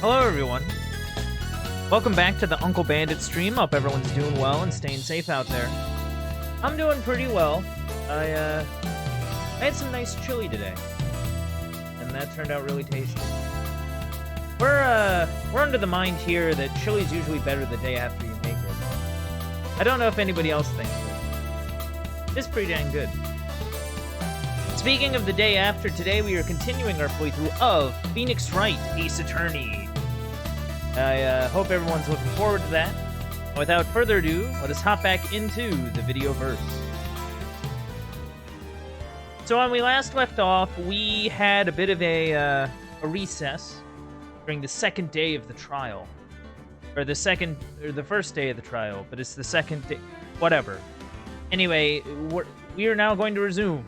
Hello, everyone. Welcome back to the Uncle Bandit stream. Hope everyone's doing well and staying safe out there. I'm doing pretty well. I had some nice chili today, and that turned out really tasty. We're under the mind here that chili's usually better the day after you make it. I don't know if anybody else thinks it. It's pretty dang good. Speaking of the day after, today we are continuing our playthrough of Phoenix Wright, Ace Attorney. I hope everyone's looking forward to that. Without further ado, let us hop back into the video verse. So when we last left off, we had a bit of a recess during the second day of the trial. Or the first day of the trial, but it's the second day, whatever. Anyway, we are now going to resume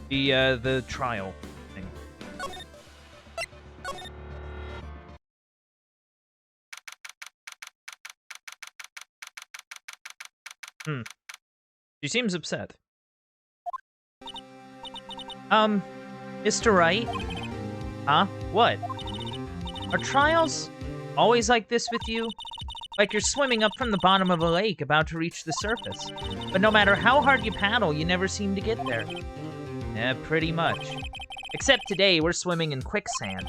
the trial thing. She seems upset. Mr. Wright? Huh? What? Are trials always like this with you? Like you're swimming up from the bottom of a lake about to reach the surface. But no matter how hard you paddle, you never seem to get there. Yeah, pretty much. Except today, we're swimming in quicksand.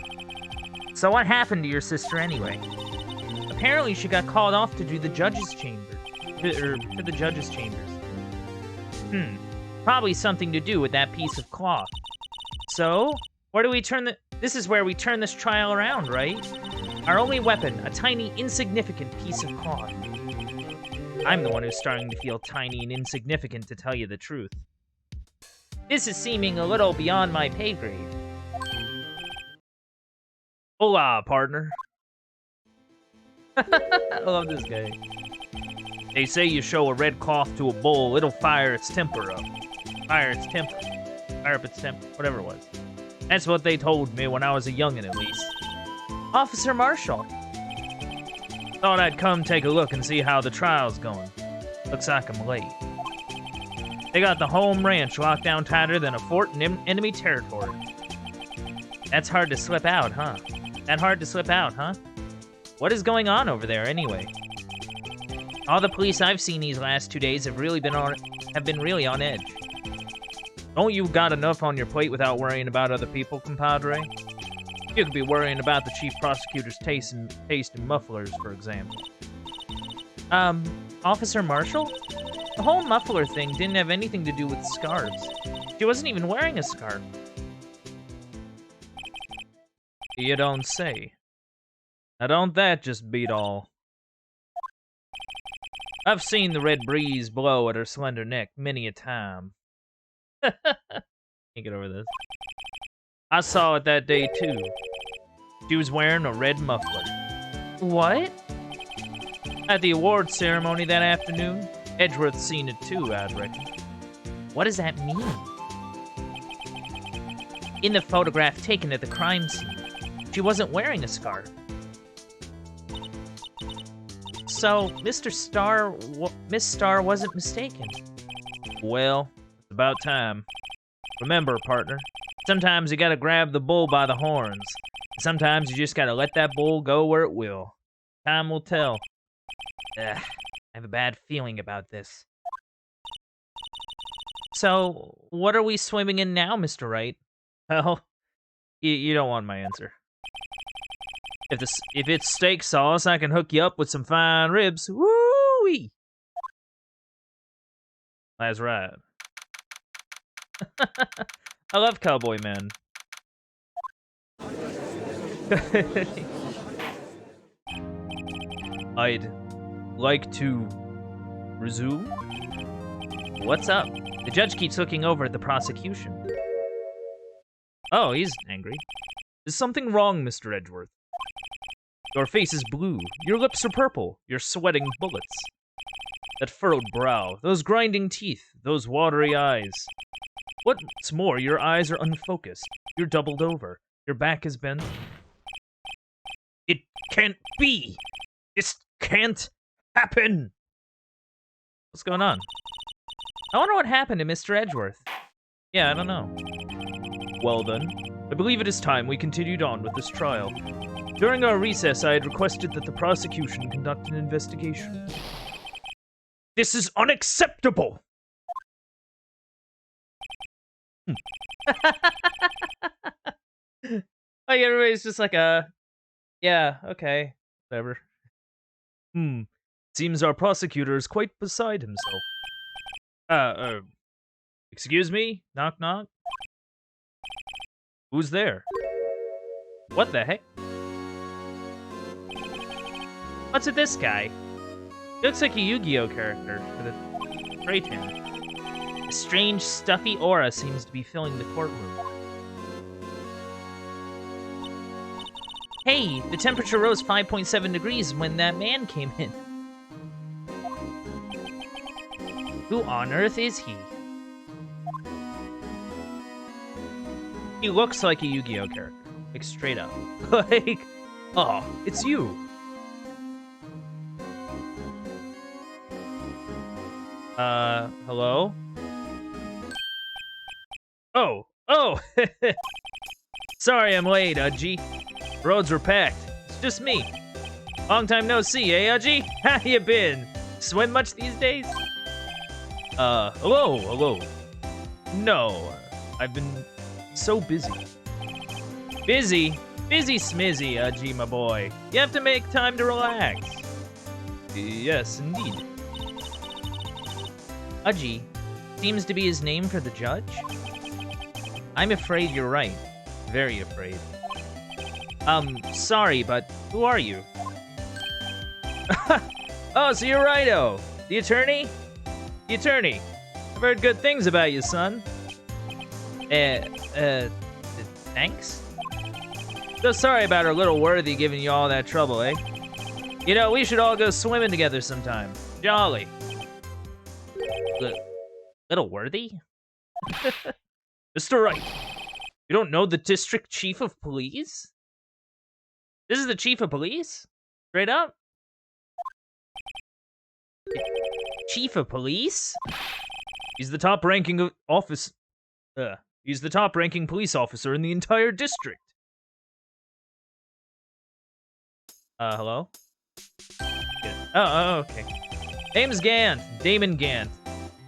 So what happened to your sister anyway? Apparently she got called off to do the judge's chamber. To the judge's chambers. Probably something to do with that piece of cloth. So, where do we turn this is where we turn this trial around, right? Our only weapon, a tiny, insignificant piece of cloth. I'm the one who's starting to feel tiny and insignificant, to tell you the truth. This is seeming a little beyond my pay grade. Hola, partner. I love this guy. They say you show a red cloth to a bull, it'll fire its temper up. Fire up its temper, whatever it was. That's what they told me when I was a youngin', at least. Officer Marshall. Thought I'd come take a look and see how the trial's going. Looks like I'm late. They got the home ranch locked down tighter than a fort in enemy territory. That's hard to slip out, huh? What is going on over there, anyway? All the police I've seen these last 2 days have been really on edge. Don't you got enough on your plate without worrying about other people, compadre? You could be worrying about the chief prosecutor's taste in mufflers, for example. Officer Marshall? The whole muffler thing didn't have anything to do with scarves. She wasn't even wearing a scarf. You don't say. Now don't that just beat all? I've seen the red breeze blow at her slender neck many a time. Can't get over this. I saw it that day, too. She was wearing a red muffler. What? At the awards ceremony that afternoon, Edgeworth seen it too, I'd reckon. What does that mean? In the photograph taken at the crime scene, she wasn't wearing a scarf. So, Miss Starr wasn't mistaken. Well, it's about time. Remember, partner, sometimes you gotta grab the bull by the horns. Sometimes you just gotta let that bull go where it will. Time will tell. Ugh, I have a bad feeling about this. So, what are we swimming in now, Mr. Wright? Well, you don't want my answer. If it's steak sauce, I can hook you up with some fine ribs. Woo-wee! That's right. I love cowboy men. I'd like to resume? What's up? The judge keeps looking over at the prosecution. Oh, he's angry. Is something wrong, Mr. Edgeworth? Your face is blue, your lips are purple, you're sweating bullets. That furrowed brow, those grinding teeth, those watery eyes. What's more, your eyes are unfocused. You're doubled over. Your back is bent. It can't be! This can't happen! What's going on? I wonder what happened to Mr. Edgeworth. Yeah, I don't know. Well then, I believe it is time we continued on with this trial. During our recess, I had requested that the prosecution conduct an investigation. This is unacceptable! Like, everybody's just like, yeah, okay, whatever. Seems our prosecutor is quite beside himself. Excuse me? Knock, knock? Who's there? What the heck? What's with this guy? He looks like a Yu-Gi-Oh character with a great hand. A strange, stuffy aura seems to be filling the courtroom. Hey, the temperature rose 5.7 degrees when that man came in. Who on earth is he? He looks like a Yu-Gi-Oh character. Like, straight up. Like, oh, it's you. Hello? Oh! Sorry I'm late, Udgy. Roads were packed. It's just me. Long time no see, eh, Udgy? How you been? Swim much these days? Hello. No, I've been so busy. Busy smizzy, Udgy, my boy. You have to make time to relax. Yes, indeed. Udgy seems to be his name for the judge? I'm afraid you're right. Very afraid. Sorry, but who are you? Oh, so you're Righto. The attorney? The attorney. I've heard good things about you, son. Thanks? So sorry about our little worthy giving you all that trouble, eh? You know, we should all go swimming together sometime. Jolly. Little worthy? Mr. Wright, you don't know the district chief of police? This is the chief of police? Straight up? Chief of police? He's the top-ranking he's the top-ranking police officer in the entire district. Hello? Yeah. Oh, okay. Name's Gant. Damon Gant.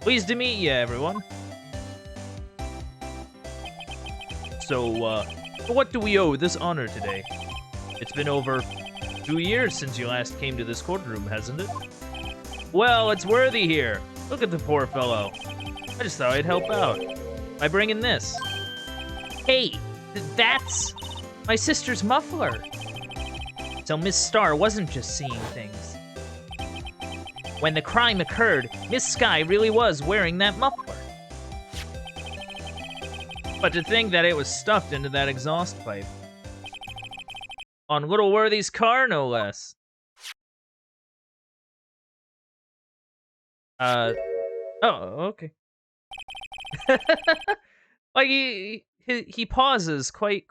Pleased to meet you, everyone. So, what do we owe this honor today? It's been over 2 years since you last came to this courtroom, hasn't it? Well, it's Worthy here. Look at the poor fellow. I just thought I'd help out by bringing this. Hey, that's my sister's muffler. So Miss Star wasn't just seeing things. When the crime occurred, Miss Sky really was wearing that muffler. But to think that it was stuffed into that exhaust pipe. On Little Worthy's car, no less. Oh, okay. Like, he pauses quite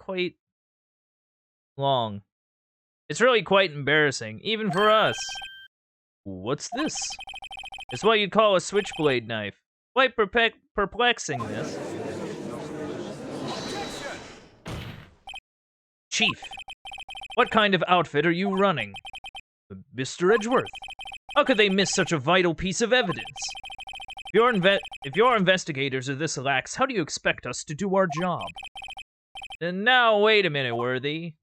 long. It's really quite embarrassing, even for us. What's this? It's what you'd call a switchblade knife. Quite perplexing, this. Chief, what kind of outfit are you running? Mr. Edgeworth. How could they miss such a vital piece of evidence? If your investigators are this lax, how do you expect us to do our job? And now, wait a minute, Worthy.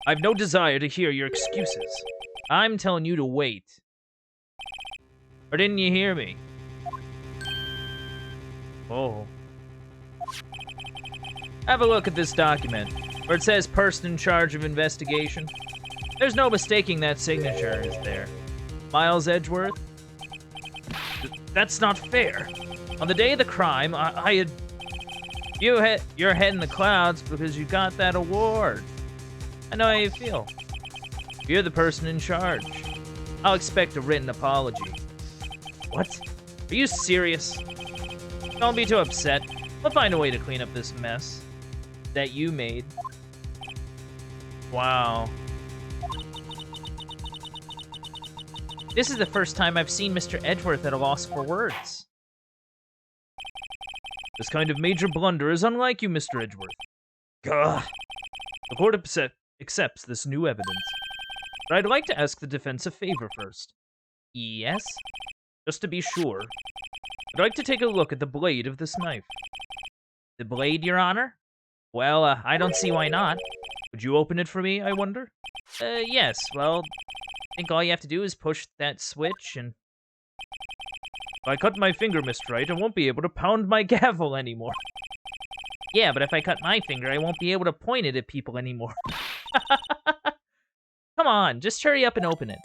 I've no desire to hear your excuses. I'm telling you to wait. Or didn't you hear me? Oh. Have a look at this document, where it says person in charge of investigation. There's no mistaking that signature, is there? Miles Edgeworth? That's not fair. On the day of the crime, I had... You had your head in the clouds because you got that award. I know how you feel. You're the person in charge. I'll expect a written apology. What? Are you serious? Don't be too upset. We'll find a way to clean up this mess that you made. Wow. This is the first time I've seen Mr. Edgeworth at a loss for words. This kind of major blunder is unlike you, Mr. Edgeworth. Gah. The court accepts this new evidence. But I'd like to ask the defense a favor first. Yes? Just to be sure, I'd like to take a look at the blade of this knife. The blade, Your Honor? Well, I don't see why not. Would you open it for me, I wonder? Yes, well, I think all you have to do is push that switch and... If I cut my finger, Mr. Wright, I won't be able to pound my gavel anymore. Yeah, but if I cut my finger, I won't be able to point it at people anymore. Come on, just hurry up and open it.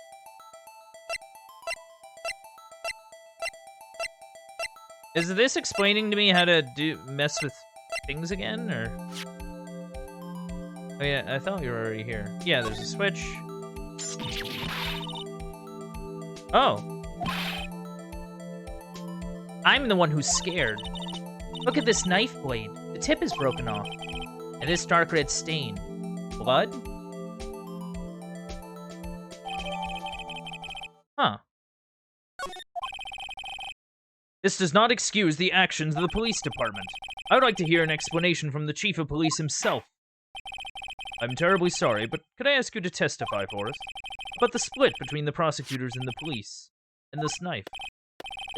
Is this explaining to me how to mess with things again, or... Oh yeah, I thought you were already here. Yeah, there's a switch. Oh. I'm the one who's scared. Look at this knife blade. The tip is broken off. And this dark red stain. Blood? Huh. This does not excuse the actions of the police department. I would like to hear an explanation from the chief of police himself. I'm terribly sorry, but could I ask you to testify for us about the split between the prosecutors and the police and this knife?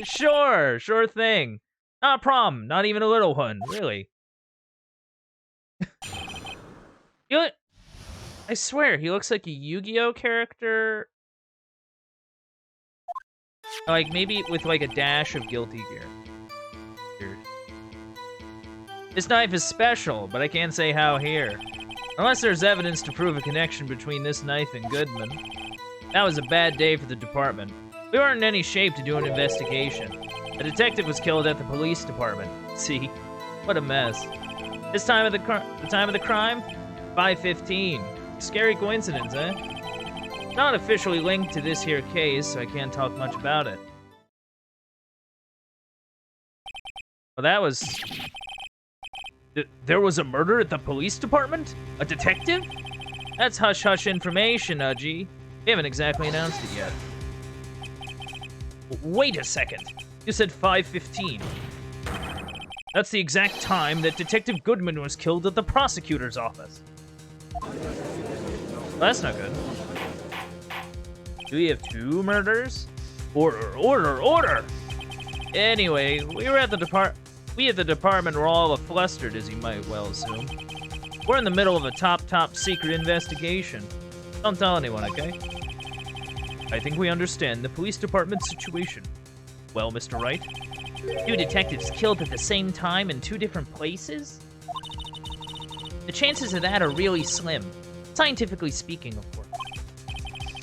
Sure thing. Not a problem, not even a little one, really. I swear, he looks like a Yu-Gi-Oh character. Like, maybe with like a dash of Guilty Gear. Weird. This knife is special, but I can't say how here. Unless there's evidence to prove a connection between this knife and Goodman. That was a bad day for the department. We weren't in any shape to do an investigation. A detective was killed at the police department. See, what a mess. This time of the time of the crime, 5:15. Scary coincidence, eh? Not officially linked to this here case, so I can't talk much about it. Well, that was... There was a murder at the police department? A detective? That's hush-hush information, Udgy. We haven't exactly announced it yet. Wait a second. You said 5:15. That's the exact time that Detective Goodman was killed at the prosecutor's office. Well, that's not good. Do we have two murders? Order! Anyway, we at the department were all flustered, as you might well assume. We're in the middle of a top secret investigation. Don't tell anyone, okay? I think we understand the police department's situation. Well, Mr. Wright? Two detectives killed at the same time in two different places? The chances of that are really slim. Scientifically speaking, of course.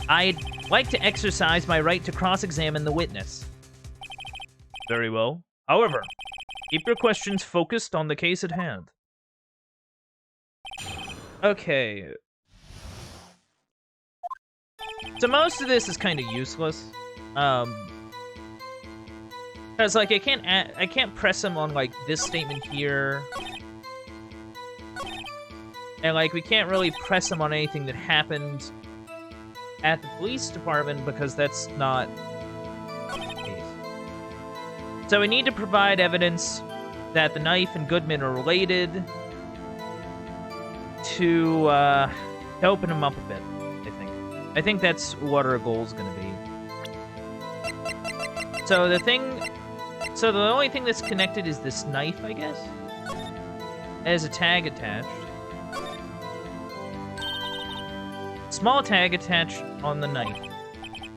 I'd like to exercise my right to cross-examine the witness. Very well. However, keep your questions focused on the case at hand. Okay. So most of this is kind of useless. Because, like, I can't press him on, like, this statement here. And, like, we can't really press him on anything that happened at the police department because that's not the case. So we need to provide evidence that the knife and Goodman are related to open him up a bit, I think. I think that's what our goal's gonna be. So the only thing that's connected is this knife, I guess? It has a tag attached. Small tag attached on the knife.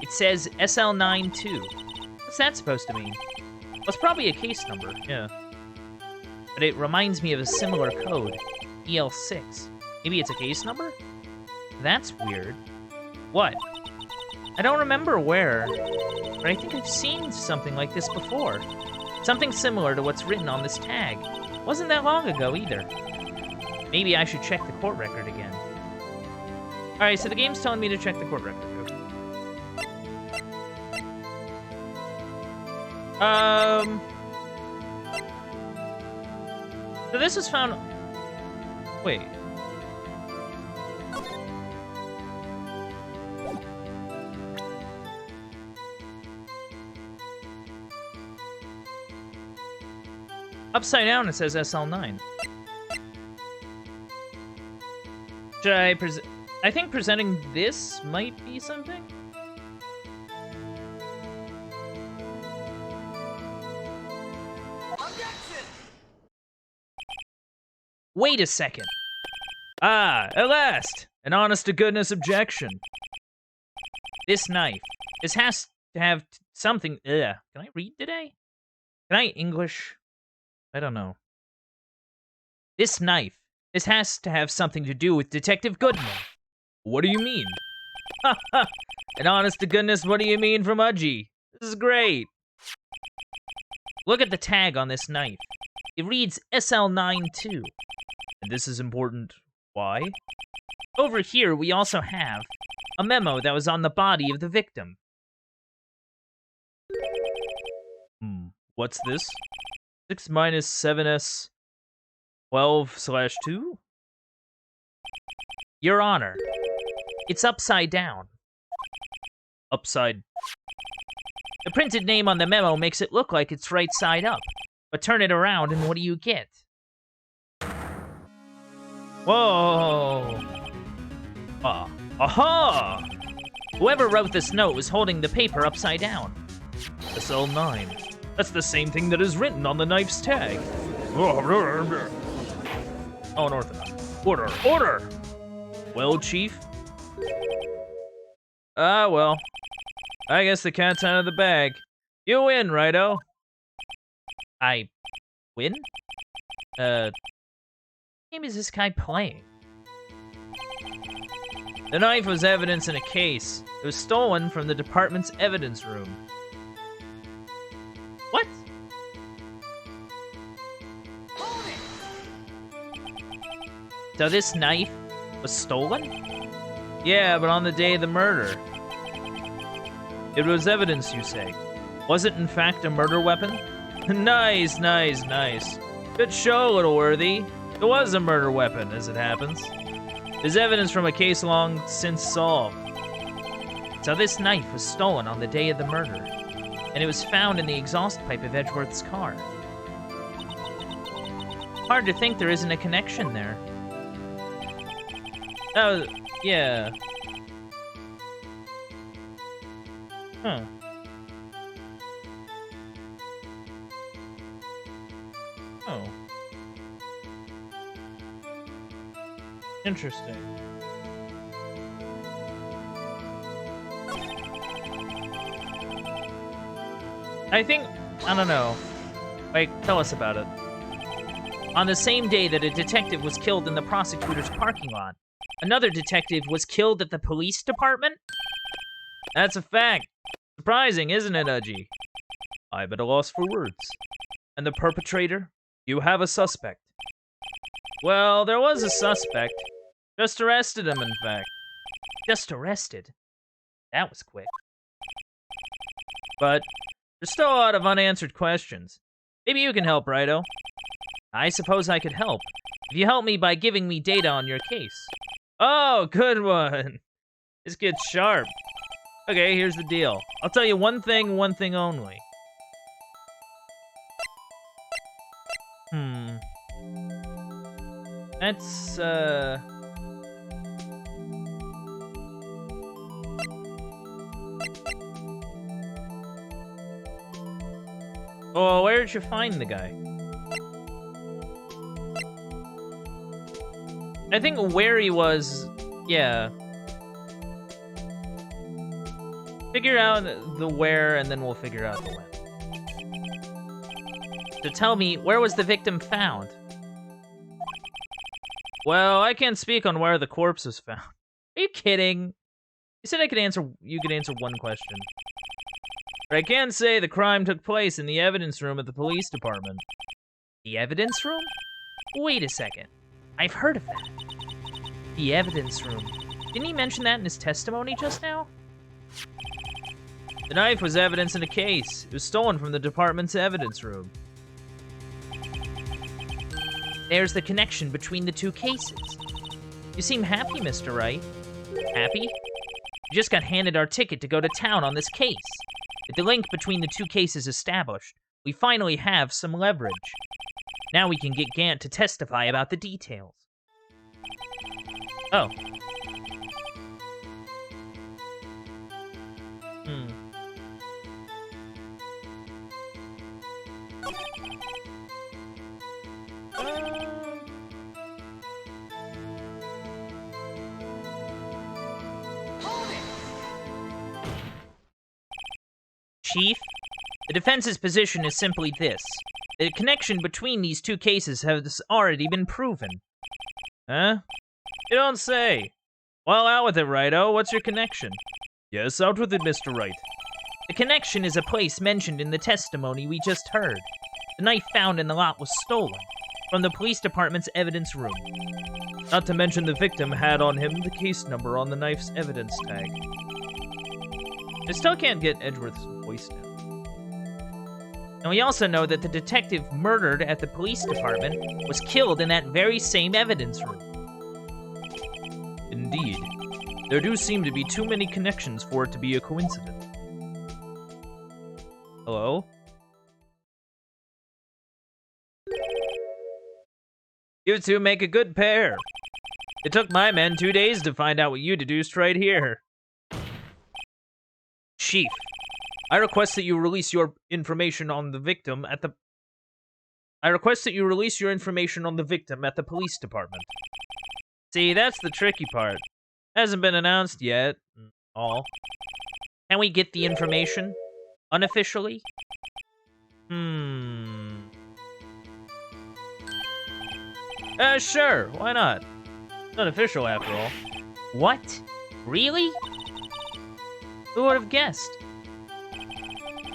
It says Sl9 2. What's that supposed to mean? Well, it's probably a case number, yeah. But it reminds me of a similar code. EL6. Maybe it's a case number? That's weird. What? I don't remember where, but I think I've seen something like this before. Something similar to what's written on this tag. Wasn't that long ago, either. Maybe I should check the court record again. Alright, so the game's telling me to check the court record. So this was found... Wait. Upside down, it says SL9. Should I present... I think presenting this might be something? Objection! Wait a second. Ah, at last! An honest-to-goodness objection. This knife. This has to have something... Ugh. Can I read today? Can I English? I don't know. This knife. This has to have something to do with Detective Goodman. What do you mean? Ha ha! An honest-to-goodness, what do you mean from Udgy? This is great. Look at the tag on this knife. It reads Sl9 too. And this is important. Why? Over here, we also have a memo that was on the body of the victim. What's this? 6 minus 7s 12/2? Your Honor, it's upside down. Upside. The printed name on the memo makes it look like it's right side up. But turn it around and what do you get? Whoa! Aha! Whoever wrote this note was holding the paper upside down. Sl9. That's the same thing that is written on the knife's tag. Unorthodox. Order! Order! Well, Chief? Ah, well. I guess the cat's out of the bag. You win, righto. I win? What game is this guy playing? The knife was evidence in a case. It was stolen from the department's evidence room. What? So this knife was stolen? Yeah, but on the day of the murder. It was evidence, you say. Was it in fact a murder weapon? Nice, nice, nice. Good show, little worthy. It was a murder weapon, as it happens. There's evidence from a case long since solved. So this knife was stolen on the day of the murder, and it was found in the exhaust pipe of Edgeworth's car. Hard to think there isn't a connection there. Oh, yeah. Huh. Oh. Interesting. I think, I don't know. Like, tell us about it. On the same day that a detective was killed in the prosecutor's parking lot, another detective was killed at the police department? That's a fact. Surprising, isn't it, Udgy? I'm at a loss for words. And the perpetrator? You have a suspect. Well, there was a suspect. Just arrested him, in fact. Just arrested? That was quick. But there's still a lot of unanswered questions. Maybe you can help, righto? I suppose I could help. If you help me by giving me data on your case. Oh, good one. This gets sharp. Okay, here's the deal. I'll tell you one thing only. That's, Oh, where did you find the guy? I think where he was, yeah. Figure out the where, and then we'll figure out the when. So tell me, where was the victim found? Well, I can't speak on where the corpse was found. Are you kidding? You said you could answer one question. But I can say the crime took place in the evidence room at the police department. The evidence room? Wait a second. I've heard of that. The evidence room. Didn't he mention that in his testimony just now? The knife was evidence in a case. It was stolen from the department's evidence room. There's the connection between the two cases. You seem happy, Mr. Wright. Happy? You just got handed our ticket to go to town on this case. With the link between the two cases established, we finally have some leverage. Now we can get Gant to testify about the details. Oh. Chief, the defense's position is simply this. The connection between these two cases has already been proven. Huh? You don't say. Well, out with it, Wright-o. What's your connection? Yes, out with it, Mr. Wright. The connection is a place mentioned in the testimony we just heard. The knife found in the lot was stolen from the police department's evidence room. Not to mention the victim had on him the case number on the knife's evidence tag. I still can't get Edgeworth's voice down. And we also know that the detective murdered at the police department was killed in that very same evidence room. Indeed. There do seem to be too many connections for it to be a coincidence. Hello? You two make a good pair. It took my men 2 days to find out what you deduced right here. Chief, I request that you release your information on the victim at the... police department. See, that's the tricky part. Hasn't been announced yet. All. Can we get the information? Unofficially? Sure, why not? It's unofficial after all. What? Really? Who would have guessed?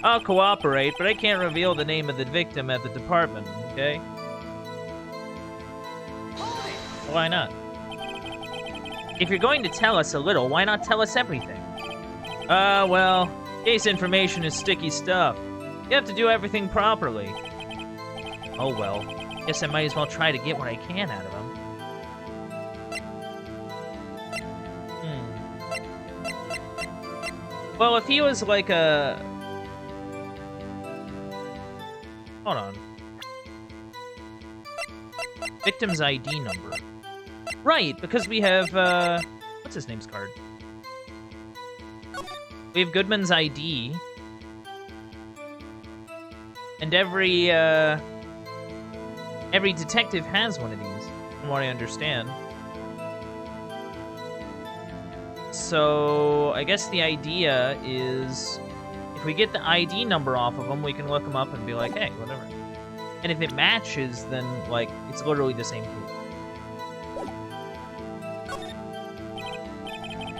I'll cooperate, but I can't reveal the name of the victim at the department, okay? Why not? If you're going to tell us a little, why not tell us everything? Well, case information is sticky stuff. You have to do everything properly. Oh well, guess I might as well try to get what I can out of him. Well, if he was like a... Hold on. Victim's ID number. Right, because we have, what's his name's card? We have Goodman's ID. And every detective has one of these, from what I understand. So, I guess the idea is, if we get the ID number off of them, we can look them up and be like, hey, whatever. And if it matches, then, like, it's literally the same case.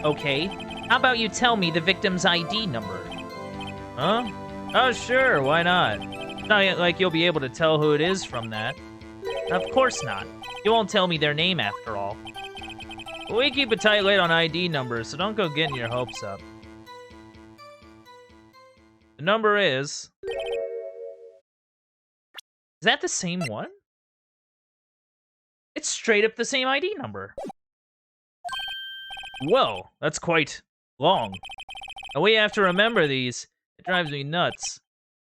Okay, how about you tell me the victim's ID number? Huh? Oh, sure, why not? It's not like you'll be able to tell who it is from that. Of course not. You won't tell me their name after all. We keep a tight lid on ID numbers, so don't go getting your hopes up. The number is... Is that the same one? It's straight up the same ID number. Whoa, that's quite long. And we have to remember these. It drives me nuts.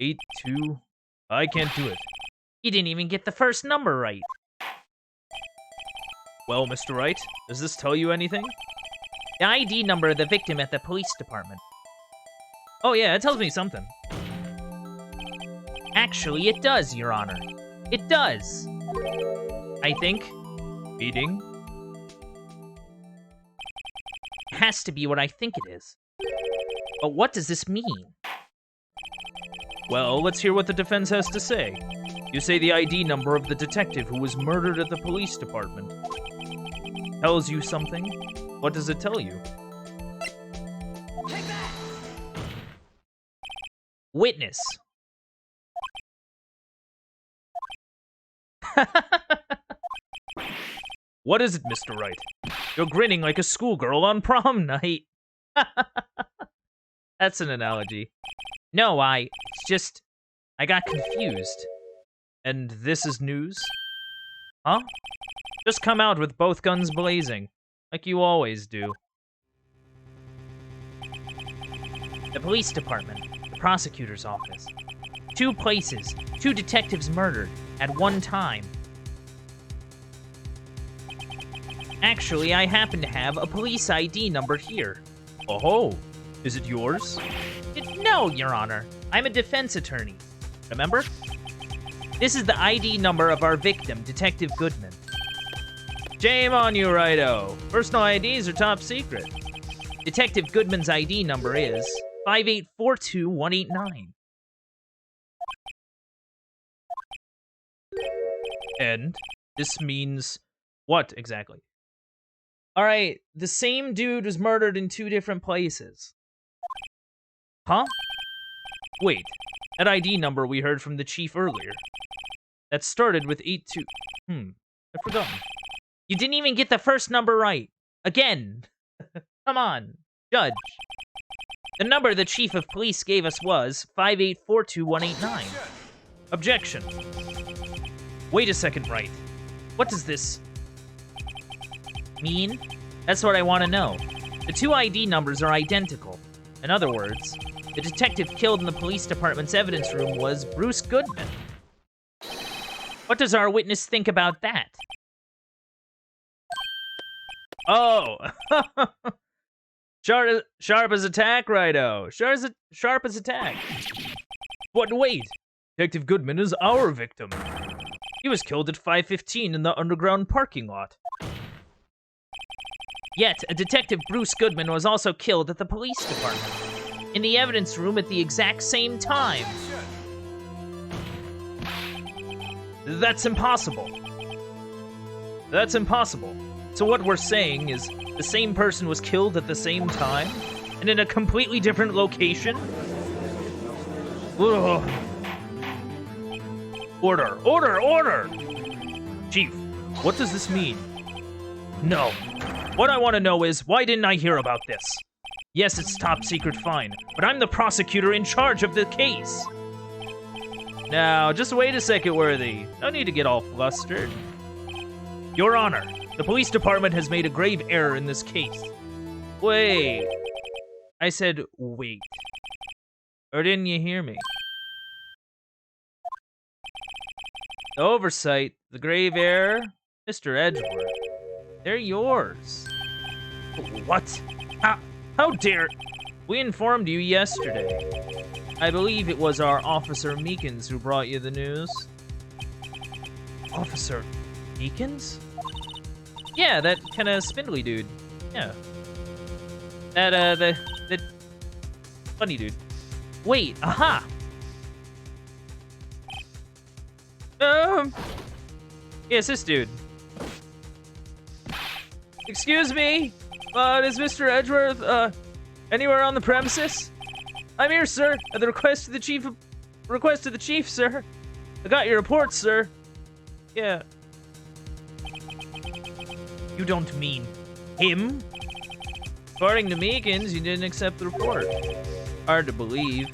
82. I can't do it. You didn't even get the first number right. Well, Mr. Wright, does this tell you anything? The ID number of the victim at the police department. Oh yeah, it tells me something. Actually, it does, Your Honor. It does. I think. Meeting. It has to be what I think it is. But what does this mean? Well, let's hear what the defense has to say. You say the ID number of the detective who was murdered at the police department. Tells you something? What does it tell you? Witness. What is it, Mr. Wright? You're grinning like a schoolgirl on prom night. That's an analogy. No, it's just... I got confused. And this is news? Huh? Just come out with both guns blazing, like you always do. The police department, the prosecutor's office. 2 places, 2 detectives murdered. at one time. Actually, I happen to have a police ID number here. Oh, is it yours? No, Your Honor. I'm a defense attorney. Remember? This is the ID number of our victim, Detective Goodman. Shame on you, Righto. Personal IDs are top secret. Detective Goodman's ID number is 5842189. And this means what exactly? Alright, the same dude was murdered in 2 different places. Huh? Wait, that ID number we heard from the chief earlier. That started with 82. I've forgotten. You didn't even get the first number right. Again. Come on, judge. The number the chief of police gave us was 5842189. Objection. Wait a second, Wright. What does this mean? That's what I want to know. The 2 ID numbers are identical. In other words, the detective killed in the police department's evidence room was Bruce Goodman. What does our witness think about that? Oh! Sharp as attack, Righto. Sharp as attack. But wait! Detective Goodman is our victim. He was killed at 5:15 in the underground parking lot. Yet, a Detective Bruce Goodman was also killed at the police department, in the evidence room at the exact same time. That's impossible. That's impossible. So what we're saying is the same person was killed at the same time, and in a completely different location? Ugh. Order! Order! Order! Chief, what does this mean? No. What I want to know is, why didn't I hear about this? Yes, it's top secret, fine, but I'm the prosecutor in charge of the case. Now, just wait a second, Worthy. No need to get all flustered. Your Honor, the police department has made a grave error in this case. Wait. I said wait. Or didn't you hear me? The oversight, the grave error, Mr. Edgeworth. They're yours. What? How dare... We informed you yesterday. I believe it was our Officer Meekins who brought you the news. Officer Meekins? Yeah, that kind of spindly dude. Yeah. That funny dude. Wait, aha! Yes, this dude. Excuse me? Is Mr. Edgeworth, anywhere on the premises? I'm here, sir, at the request of the chief, sir. I got your report, sir. Yeah. You don't mean him? According to Meekins, you didn't accept the report. Hard to believe.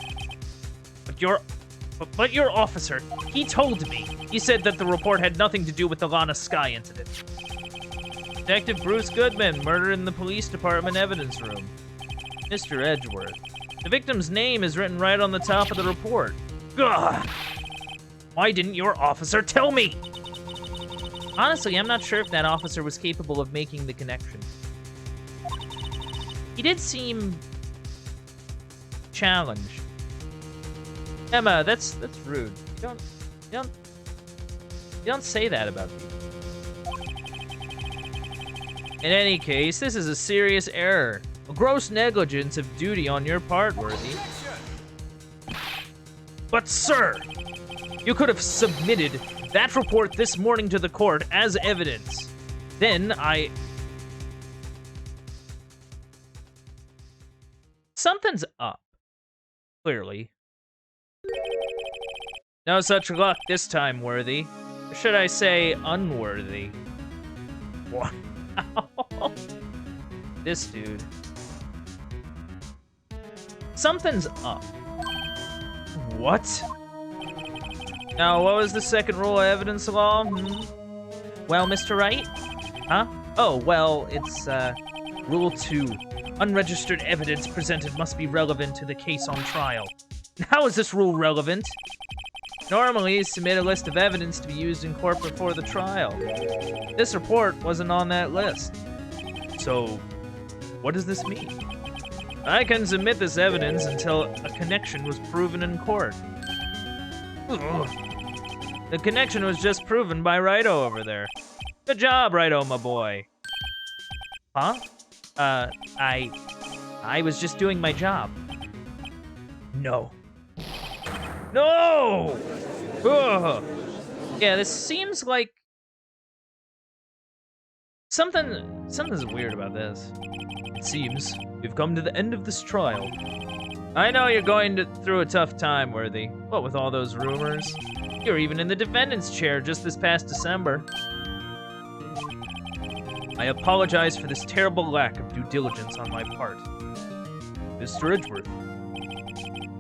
But your officer, he told me. He said that the report had nothing to do with the Lana Sky incident. Detective Bruce Goodman, murder in the police department evidence room. Mr. Edgeworth. The victim's name is written right on the top of the report. Ugh! Why didn't your officer tell me? Honestly, I'm not sure if that officer was capable of making the connection. He did seem challenged. Emma, that's rude. You don't say that about people. In any case, this is a serious error. A gross negligence of duty on your part, Worthy. But sir, you could have submitted that report this morning to the court as evidence. Then Something's up. Clearly. No such luck this time, Worthy. Or should I say, unworthy. Wow. This dude. Something's up. What? Now, what was the second rule of evidence law? Well, Mr. Wright? Huh? Oh, well, it's, Rule 2. Unregistered evidence presented must be relevant to the case on trial. How is this rule relevant? Normally, submit a list of evidence to be used in court before the trial. This report wasn't on that list. So, what does this mean? I can submit this evidence until a connection was proven in court. Ugh. The connection was just proven by Wright over there. Good job, Wright, my boy. Huh? I was just doing my job. No. No! Ugh. Yeah, this seems like something's weird about this. It seems we've come to the end of this trial. I know you're going through a tough time, Worthy. What with all those rumors? You're even in the defendant's chair just this past December. I apologize for this terrible lack of due diligence on my part. Mr. Edgeworth,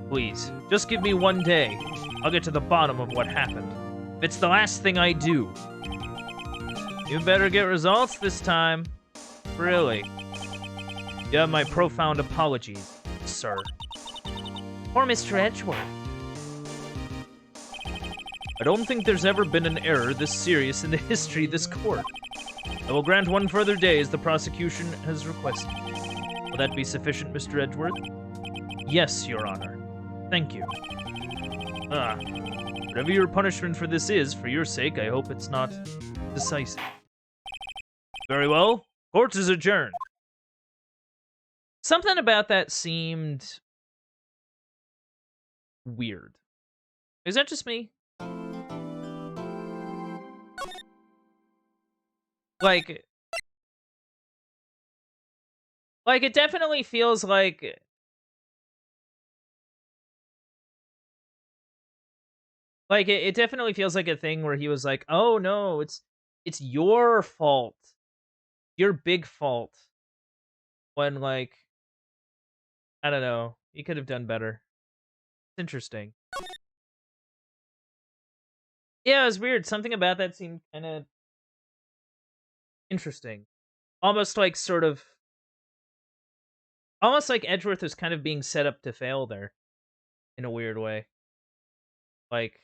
please, just give me one day. I'll get to the bottom of what happened. If it's the last thing I do. You better get results this time. Really. You have my profound apologies, sir. Poor Mr. Edgeworth. I don't think there's ever been an error this serious in the history of this court. I will grant one further day as the prosecution has requested. Will that be sufficient, Mr. Edgeworth? Yes, Your Honor. Thank you. Whatever your punishment for this is, for your sake, I hope it's not decisive. Very well. Court is adjourned. Something about that seemed weird. Is that just me? Like it definitely feels like it definitely feels like a thing where he was like, "Oh no, it's your fault. Your big fault." When, like, I don't know, he could have done better. It's interesting. Yeah, it was weird. Something about that seemed kind of interesting. Almost like almost like Edgeworth was kind of being set up to fail there in a weird way. Like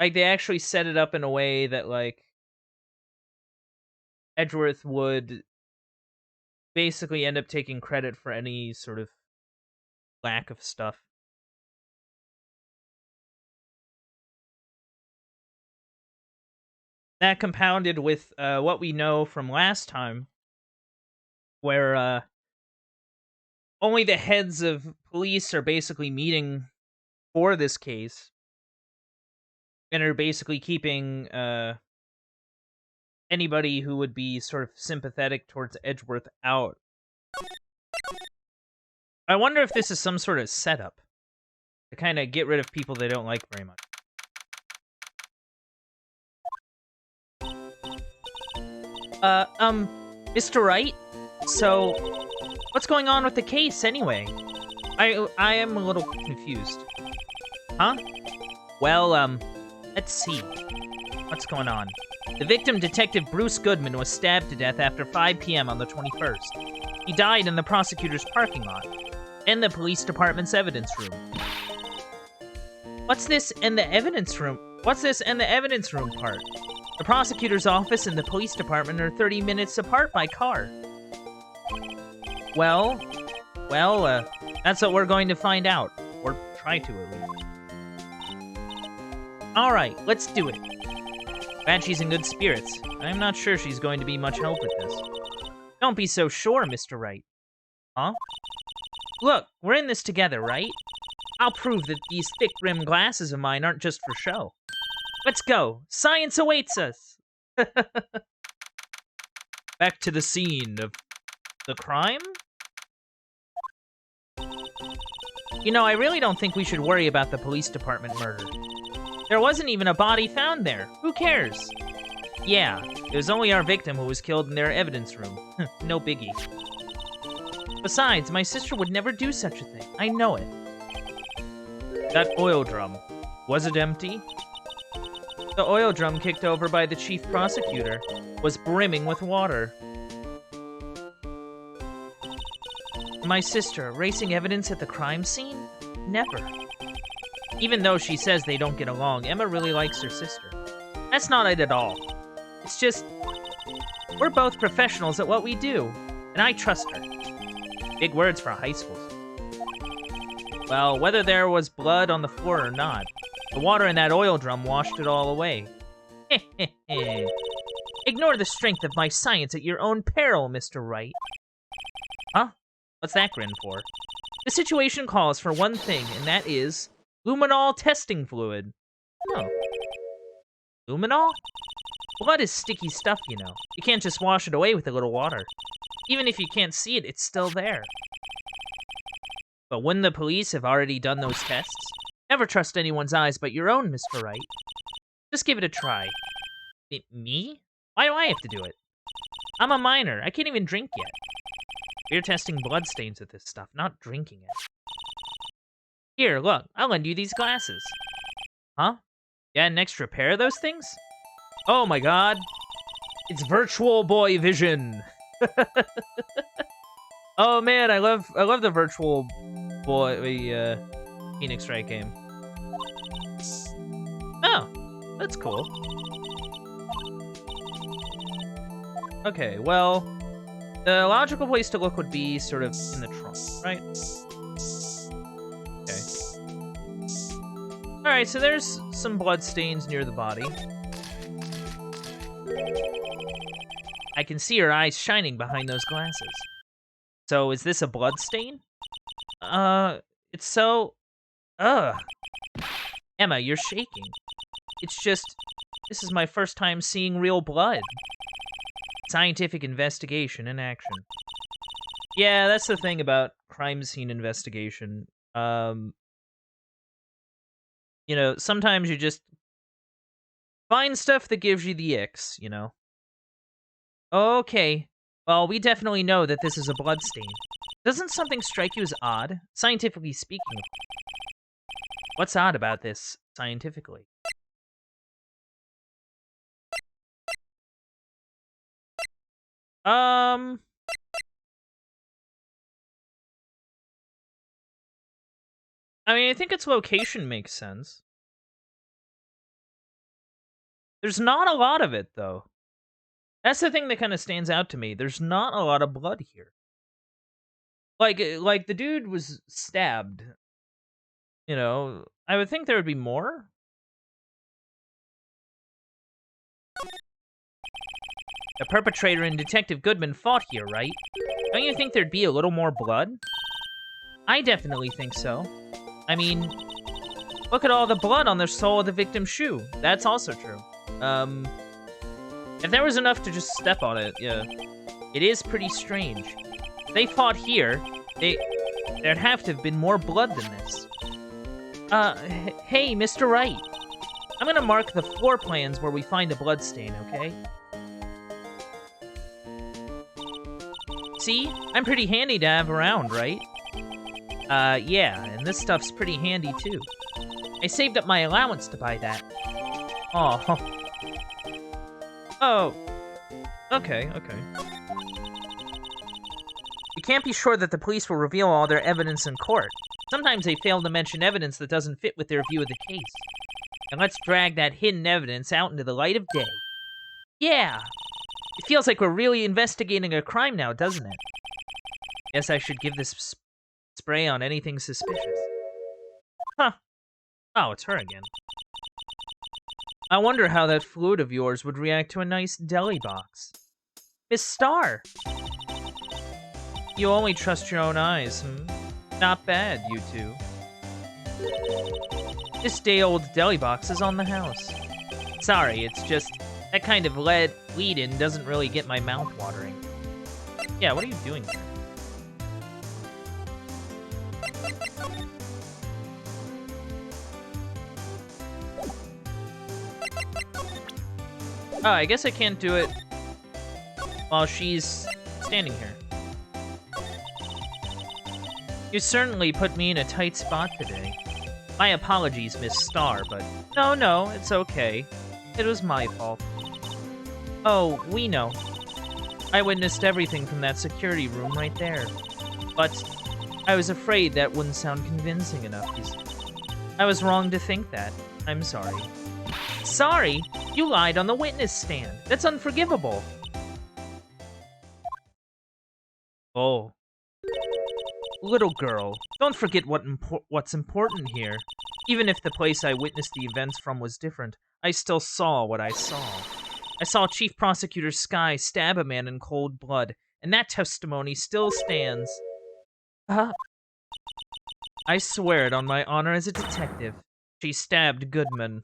they actually set it up in a way that, like, Edgeworth would basically end up taking credit for any sort of lack of stuff. That compounded with what we know from last time, where only the heads of police are basically meeting for this case, and are basically keeping anybody who would be sort of sympathetic towards Edgeworth out. I wonder if this is some sort of setup to kind of get rid of people they don't like very much. Mr. Wright? So, what's going on with the case, anyway? I am a little confused. Huh? Well, let's see. What's going on? The victim, Detective Bruce Goodman, was stabbed to death after 5 p.m. on the 21st. He died in the prosecutor's parking lot, in the police department's evidence room. What's this in the evidence room? What's this in the evidence room part? The prosecutor's office and the police department are 30 minutes apart by car. Well, that's what we're going to find out. Or try to, at least. Alright, let's do it. Glad she's in good spirits. I'm not sure she's going to be much help with this. Don't be so sure, Mr. Wright. Huh? Look, we're in this together, right? I'll prove that these thick-rimmed glasses of mine aren't just for show. Let's go. Science awaits us. Back to the scene of the crime? You know, I really don't think we should worry about the police department murder. There wasn't even a body found there. Who cares? Yeah, it was only our victim who was killed in their evidence room. No biggie. Besides, my sister would never do such a thing. I know it. That oil drum, was it empty? The oil drum kicked over by the chief prosecutor was brimming with water. My sister, erasing evidence at the crime scene? Never. Even though she says they don't get along, Emma really likes her sister. That's not it at all. It's just, we're both professionals at what we do, and I trust her. Big words for a high school student. Well, whether there was blood on the floor or not, the water in that oil drum washed it all away. Ignore the strength of my science at your own peril, Mr. Wright. Huh? What's that grin for? The situation calls for one thing, and that is Luminol testing fluid. Oh. Luminol? Blood is sticky stuff, you know. You can't just wash it away with a little water. Even if you can't see it, it's still there. But wouldn't the police have already done those tests? Never trust anyone's eyes but your own, Mr. Wright. Just give it a try. Me? Why do I have to do it? I'm a minor. I can't even drink yet. We're testing bloodstains with this stuff, not drinking it. Here, look. I'll lend you these glasses. Huh? You had an extra pair of those things? Oh my god. It's Virtual Boy Vision. Oh man, I love the Virtual Boy Phoenix Wright game. Oh, that's cool. Okay, well, the logical place to look would be sort of in the trunk, right? Okay. Alright, so there's some blood stains near the body. I can see her eyes shining behind those glasses. So, is this a blood stain? It's so... Ugh. Emma, you're shaking. It's just... This is my first time seeing real blood. Scientific investigation in action. Yeah, that's the thing about crime scene investigation. You know, sometimes you just find stuff that gives you the icks, you know? Okay. Well, we definitely know that this is a bloodstain. Doesn't something strike you as odd? Scientifically speaking. What's odd about this, scientifically? I mean, I think its location makes sense. There's not a lot of it, though. That's the thing that kind of stands out to me. There's not a lot of blood here. Like the dude was stabbed. You know, I would think there would be more. The perpetrator and Detective Goodman fought here, right? Don't you think there'd be a little more blood? I definitely think so. I mean, look at all the blood on the sole of the victim's shoe. That's also true. If there was enough to just step on it, yeah. It is pretty strange. If they fought here, there'd have to have been more blood than this. Hey, Mr. Wright. I'm gonna mark the floor plans where we find a bloodstain, okay? See? I'm pretty handy to have around, right? Yeah, and this stuff's pretty handy, too. I saved up my allowance to buy that. Aw. Oh. Okay. We can't be sure that the police will reveal all their evidence in court. Sometimes they fail to mention evidence that doesn't fit with their view of the case. And let's drag that hidden evidence out into the light of day. Yeah! It feels like we're really investigating a crime now, doesn't it? Guess I should give this spray on anything suspicious. Huh. Oh, it's her again. I wonder how that fluid of yours would react to a nice deli box. Miss Starr! You only trust your own eyes, hmm? Not bad, you two. This day-old deli box is on the house. Sorry, it's just that kind of lead-in doesn't really get my mouth watering. Yeah, what are you doing here? Oh, I guess I can't do it while she's standing here. You certainly put me in a tight spot today. My apologies, Miss Starr, but... No, it's okay. It was my fault. Oh, we know. I witnessed everything from that security room right there. But I was afraid that wouldn't sound convincing enough, you see. I was wrong to think that. I'm sorry. Sorry? You lied on the witness stand. That's unforgivable. Oh. Little girl, don't forget what's important here. Even if the place I witnessed the events from was different, I still saw what I saw. I saw Chief Prosecutor Sky stab a man in cold blood, and that testimony still stands. I swear it on my honor as a detective. She stabbed Goodman.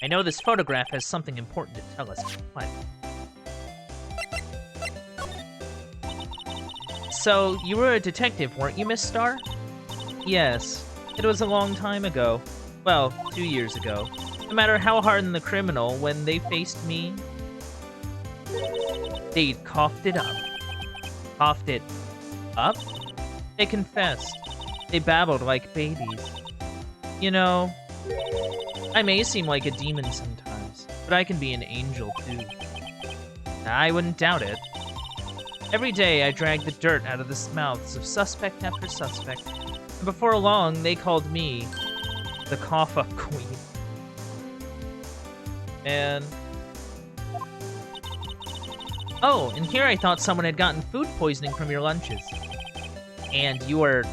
I know this photograph has something important to tell us. What? So, you were a detective, weren't you, Miss Starr? Yes. It was a long time ago. Well, 2 years ago. No matter how hardened the criminal, when they faced me, they'd coughed it up. Coughed it up? They confessed. They babbled like babies. You know, I may seem like a demon sometimes, but I can be an angel too. I wouldn't doubt it. Every day I dragged the dirt out of the mouths of suspect after suspect, and before long they called me the cough-up queen. And... oh, and here I thought someone had gotten food poisoning from your lunches. And you were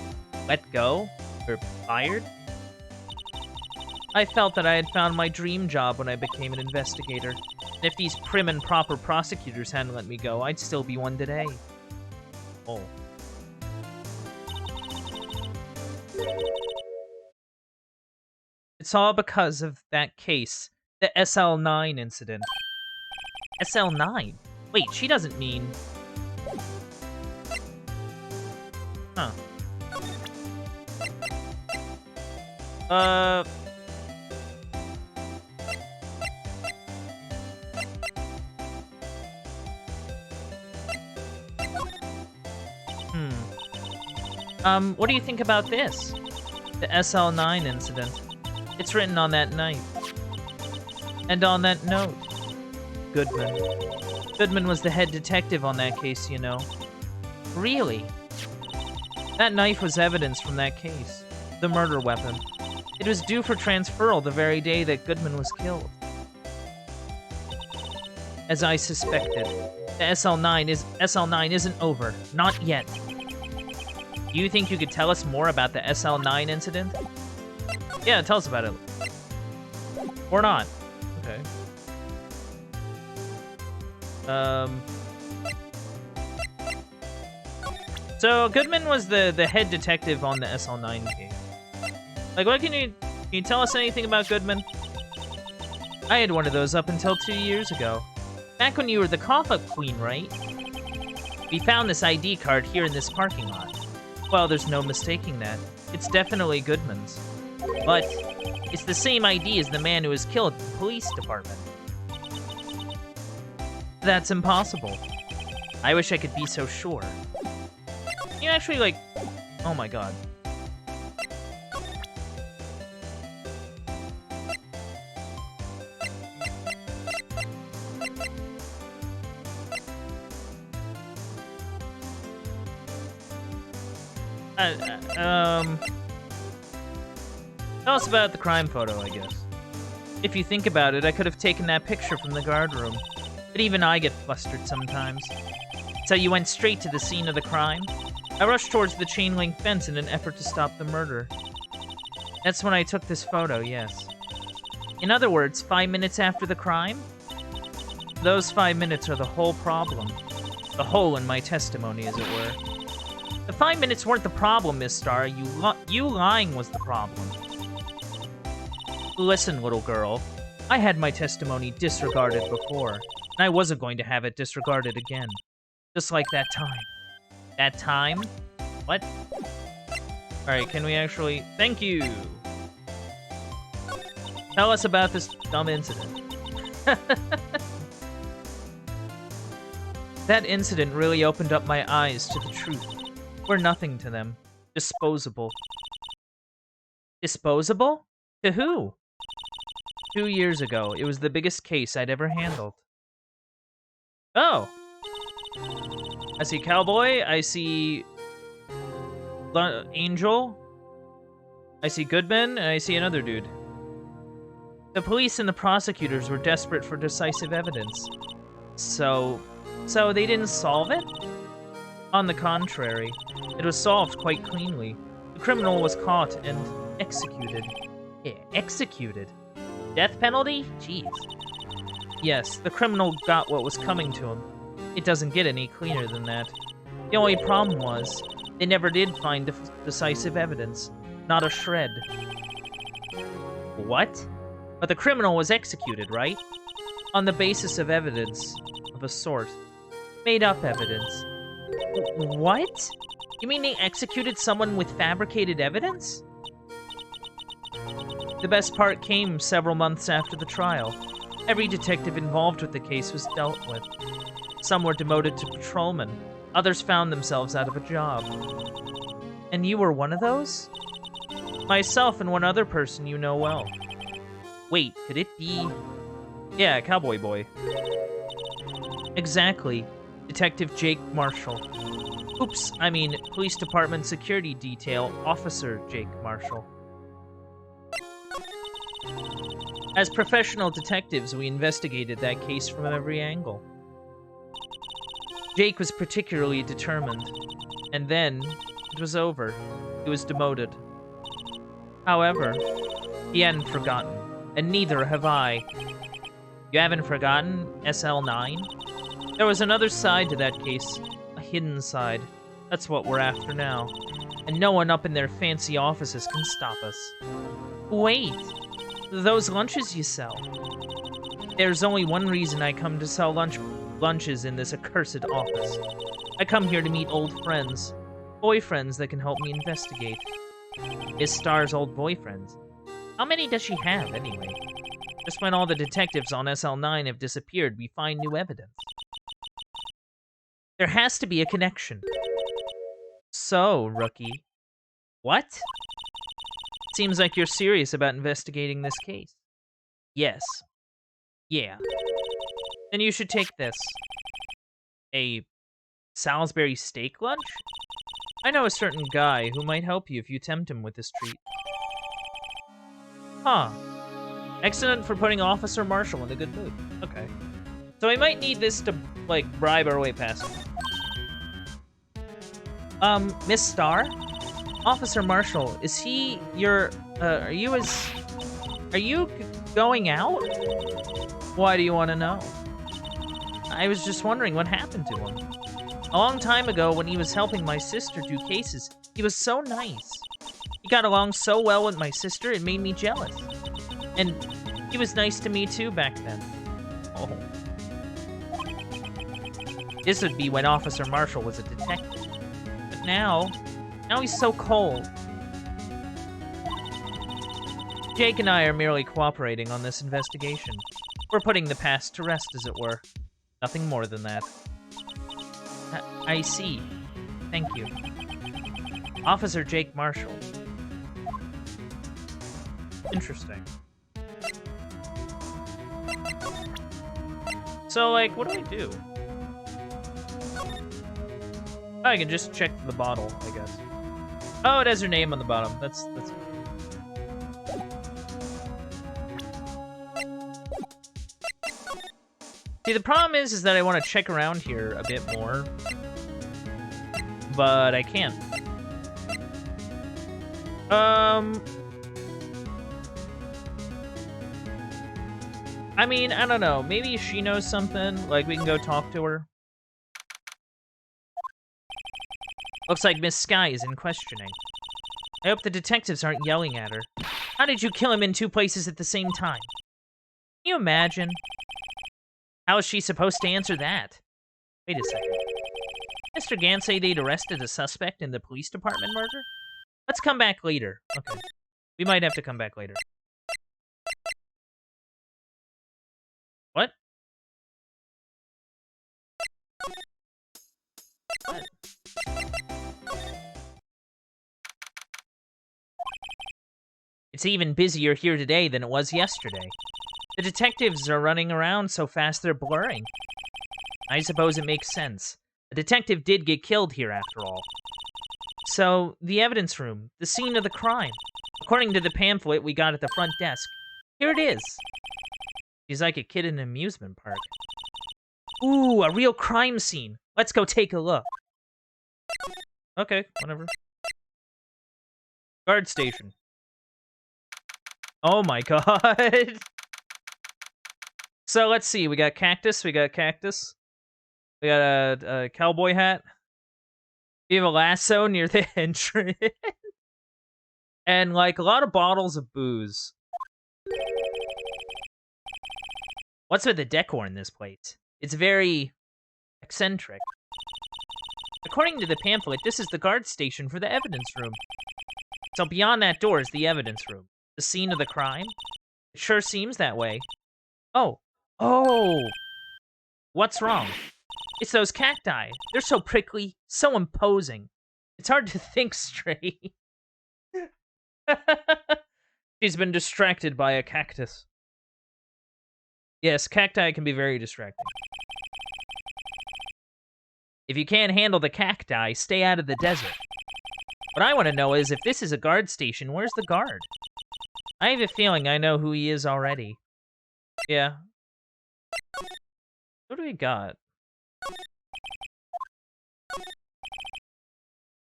let go? Or fired? I felt that I had found my dream job when I became an investigator. And if these prim and proper prosecutors hadn't let me go, I'd still be one today. Oh. It's all because of that case, the Sl9 incident. Sl9? Wait, she doesn't mean... huh. What do you think about this? The Sl9 incident. It's written on that knife. And on that note, Goodman. Goodman was the head detective on that case, you know. Really? That knife was evidence from that case. The murder weapon. It was due for transferal the very day that Goodman was killed. As I suspected, the Sl9 isn't over. Not yet. Do you think you could tell us more about the Sl9 incident? Yeah, tell us about it. Or not. Okay. So Goodman was the head detective on the Sl9 case. Like, what can you tell us anything about Goodman? I had one of those up until 2 years ago. Back when you were the cough-up queen, right? We found this ID card here in this parking lot. Well, there's no mistaking that. It's definitely Goodman's. But it's the same ID as the man who was killed at the police department. That's impossible. I wish I could be so sure. You actually, like... oh my god. Tell us about the crime photo, I guess. If you think about it, I could have taken that picture from the guard room. But even I get flustered sometimes. So you went straight to the scene of the crime? I rushed towards the chain-link fence in an effort to stop the murder. That's when I took this photo, yes. In other words, 5 minutes after the crime? Those 5 minutes are the whole problem. The hole in my testimony, as it were. The 5 minutes weren't the problem, Miss Starr. You lying was the problem. Listen, little girl. I had my testimony disregarded before, and I wasn't going to have it disregarded again. Just like that time. That time? What? Alright, can we actually... thank you! Tell us about this dumb incident. That incident really opened up my eyes to the truth. We're nothing to them. Disposable. Disposable? To who? 2 years ago, it was the biggest case I'd ever handled. Oh! I see cowboy, I see... Angel. I see Goodman, and I see another dude. The police and the prosecutors were desperate for decisive evidence. So they didn't solve it? On the contrary, it was solved quite cleanly. The criminal was caught and executed. Yeah, executed? Death penalty? Jeez. Yes, the criminal got what was coming to him. It doesn't get any cleaner than that. The only problem was, they never did find decisive evidence. Not a shred. What? But the criminal was executed, right? On the basis of evidence of a sort. Made up evidence. What? You mean they executed someone with fabricated evidence? The best part came several months after the trial. Every detective involved with the case was dealt with. Some were demoted to patrolmen. Others found themselves out of a job. And you were one of those? Myself and one other person you know well. Wait, could it be... Yeah, Cowboy Boy. Exactly. Detective Jake Marshall. Oops, I mean, Police Department Security Detail Officer Jake Marshall. As professional detectives, we investigated that case from every angle. Jake was particularly determined. And then, it was over. He was demoted. However, he hadn't forgotten. And neither have I. You haven't forgotten Sl9? There was another side to that case. A hidden side. That's what we're after now. And no one up in their fancy offices can stop us. Wait. Those lunches you sell. There's only one reason I come to sell lunches in this accursed office. I come here to meet old friends. Boyfriends that can help me investigate. Miss Star's old boyfriends. How many does she have, anyway? Just when all the detectives on Sl9 have disappeared, we find new evidence. There has to be a connection. So, rookie. What? Seems like you're serious about investigating this case. Yes. Yeah. Then you should take this. A Salisbury steak lunch? I know a certain guy who might help you if you tempt him with this treat. Huh. Excellent for putting Officer Marshall in a good mood. Okay. So we might need this to, like, bribe our way past him. Miss Star? Officer Marshall, is he your, are you going out? Why do you want to know? I was just wondering what happened to him. A long time ago, when he was helping my sister do cases, he was so nice. He got along so well with my sister, it made me jealous. And he was nice to me too back then. Oh. This would be when Officer Marshall was a detective. But now he's so cold. Jake and I are merely cooperating on this investigation. We're putting the past to rest, as it were. Nothing more than that. I see. Thank you. Officer Jake Marshall. Interesting. So, like, what do I do? Oh, I can just check the bottle, I guess. Oh, it has her name on the bottom. That's... See, the problem is that I want to check around here a bit more. But I can't. I mean, I don't know. Maybe she knows something. Like, we can go talk to her. Looks like Miss Sky is in questioning. I hope the detectives aren't yelling at her. How did you kill him in two places at the same time? Can you imagine? How is she supposed to answer that? Wait a second. Mr. Gant say they'd arrested a suspect in the police department murder? Let's come back later. Okay. We might have to come back later. What? What? It's even busier here today than it was yesterday. The detectives are running around so fast they're blurring. I suppose it makes sense. A detective did get killed here after all. So, the evidence room, the scene of the crime. According to the pamphlet we got at the front desk. Here it is. She's like a kid in an amusement park. Ooh, a real crime scene. Let's go take a look. Okay, whatever. Guard station. Oh my god. So, let's see. We got cactus. We got a cowboy hat. We have a lasso near the entrance. And, like, a lot of bottles of booze. What's with the decor in this place? It's very eccentric. According to the pamphlet, this is the guard station for the evidence room. So beyond that door is the evidence room. The scene of the crime? It sure seems that way. Oh. Oh! What's wrong? It's those cacti. They're so prickly, so imposing. It's hard to think straight. She's been distracted by a cactus. Yes, cacti can be very distracting. If you can't handle the cacti, stay out of the desert. What I want to know is, if this is a guard station, where's the guard? I have a feeling I know who he is already. Yeah. What do we got?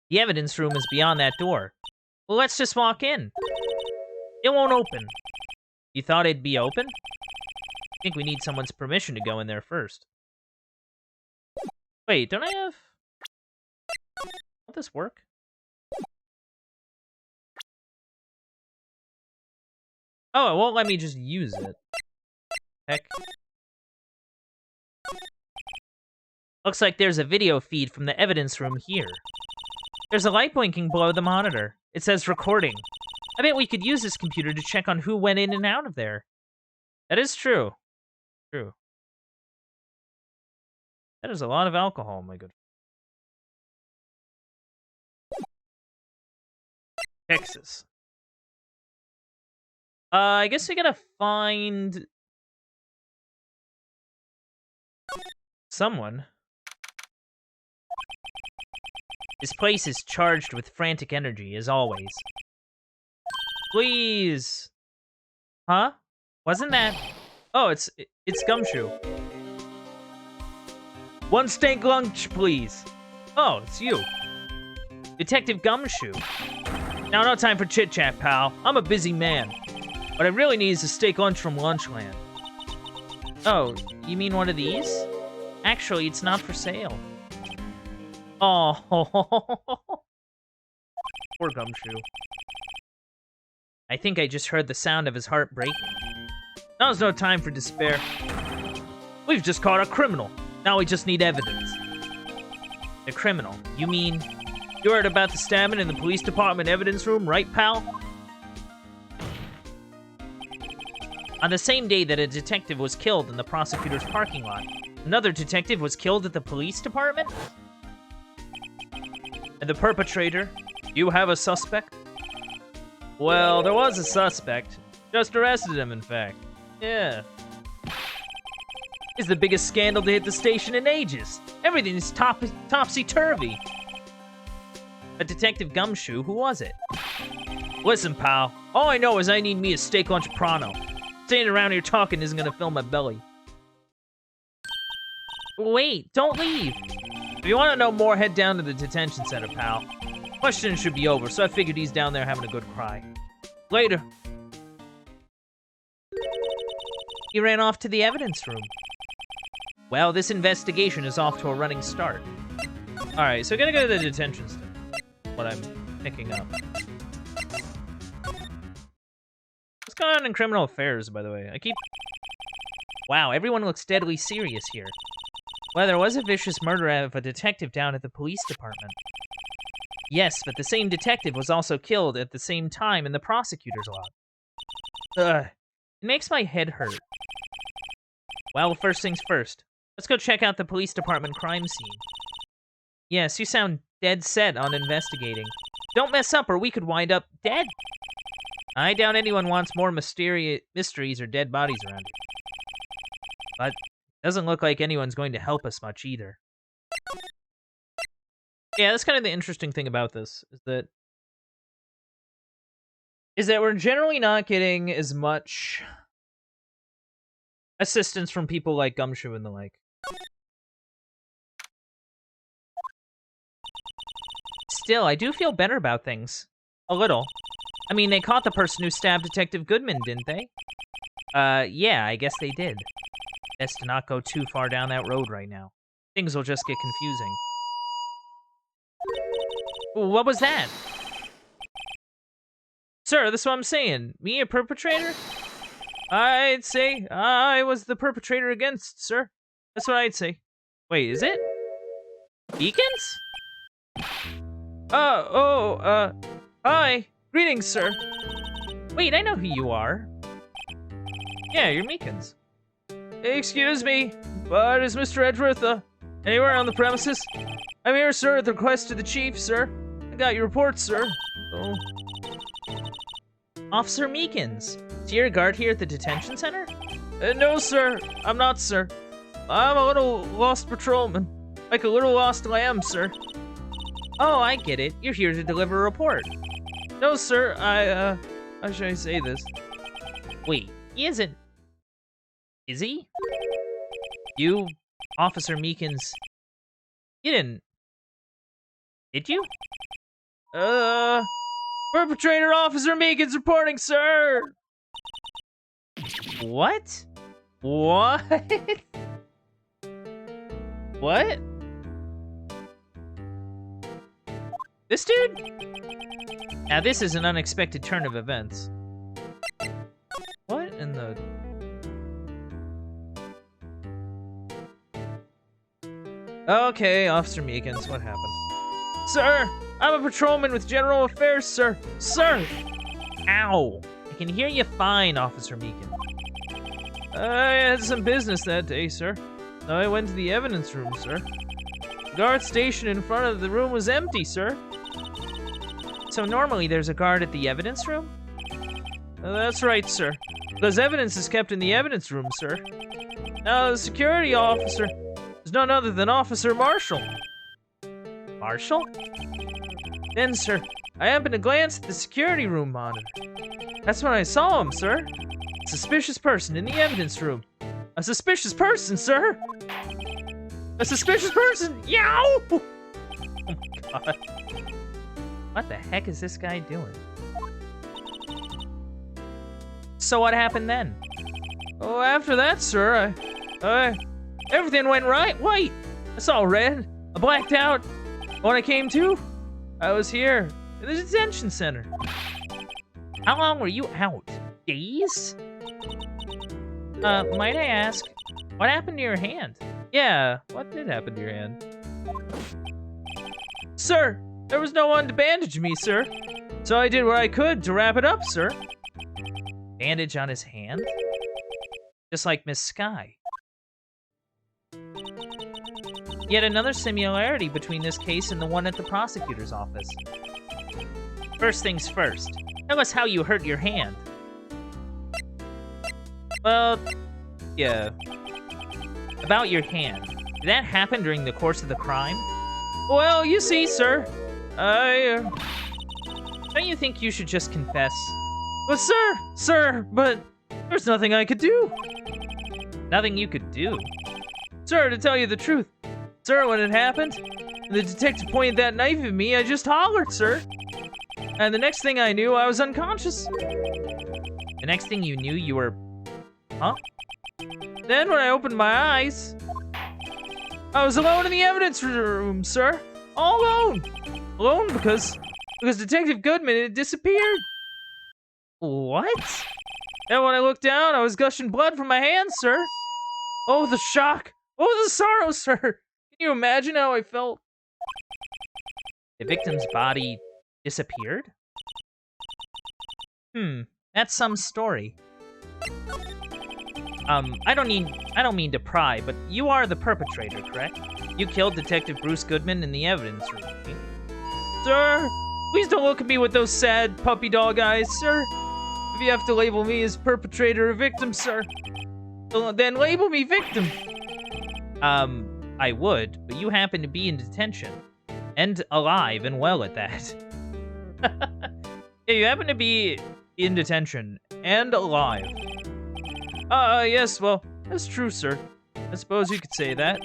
The evidence room is beyond that door. Well, let's just walk in. It won't open. You thought it'd be open? I think we need someone's permission to go in there first. Wait, don't I have... Won't this work? Oh, it won't let me just use it. Heck. Looks like there's a video feed from the evidence room here. There's a light blinking below the monitor. It says recording. I bet we could use this computer to check on who went in and out of there. That is true. True. That is a lot of alcohol, my good. Texas. I guess we gotta find... someone. This place is charged with frantic energy, as always. Please! Huh? Wasn't that... Oh, it's Gumshoe. One steak lunch, please. Oh, it's you. Detective Gumshoe. Now, no time for chit-chat, pal. I'm a busy man. What I really need is a steak lunch from Lunchland. Oh, you mean one of these? Actually, it's not for sale. Oh, poor Gumshoe. I think I just heard the sound of his heart breaking. Now's no time for despair. We've just caught a criminal. Now we just need evidence. The criminal? You mean... You heard about the stabbing in the police department evidence room, right, pal? On the same day that a detective was killed in the prosecutor's parking lot, another detective was killed at the police department? And the perpetrator? Do you have a suspect? Well, there was a suspect. Just arrested him, in fact. Yeah. It's the biggest scandal to hit the station in ages. Everything's topsy-turvy. A Detective Gumshoe, who was it? Listen, pal. All I know is I need me a steak lunch pronto. Staying around here talking isn't gonna fill my belly. Wait, don't leave. If you want to know more, head down to the detention center, pal. Questioning should be over, so I figured he's down there having a good cry. Later. He ran off to the evidence room. Well, this investigation is off to a running start. Alright, so I gotta go to the detention center. What I'm picking up. What's going on in criminal affairs, by the way? Wow, everyone looks deadly serious here. Well, there was a vicious murder of a detective down at the police department. Yes, but the same detective was also killed at the same time in the prosecutor's lot. Ugh. It makes my head hurt. Well, first things first. Let's go check out the police department crime scene. Yes, you sound dead set on investigating. Don't mess up or we could wind up dead. I doubt anyone wants more mysteries or dead bodies around here. But it doesn't look like anyone's going to help us much either. Yeah, that's kind of the interesting thing about this, is that we're generally not getting as much assistance from people like Gumshoe and the like. Still, I do feel better about things. A little. I mean, they caught the person who stabbed Detective Goodman, didn't they? Yeah, I guess they did. Best to not go too far down that road right now. Things will just get confusing. What was that? Sir, that's what I'm saying. Me, a perpetrator? I'd say I was the perpetrator against, sir. That's what I'd say. Wait, is it? Beacons? Hi. Greetings, sir. Wait, I know who you are. Yeah, you're Meekins. Excuse me, but is Mr. Edgeworth, anywhere on the premises? I'm here, sir, at the request of the chief, sir. I got your report, sir. Oh. Officer Meekins, is you a guard here at the detention center? No, sir. I'm not, sir. I'm a little lost patrolman. Like a little lost lamb, sir. Oh, I get it. You're here to deliver a report. No, sir. How should I say this? Wait, he isn't. Is he? You, Officer Meekins, you didn't. Did you? Perpetrator Officer Meekins reporting, sir! What? What? What? This dude? Now this is an unexpected turn of events. What in the... Okay, Officer Meekins, what happened? Sir, I'm a patrolman with General Affairs, sir. Sir! Ow! I can hear you fine, Officer Meekins. I had some business that day, sir. I went to the evidence room, sir. The guard station in front of the room was empty, sir. So normally there's a guard at the evidence room? That's right, sir. Because evidence is kept in the evidence room, sir. Now, the security officer is none other than Officer Marshall. Marshall? Then, sir, I happened to glance at the security room monitor. That's when I saw him, sir. A suspicious person in the evidence room. A suspicious person, sir! A suspicious person! Yow! Oh my god. What the heck is this guy doing? So what happened then? Oh, after that, sir, everything went right. Wait, I saw red. I blacked out. When I came to, I was here in the detention center. How long were you out? Days? Might I ask, what happened to your hand? Yeah, what did happen to your hand? Sir, there was no one to bandage me, sir. So I did what I could to wrap it up, sir. Bandage on his hand? Just like Miss Sky. Yet another similarity between this case and the one at the prosecutor's office. First things first, tell us how you hurt your hand. Well, yeah. About your hand. Did that happen during the course of the crime? Well, you see, sir, Don't you think you should just confess? But sir, but there's nothing I could do. Nothing you could do? Sir, to tell you the truth, sir, when it happened, and the detective pointed that knife at me, I just hollered, sir. And the next thing I knew, I was unconscious. The next thing you knew, you were... Huh? Then when I opened my eyes, I was alone in the evidence room, sir. All alone. Alone because Detective Goodman had disappeared. What? And when I looked down, I was gushing blood from my hands, sir. Oh, the shock. Oh, the sorrow, sir. Can you imagine how I felt? The victim's body disappeared? That's some story. I don't mean to pry, but you are the perpetrator, correct? You killed Detective Bruce Goodman in the evidence room. Sir, please don't look at me with those sad puppy dog eyes, sir. If you have to label me as perpetrator or victim, sir, then label me victim. I would, but you happen to be in detention. And alive and well at that. Yeah, you happen to be in detention and alive. Yes, well, that's true, sir. I suppose you could say that.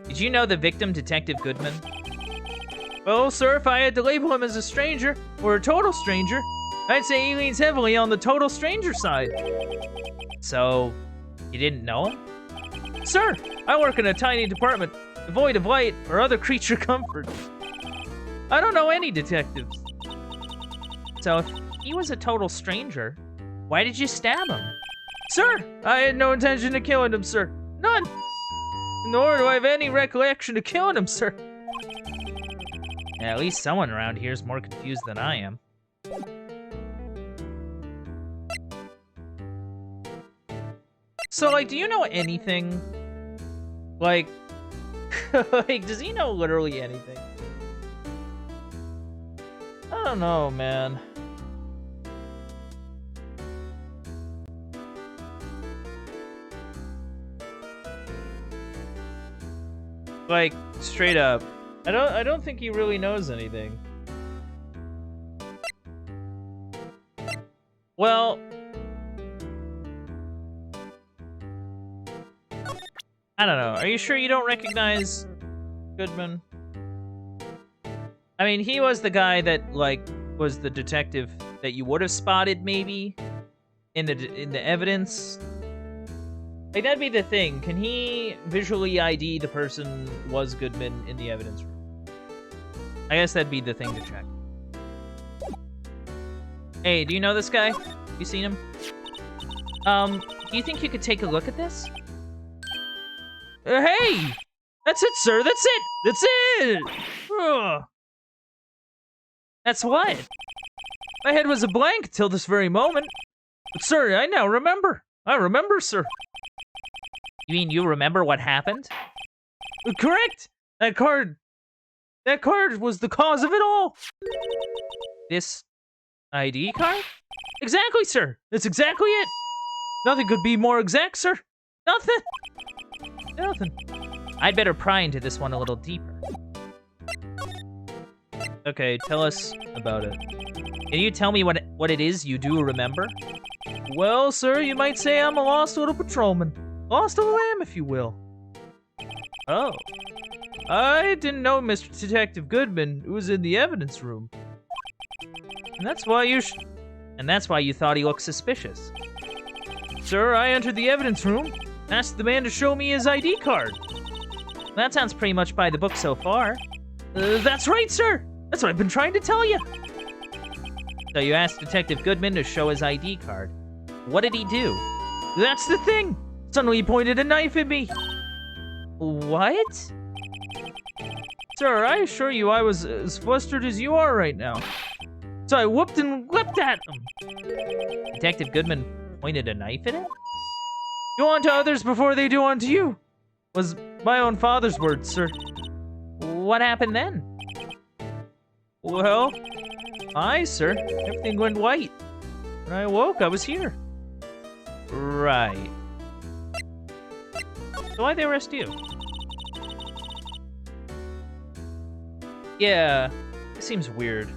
Did you know the victim, Detective Goodman? Well, sir, if I had to label him as a stranger, or a total stranger, I'd say he leans heavily on the total stranger side. So, you didn't know him? Sir, I work in a tiny department, devoid of light or other creature comfort. I don't know any detectives. So if he was a total stranger, why did you stab him? Sir, I had no intention of killing him, sir. None. Nor do I have any recollection of killing him, sir. Yeah, at least someone around here is more confused than I am. So, like, do you know anything? Like, like, does he know literally anything? I don't know, man. Like, straight up. I don't think he really knows anything. Well, I don't know. Are you sure you don't recognize Goodman? I mean, he was the guy that, like, was the detective that you would have spotted, maybe, in the evidence. Like, that'd be the thing. Can he visually ID the person was Goodman in the evidence room? I guess that'd be the thing to check. Hey, do you know this guy? You seen him? Do you think you could take a look at this? Hey! That's it, sir! That's it! That's it! Ugh. That's what? My head was a blank till this very moment. But, sir, I now remember. I remember, sir. You mean you remember what happened? Correct! That card was the cause of it all! This ID card? Exactly, sir! That's exactly it! Nothing could be more exact, sir! Nothing! Nothing. I'd better pry into this one a little deeper. Okay, tell us about it. Can you tell me what it is you do remember? Well, sir, you might say I'm a lost little patrolman. Lost a lamb, if you will. Oh. I didn't know Mr. Detective Goodman was in the evidence room. And that's why you thought he looked suspicious. Sir, I entered the evidence room, asked the man to show me his ID card. That sounds pretty much by the book so far. That's right, sir! That's what I've been trying to tell you! So you asked Detective Goodman to show his ID card. What did he do? That's the thing! Suddenly he pointed a knife at me! What? Sir, I assure you I was as flustered as you are right now. So I whooped and leapt at him. Detective Goodman pointed a knife at him? Do unto others before they do unto you, was my own father's words, sir. What happened then? Well, sir, everything went white. When I awoke, I was here. Right. So why'd they arrest you? Yeah, it seems weird.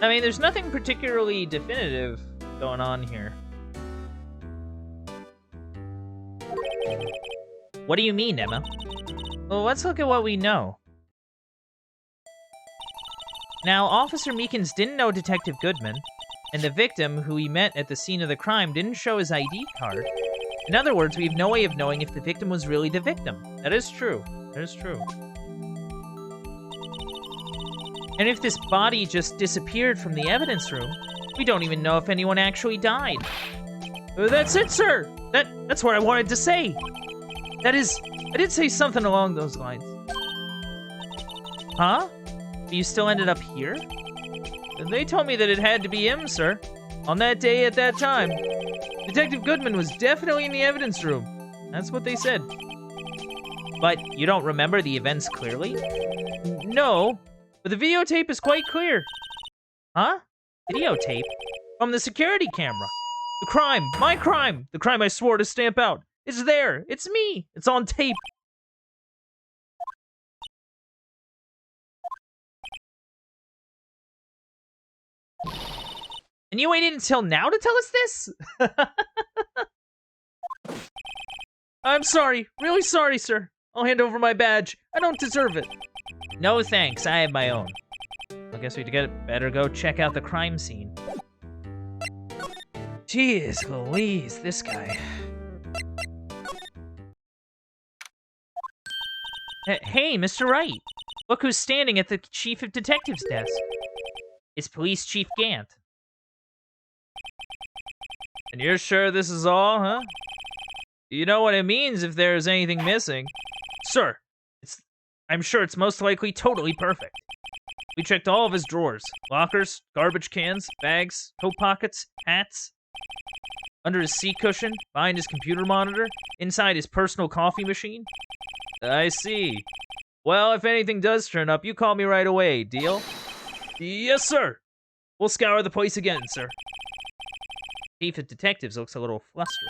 I mean, there's nothing particularly definitive going on here. What do you mean, Emma? Well, let's look at what we know. Now, Officer Meekins didn't know Detective Goodman, and the victim, who he met at the scene of the crime, didn't show his ID card. In other words, we have no way of knowing if the victim was really the victim. That is true. That is true. And if this body just disappeared from the evidence room, we don't even know if anyone actually died. That's it, sir! That's what I wanted to say! That is, I did say something along those lines. Huh? You still ended up here? They told me that it had to be him, sir. On that day at that time. Detective Goodman was definitely in the evidence room. That's what they said. But you don't remember the events clearly? No, but the videotape is quite clear. Huh? Videotape? From the security camera. The crime, my crime, the crime I swore to stamp out. It's there, it's me, it's on tape. And you waited until now to tell us this? I'm sorry. Really sorry, sir. I'll hand over my badge. I don't deserve it. No thanks, I have my own. I guess we better go check out the crime scene. Jeez Louise, this guy. Hey, Mr. Wright. Look who's standing at the Chief of Detectives desk. It's Police Chief Gant. And you're sure this is all, huh? You know what it means if there's anything missing. Sir, I'm sure it's most likely totally perfect. We checked all of his drawers. Lockers, garbage cans, bags, coat pockets, hats. Under his seat cushion, behind his computer monitor, inside his personal coffee machine. I see. Well, if anything does turn up, you call me right away, deal? Yes, sir. We'll scour the place again, sir. Chief of Detectives looks a little flustered.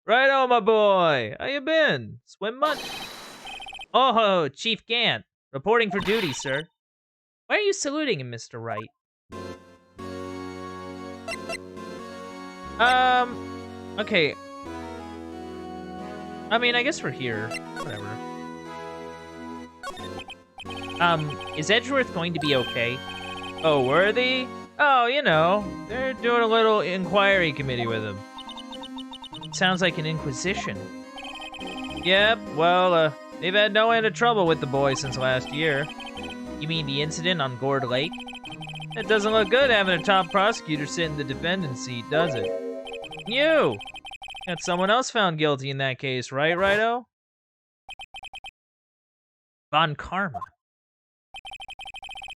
Right on, my boy. How you been? Swim much? Oh, Chief Gant. Reporting for duty, sir. Why are you saluting him, Mr. Wright? Okay. I mean, I guess we're here. Whatever. Is Edgeworth going to be okay? Oh, Worthy? Oh, you know, they're doing a little inquiry committee with him. Sounds like an inquisition. Yep, well, they've had no end of trouble with the boy since last year. You mean the incident on Gourd Lake? It doesn't look good having a top prosecutor sit in the defendant's seat, does it? You! Got someone else found guilty in that case, right, Righto? Von Karma.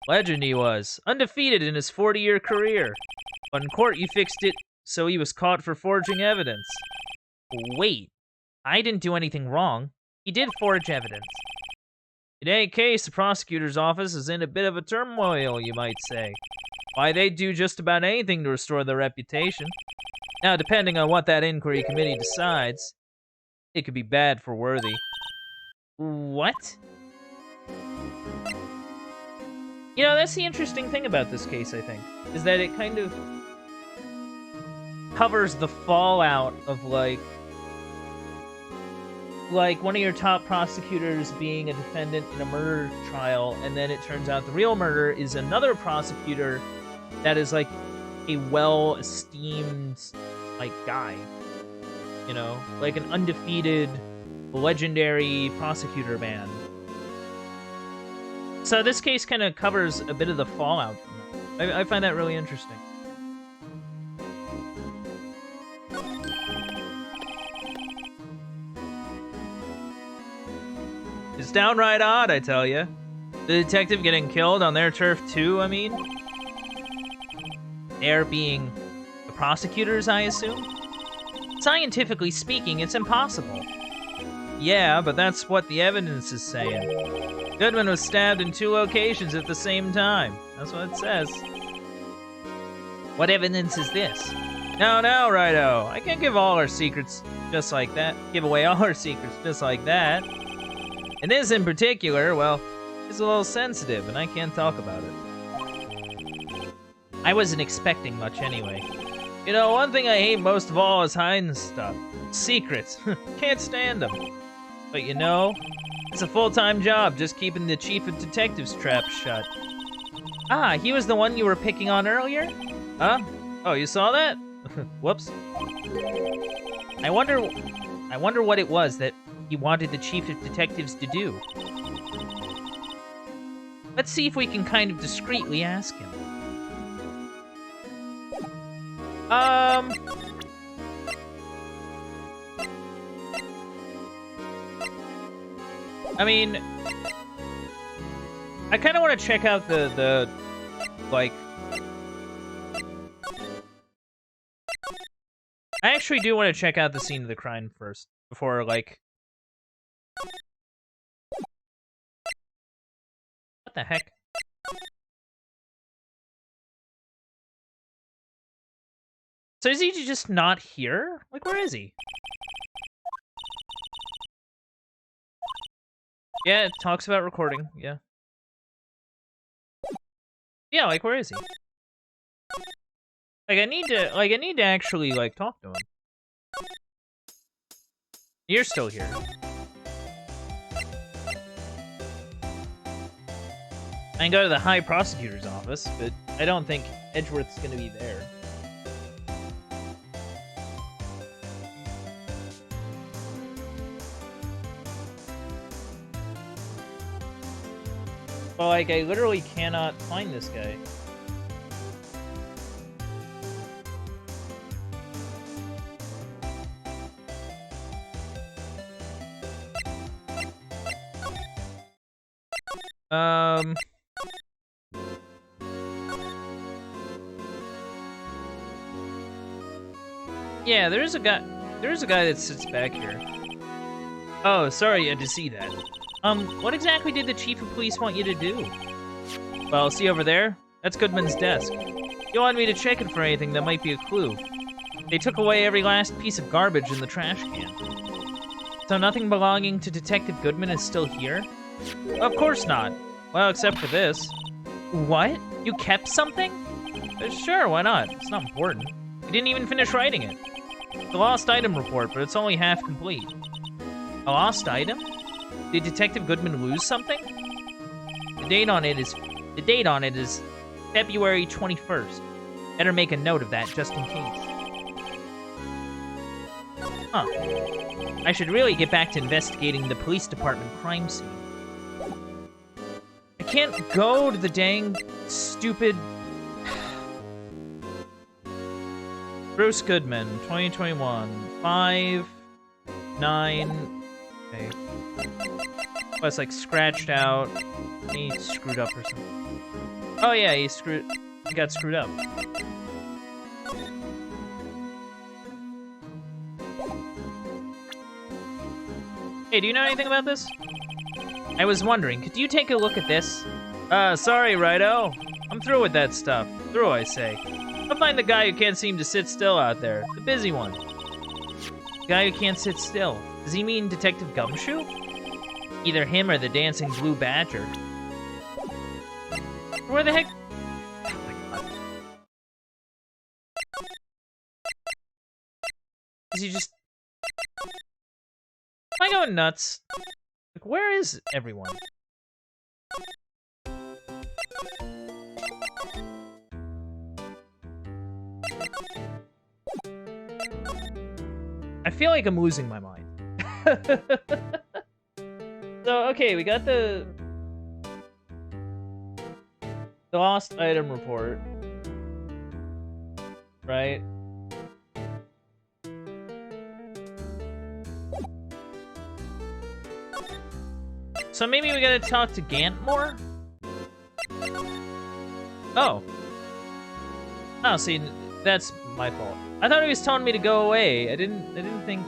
Legend he was. Undefeated in his 40-year career. But in court, you fixed it so he was caught for forging evidence. Wait. I didn't do anything wrong. He did forge evidence. In any case, the prosecutor's office is in a bit of a turmoil, you might say. Why, they'd do just about anything to restore their reputation. Now, depending on what that inquiry committee decides, it could be bad for Worthy. What? You know, that's the interesting thing about this case, I think, is that it kind of covers the fallout of, like one of your top prosecutors being a defendant in a murder trial, and then it turns out the real murderer is another prosecutor that is, like, a well-esteemed, like, guy. You know? Like an undefeated, legendary prosecutor man. So this case kind of covers a bit of the fallout from that. I find that really interesting. It's downright odd, I tell you. The detective getting killed on their turf too, I mean? There being the prosecutors, I assume? Scientifically speaking, it's impossible. Yeah, but that's what the evidence is saying. Goodman was stabbed in 2 locations at the same time. That's what it says. What evidence is this? No, Righto. I can't give all our secrets just like that. Give away all our secrets just like that. And this in particular, well, it's a little sensitive, and I can't talk about it. I wasn't expecting much anyway. You know, one thing I hate most of all is hiding stuff. Secrets. Can't stand them. But you know, it's a full-time job just keeping the Chief of Detectives trap shut. Ah, he was the one you were picking on earlier? Huh? Oh, you saw that? Whoops. I wonder what it was that he wanted the Chief of Detectives to do. Let's see if we can kind of discreetly ask him. I mean, I kind of want to check out the like... I actually do want to check out the scene of the crime first, before, like... What the heck? So is he just not here? Like, where is he? Yeah, it talks about recording, yeah. Yeah, like, where is he? I need to actually, like, talk to him. You're still here. I can go to the High Prosecutor's office, but I don't think Edgeworth's gonna be there. But, like, I literally cannot find this guy. Yeah, there's a guy that sits back here. Oh, sorry, I had to see that. What exactly did the chief of police want you to do? Well, see over there? That's Goodman's desk. He wanted me to check it for anything that might be a clue. They took away every last piece of garbage in the trash can. So nothing belonging to Detective Goodman is still here? Of course not. Well, except for this. What? You kept something? Sure, why not? It's not important. We didn't even finish writing it. The lost item report, but it's only half complete. A lost item? Did Detective Goodman lose something? The date on it is February 21st. Better make a note of that just in case. Huh. I should really get back to investigating the police department crime scene. I can't go to the dang stupid... Bruce Goodman, 2021, 5, 9... Okay. Oh, it's like scratched out. He screwed up or something. Oh yeah, he got screwed up. Hey, do you know anything about this? I was wondering, could you take a look at this? Sorry, Righto. I'm through with that stuff. Through, I say. I'll find the guy who can't seem to sit still out there. The busy one. The guy who can't sit still. Does he mean Detective Gumshoe? Either him or the dancing blue badger. Where the heck? Oh my god. Is he just... Am I going nuts? Like, where is everyone? I feel like I'm losing my mind. So, okay, we got the lost item report, right? So maybe we gotta talk to Gant more? Oh. Oh, see, that's my fault. I thought he was telling me to go away. I didn't think...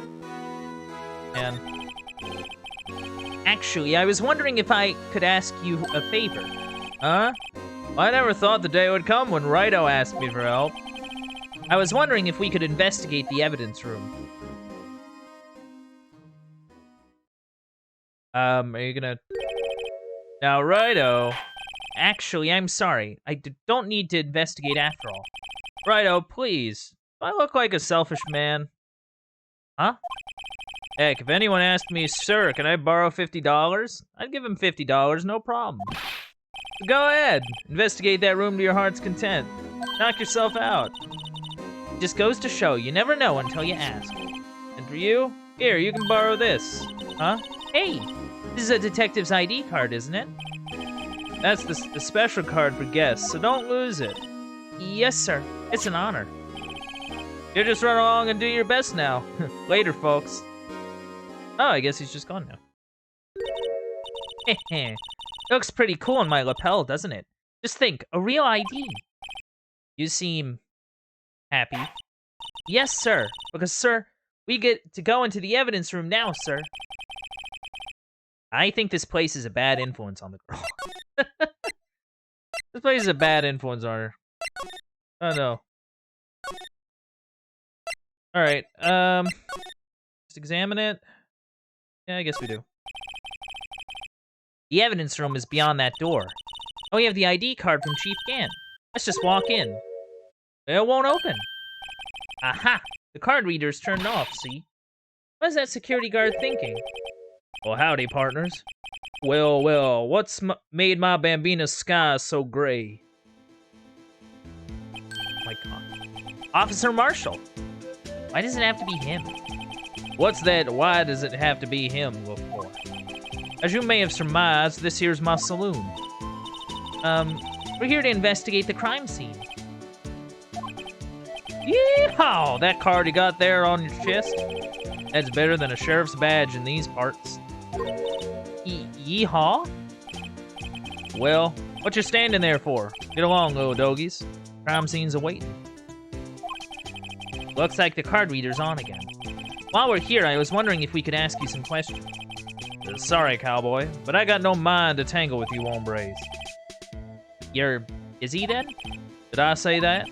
Man. Actually, I was wondering if I could ask you a favor. Huh? I never thought the day would come when Righto asked me for help. I was wondering if we could investigate the evidence room. Are you gonna... Now, Righto. Actually, I'm sorry. I don't need to investigate after all. Righto, please. Do I look like a selfish man? Huh? Heck, if anyone asked me, sir, can I borrow $50? I'd give him $50, no problem. So go ahead. Investigate that room to your heart's content. Knock yourself out. It just goes to show, you never know until you ask. And for you, here, you can borrow this. Huh? Hey, this is a detective's ID card, isn't it? That's the special card for guests, so don't lose it. Yes, sir. It's an honor. You just run along and do your best now. Later, folks. Oh, I guess he's just gone now. It looks pretty cool on my lapel, doesn't it? Just think, a real ID. You seem happy. Yes, sir. Because, sir, we get to go into the evidence room now, sir. I think this place is a bad influence on the girl. This place is a bad influence on her. Oh, no. Alright, just examine it. Yeah, I guess we do. The evidence room is beyond that door. Oh, we have the ID card from Chief Gant. Let's just walk in. It won't open. Aha! The card reader's turned off, see? What's that security guard thinking? Well, howdy, partners. Well, what's made my Bambina's sky so gray? My God. Officer Marshall. Why does it have to be him? What's that why does it have to be him look for? As you may have surmised, this here's my saloon. We're here to investigate the crime scene. Yeehaw! That card you got there on your chest? That's better than a sheriff's badge in these parts. Yeehaw? Well, what you standing there for? Get along, little dogies. Crime scene's awaiting. Looks like the card reader's on again. While we're here, I was wondering if we could ask you some questions. Sorry, cowboy, but I got no mind to tangle with you hombres. You're busy then? Did I say that?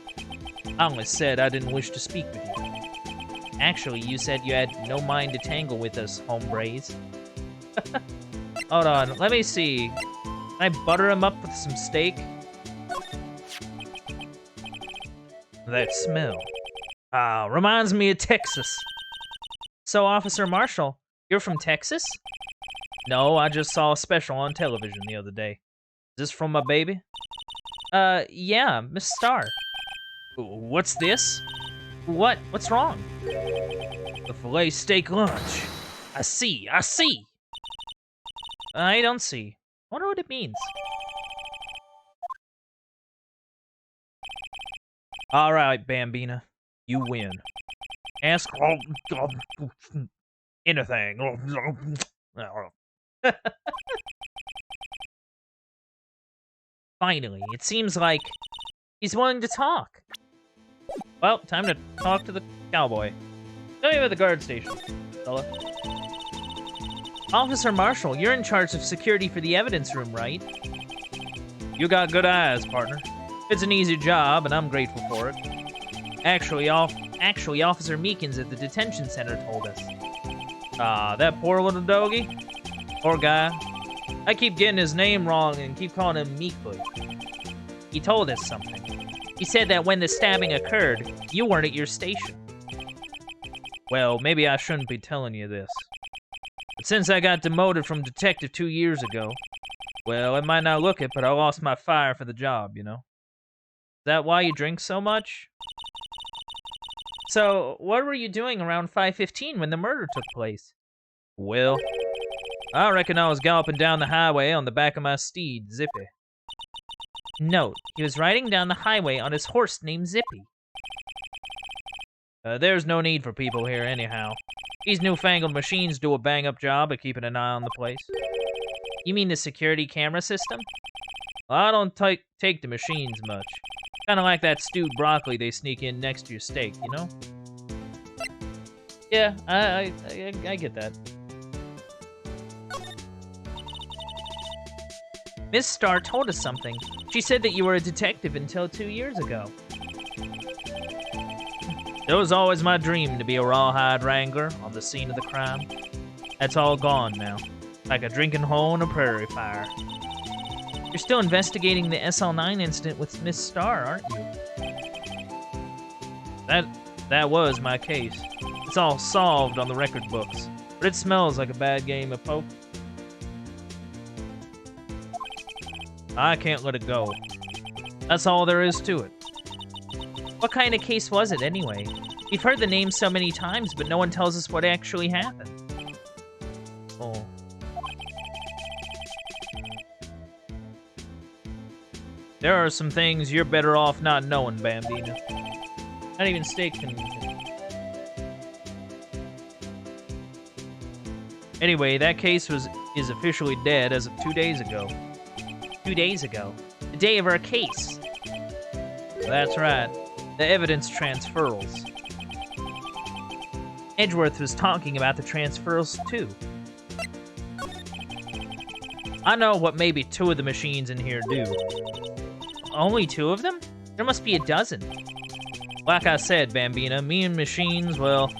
I only said I didn't wish to speak with you. Actually, you said you had no mind to tangle with us, hombres. Hold on, let me see. Can I butter him up with some steak? That smell. Reminds me of Texas. So, Officer Marshall, you're from Texas? No, I just saw a special on television the other day. Is this from my baby? Yeah, Miss Starr. What's this? What's wrong? The filet steak lunch. I see. I don't see. I wonder what it means. All right, Bambina. You win. Ask anything. Finally, it seems like he's willing to talk. Well, time to talk to the cowboy. Tell me about the guard station, fella. Officer Marshall, you're in charge of security for the evidence room, right? You got good eyes, partner. It's an easy job, and I'm grateful for it. Actually, Officer Meekins at the detention center told us. That poor little doggy? Poor guy. I keep getting his name wrong and keep calling him Meekly. He told us something. He said that when the stabbing occurred, you weren't at your station. Well, maybe I shouldn't be telling you this. But since I got demoted from detective 2 years ago, well, it might not look it, but I lost my fire for the job, you know? Is that why you drink so much? So, what were you doing around 5:15 when the murder took place? Well, I reckon I was galloping down the highway on the back of my steed, Zippy. Note, he was riding down the highway on his horse named Zippy. There's no need for people here anyhow. These newfangled machines do a bang-up job of keeping an eye on the place. You mean the security camera system? Well, I don't take the machines much. Kinda like that stewed broccoli they sneak in next to your steak, you know? Yeah, I get that. Miss Starr told us something. She said that you were a detective until 2 years ago. It was always my dream to be a rawhide wrangler on the scene of the crime. That's all gone now, like a drinking hole in a prairie fire. You're still investigating the Sl9 incident with Miss Starr, aren't you? That was my case. It's all solved on the record books, but it smells like a bad game of poker. I can't let it go. That's all there is to it. What kind of case was it, anyway? We've heard the name so many times, but no one tells us what actually happened. Oh. There are some things you're better off not knowing, Bambina. Not even steak can... Anyway, that case is officially dead as of 2 days ago. 2 days ago? The day of our case? That's right. The evidence transferals. Edgeworth was talking about the transferals, too. I know what maybe 2 of the machines in here do. Only 2 of them? There must be a dozen. Like I said, Bambina, me and machines, well,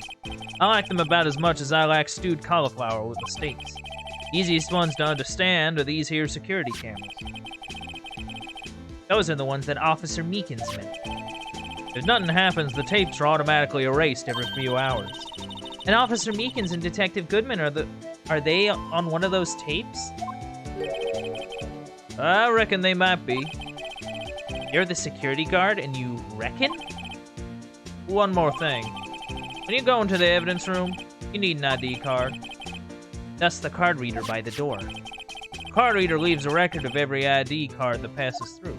I like them about as much as I like stewed cauliflower with the steaks. Easiest ones to understand are these here security cameras. Those are the ones that Officer Meekins meant. If nothing happens, the tapes are automatically erased every few hours. And Officer Meekins and Detective Goodman, are they on one of those tapes? I reckon they might be. You're the security guard and you reckon? One more thing. When you go into the evidence room, you need an ID card. Thus the card reader by the door. The card reader leaves a record of every ID card that passes through.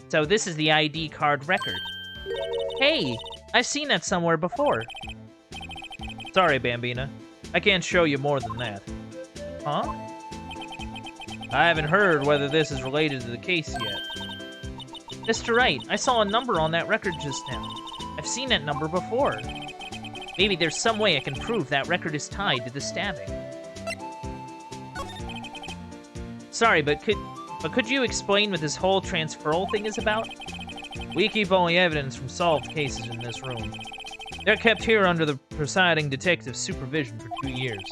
So this is the ID card record. Hey, I've seen that somewhere before. Sorry, Bambina. I can't show you more than that. Huh? I haven't heard whether this is related to the case yet. Mr. Wright, I saw a number on that record just now. I've seen that number before. Maybe there's some way I can prove that record is tied to the stabbing. Sorry, but could you explain what this whole transferal thing is about? We keep only evidence from solved cases in this room. They're kept here under the presiding detective's supervision for 2 years.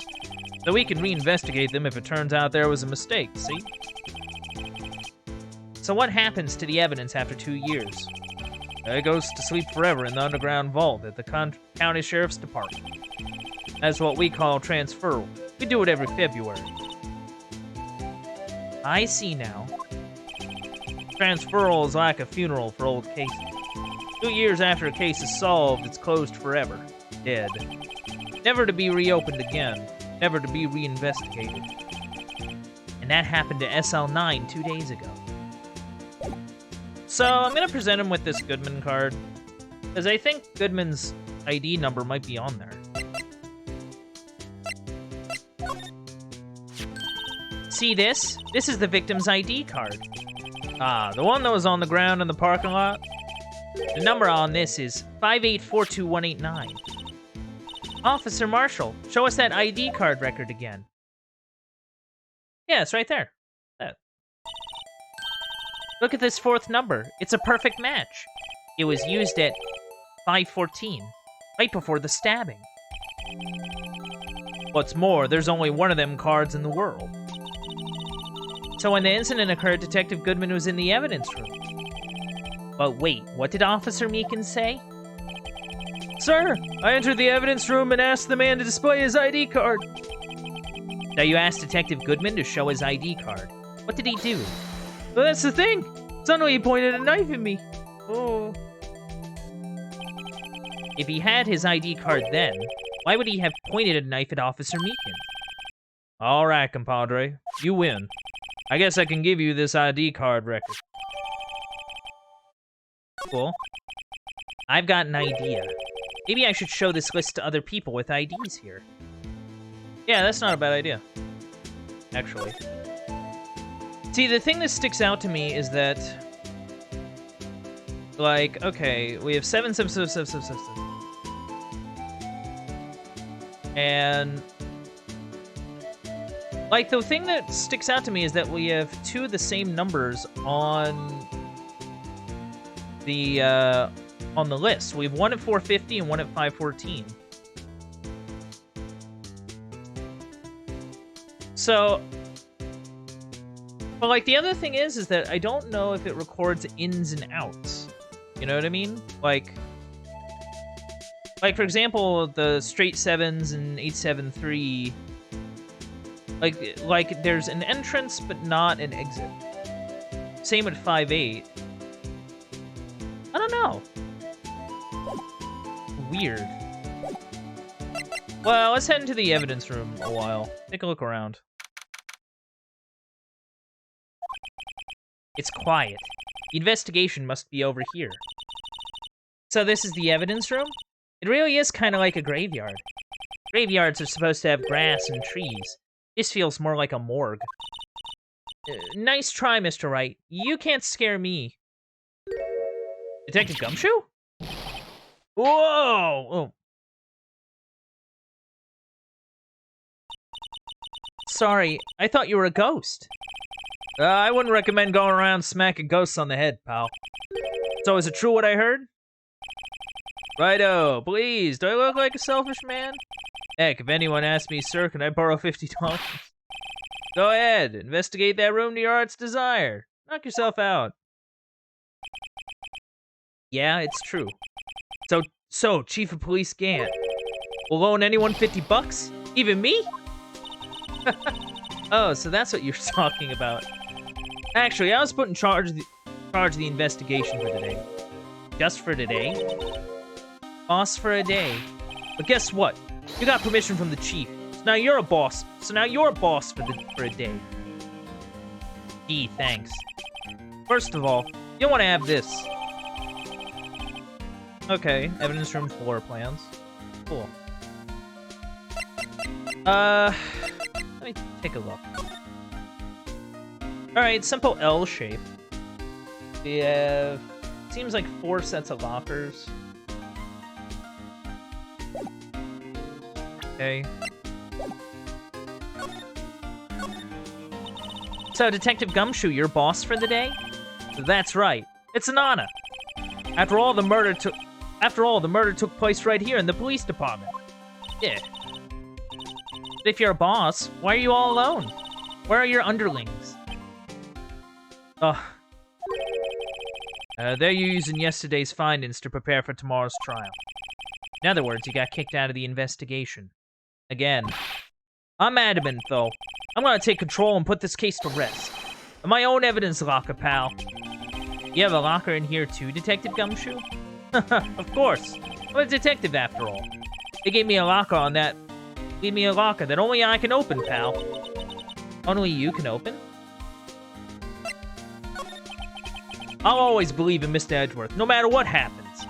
So we can reinvestigate them if it turns out there was a mistake, see? So what happens to the evidence after 2 years? It goes to sleep forever in the underground vault at the county sheriff's department. That's what we call transferal. We do it every February. I see now. Transferal is like a funeral for old cases. 2 years after a case is solved, it's closed forever. Dead. Never to be reopened again. Never to be reinvestigated. And that happened to Sl9 2 days ago. So I'm gonna present him with this Goodman card, because I think Goodman's ID number might be on there. See this? This is the victim's ID card. Ah, the one that was on the ground in the parking lot? The number on this is 5842189. Officer Marshall, show us that ID card record again. Yeah, it's right there. That. Look at this fourth number. It's a perfect match. It was used at 5:14, right before the stabbing. What's more, there's only one of them cards in the world. So when the incident occurred, Detective Goodman was in the evidence room. But wait, what did Officer Meekins say? Sir, I entered the evidence room and asked the man to display his ID card. Now you asked Detective Goodman to show his ID card. What did he do? Well, that's the thing. Suddenly he pointed a knife at me. Oh. If he had his ID card then, why would he have pointed a knife at Officer Meekins? All right, compadre. You win. I guess I can give you this ID card record. Cool. I've got an idea. Maybe I should show this list to other people with IDs here. Yeah, that's not a bad idea. Actually. See, the thing that sticks out to me is that, like, okay, we have 7. And, like, the thing that sticks out to me is that we have 2 of the same numbers on the list. We have one at 450 and one at 514. So, but like the other thing is that I don't know if it records ins and outs. You know what I mean? Like for example, the straight 7s and 873. Like there's an entrance but not an exit. Same with 58. I don't know. Weird. Well, let's head into the evidence room a while. Take a look around. It's quiet. The investigation must be over here. So this is the evidence room? It really is kind of like a graveyard. Graveyards are supposed to have grass and trees. This feels more like a morgue. Nice try, Mr. Wright. You can't scare me. Detective Gumshoe? Whoa! Oh. Sorry, I thought you were a ghost. I wouldn't recommend going around smacking ghosts on the head, pal. So is it true what I heard? Righto, please, do I look like a selfish man? Heck, if anyone asks me, sir, can I borrow $50? Go ahead, investigate that room to your heart's desire. Knock yourself out. Yeah, it's true. So, Chief of Police Gant, will loan anyone $50? Even me? Oh, so that's what you're talking about. Actually, I was put in charge of the investigation for today. Just for today? Boss for a day. But guess what? You got permission from the chief. So now you're a boss. For a day. Gee, thanks. First of all, you want to have this. Okay, evidence room floor plans. Cool. Let me take a look. Alright, simple L shape. We have... seems like 4 sets of lockers. Okay. So, Detective Gumshoe, your boss for the day? That's right. It's Lana. After all, the murder took place right here in the police department. Yeah. But if you're a boss, why are you all alone? Where are your underlings? They're using yesterday's findings to prepare for tomorrow's trial. In other words, you got kicked out of the investigation. Again. I'm adamant, though. I'm gonna take control and put this case to rest. In my own evidence locker, pal. You have a locker in here too, Detective Gumshoe? Of course. I'm a detective after all. They gave me a locker that only I can open, pal. Only you can open? I'll always believe in Mr. Edgeworth, no matter what happens.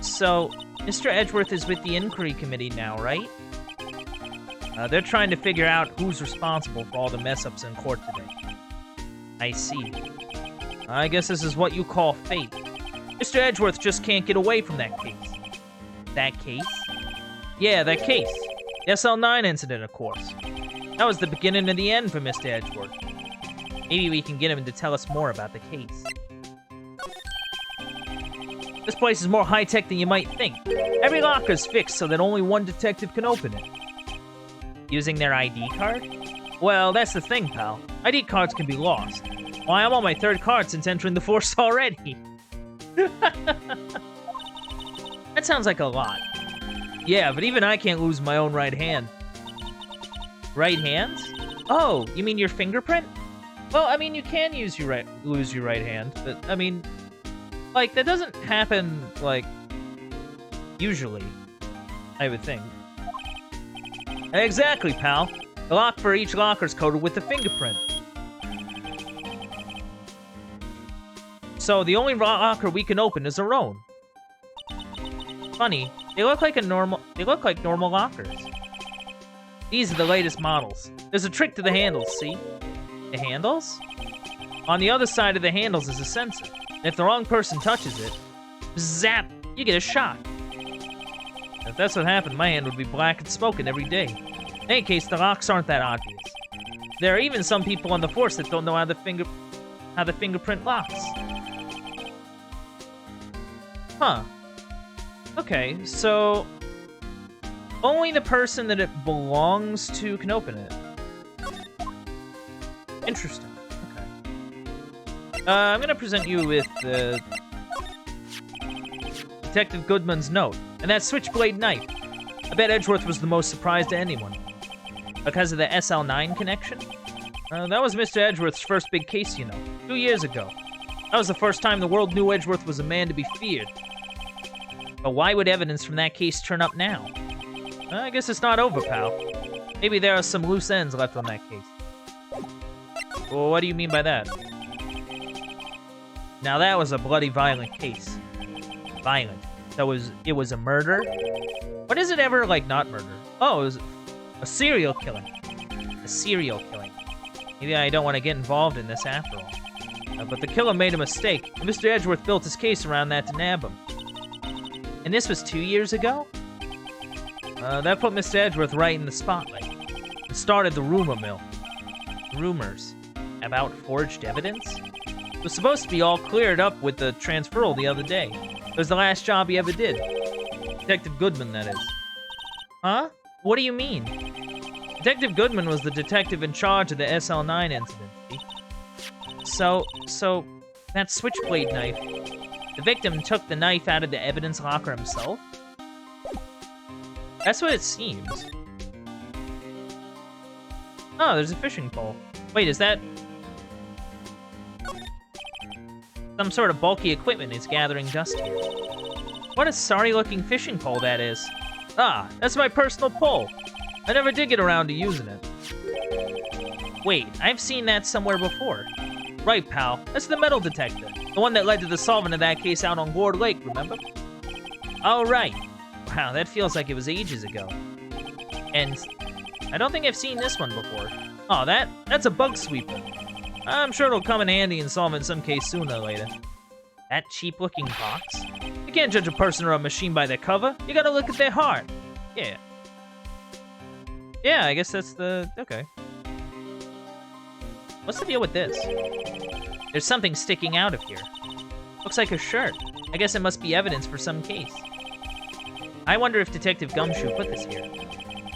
So, Mr. Edgeworth is with the inquiry committee now, right? They're trying to figure out who's responsible for all the mess-ups in court today. I see. I guess this is what you call fate. Mr. Edgeworth just can't get away from that case. That case? Yeah, that case. The Sl9 Incident, of course. That was the beginning of the end for Mr. Edgeworth. Maybe we can get him to tell us more about the case. This place is more high-tech than you might think. Every locker's fixed so that only one detective can open it. Using their ID card? Well, that's the thing, pal. ID cards can be lost. Why, I'm on my 3rd card since entering the force already. That sounds like a lot. Yeah, but even I can't lose my own right hand. Right hands? Oh, you mean your fingerprint? Well, I mean, you can lose your right hand, but, I mean, like, that doesn't happen, like, usually, I would think. Exactly, pal. The lock for each locker is coded with a fingerprint. So the only locker we can open is our own. Funny, they look like normal lockers. These are the latest models. There's a trick to the handles, see? The handles? On the other side of the handles is a sensor. And if the wrong person touches it, zap, you get a shock. If that's what happened, my hand would be black and smoking every day. In any case, the locks aren't that obvious. There are even some people on the force that don't know how the fingerprint locks. Huh. Okay, so only the person that it belongs to can open it. Interesting. Okay. I'm gonna present you with Detective Goodman's note, and that switchblade knife. I bet Edgeworth was the most surprised to anyone. Because of the Sl9 connection? That was Mr. Edgeworth's first big case, you know. 2 years ago. That was the first time the world knew Edgeworth was a man to be feared. But why would evidence from that case turn up now? I guess it's not over, pal. Maybe there are some loose ends left on that case. Well, what do you mean by that? Now that was a bloody violent case. Violent. It was a murder? What is it ever, like, not murder? Oh, it was a serial killing. A serial killing. Maybe I don't want to get involved in this after all. But the killer made a mistake, and Mr. Edgeworth built his case around that to nab him. And this was 2 years ago? That put Mr. Edgeworth right in the spotlight. It started the rumor mill. Rumors about forged evidence? It was supposed to be all cleared up with the transferal the other day. It was the last job he ever did. Detective Goodman, that is. Huh? What do you mean? Detective Goodman was the detective in charge of the Sl9 incident. So, that switchblade knife. The victim took the knife out of the evidence locker himself? That's what it seems. Oh, there's a fishing pole. Wait, is that some sort of bulky equipment is gathering dust here? What a sorry-looking fishing pole that is. Ah, that's my personal pole. I never did get around to using it. Wait, I've seen that somewhere before. Right, pal. That's the metal detector. The one that led to the solving of that case out on Gourd Lake, remember? Oh, right. Wow, that feels like it was ages ago. And I don't think I've seen this one before. Oh, that's a bug sweeper. I'm sure it'll come in handy in solving some case sooner or later. That cheap-looking box? You can't judge a person or a machine by their cover. You gotta look at their heart. Yeah. Yeah, I guess that's the... okay. What's the deal with this? There's something sticking out of here. Looks like a shirt. I guess it must be evidence for some case. I wonder if Detective Gumshoe put this here.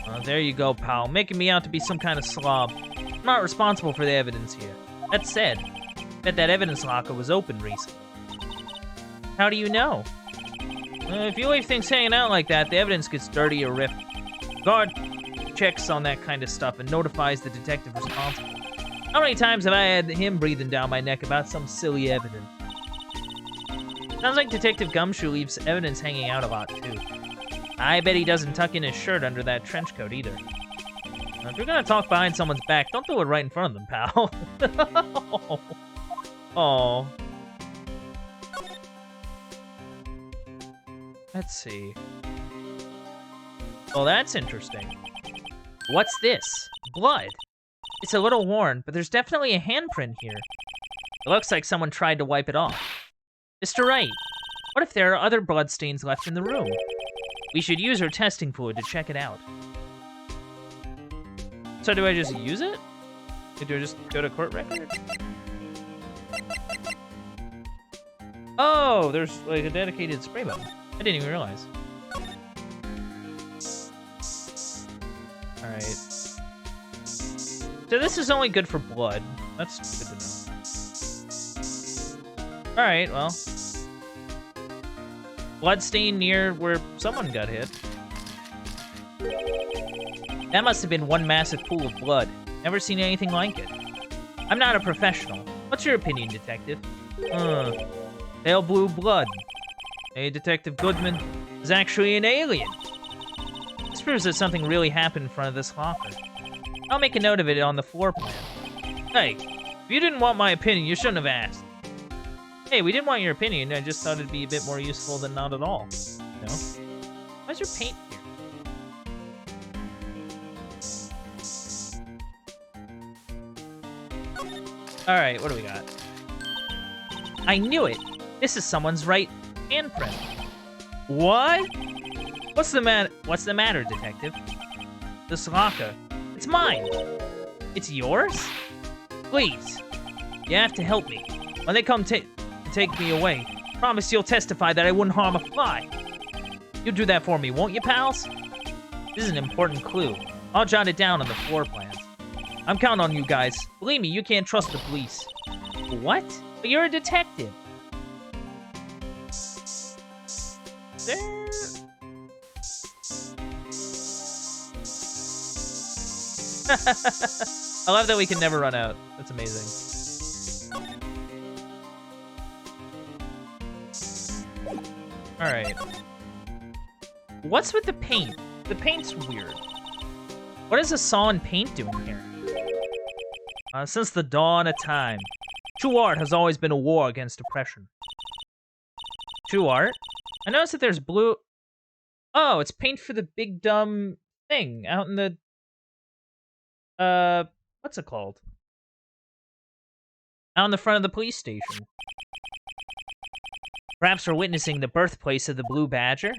Oh, there you go, pal. Making me out to be some kind of slob. I'm not responsible for the evidence here. That said, that evidence locker was open recently. How do you know? If you leave things hanging out like that, the evidence gets dirty or ripped. Guard checks on that kind of stuff and notifies the detective responsible. How many times have I had him breathing down my neck about some silly evidence? Sounds like Detective Gumshoe leaves evidence hanging out a lot, too. I bet he doesn't tuck in his shirt under that trench coat, either. Now, if you're gonna talk behind someone's back, don't do it right in front of them, pal. Oh. Let's see. Well, that's interesting. What's this? Blood. It's a little worn, but there's definitely a handprint here. It looks like someone tried to wipe it off. Mr. Wright, what if there are other bloodstains left in the room? We should use our testing fluid to check it out. So do I just use it? Or do I just go to court record? Oh, there's like a dedicated spray button. I didn't even realize. Alright. So this is only good for blood. That's good to know. Alright, well. Bloodstain near where someone got hit. That must have been one massive pool of blood. Never seen anything like it. I'm not a professional. What's your opinion, Detective? Pale blue blood. Hey, Detective Goodman is actually an alien. This proves that something really happened in front of this locker. I'll make a note of it on the floor plan. Hey, if you didn't want my opinion, you shouldn't have asked. Hey, we didn't want your opinion. I just thought it'd be a bit more useful than not at all. You know? Why's your paint here? Alright, what do we got? I knew it! This is someone's right handprint. What? What's the matter, Detective? This locker. It's mine. It's yours? Please. You have to help me. When they come to take me away, promise you'll testify that I wouldn't harm a fly. You'll do that for me, won't you, pals? This is an important clue. I'll jot it down on the floor plans. I'm counting on you guys. Believe me, you can't trust the police. What? But you're a detective. I love that we can never run out. That's amazing. Alright. What's with the paint? The paint's weird. What is a saw and paint doing here? Since the dawn of time, true art has always been a war against oppression. True art? I noticed that there's blue... Oh, it's paint for the big dumb thing out in the... what's it called? Out in the front of the police station. Perhaps we're witnessing the birthplace of the Blue Badger?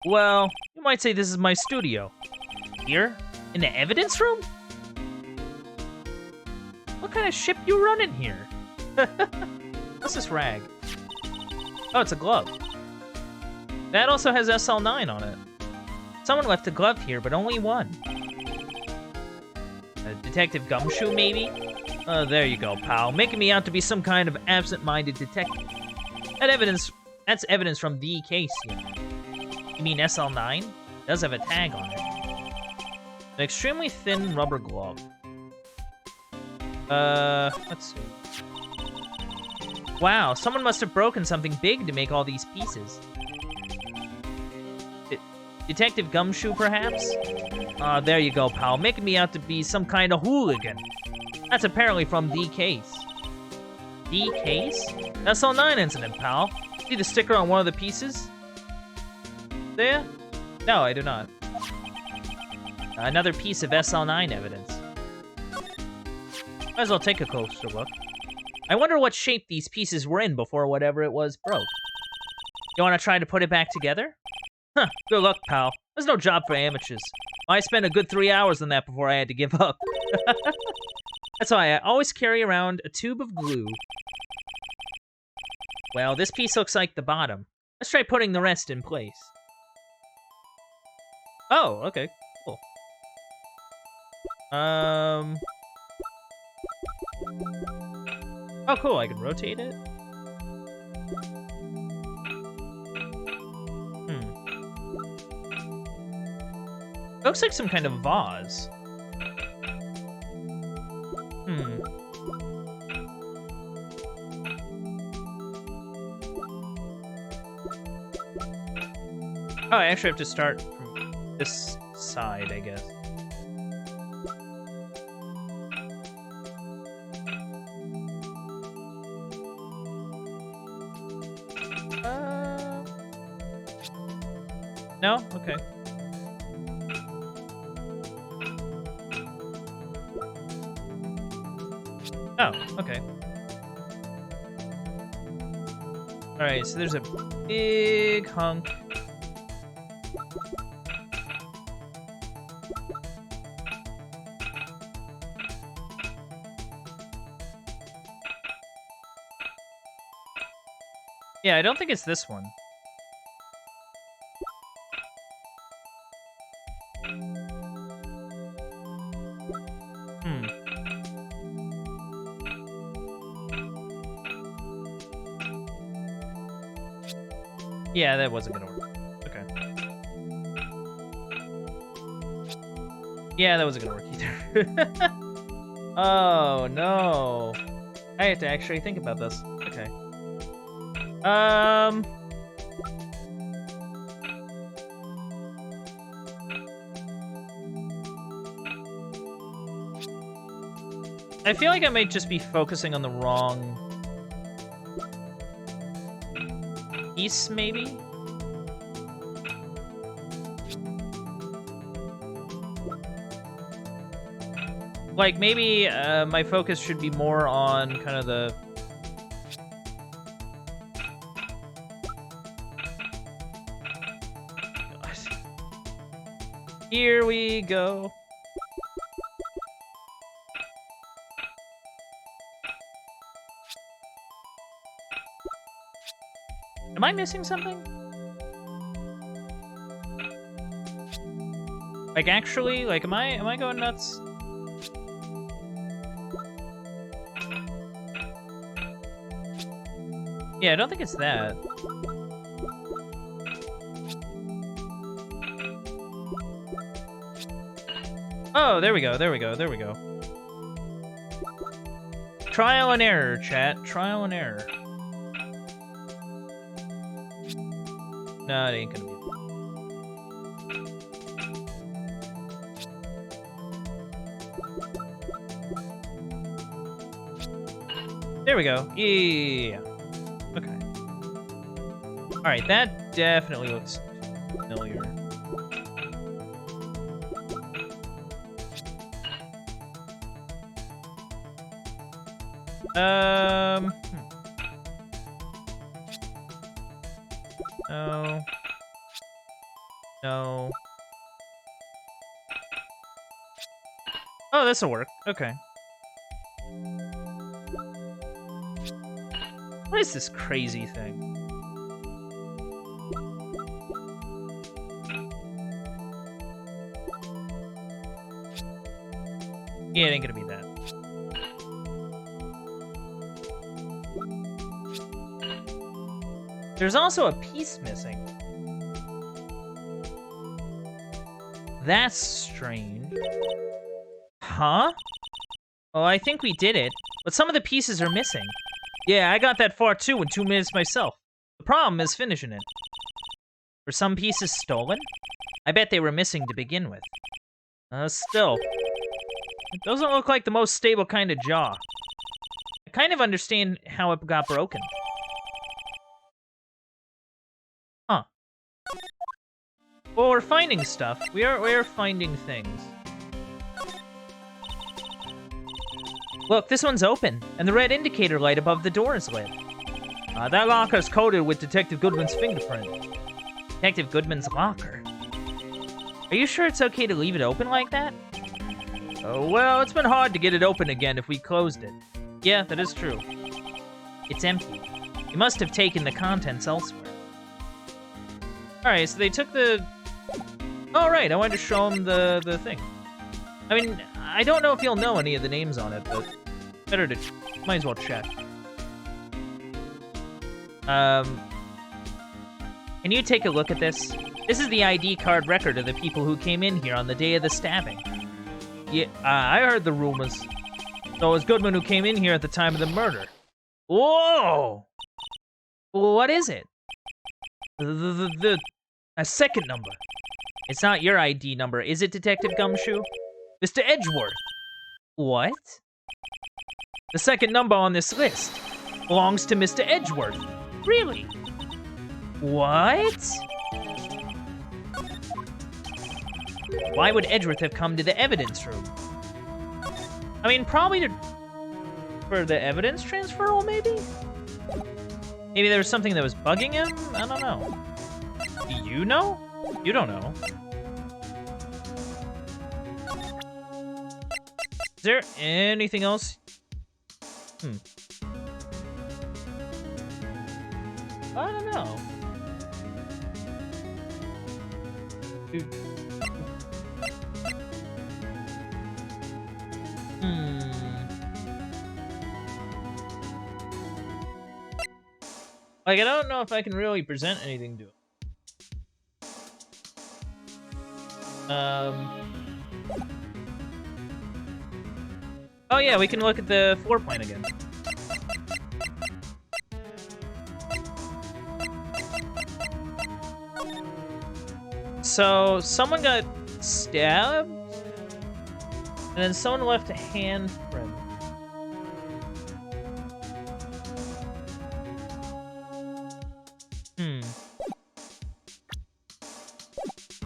Well, you might say this is my studio. Here? In the evidence room? What kind of ship you running here? What's this rag? Oh, it's a glove. That also has SL9 on it. Someone left a glove here, but only one. Detective Gumshoe, maybe? There you go, pal. Making me out to be some kind of absent-minded detective. That's evidence from the case here. You mean SL9? It does have a tag on it. An extremely thin rubber glove. Let's see. Wow, someone must have broken something big to make all these pieces. Detective Gumshoe, perhaps? There you go, pal. Making me out to be some kind of hooligan. That's apparently from the case. The case? Sl9 Incident, pal. See the sticker on one of the pieces? There? No, I do not. Another piece of SL9 evidence. Might as well take a closer look. I wonder what shape these pieces were in before whatever it was broke. You want to try to put it back together? Huh, good luck, pal. There's no job for amateurs. I spent a good 3 hours on that before I had to give up. That's why I always carry around a tube of glue. Well, this piece looks like the bottom. Let's try putting the rest in place. Oh, okay, cool. Oh, cool, I can rotate it. Looks like some kind of vase. Oh, I actually have to start from this side, I guess. No? Okay. Oh, okay. Alright, so there's a big hunk. Yeah, I don't think it's this one. Yeah, that wasn't gonna work. Okay. Yeah, that wasn't gonna work either. Oh, no. I have to actually think about this. Okay. I feel like I might just be focusing on the wrong piece, maybe? Like, maybe my focus should be more on kind of the... God. Here we go. Am I missing something? Like, actually? Like, am I going nuts? Yeah, I don't think it's that. Oh, there we go, there we go, there we go. Trial and error, chat. Trial and error. No, it ain't gonna be. There we go. Yeah. Okay. Alright, that definitely looks familiar. No. No. Oh, this'll work. Okay. What is this crazy thing? Yeah, it ain't gonna be that. There's also a piece missing. That's strange. Huh? Well, I think we did it, but some of the pieces are missing. Yeah, I got that far too in 2 minutes myself. The problem is finishing it. Were some pieces stolen? I bet they were missing to begin with. Still. It doesn't look like the most stable kind of jaw. I kind of understand how it got broken. Huh. Well, we're finding stuff. We are finding things. Look, this one's open, and the red indicator light above the door is lit. That locker's coated with Detective Goodman's fingerprint. Detective Goodman's locker? Are you sure it's okay to leave it open like that? Oh, well, it's been hard to get it open again if we closed it. Yeah, that is true. It's empty. You must have taken the contents elsewhere. Alright, so they took the... Oh, right, I wanted to show them the thing. I mean, I don't know if you'll know any of the names on it, but better to... Might as well check. Can you take a look at this? This is the ID card record of the people who came in here on the day of the stabbing. Yeah, I heard the rumors. So it was Goodman who came in here at the time of the murder. Whoa! Well, what is it? A second number. It's not your ID number, is it, Detective Gumshoe? Mr. Edgeworth. What? The second number on this list belongs to Mr. Edgeworth. Really? What? Why would Edgeworth have come to the evidence room? I mean, probably for the evidence transferal, maybe? Maybe there was something that was bugging him? I don't know. Do you know? You don't know. Is there anything else? I don't know. Like, I don't know if I can really present anything to him. Oh yeah, we can look at the floor plan again. So, someone got stabbed, and then someone left a handprint.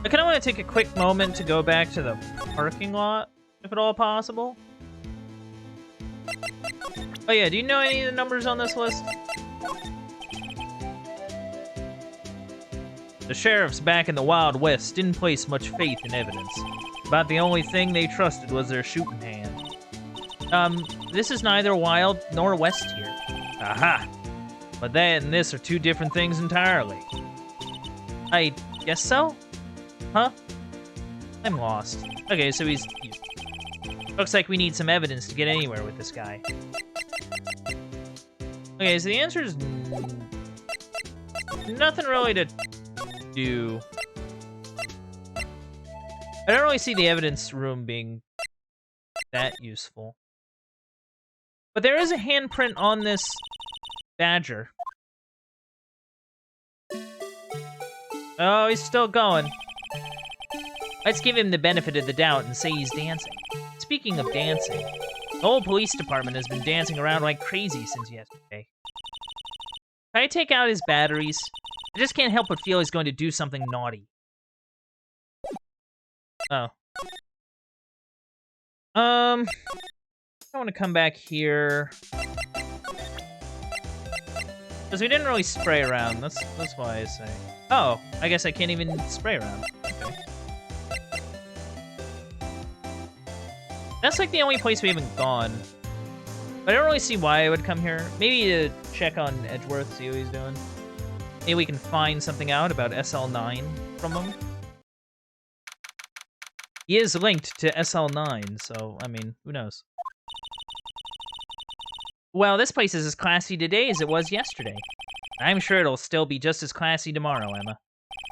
I kind of want to take a quick moment to go back to the parking lot, if at all possible. Oh yeah, do you know any of the numbers on this list? The sheriffs back in the Wild West didn't place much faith in evidence. About the only thing they trusted was their shooting hand. This is neither Wild nor West here. Aha! But that and this are two different things entirely. I guess so? Huh? I'm lost. Okay, so he's... Looks like we need some evidence to get anywhere with this guy. Okay, so the answer is... Nothing really to do. I don't really see the evidence room being that useful. But there is a handprint on this badger. Oh, he's still going. Let's give him the benefit of the doubt and say he's dancing. Speaking of dancing, the whole police department has been dancing around like crazy since yesterday. Can I take out his batteries? I just can't help but feel he's going to do something naughty. Oh. I want to come back here. Because we didn't really spray around. That's why I say. Oh, I guess I can't even spray around. Okay. That's like the only place we haven't gone. But I don't really see why I would come here. Maybe to check on Edgeworth, see what he's doing. Maybe we can find something out about Sl9 from him. He is linked to SL9, so, I mean, who knows? Well, this place is as classy today as it was yesterday. I'm sure it'll still be just as classy tomorrow, Emma.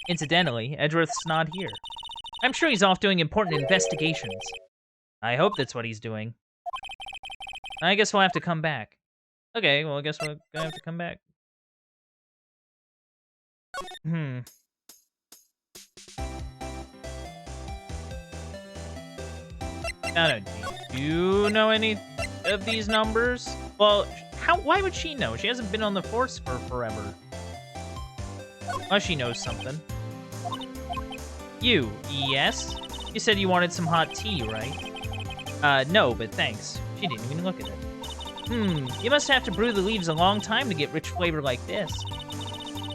Incidentally, Edgeworth's not here. I'm sure he's off doing important investigations. I hope that's what he's doing. I guess we'll have to come back. Okay, well, I guess we're gonna have to come back. I don't know. Do you know any of these numbers? Well, why would she know? She hasn't been on the force for forever. Oh, she knows something. You, yes? You said you wanted some hot tea, right? No, but thanks. She didn't even look at it. You must have to brew the leaves a long time to get rich flavor like this.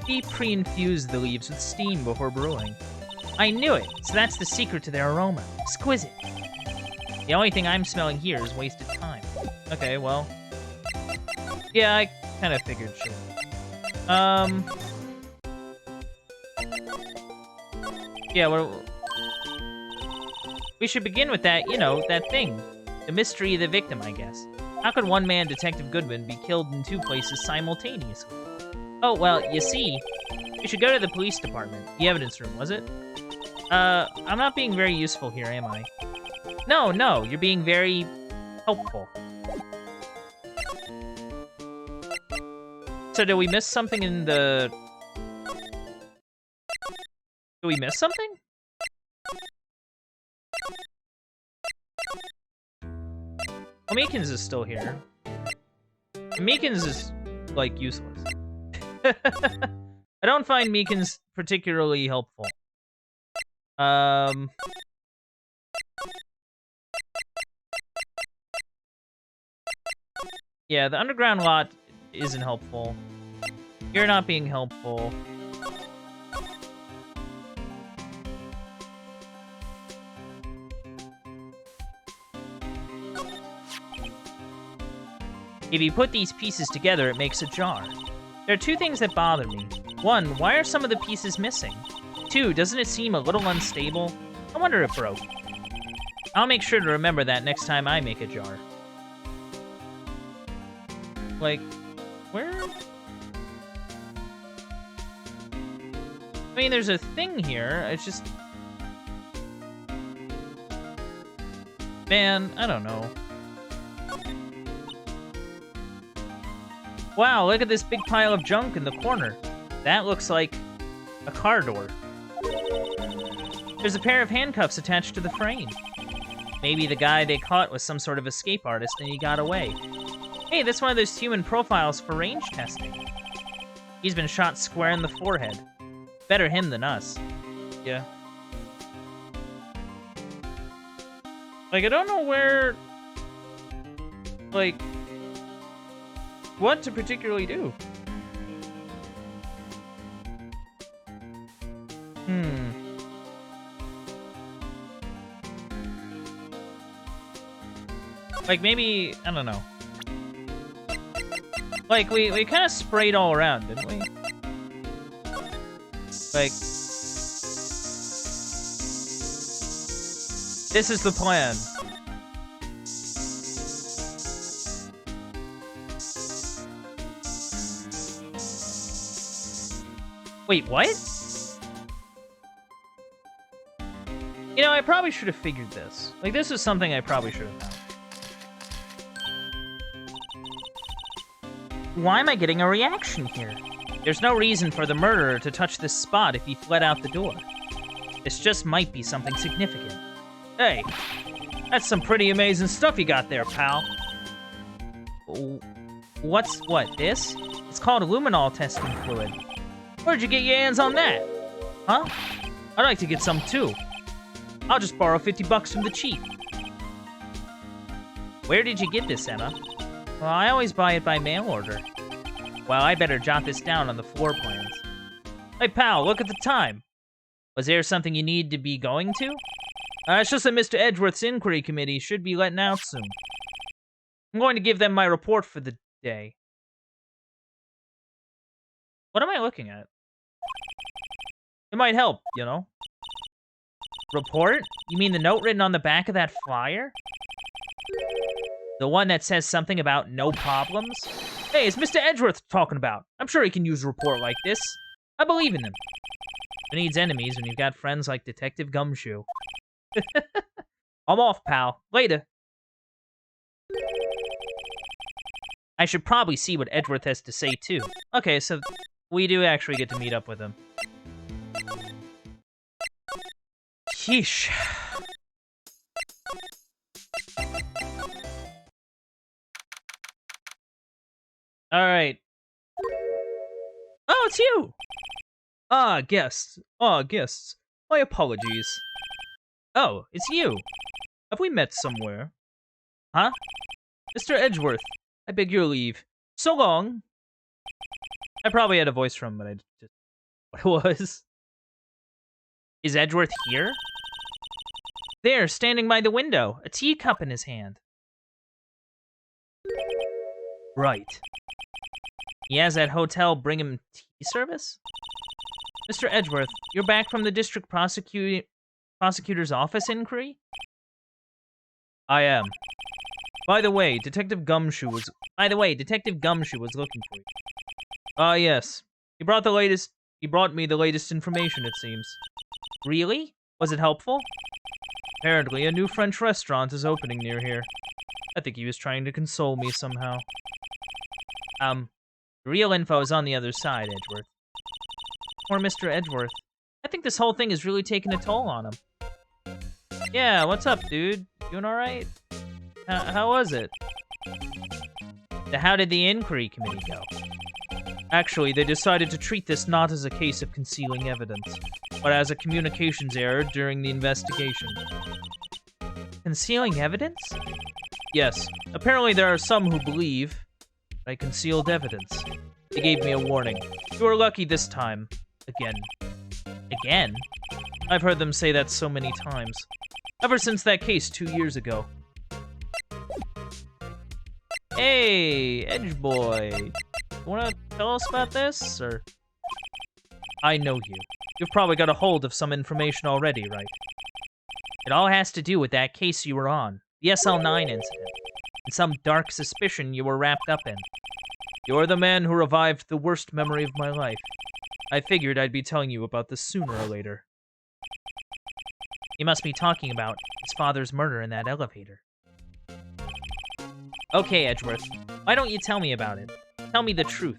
We pre-infuse the leaves with steam before brewing. I knew it, so that's the secret to their aroma. Exquisite. The only thing I'm smelling here is wasted time. Okay, well. Yeah, I kind of figured she would. Yeah, well, we should begin with that, you know, that thing. The mystery of the victim, I guess. How could one man, Detective Goodman, be killed in 2 places simultaneously? Oh, well, you see, you should go to the police department. The evidence room, was it? I'm not being very useful here, am I? No, you're being very helpful. So did we miss something in the... Did we miss something? Well, Meekins is still here. Meekins is, like, useless. I don't find Meekins particularly helpful. Yeah, the underground lot isn't helpful. You're not being helpful. If you put these pieces together, it makes a jar. There are 2 things that bother me. 1, why are some of the pieces missing? 2, doesn't it seem a little unstable? I wonder if it broke. I'll make sure to remember that next time I make a jar. Like, where? I mean, there's a thing here. It's just... Man, I don't know. Wow, look at this big pile of junk in the corner. That looks like a car door. There's a pair of handcuffs attached to the frame. Maybe the guy they caught was some sort of escape artist and he got away. Hey, that's one of those human profiles for range testing. He's been shot square in the forehead. Better him than us. Yeah. Like, I don't know where... Like... what to particularly do. Like, maybe... I don't know. Like, we kind of sprayed all around, didn't we? Like... This is the plan. Wait, what? You know, I probably should have figured this. Like, this is something I probably should have known. Why am I getting a reaction here? There's no reason for the murderer to touch this spot if he fled out the door. This just might be something significant. Hey, that's some pretty amazing stuff you got there, pal. What, this? It's called Luminol testing fluid. Where'd you get your hands on that? Huh? I'd like to get some too. I'll just borrow 50 bucks from the chief. Where did you get this, Emma? Well, I always buy it by mail order. Well, I better jot this down on the floor plans. Hey, pal, look at the time. Was there something you need to be going to? It's just that Mr. Edgeworth's inquiry committee should be letting out soon. I'm going to give them my report for the day. What am I looking at? It might help, you know? Report? You mean the note written on the back of that flyer? The one that says something about no problems? Hey, it's Mr. Edgeworth talking about. I'm sure he can use a report like this. I believe in him. Who needs enemies when you've got friends like Detective Gumshoe? I'm off, pal. Later. I should probably see what Edgeworth has to say, too. Okay, so we do actually get to meet up with him. Yeesh. Alright. Oh, it's you! Ah, guests. Ah, guests. My apologies. Oh, it's you. Have we met somewhere? Huh? Mr. Edgeworth, I beg your leave. So long. I probably had a voice from him, but I just... What it was? Is Edgeworth here? There, standing by the window, a teacup in his hand. Right. He has that hotel bring him tea service? Mr. Edgeworth, you're back from the district prosecutor's office inquiry? I am. By the way, Detective Gumshoe was looking for you. Ah, yes. He brought me the latest information, it seems. Really? Was it helpful? Apparently, a new French restaurant is opening near here. I think he was trying to console me somehow. The real info is on the other side, Edgeworth. Poor Mr. Edgeworth. I think this whole thing is really taking a toll on him. Yeah, what's up, dude? Doing alright? How was it? How did the inquiry committee go? Actually, they decided to treat this not as a case of concealing evidence, but as a communications error during the investigation. Concealing evidence? Yes. Apparently there are some who believe I concealed evidence. They gave me a warning. You were lucky this time. Again. Again? I've heard them say that so many times. Ever since that case 2 years ago. Hey, Edge Boy. Wanna tell us about this, or? I know you. You've probably got a hold of some information already, right? It all has to do with that case you were on, the Sl9 incident, and some dark suspicion you were wrapped up in. You're the man who revived the worst memory of my life. I figured I'd be telling you about this sooner or later. You must be talking about his father's murder in that elevator. Okay, Edgeworth, why don't you tell me about it? Tell me the truth.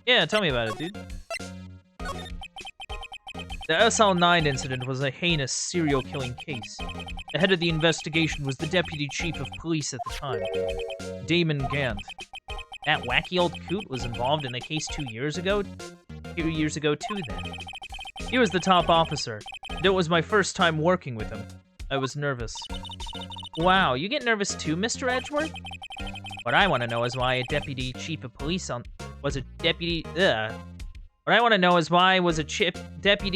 Yeah, tell me about it, dude. The Sl9 incident was a heinous serial killing case. The head of the investigation was the deputy chief of police at the time, Damon Gant. That wacky old coot was involved in the case 2 years ago? 2 years ago too, then. He was the top officer, and it was my first time working with him. I was nervous. Wow, you get nervous too, Mr. Edgeworth? What I want to know is why a deputy chief of police was a deputy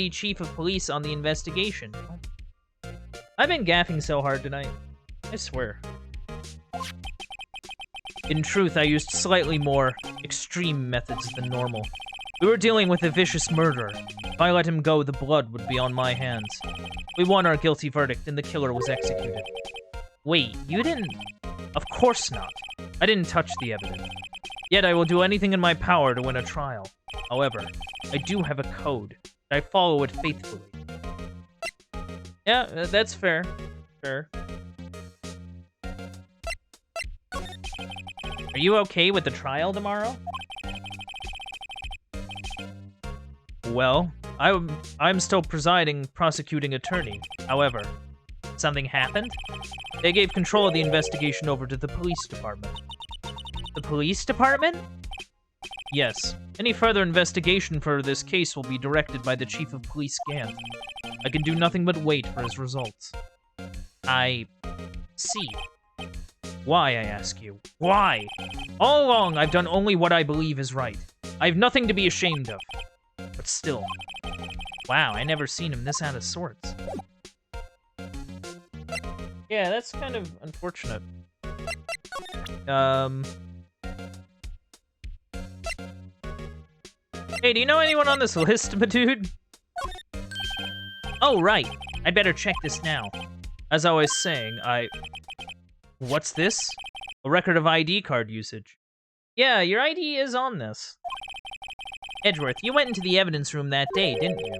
chief of police on the investigation. I've been gaffing so hard tonight. I swear. In truth, I used slightly more extreme methods than normal. We were dealing with a vicious murderer. If I let him go, the blood would be on my hands. We won our guilty verdict, and the killer was executed. Wait, you didn't... Of course not. I didn't touch the evidence. Yet I will do anything in my power to win a trial. However, I do have a code, and I follow it faithfully. Yeah, that's fair. Sure. Are you okay with the trial tomorrow? Well, I'm still prosecuting attorney. However, something happened? They gave control of the investigation over to the police department. The police department? Yes. Any further investigation for this case will be directed by the chief of police Gant. I can do nothing but wait for his results. I see. Why, I ask you? Why? All along, I've done only what I believe is right. I have nothing to be ashamed of. But still. Wow, I never seen him this out of sorts. Yeah, that's kind of unfortunate. Hey, do you know anyone on this list, my dude? Oh, right. I'd better check this now. As I was saying, What's this? A record of ID card usage. Yeah, your ID is on this. Edgeworth, you went into the evidence room that day, didn't you?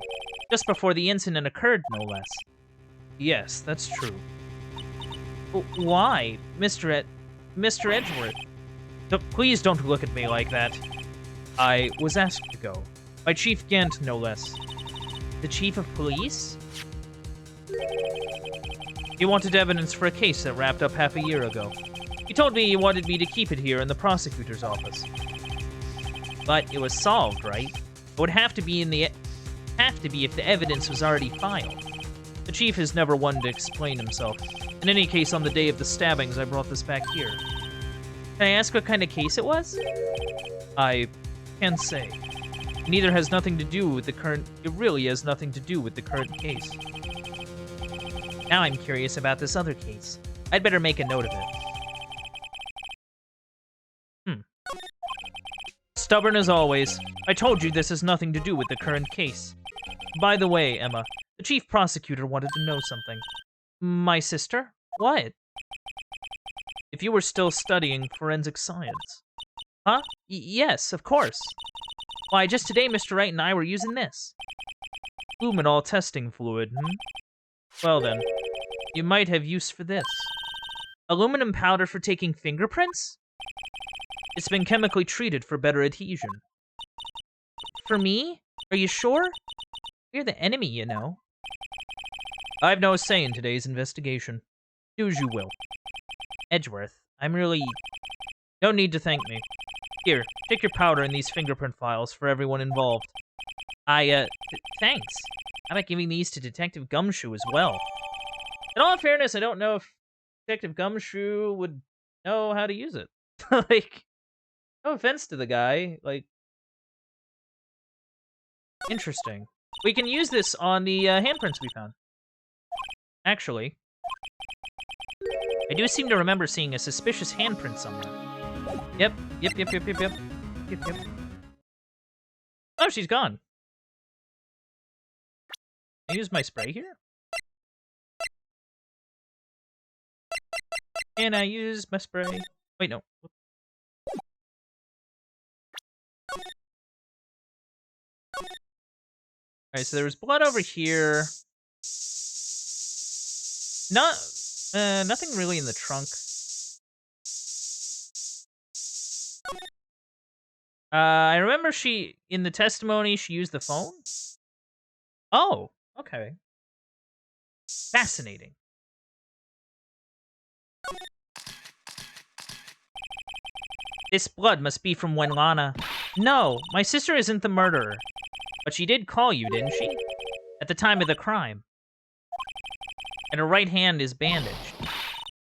Just before the incident occurred, no less. Yes, that's true. Why, Mr. Edgeworth? Please don't look at me like that. I was asked to go. By Chief Gant, no less. The chief of police? He wanted evidence for a case that wrapped up half a year ago. He told me he wanted me to keep it here in the prosecutor's office. But it was solved, right? It would have to be if the evidence was already filed. The chief is never one to explain himself. In any case, on the day of the stabbings, I brought this back here. Can I ask what kind of case it was? I can't say. It really has nothing to do with the current case. Now I'm curious about this other case. I'd better make a note of it. Stubborn as always. I told you this has nothing to do with the current case. By the way, Emma, the chief prosecutor wanted to know something. My sister? What? If you were still studying forensic science. Huh? Yes, of course. Why, just today Mr. Wright and I were using this. Luminol testing fluid, Well then, you might have use for this. Aluminum powder for taking fingerprints? It's been chemically treated for better adhesion. For me? Are you sure? You're the enemy, you know. I've no say in today's investigation. Do as you will. Edgeworth, No need to thank me. Here, take your powder and these fingerprint files for everyone involved. Thanks. How about giving these to Detective Gumshoe as well? In all fairness, I don't know if Detective Gumshoe would know how to use it. No offense to the guy, interesting. We can use this on the handprints we found. Actually, I do seem to remember seeing a suspicious handprint somewhere. Yep. Oh, she's gone. Can I use my spray here? Can I use my spray? Wait, no. Alright, so there was blood over here. Nothing really in the trunk. I remember in the testimony, she used the phone? Oh, okay. Fascinating. This blood must be from when Lana... No, my sister isn't the murderer. But she did call you, didn't she? At the time of the crime. And her right hand is bandaged.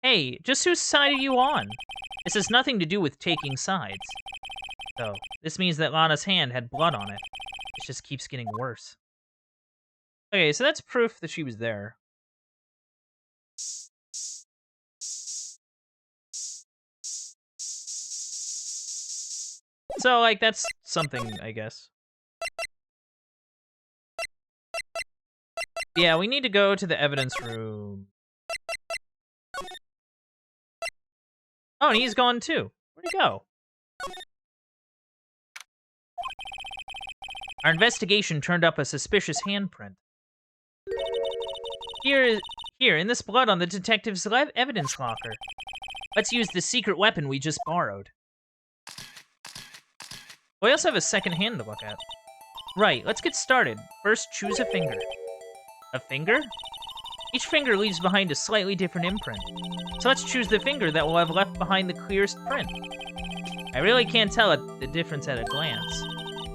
Hey, just whose side are you on? This has nothing to do with taking sides. So, this means that Lana's hand had blood on it. It just keeps getting worse. Okay, so that's proof that she was there. So, that's something, I guess. Yeah, we need to go to the evidence room. Oh, and he's gone too. Where'd he go? Our investigation turned up a suspicious handprint. Here, in this blood on the detective's evidence locker. Let's use the secret weapon we just borrowed. We also have a second hand to look at. Right, let's get started. First, choose a finger. A finger? Each finger leaves behind a slightly different imprint. So let's choose the finger that will have left behind the clearest print. I really can't tell the difference at a glance.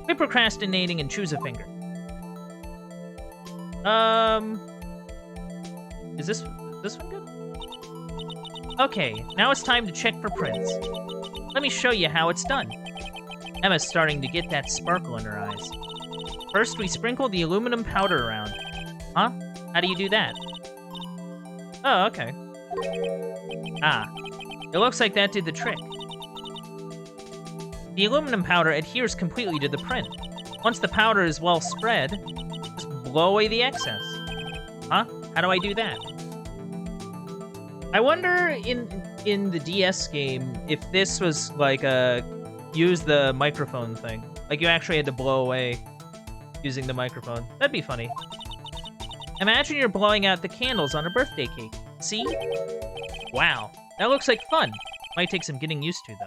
Quit procrastinating and choose a finger. Is this one good? Okay, now it's time to check for prints. Let me show you how it's done. Emma's starting to get that sparkle in her eyes. First, we sprinkle the aluminum powder around. Huh? How do you do that? Oh, okay. Ah, it looks like that did the trick. The aluminum powder adheres completely to the print. Once the powder is well spread, just blow away the excess. Huh? How do I do that? I wonder in the DS game if this was like a use the microphone thing. Like you actually had to blow away using the microphone. That'd be funny. Imagine you're blowing out the candles on a birthday cake. See? Wow, that looks like fun. Might take some getting used to, though.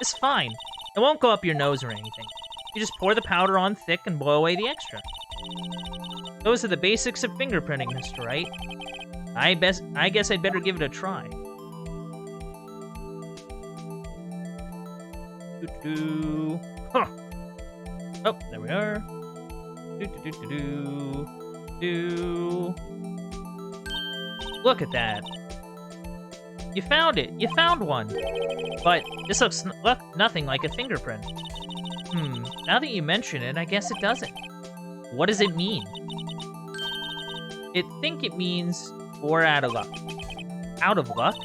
It's fine. It won't go up your nose or anything. You just pour the powder on thick and blow away the extra. Those are the basics of fingerprinting, Mr. Wright. I guess I'd better give it a try. Doo-doo. Huh. Oh, there we are. Do. Look at that. You found it. You found one. But this looks nothing like a fingerprint. Now that you mention it, I guess it doesn't. What does it mean? I think it means we're out of luck. Out of luck?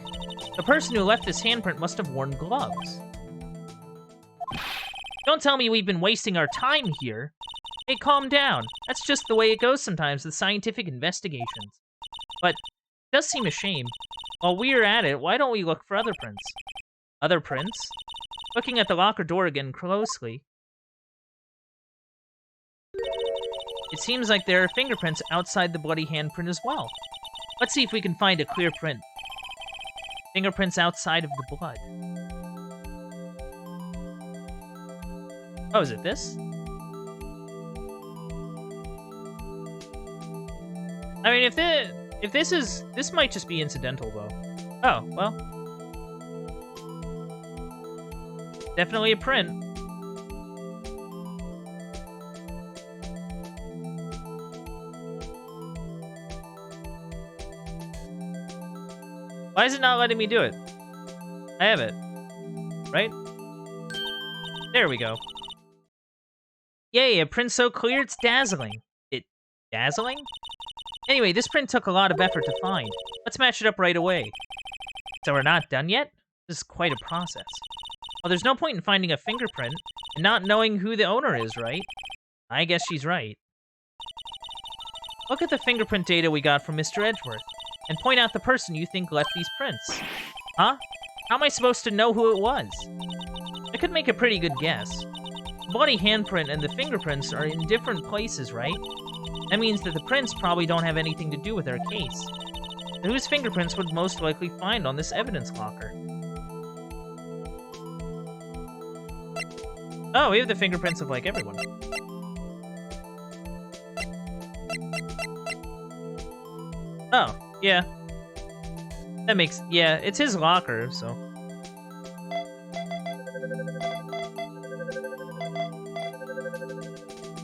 The person who left this handprint must have worn gloves. Don't tell me we've been wasting our time here. Hey, calm down. That's just the way it goes sometimes with scientific investigations. But it does seem a shame. While we're at it, why don't we look for other prints? Other prints? Looking at the locker door again closely, it seems like there are fingerprints outside the bloody handprint as well. Let's see if we can find a clear print. Fingerprints outside of the blood. Oh, is it this? I mean, if this might just be incidental, though. Oh, well. Definitely a print. Why is it not letting me do it? I have it. Right? There we go. Yay, a print so clear it's dazzling. Dazzling? Anyway, this print took a lot of effort to find. Let's match it up right away. So we're not done yet? This is quite a process. Well, there's no point in finding a fingerprint and not knowing who the owner is, right? I guess she's right. Look at the fingerprint data we got from Mr. Edgeworth, and point out the person you think left these prints. Huh? How am I supposed to know who it was? I could make a pretty good guess. The bloody handprint and the fingerprints are in different places, right? That means that the prints probably don't have anything to do with our case. So whose fingerprints would most likely find on this evidence locker? Oh, we have the fingerprints of, like, everyone. Oh, yeah. That makes... yeah, it's his locker, so...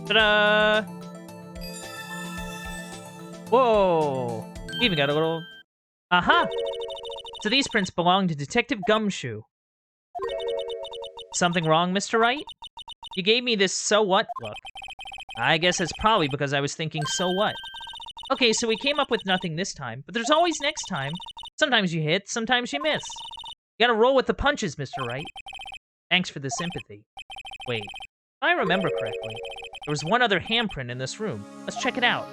Ta-da! Whoa! We even got a little... aha! So these prints belong to Detective Gumshoe. Something wrong, Mr. Wright? You gave me this so what look. I guess it's probably because I was thinking so what. Okay, so we came up with nothing this time, but there's always next time. Sometimes you hit, sometimes you miss. You gotta roll with the punches, Mr. Wright. Thanks for the sympathy. Wait, if I remember correctly, there was one other handprint in this room. Let's check it out.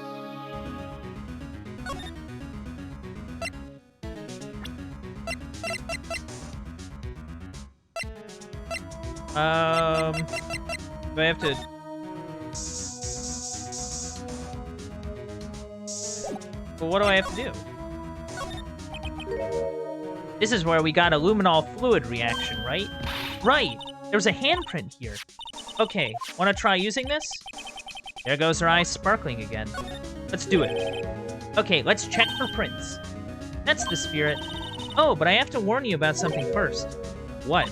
Do I have to... well, what do I have to do? This is where we got a luminol fluid reaction, right? Right! There's a handprint here. Okay, wanna try using this? There goes her eyes sparkling again. Let's do it. Okay, let's check for prints. That's the spirit. Oh, but I have to warn you about something first. What?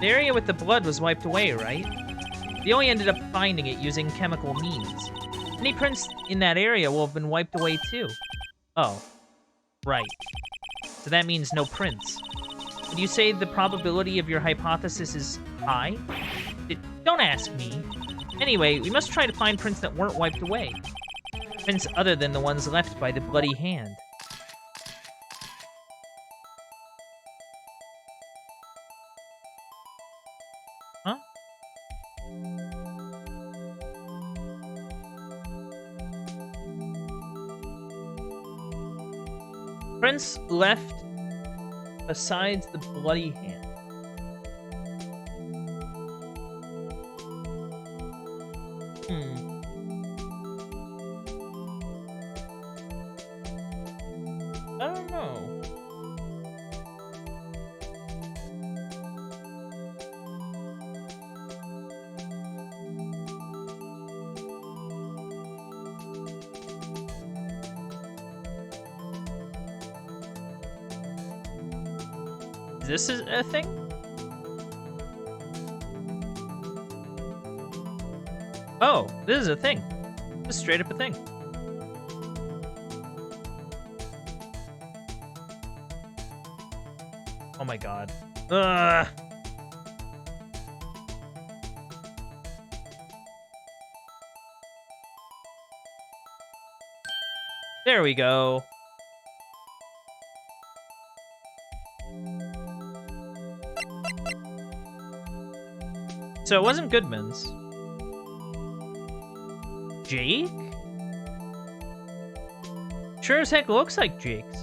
The area with the blood was wiped away, right? We only ended up finding it using chemical means. Any prints in that area will have been wiped away too. Oh. Right. So that means no prints. Would you say the probability of your hypothesis is high? Don't ask me. Anyway, we must try to find prints that weren't wiped away. Prints other than the ones left by the bloody hand. Huh? Prints left besides the bloody hand. I don't know. Is this a thing? Oh, this is a thing. This is straight up a thing. Oh my god. Ugh. There we go. So it wasn't Goodman's. Jake? Sure as heck looks like Jake's.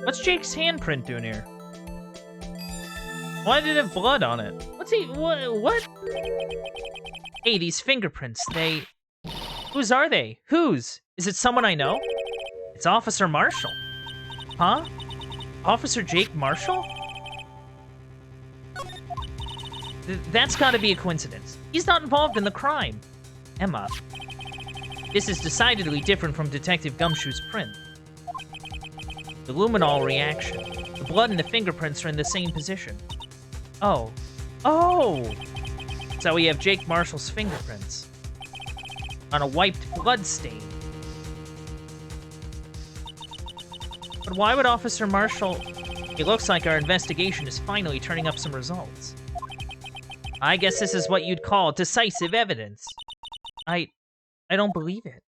What's Jake's handprint doing here? Why did it have blood on it? What's he... What? Hey, these fingerprints, they... Whose are they? Whose? Is it someone I know? It's Officer Marshall. Huh? Officer Jake Marshall? That's gotta be a coincidence. He's not involved in the crime. Emma. This is decidedly different from Detective Gumshoe's print. The luminol reaction. The blood and the fingerprints are in the same position. Oh. Oh! So we have Jake Marshall's fingerprints. On a wiped blood stain. But why would Officer Marshall... It looks like our investigation is finally turning up some results. I guess this is what you'd call decisive evidence. I don't believe it.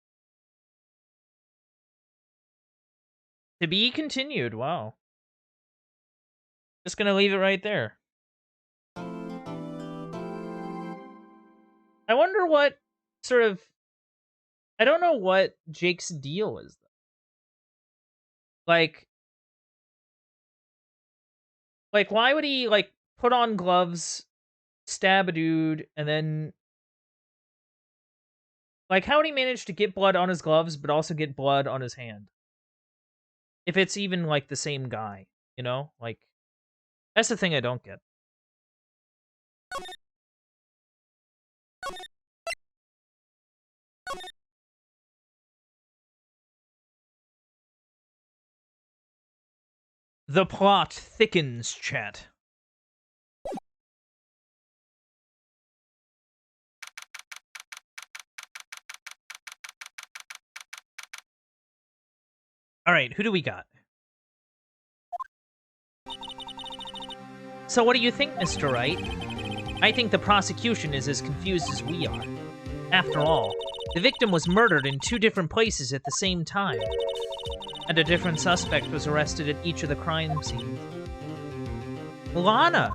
To be continued, wow. Just gonna leave it right there. I wonder what sort of... I don't know what Jake's deal is, though. Like, why would he, like, put on gloves, stab a dude, and then... Like, how would he manage to get blood on his gloves, but also get blood on his hand? If it's even, like, the same guy, you know? Like, that's the thing I don't get. The plot thickens, chat. Alright, who do we got? So what do you think, Mr. Wright? I think the prosecution is as confused as we are. After all, the victim was murdered in 2 different places at the same time. And a different suspect was arrested at each of the crime scenes. Lana!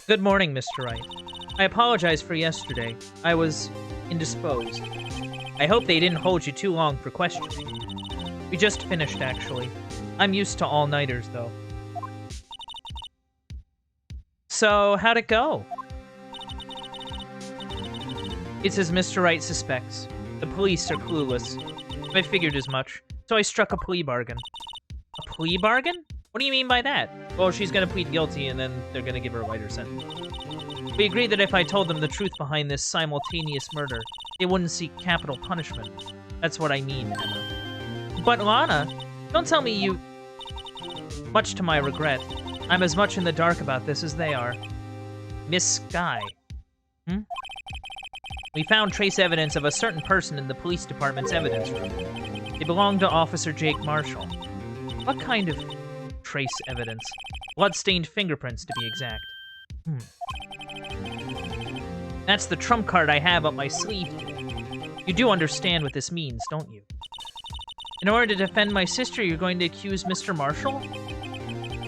Good morning, Mr. Wright. I apologize for yesterday. I was indisposed. I hope they didn't hold you too long for questioning. We just finished, actually. I'm used to all-nighters, though. So, how'd it go? It's as Mr. Wright suspects. The police are clueless. I figured as much. So I struck a plea bargain. A plea bargain? What do you mean by that? Well, she's gonna plead guilty and then they're gonna give her a lighter sentence. We agreed that if I told them the truth behind this simultaneous murder, they wouldn't seek capital punishment. That's what I mean, Emma. But Lana, don't tell me you... Much to my regret, I'm as much in the dark about this as they are. Miss Sky. We found trace evidence of a certain person in the police department's evidence room. They belong to Officer Jake Marshall. What kind of trace evidence? Blood-stained fingerprints, to be exact. That's the trump card I have up my sleeve. You do understand what this means, don't you? In order to defend my sister, you're going to accuse Mr. Marshall?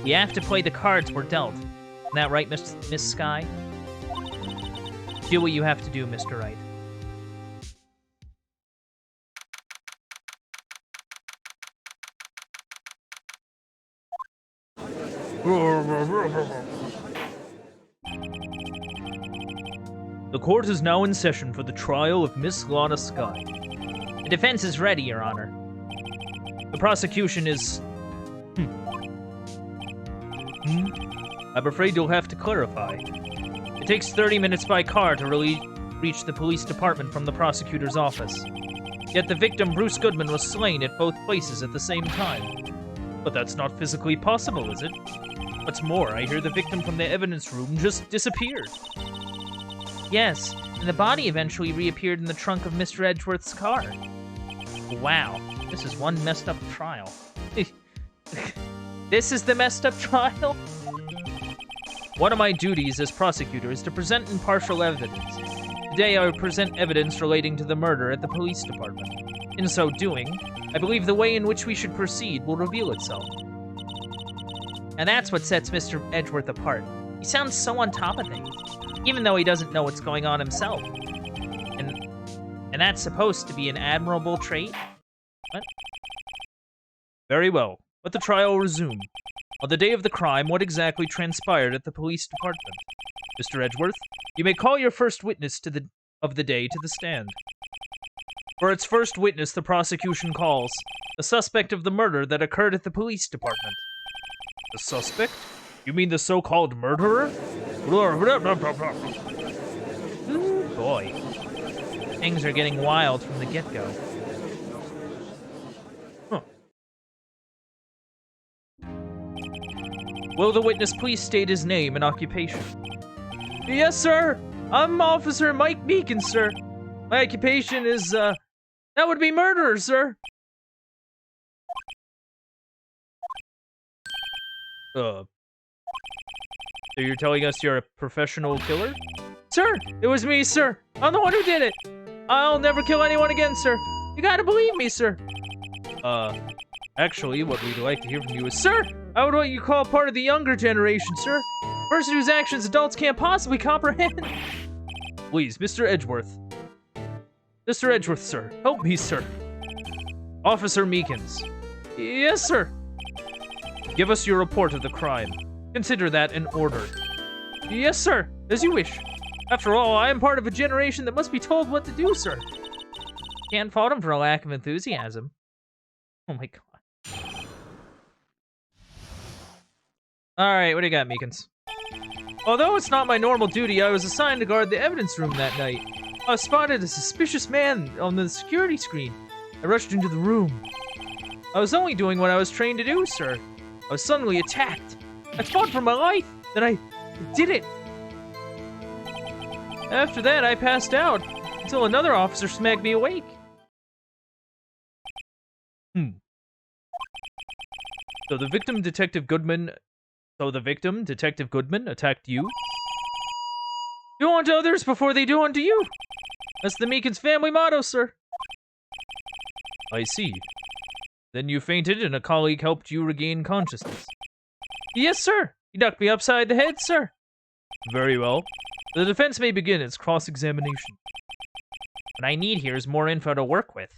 We have to play the cards we're dealt. Isn't that right, Miss Sky? Do what you have to do, Mr. Wright. The court is now in session for the trial of Miss Lana Sky. The defense is ready, Your Honor. The prosecution is... I'm afraid you'll have to clarify. It takes 30 minutes by car to reach the police department from the prosecutor's office. Yet the victim, Bruce Goodman, was slain at both places at the same time. But that's not physically possible, is it? What's more, I hear the victim from the evidence room just disappeared. Yes, and the body eventually reappeared in the trunk of Mr. Edgeworth's car. Wow, this is one messed up trial. This is the messed up trial? One of my duties as prosecutor is to present impartial evidence. Today I will present evidence relating to the murder at the police department. In so doing, I believe the way in which we should proceed will reveal itself. And that's what sets Mr. Edgeworth apart. He sounds so on top of things, even though he doesn't know what's going on himself. And that's supposed to be an admirable trait? What? Very well. Let the trial resume. On the day of the crime, what exactly transpired at the police department? Mr. Edgeworth, you may call your first witness of the day to the stand. For its first witness, the prosecution calls the suspect of the murder that occurred at the police department. The suspect? You mean the so-called murderer? Boy. Things are getting wild from the get-go. Will the witness please state his name and occupation? Yes, sir. I'm Officer Mike Meekins, sir. My occupation is, that would be murderer, sir. So you're telling us you're a professional killer? Sir, it was me, sir. I'm the one who did it. I'll never kill anyone again, sir. You gotta believe me, sir. Actually, what we'd like to hear from you is... Sir, I would what you call part of the younger generation, sir. Person whose actions adults can't possibly comprehend. Please, Mr. Edgeworth. Mr. Edgeworth, sir. Help me, sir. Officer Meekins. Yes, sir. Give us your report of the crime. Consider that an order. Yes, sir. As you wish. After all, I am part of a generation that must be told what to do, sir. Can't fault him for a lack of enthusiasm. Oh my god. Alright, what do you got, Meekins? Although it's not my normal duty, I was assigned to guard the evidence room that night. I spotted a suspicious man on the security screen. I rushed into the room. I was only doing what I was trained to do, sir. I was suddenly attacked. I fought for my life. Then I did it. After that, I passed out until another officer smacked me awake. So the victim, Detective Goodman, attacked you? Do unto others before they do unto you. That's the Meekins family motto, sir. I see. Then you fainted and a colleague helped you regain consciousness. Yes, sir. He knocked me upside the head, sir. Very well. The defense may begin its cross-examination. What I need here is more info to work with.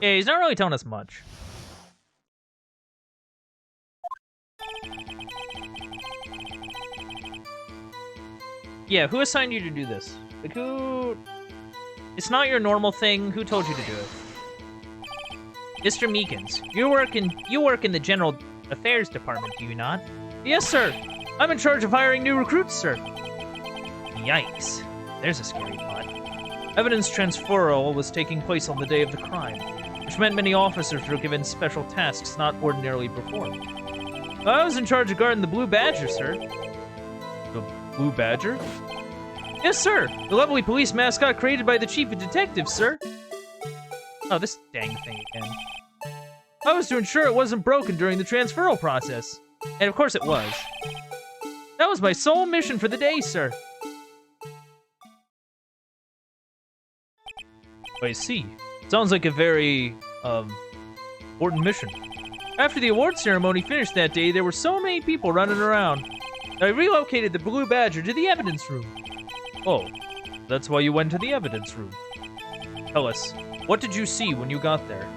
Yeah, he's not really telling us much. Yeah, who assigned you to do this? Like, who... It's not your normal thing. Who told you to do it? Mr. Meekins, you work in the General Affairs Department, do you not? Yes, sir. I'm in charge of hiring new recruits, sir. Yikes. There's a scary thought. Evidence transferal was taking place on the day of the crime, which meant many officers were given special tasks not ordinarily performed. I was in charge of guarding the Blue Badger, sir. The Blue Badger? Yes, sir. The lovely police mascot created by the chief of detectives, sir. Oh, this dang thing again. I was to ensure it wasn't broken during the transferal process. And of course it was. That was my sole mission for the day, sir. I see. Sounds like a very, important mission. After the award ceremony finished that day, there were so many people running around. I relocated the Blue Badger to the evidence room. Oh, that's why you went to the evidence room. Tell us, what did you see when you got there?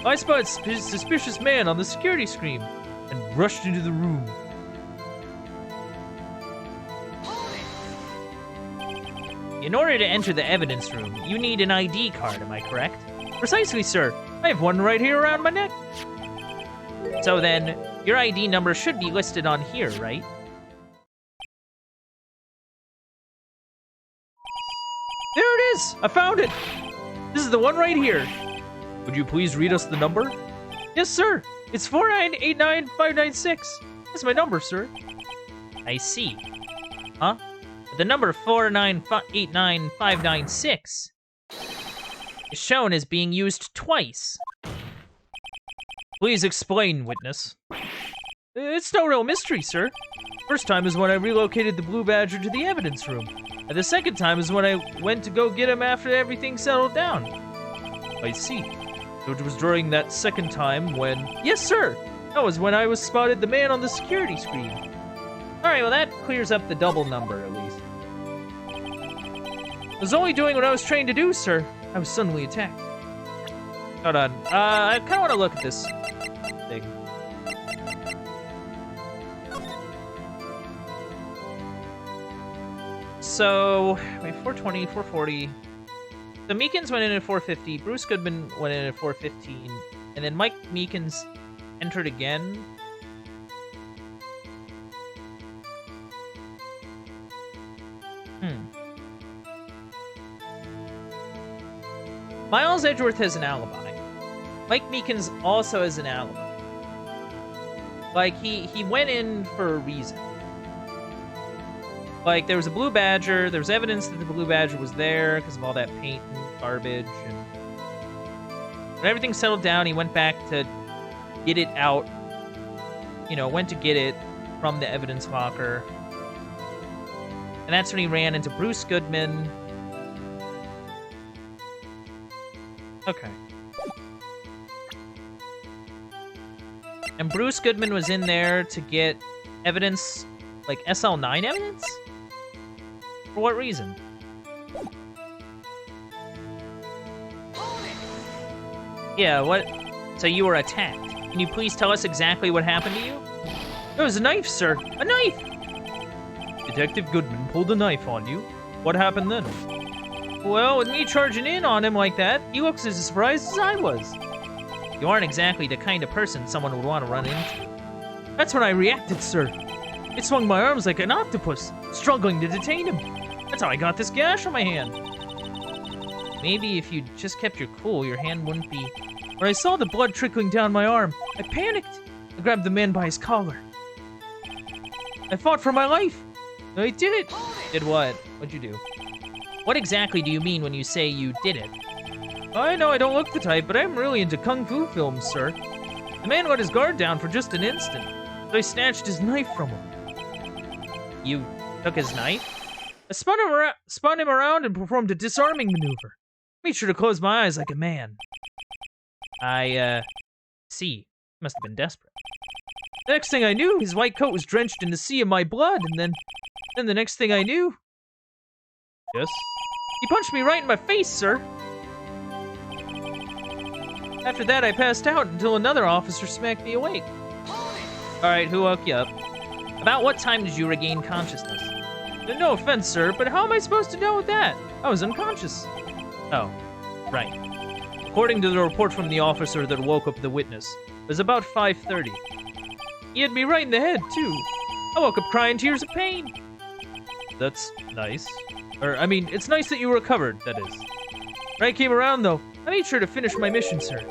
I spotted a suspicious man on the security screen and rushed into the room. In order to enter the evidence room, you need an ID card, am I correct? Precisely, sir. I have one right here around my neck. So then, your ID number should be listed on here, right? There it is! I found it! This is the one right here. Would you please read us the number? Yes, sir. It's 4989596. That's my number, sir. I see. Huh? But the number 4989596 is shown as being used twice. Please explain, witness. It's no real mystery, sir. First time is when I relocated the Blue Badger to the evidence room. And the second time is when I went to go get him after everything settled down. I see. So it was during that second time when... Yes, sir! That was when I was spotted the man on the security screen. Alright, well that clears up the double number, at least. I was only doing what I was trained to do, sir. I was suddenly attacked. Hold on. I kind of want to look at this thing. So, wait, 420, 440. So Meekins went in at 450, Bruce Goodman went in at 415, and then Mike Meekins entered again. Miles Edgeworth has an alibi. Mike Meekins also has an alibi. Like, he went in for a reason. Like, there was a Blue Badger, there was evidence that the Blue Badger was there because of all that paint and garbage, and when everything settled down, he went back to get it out. You know, went to get it from the evidence locker. And that's when he ran into Bruce Goodman. Okay. And Bruce Goodman was in there to get evidence, like Sl9 evidence? For what reason? Yeah, what? So you were attacked. Can you please tell us exactly what happened to you? It was a knife, sir. A knife! Detective Goodman pulled a knife on you. What happened then? Well, with me charging in on him like that, he looks as surprised as I was. You aren't exactly the kind of person someone would want to run into. That's when I reacted, sir. It swung my arms like an octopus, struggling to detain him. That's how I got this gash on my hand. Maybe if you just kept your cool, your hand wouldn't be... When I saw the blood trickling down my arm, I panicked. I grabbed the man by his collar. I fought for my life. I did it. Did what? What'd you do? What exactly do you mean when you say you did it? I know I don't look the type, but I'm really into kung fu films, sir. The man let his guard down for just an instant, so I snatched his knife from him. You took his knife? I spun him around and performed a disarming maneuver. Made sure to close my eyes like a man. I see. Must have been desperate. The next thing I knew, his white coat was drenched in the sea of my blood, and then the next thing I knew... Yes? He punched me right in my face, sir. After that, I passed out until another officer smacked me awake. Alright, who woke you up? About what time did you regain consciousness? No offense, sir, but how am I supposed to know that? I was unconscious. Oh, right. According to the report from the officer that woke up the witness, it was about 5:30. He hit me right in the head, too. I woke up crying tears of pain. That's nice. I mean, it's nice that you recovered, that is. When I came around, though, I made sure to finish my mission, sir.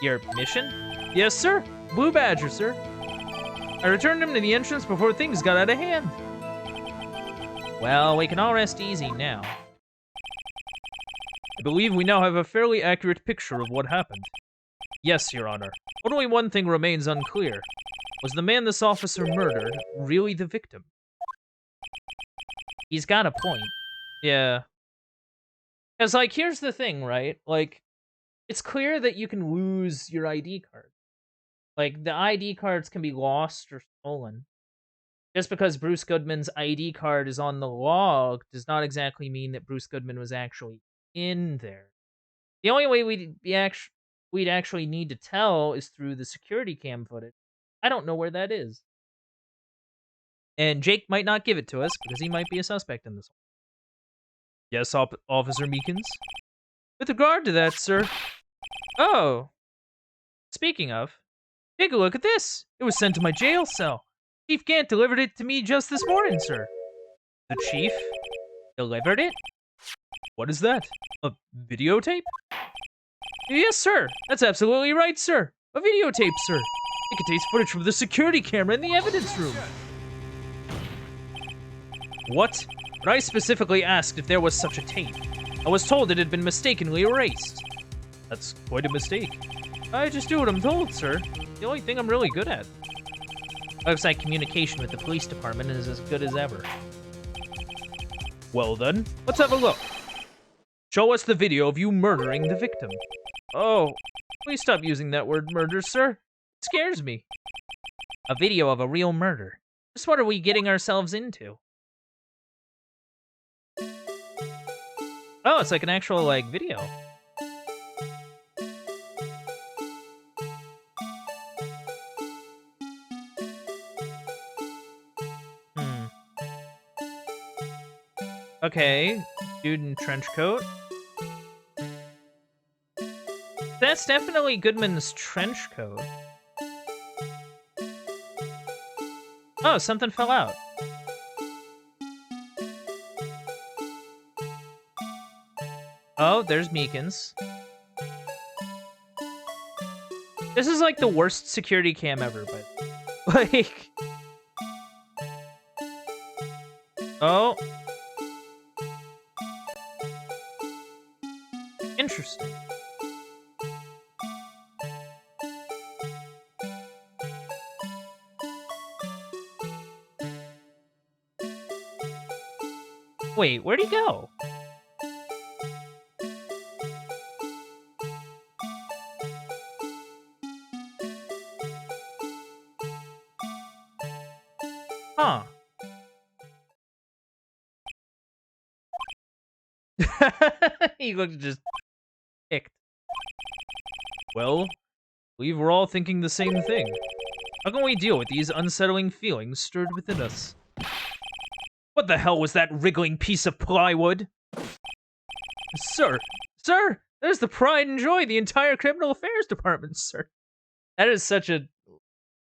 Your mission? Yes, sir. Blue Badger, sir. I returned him to the entrance before things got out of hand. Well, we can all rest easy now. I believe we now have a fairly accurate picture of what happened. Yes, Your Honor. Only one thing remains unclear. Was the man this officer murdered really the victim? He's got a point. Yeah. Because, like, here's the thing, right? Like, it's clear that you can lose your ID card. Like, the ID cards can be lost or stolen. Just because Bruce Goodman's ID card is on the log does not exactly mean that Bruce Goodman was actually in there. The only way we'd be we'd actually need to tell is through the security cam footage. I don't know where that is. And Jake might not give it to us because he might be a suspect in this one. Yes, Officer Meekins? With regard to that, sir. Oh. Speaking of, take a look at this. It was sent to my jail cell. Chief Gant delivered it to me just this morning, sir. The chief delivered it? What is that? A videotape? Yes, sir. That's absolutely right, sir. A videotape, sir. It contains footage from the security camera in the evidence room. What? But I specifically asked if there was such a tape. I was told it had been mistakenly erased. That's quite a mistake. I just do what I'm told, sir. The only thing I'm really good at. Looks like communication with the police department is as good as ever. Well then, let's have a look. Show us the video of you murdering the victim. Oh, please stop using that word murder, sir. It scares me. A video of a real murder. Just what are we getting ourselves into? Oh, it's like an actual, like, video. Okay, dude in trench coat. That's definitely Goodman's trench coat. Oh, something fell out. Oh, there's Meekins. This is like the worst security cam ever, but like, oh. Interesting. Wait, where'd he go? Huh. He looked just ticked. Well, I believe we're all thinking the same thing. How can we deal with these unsettling feelings stirred within us? What the hell was that wriggling piece of plywood? Sir, there's the pride and joy of the entire criminal affairs department, sir. That is such a...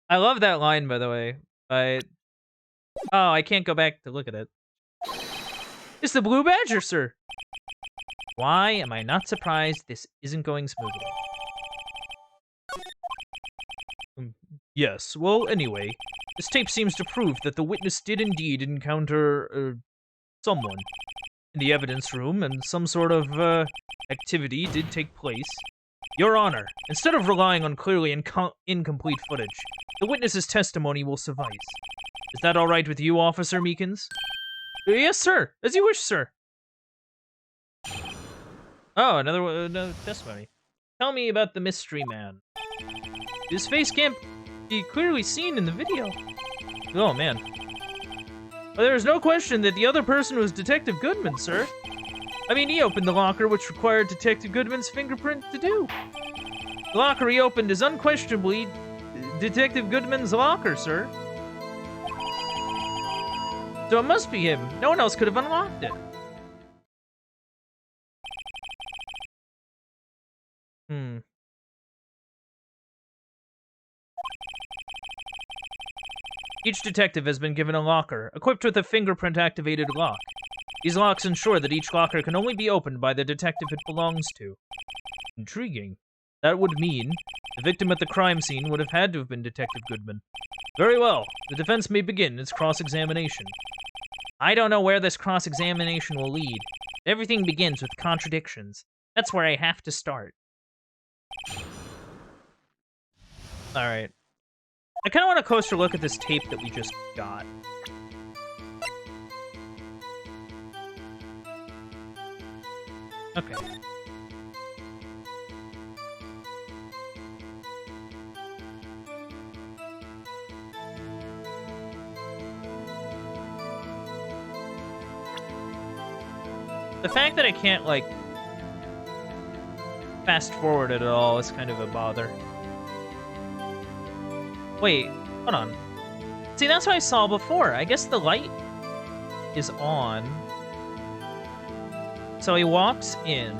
I love that line, by the way. Oh, I can't go back to look at it. It's the Blue Badger, sir. Why am I not surprised this isn't going smoothly? Yes, well, anyway, this tape seems to prove that the witness did indeed encounter, someone in the evidence room, and some sort of, activity did take place. Your Honor, instead of relying on clearly incomplete footage, the witness's testimony will suffice. Is that all right with you, Officer Meekins? Yes, sir. As you wish, sir. Oh, another testimony. Tell me about the mystery man. His face can't be clearly seen in the video. Oh, man. Well, there is no question that the other person was Detective Goodman, sir. I mean, he opened the locker, which required Detective Goodman's fingerprint to do. The locker he opened is unquestionably Detective Goodman's locker, sir. So it must be him. No one else could have unlocked it. Each detective has been given a locker, equipped with a fingerprint-activated lock. These locks ensure that each locker can only be opened by the detective it belongs to. Intriguing. That would mean the victim at the crime scene would have had to have been Detective Goodman. Very well. The defense may begin its cross-examination. I don't know where this cross-examination will lead. Everything begins with contradictions. That's where I have to start. Alright. I kind of want a closer look at this tape that we just got. Okay. The fact that I can't, like... fast forward it at all is kind of a bother. Wait, hold on. See, that's what I saw before. I guess the light is on. So he walks in,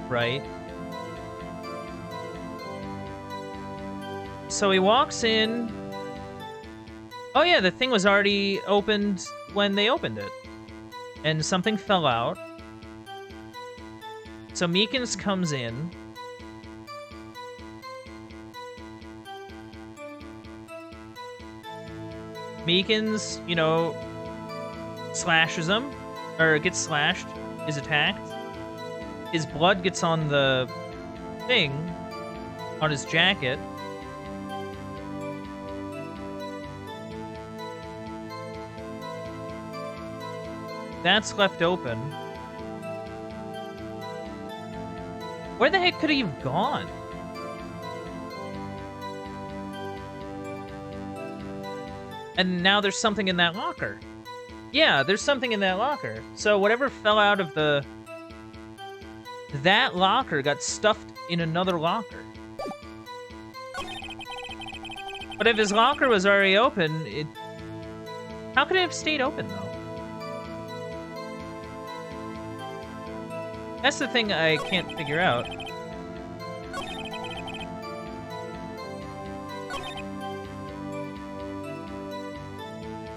right? So he walks in. Oh yeah, the thing was already opened when they opened it. And something fell out. So Meekins comes in. Meekins, you know, slashes him, or gets slashed, is attacked. His blood gets on the thing, on his jacket. That's left open. Where the heck could he have gone? And now there's something in that locker. Yeah, there's something in that locker. So whatever fell out of that locker got stuffed in another locker. But if his locker was already open, how could it have stayed open, though? That's the thing I can't figure out.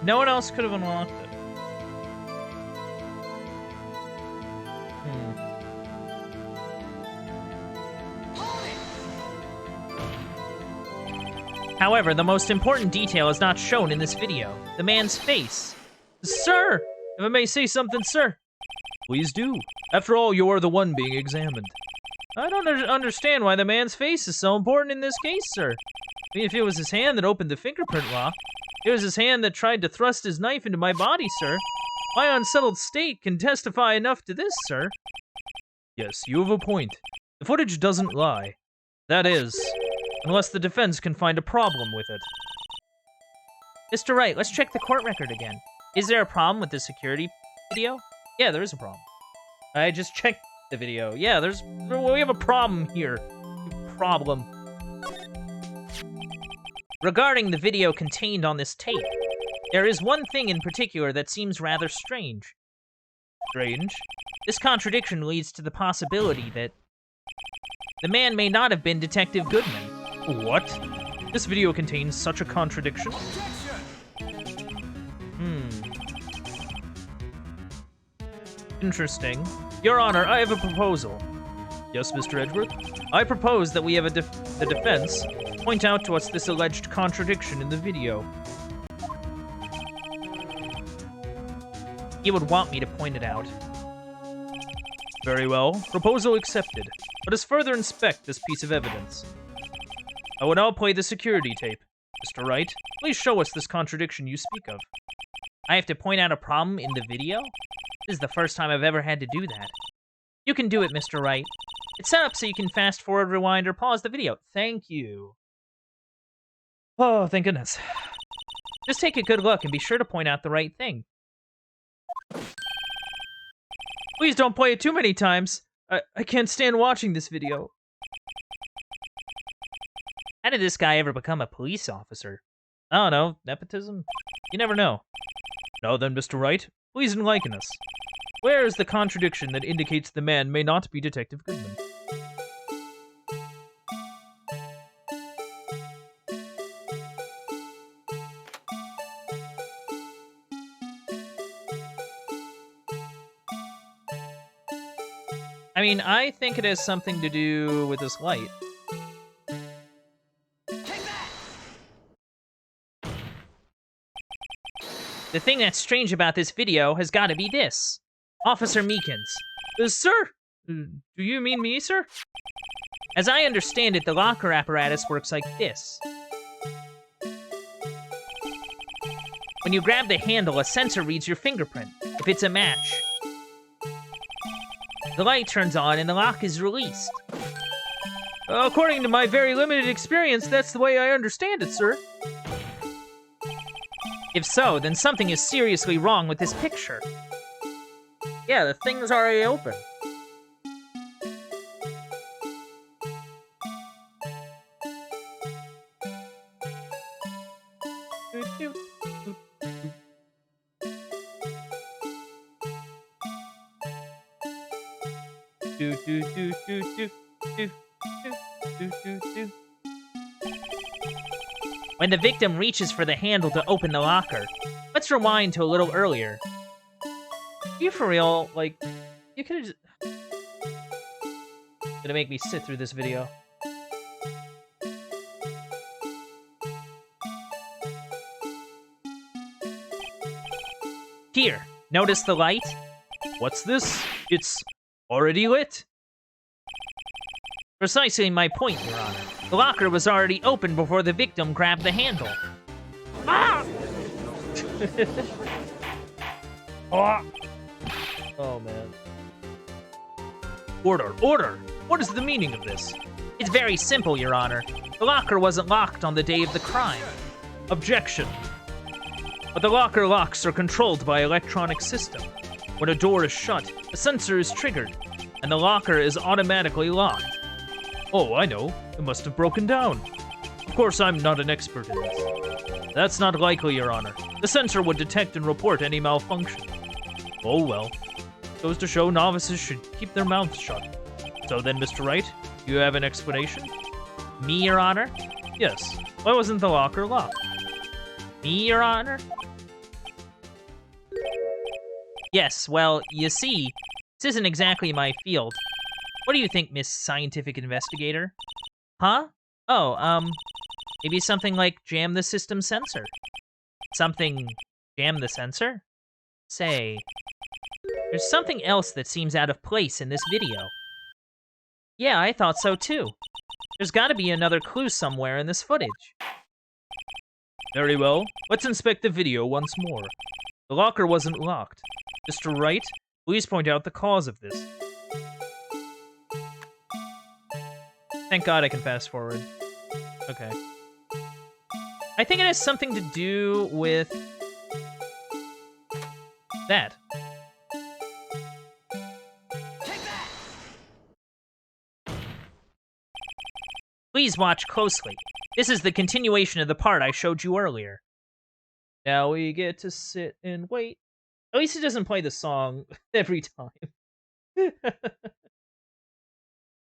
No one else could have unlocked it. However, the most important detail is not shown in this video. The man's face. Sir! If I may say something, sir. Please do. After all, you're the one being examined. I don't understand why the man's face is so important in this case, sir. I mean, if it was his hand that opened the fingerprint lock, it was his hand that tried to thrust his knife into my body, sir. My unsettled state can testify enough to this, sir. Yes, you have a point. The footage doesn't lie. That is, unless the defense can find a problem with it. Mr. Wright, let's check the court record again. Is there a problem with the security video? Yeah, there is a problem. I just checked the video. Yeah, we have a problem here. Problem. Regarding the video contained on this tape, there is one thing in particular that seems rather strange. Strange? This contradiction leads to the possibility that the man may not have been Detective Goodman. What? This video contains such a contradiction? Interesting. Your Honor, I have a proposal. Yes, Mr. Edgeworth? I propose that we have the defense point out to us this alleged contradiction in the video. He would want me to point it out. Very well. Proposal accepted. Let us further inspect this piece of evidence. I will now play the security tape. Mr. Wright, please show us this contradiction you speak of. I have to point out a problem in the video? This is the first time I've ever had to do that. You can do it, Mr. Wright. It's set up so you can fast forward, rewind, or pause the video. Thank you. Oh, thank goodness. Just take a good look and be sure to point out the right thing. Please don't play it too many times. I can't stand watching this video. How did this guy ever become a police officer? I don't know. Nepotism? You never know. Now then, Mr. Wright, please enlighten us. Where is the contradiction that indicates the man may not be Detective Goodman? I mean, I think it has something to do with this light. The thing that's strange about this video has got to be this. Officer Meekins. Sir? Do you mean me, sir? As I understand it, the locker apparatus works like this. When you grab the handle, a sensor reads your fingerprint. If it's a match, the light turns on and the lock is released. According to my very limited experience, that's the way I understand it, sir. If so, then something is seriously wrong with this picture. Yeah, the thing's already open. When the victim reaches for the handle to open the locker, let's rewind to a little earlier. You for real, like, you could've just... Gonna make me sit through this video. Here, notice the light? What's this? It's already lit? Precisely my point, Your Honor. The locker was already open before the victim grabbed the handle. Ah! Oh, man. Order, order! What is the meaning of this? It's very simple, Your Honor. The locker wasn't locked on the day of the crime. Objection. But the locker locks are controlled by electronic system. When a door is shut, a sensor is triggered, and the locker is automatically locked. Oh, I know. It must have broken down. Of course, I'm not an expert in this. That's not likely, Your Honor. The sensor would detect and report any malfunction. Oh well. Goes to show novices should keep their mouths shut. So then, Mr. Wright, do you have an explanation? Me, Your Honor? Yes. Why wasn't the locker locked? Me, Your Honor? Yes, well, you see, this isn't exactly my field. What do you think, Miss Scientific Investigator? Huh? Oh, maybe something like jam the system sensor. Something jam the sensor? Say, there's something else that seems out of place in this video. Yeah, I thought so too. There's gotta be another clue somewhere in this footage. Very well. Let's inspect the video once more. The locker wasn't locked. Mr. Wright, please point out the cause of this. Thank God I can fast forward. Okay. I think it has something to do with that. Please watch closely. This is the continuation of the part I showed you earlier. Now we get to sit and wait. At least it doesn't play the song every time. At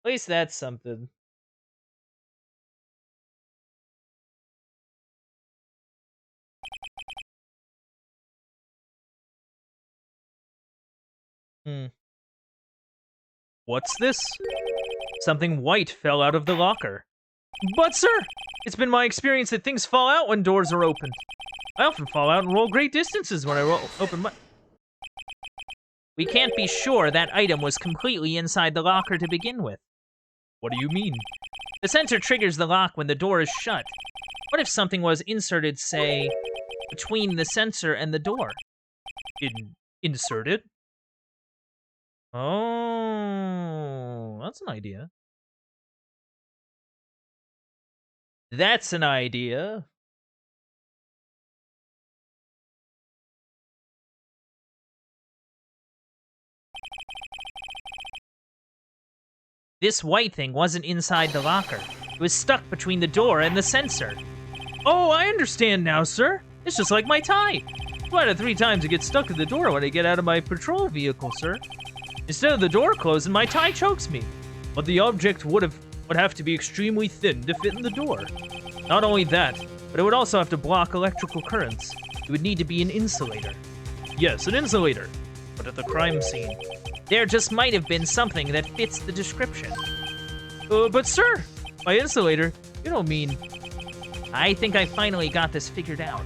least that's something. What's this? Something white fell out of the locker. But, sir, it's been my experience that things fall out when doors are opened. I often fall out and roll great distances when I open my... We can't be sure that item was completely inside the locker to begin with. What do you mean? The sensor triggers the lock when the door is shut. What if something was inserted, say, between the sensor and the door? Inserted? Oh, that's an idea. That's an idea. This white thing wasn't inside the locker. It was stuck between the door and the sensor. Oh, I understand now, sir. It's just like my tie. 2 out of 3 times it gets stuck in the door when I get out of my patrol vehicle, sir. Instead of the door closing, my tie chokes me. But the object would have to be extremely thin to fit in the door. Not only that, but it would also have to block electrical currents. It would need to be an insulator. Yes, an insulator. But at the crime scene. There just might have been something that fits the description. But sir, by insulator, you don't mean... I think I finally got this figured out.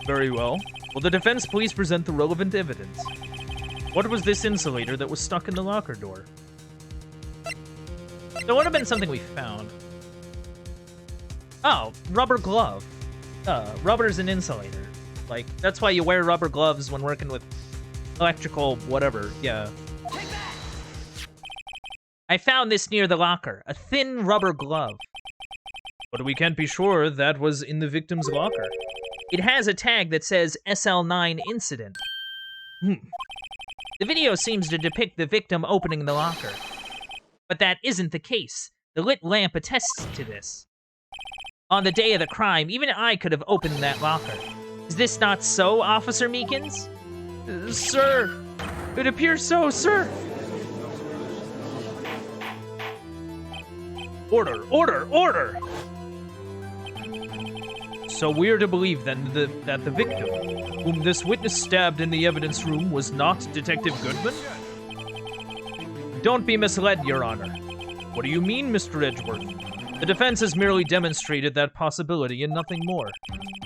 Very well. Will the defense please present the relevant evidence? What was this insulator that was stuck in the locker door? There would have been something we found. Oh, rubber glove. Rubber's an insulator. Like, that's why you wear rubber gloves when working with electrical whatever, yeah. I found this near the locker. A thin rubber glove. But we can't be sure that was in the victim's locker. It has a tag that says Sl9 Incident. The video seems to depict the victim opening the locker. But that isn't the case. The lit lamp attests to this. On the day of the crime, even I could have opened that locker. Is this not so, Officer Meekins? Sir, it appears so, sir. Order, order, order! So we are to believe then that the victim, whom this witness stabbed in the evidence room, was not Detective Goodman? Don't be misled, Your Honor. What do you mean, Mr. Edgeworth? The defense has merely demonstrated that possibility and nothing more.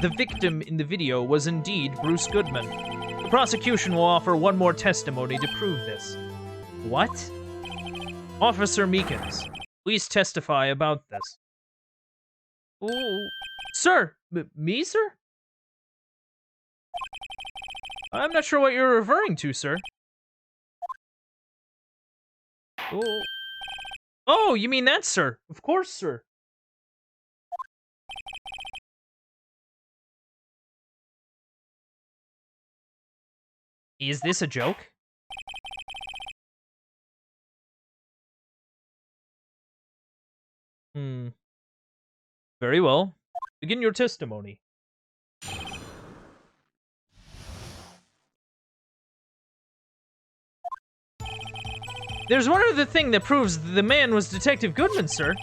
The victim in the video was indeed Bruce Goodman. The prosecution will offer one more testimony to prove this. What? Officer Meekins, please testify about this. Oh, sir, me, sir? I'm not sure what you're referring to, sir. Oh, you mean that, sir? Of course, sir. Is this a joke? Very well. Begin your testimony. There's one other thing that proves the man was Detective Goodman, sir.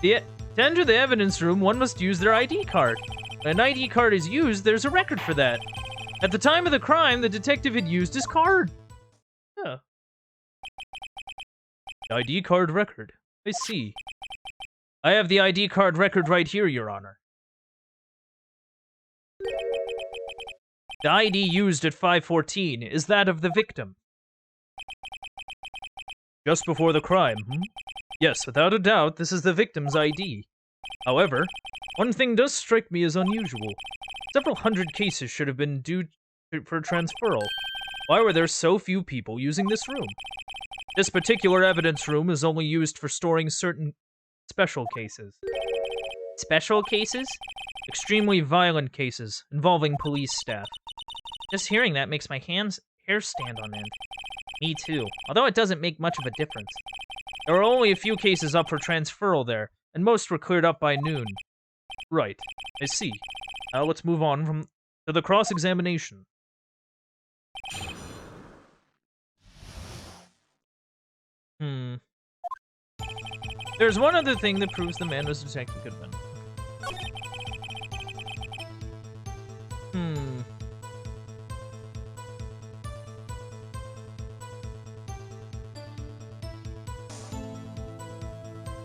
To enter the evidence room, one must use their ID card. When an ID card is used, there's a record for that. At the time of the crime, the detective had used his card. Yeah. ID card record. I see. I have the ID card record right here, Your Honor. The ID used at 5:14 is that of the victim. Just before the crime, Yes, without a doubt, this is the victim's ID. However, one thing does strike me as unusual. Several hundred cases should have been due for transferal. Why were there so few people using this room? This particular evidence room is only used for storing certain special cases. Special cases? Extremely violent cases involving police staff. Just hearing that makes my hair stand on end. Me too, although it doesn't make much of a difference. There were only a few cases up for transferal there, and most were cleared up by noon. Right, I see. Now let's move on to the cross-examination. There's one other thing that proves the man was Detective Goodman.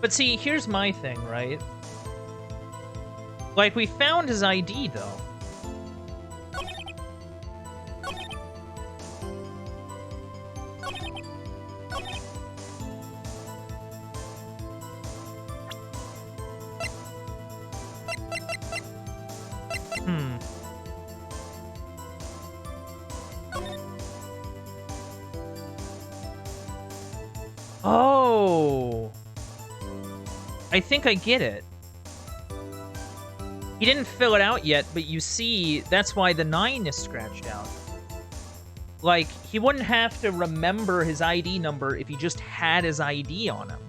But see, here's my thing, right? Like, we found his ID, though. Oh! I think I get it. He didn't fill it out yet, but you see, that's why the 9 is scratched out. Like, he wouldn't have to remember his ID number if he just had his ID on him.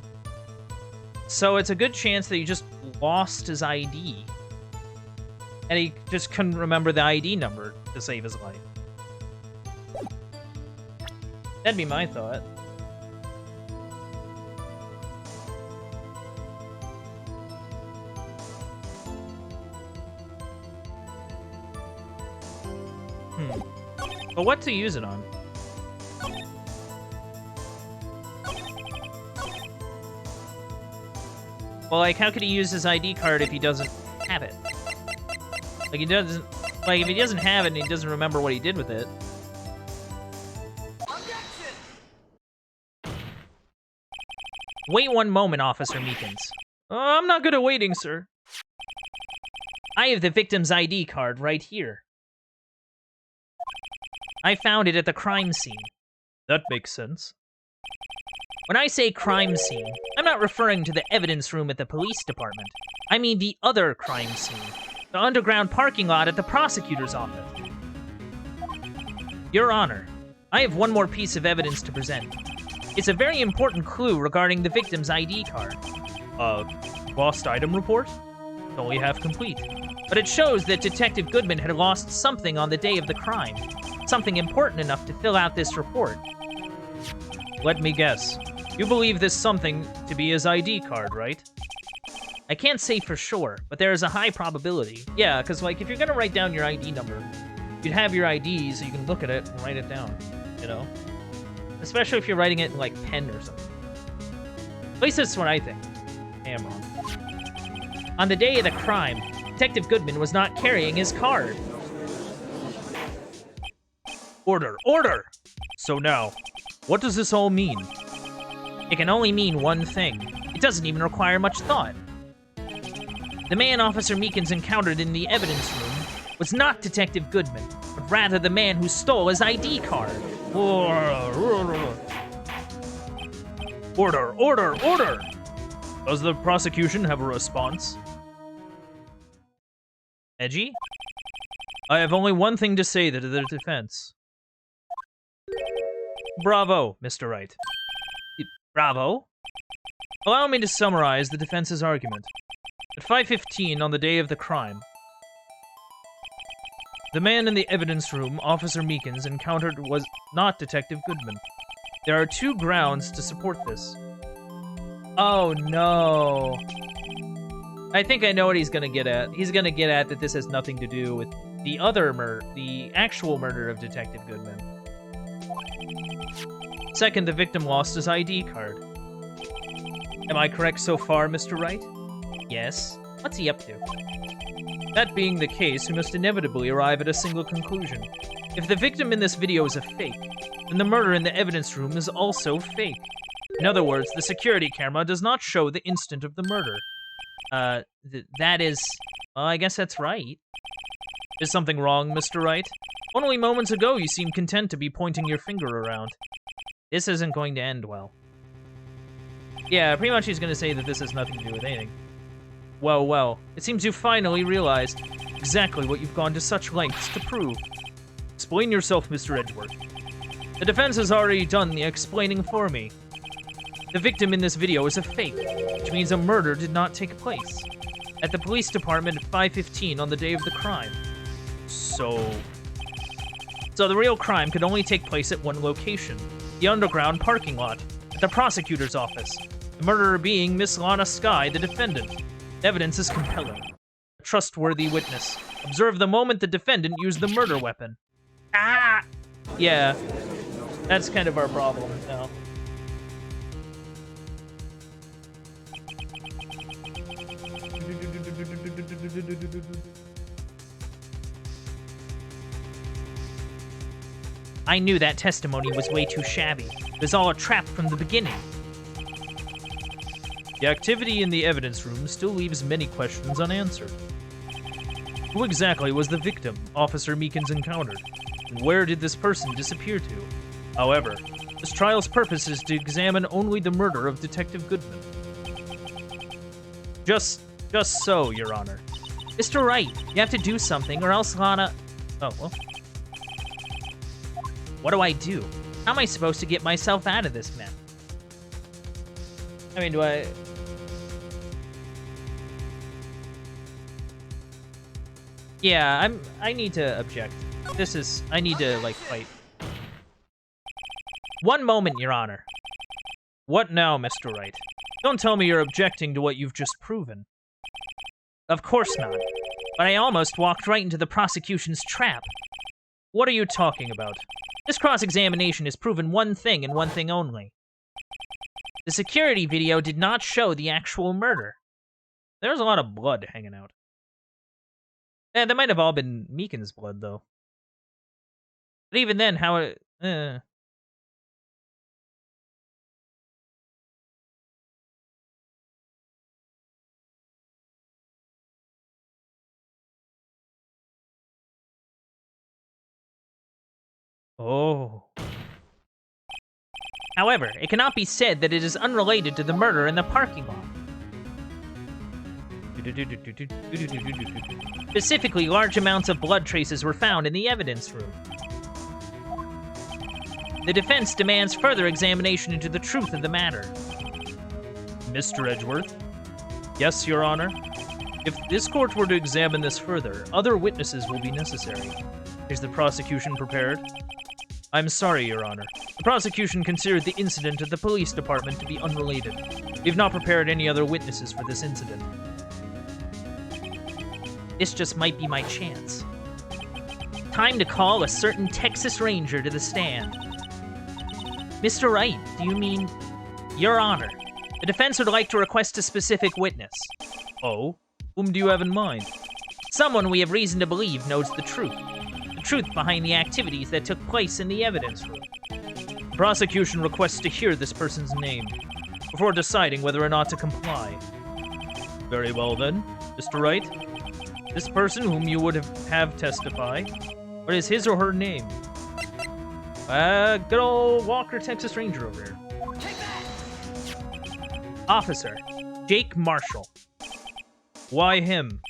So it's a good chance that he just lost his ID. And he just couldn't remember the ID number to save his life. That'd be my thought. But what to use it on? Well, like, how could he use his ID card if he doesn't have it? Like, he doesn't... Like, if he doesn't have it and he doesn't remember what he did with it... Wait one moment, Officer Meekins. I'm not good at waiting, sir. I have the victim's ID card right here. I found it at the crime scene. That makes sense. When I say crime scene, I'm not referring to the evidence room at the police department. I mean the other crime scene. The underground parking lot at the prosecutor's office. Your Honor, I have one more piece of evidence to present. It's a very important clue regarding the victim's ID card. Lost item report? It's only half complete. But it shows that Detective Goodman had lost something on the day of the crime. Something important enough to fill out this report. Let me guess. You believe this something to be his ID card, right? I can't say for sure, but there is a high probability. Yeah, because, like, if you're gonna write down your ID number, you'd have your ID so you can look at it and write it down, you know? Especially if you're writing it in, like, pen or something. At least that's what I think. I am wrong. On the day of the crime, Detective Goodman was not carrying his card. Order! Order! So now, what does this all mean? It can only mean one thing. It doesn't even require much thought. The man Officer Meekins encountered in the evidence room was not Detective Goodman, but rather the man who stole his ID card. Order! Order! Order! Does the prosecution have a response? Edgy? I have only one thing to say to the defense. Bravo, Mr. Wright. Bravo? Allow me to summarize the defense's argument. At 5:15 on the day of the crime, the man in the evidence room Officer Meekins encountered was not Detective Goodman. There are two grounds to support this. Oh no. I think I know what he's gonna get at. He's gonna get at that this has nothing to do with the other murder, the actual murder of Detective Goodman. Second, the victim lost his ID card. Am I correct so far, Mr. Wright? Yes. What's he up to? That being the case, we must inevitably arrive at a single conclusion. If the victim in this video is a fake, then the murder in the evidence room is also fake. In other words, the security camera does not show the instant of the murder. That is... Well, I guess that's right. Is something wrong, Mr. Wright? Only moments ago you seemed content to be pointing your finger around. This isn't going to end well. Yeah, pretty much he's going to say that this has nothing to do with anything. Well, well, it seems you finally realized exactly what you've gone to such lengths to prove. Explain yourself, Mr. Edgeworth. The defense has already done the explaining for me. The victim in this video is a fake, which means a murder did not take place at the police department at 5:15 on the day of the crime. So the real crime could only take place at one location, the underground parking lot, at the prosecutor's office, the murderer being Miss Lana Skye, the defendant. Evidence is compelling. A trustworthy witness. Observe the moment the defendant used the murder weapon. Ah! Yeah, that's kind of our problem now. I knew that testimony was way too shabby. It was all a trap from the beginning. The activity in the evidence room still leaves many questions unanswered. Who exactly was the victim Officer Meekins encountered? And where did this person disappear to? However, this trial's purpose is to examine only the murder of Detective Goodman. Just so, Your Honor. Mr. Wright, you have to do something, or else Lana... Oh, well. What do I do? How am I supposed to get myself out of this mess? I mean, do I... Yeah, I need to object. I need to, like, fight. One moment, Your Honor. What now, Mr. Wright? Don't tell me you're objecting to what you've just proven. Of course not. But I almost walked right into the prosecution's trap. What are you talking about? This cross-examination has proven one thing and one thing only. The security video did not show the actual murder. There's a lot of blood hanging out. Eh, that might have all been Meekins' blood, though. But even then, how it... Oh. However, it cannot be said that it is unrelated to the murder in the parking lot. Specifically, large amounts of blood traces were found in the evidence room. The defense demands further examination into the truth of the matter. Mr. Edgeworth? Yes, Your Honor? If this court were to examine this further, other witnesses will be necessary. Is the prosecution prepared? I'm sorry, Your Honor. The prosecution considered the incident at the police department to be unrelated. We've not prepared any other witnesses for this incident. This just might be my chance. Time to call a certain Texas Ranger to the stand. Mr. Wright, do you mean... Your Honor, the defense would like to request a specific witness. Oh? Whom do you have in mind? Someone we have reason to believe knows the truth. The truth behind the activities that took place in the evidence room. The prosecution requests to hear this person's name before deciding whether or not to comply. Very well then, Mr. Wright. This person whom you would have testify, what is his or her name? Good old Walker Texas Ranger over here. Officer, Jake Marshall. Why him?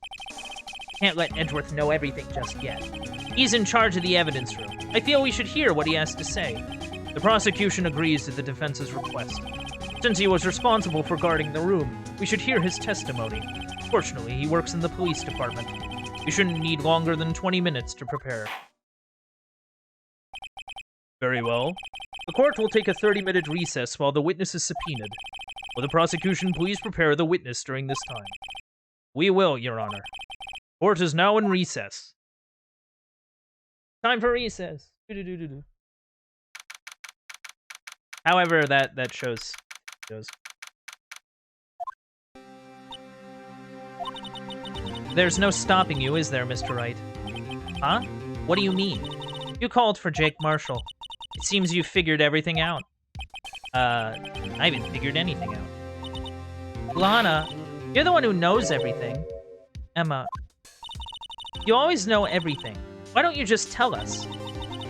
Can't let Edgeworth know everything just yet. He's in charge of the evidence room. I feel we should hear what he has to say. The prosecution agrees to the defense's request. Since he was responsible for guarding the room, we should hear his testimony. Fortunately, he works in the police department. You shouldn't need longer than 20 minutes to prepare. Very well. The court will take a 30-minute recess while the witness is subpoenaed. Will the prosecution please prepare the witness during this time? We will, Your Honor. Court is now in recess. Time for recess. However, that shows. There's no stopping you, is there, Mr. Wright? Huh? What do you mean? You called for Jake Marshall. It seems you figured everything out. I haven't figured anything out. Lana, you're the one who knows everything. Emma, you always know everything. Why don't you just tell us?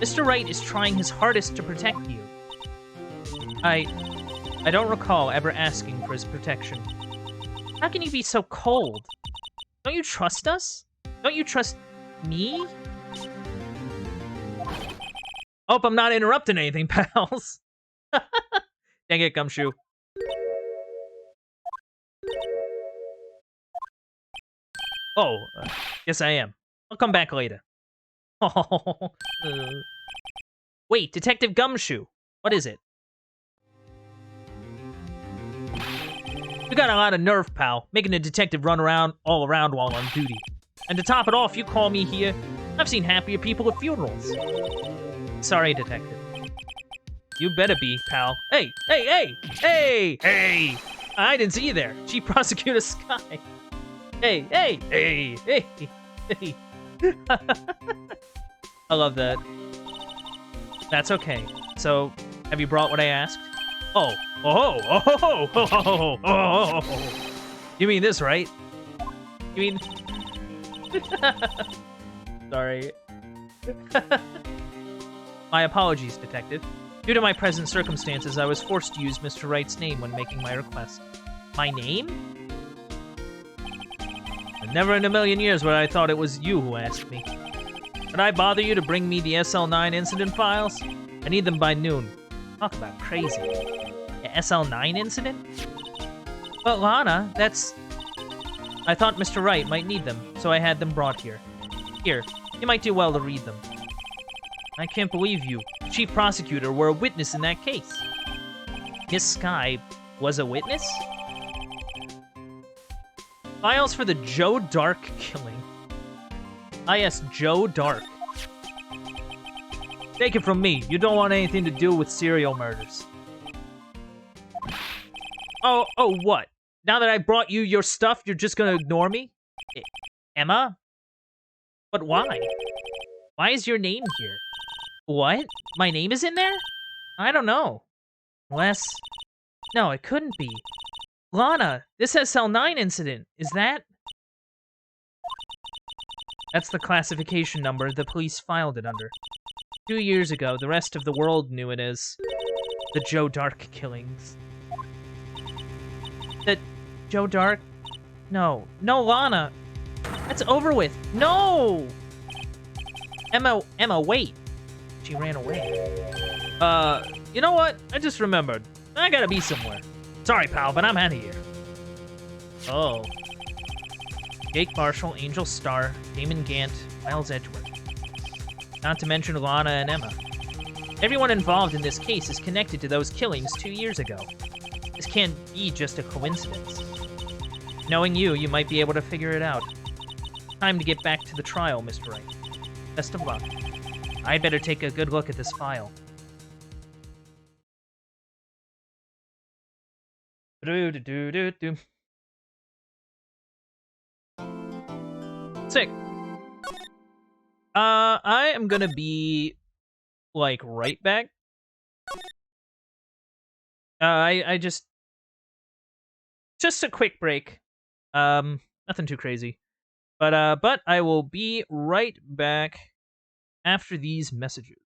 Mr. Wright is trying his hardest to protect you. I don't recall ever asking for his protection. How can you be so cold? Don't you trust us? Don't you trust me? Hope I'm not interrupting anything, pals. Dang it, Gumshoe. Oh, yes I am. I'll come back later. Wait, Detective Gumshoe. What is it? You got a lot of nerve, pal, making a detective run around all around while on duty. And to top it off, you call me here. I've seen happier people at funerals. Sorry, Detective. You better be, pal. Hey! I didn't see you there. Chief Prosecutor Sky. Hey! I love that. That's okay. So, have you brought what I asked? Oh. You mean this, right? You mean... Sorry. My apologies, Detective. Due to my present circumstances, I was forced to use Mr. Wright's name when making my request. My name? Never in a million years would I thought it was you who asked me. Did I bother you to bring me the Sl9 Incident files? I need them by noon. Talk about crazy. The Sl9 Incident? But Lana, that's... I thought Mr. Wright might need them, so I had them brought here. Here, you might do well to read them. I can't believe you, Chief Prosecutor, were a witness in that case. Miss Sky was a witness? Files for the Joe Dark killing. Ah yes, Joe Dark. Take it from me, you don't want anything to do with serial murders. Oh, what? Now that I brought you your stuff, you're just gonna ignore me? Emma? But why? Why is your name here? What? My name is in there? I don't know. Unless... No, it couldn't be. Lana, this has Sl9 Incident. Is that... That's the classification number the police filed it under. 2 years ago, the rest of the world knew it as... the Joe Dark killings. The Joe Dark? No, Lana. That's over with. No! Emma, wait. She ran away. You know what? I just remembered. I gotta be somewhere. Sorry, pal, but I'm out of here. Oh. Jake Marshall, Angel Starr, Damon Gant, Miles Edgeworth. Not to mention Lana and Emma. Everyone involved in this case is connected to those killings 2 years ago. This can't be just a coincidence. Knowing you, you might be able to figure it out. Time to get back to the trial, Mr. Wright. Best of luck. I'd better take a good look at this file. Sick. I am gonna be, like, right back. I just a quick break. Nothing too crazy. But I will be right back after these messages.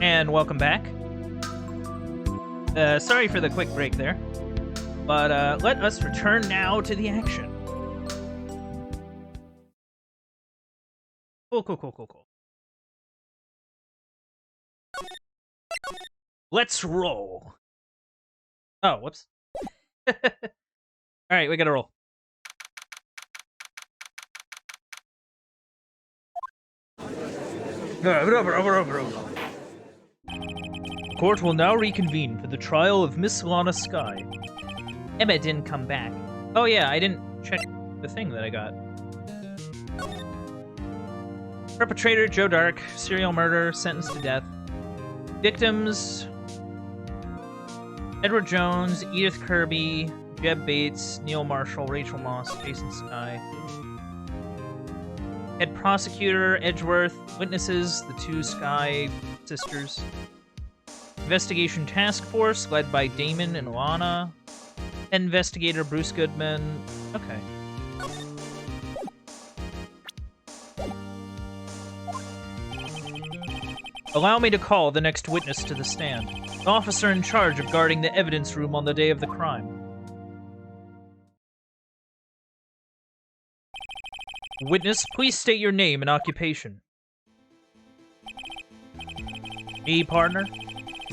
And welcome back. Sorry for the quick break there. But let us return now to the action. Cool. Let's roll. Oh, whoops. Alright, we gotta roll. The court will now reconvene for the trial of Miss Lana Skye. Emma didn't come back. Oh yeah, I didn't check the thing that I got. Perpetrator, Joe Dark. Serial murder, sentenced to death. Victims: Edward Jones, Edith Kirby, Jeb Bates, Neil Marshall, Rachel Moss, Jason Skye. Head prosecutor, Edgeworth. Witnesses, the two Skye sisters. Investigation task force, led by Damon and Lana. Investigator, Bruce Goodman. Okay. Allow me to call the next witness to the stand. The officer in charge of guarding the evidence room on the day of the crime. Witness, please state your name and occupation. Me, partner?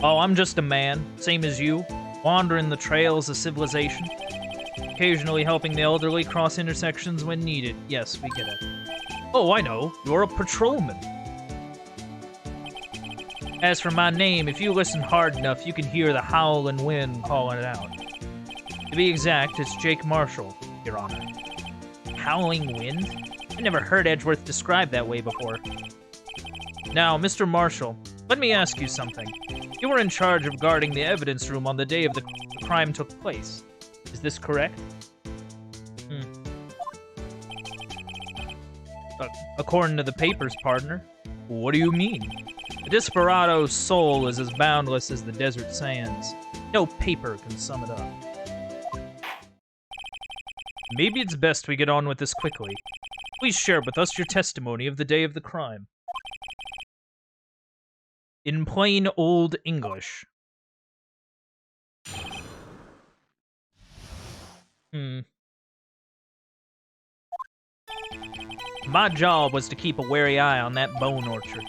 Oh, I'm just a man, same as you, wandering the trails of civilization. Occasionally helping the elderly cross intersections when needed. Yes, we get it. Oh, I know. You're a patrolman. As for my name, if you listen hard enough, you can hear the howling wind calling it out. To be exact, it's Jake Marshall, Your Honor. Howling wind? I never heard Edgeworth described that way before. Now, Mr. Marshall, let me ask you something. You were in charge of guarding the evidence room on the day of the crime took place. Is this correct? According to the papers, partner. What do you mean? The desperado's soul is as boundless as the desert sands. No paper can sum it up. Maybe it's best we get on with this quickly. Please share with us your testimony of the day of the crime. In plain old English. My job was to keep a wary eye on that bone orchard.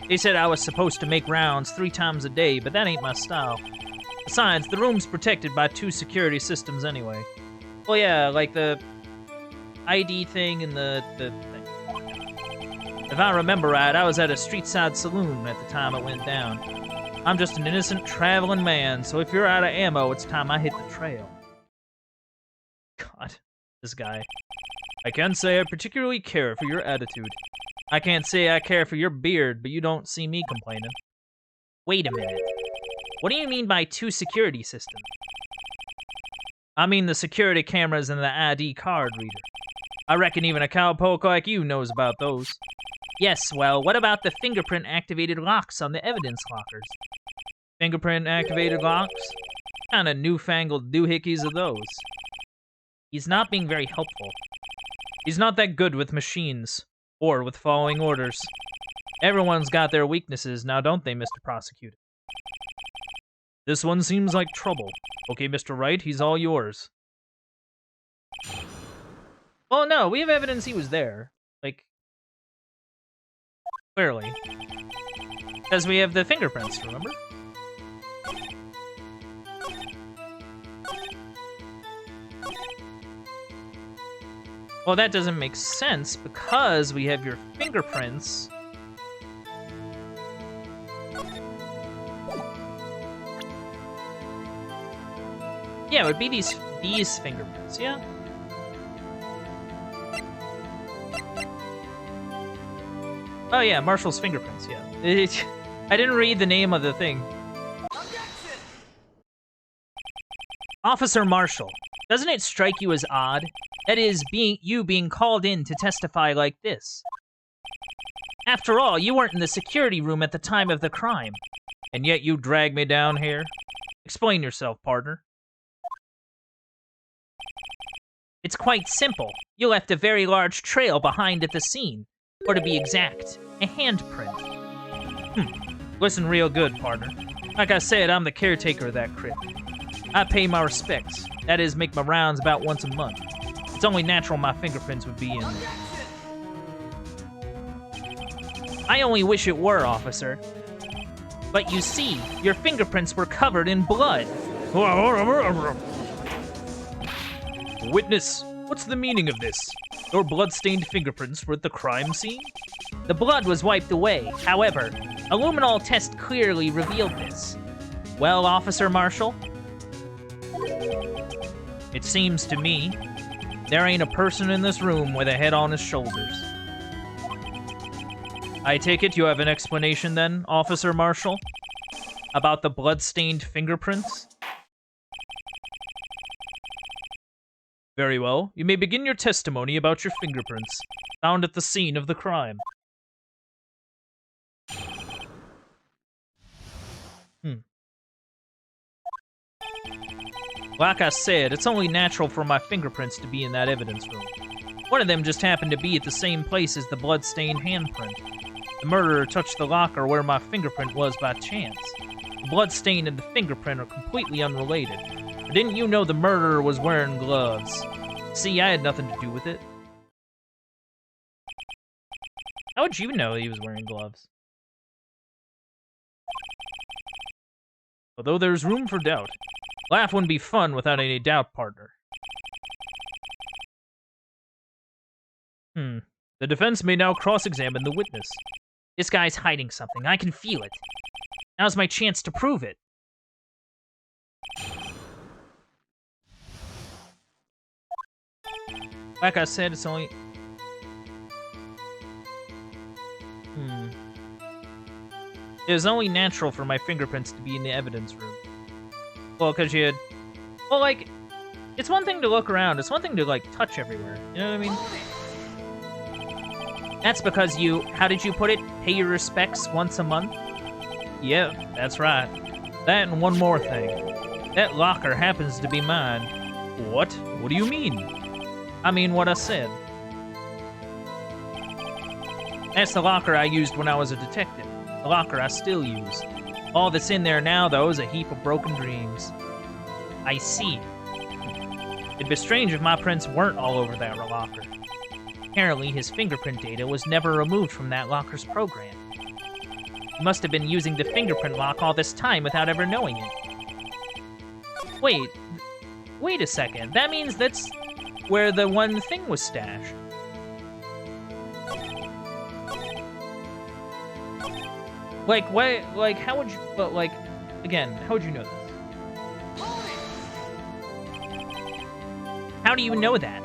They said I was supposed to make rounds 3 times a day, but that ain't my style. Besides, the room's protected by 2 security systems anyway. Well, yeah, like the ID thing and the thing. If I remember right, I was at a street-side saloon at the time it went down. I'm just an innocent traveling man, so if you're out of ammo, it's time I hit the trail. God, this guy. I can't say I particularly care for your attitude. I can't say I care for your beard, but you don't see me complaining. Wait a minute. What do you mean by 2 security systems? I mean the security cameras and the ID card reader. I reckon even a cowpoke like you knows about those. Yes, well, what about the fingerprint-activated locks on the evidence lockers? Fingerprint-activated locks? Kind of newfangled doohickeys are those? He's not being very helpful. He's not that good with machines, or with following orders. Everyone's got their weaknesses, now don't they, Mr. Prosecutor? This one seems like trouble. Okay, Mr. Wright, he's all yours. Well, no, we have evidence he was there. Like, clearly. Because we have the fingerprints, remember? Well, that doesn't make sense because we have your fingerprints. Yeah, it would be these fingerprints, yeah? Oh yeah, Marshall's fingerprints, yeah. I didn't read the name of the thing. Officer Marshall, doesn't it strike you as odd? That is, being called in to testify like this. After all, you weren't in the security room at the time of the crime. And yet you dragged me down here? Explain yourself, partner. It's quite simple. You left a very large trail behind at the scene. Or to be exact, a handprint. Listen real good, partner. Like I said, I'm the caretaker of that crypt. I pay my respects. That is, make my rounds about once a month. It's only natural my fingerprints would be in there. I only wish it were, officer. But you see, your fingerprints were covered in blood. Witness, what's the meaning of this? Your blood-stained fingerprints were at the crime scene? The blood was wiped away. However, a luminol test clearly revealed this. Well, Officer Marshall? It seems to me there ain't a person in this room with a head on his shoulders. I take it you have an explanation then, Officer Marshall? About the blood-stained fingerprints? Very well. You may begin your testimony about your fingerprints, found at the scene of the crime. Like I said, it's only natural for my fingerprints to be in that evidence room. One of them just happened to be at the same place as the blood-stained handprint. The murderer touched the locker where my fingerprint was by chance. The bloodstain and the fingerprint are completely unrelated. But didn't you know the murderer was wearing gloves? See, I had nothing to do with it. How would you know he was wearing gloves? Although there's room for doubt. Laugh wouldn't be fun without any doubt, partner. The defense may now cross-examine the witness. This guy's hiding something. I can feel it. Now's my chance to prove it. Like I said, it's only... It was only natural for my fingerprints to be in the evidence room. Well, because you had... Well, like, it's one thing to look around. It's one thing to, like, touch everywhere. You know what I mean? That's because you, how did you put it, pay your respects once a month? Yeah, that's right. That and one more thing. That locker happens to be mine. What? What do you mean? I mean what I said. That's the locker I used when I was a detective. The locker I still use. All that's in there now, though, is a heap of broken dreams. I see. It'd be strange if my prints weren't all over that locker. Apparently, his fingerprint data was never removed from that locker's program. He must have been using the fingerprint lock all this time without ever knowing it. Wait a second. That means that's where the one thing was stashed. How would you, but like, again, how would you know this? How do you know that?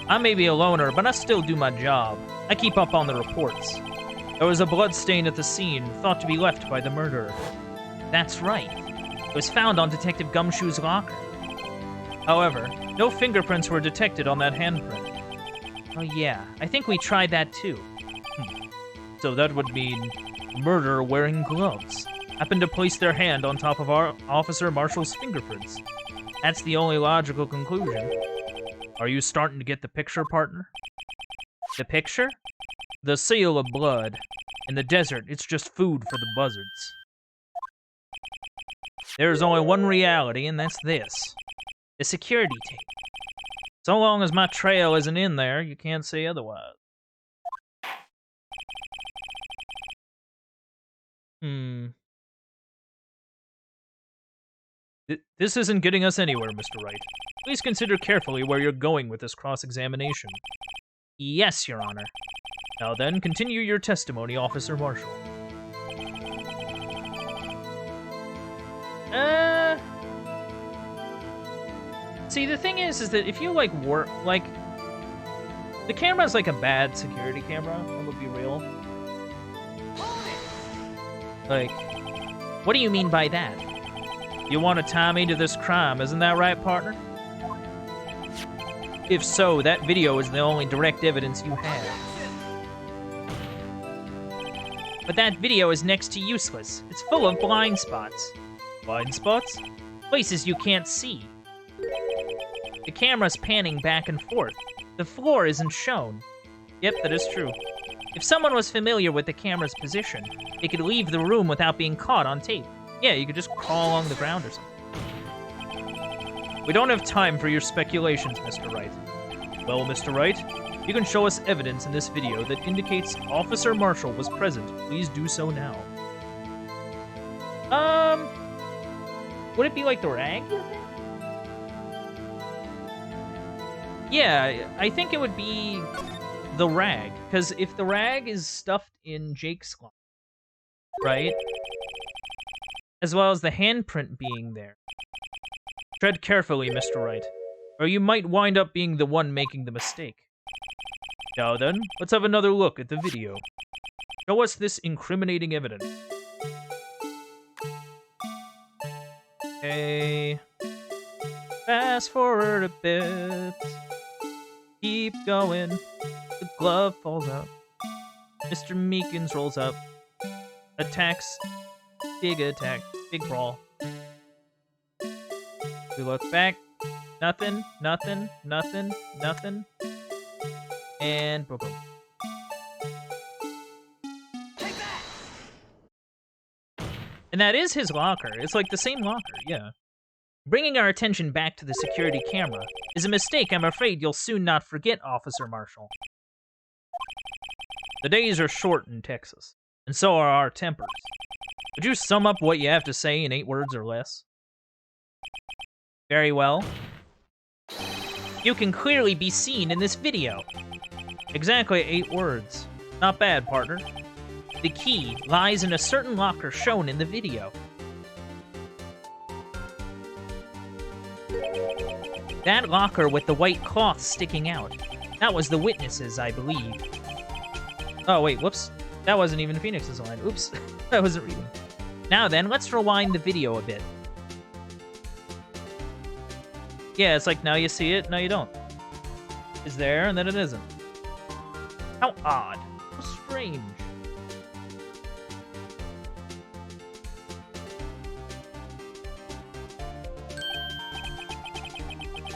I may be a loner, but I still do my job. I keep up on the reports. There was a blood stain at the scene, thought to be left by the murderer. That's right. It was found on Detective Gumshoe's locker. However, no fingerprints were detected on that handprint. Oh yeah, I think we tried that too. So that would mean murderer wearing gloves happened to place their hand on top of our Officer Marshall's fingerprints. That's the only logical conclusion. Are you starting to get the picture, partner? The picture? The seal of blood. In the desert, it's just food for the buzzards. There's only one reality, and that's this. The security tape. So long as my trail isn't in there, you can't say otherwise. This isn't getting us anywhere, Mr. Wright. Please consider carefully where you're going with this cross-examination. Yes, Your Honor. Now then, continue your testimony, Officer Marshall. See, the thing is that if you, work, the camera's like a bad security camera, I'm gonna be real. What do you mean by that? You want to tie me to this crime, isn't that right, partner? If so, that video is the only direct evidence you have. But that video is next to useless. It's full of blind spots. Blind spots? Places you can't see. The camera's panning back and forth. The floor isn't shown. Yep, that is true. If someone was familiar with the camera's position, they could leave the room without being caught on tape. Yeah, you could just crawl along the ground or something. We don't have time for your speculations, Mr. Wright. Well, Mr. Wright, you can show us evidence in this video that indicates Officer Marshall was present. Please do so now. Would it be like the rag? Yeah, I think it would be the rag. Because if the rag is stuffed in Jake's slime, right? As well as the handprint being there. Tread carefully, Mr. Wright, or you might wind up being the one making the mistake. Now then, let's have another look at the video. Show us this incriminating evidence. Okay. Fast forward a bit. Keep going. The glove falls out. Mr. Meekins rolls up. Attacks. Big attack. Big brawl. We look back. Nothing, nothing, nothing, nothing. And boom, boom. Take that! And that is his locker. It's like the same locker, yeah. Bringing our attention back to the security camera is a mistake I'm afraid you'll soon not forget, Officer Marshall. The days are short in Texas, and so are our tempers. Would you sum up what you have to say in 8 words or less? Very well. You can clearly be seen in this video. Exactly 8 words. Not bad, partner. The key lies in a certain locker shown in the video. That locker with the white cloth sticking out. That was the witnesses, I believe. Oh, wait, whoops. That wasn't even Phoenix's line. Oops. I wasn't reading. Now then, let's rewind the video a bit. Yeah, it's like now you see it, now you don't. It's there, and then it isn't. How odd. How strange.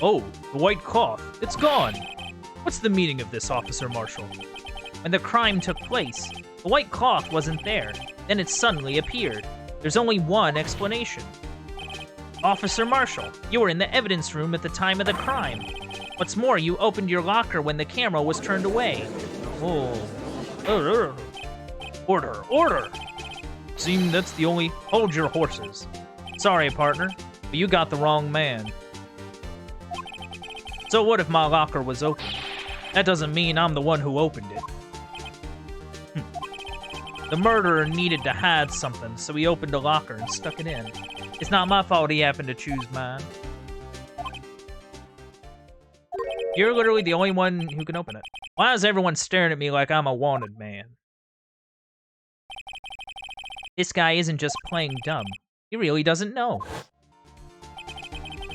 Oh, the white cloth. It's gone. What's the meaning of this, Officer Marshall? When the crime took place, the white cloth wasn't there. Then it suddenly appeared. There's only one explanation. Officer Marshall, you were in the evidence room at the time of the crime. What's more, you opened your locker when the camera was turned away. Oh. Order, order! Seem that's the only... Hold your horses. Sorry, partner, but you got the wrong man. So what if my locker was open? That doesn't mean I'm the one who opened it. The murderer needed to hide something, so he opened a locker and stuck it in. It's not my fault he happened to choose mine. You're literally the only one who can open it. Why is everyone staring at me like I'm a wanted man? This guy isn't just playing dumb. He really doesn't know.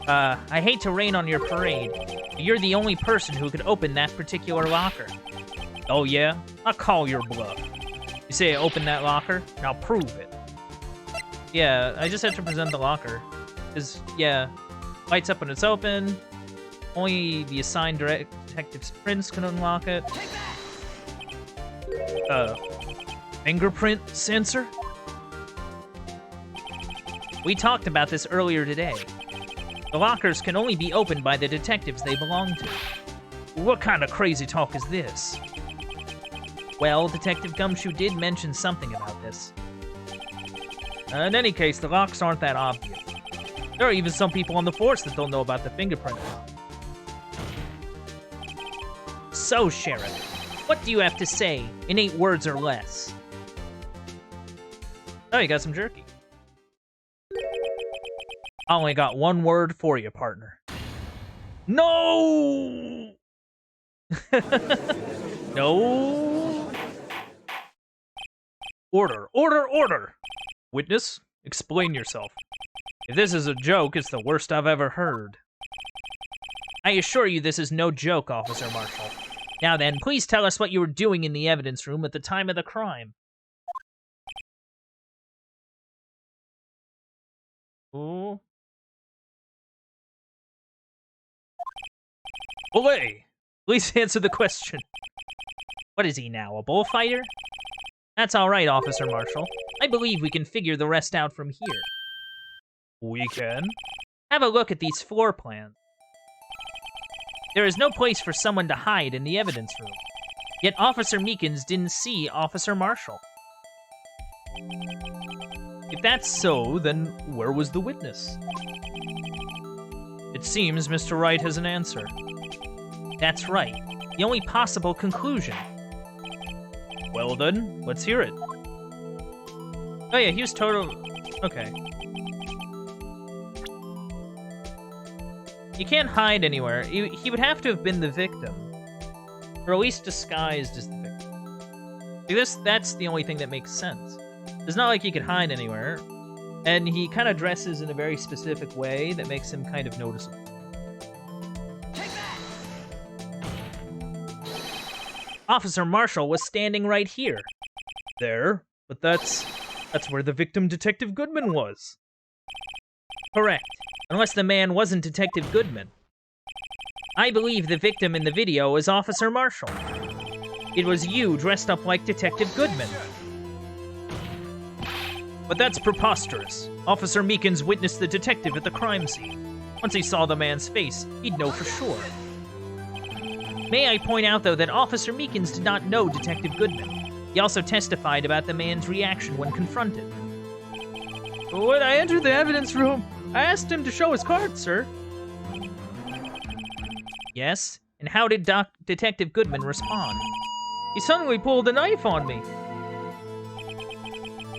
I hate to rain on your parade, but you're the only person who could open that particular locker. Oh yeah? I'll call your bluff. You say I opened that locker? Now prove it. Yeah, I just have to present the locker. Because, yeah, lights up when it's open. Only the assigned detective's prints can unlock it. Fingerprint sensor? We talked about this earlier today. The lockers can only be opened by the detectives they belong to. What kind of crazy talk is this? Well, Detective Gumshoe did mention something about this. In any case, the locks aren't that obvious. There are even some people on the force that don't know about the fingerprint lock. So, Sheriff, what do you have to say in 8 words or less? Oh, you got some jerky. I only got one word for you, partner. No! No! Order, order, order! Witness, explain yourself. If this is a joke, it's the worst I've ever heard. I assure you this is no joke, Officer Marshall. Now then, please tell us what you were doing in the evidence room at the time of the crime. Ooh. Olay! Please answer the question. What is he now, a bullfighter? That's all right, Officer Marshall. I believe we can figure the rest out from here. We can? Have a look at these floor plans. There is no place for someone to hide in the evidence room. Yet Officer Meekins didn't see Officer Marshall. If that's so, then where was the witness? It seems Mr. Wright has an answer. That's right. The only possible conclusion. Well then, let's hear it. Oh yeah, he was total... Okay. You can't hide anywhere. He would have to have been the victim. Or at least disguised as the victim. That's the only thing that makes sense. It's not like he could hide anywhere. And he kind of dresses in a very specific way that makes him kind of noticeable. Officer Marshall was standing right here. There? But that's where the victim, Detective Goodman, was. Correct. Unless the man wasn't Detective Goodman. I believe the victim in the video is Officer Marshall. It was you dressed up like Detective Goodman. But that's preposterous. Officer Meekins witnessed the detective at the crime scene. Once he saw the man's face, he'd know for sure. May I point out, though, that Officer Meekins did not know Detective Goodman. He also testified about the man's reaction when confronted. When I entered the evidence room, I asked him to show his card, sir. Yes? And how did Detective Goodman respond? He suddenly pulled a knife on me.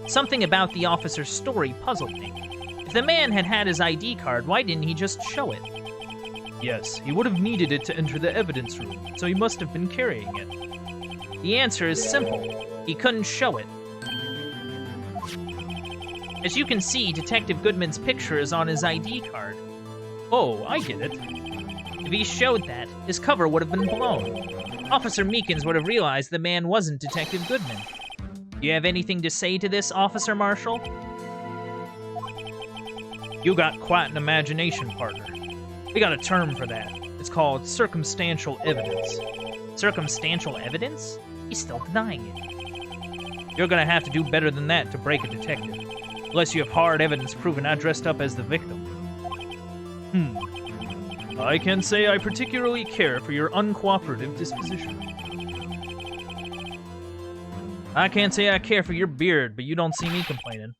Something about the officer's story puzzled me. If the man had had his ID card, why didn't he just show it? Yes, he would have needed it to enter the evidence room, so he must have been carrying it. The answer is simple. He couldn't show it. As you can see, Detective Goodman's picture is on his ID card. Oh, I get it. If he showed that, his cover would have been blown. Officer Meekins would have realized the man wasn't Detective Goodman. Do you have anything to say to this, Officer Marshall? You got quite an imagination, partner. We got a term for that. It's called circumstantial evidence. Circumstantial evidence? He's still denying it. You're gonna have to do better than that to break a detective. Unless you have hard evidence proving I dressed up as the victim. I can say I particularly care for your uncooperative disposition. I can't say I care for your beard, but you don't see me complaining.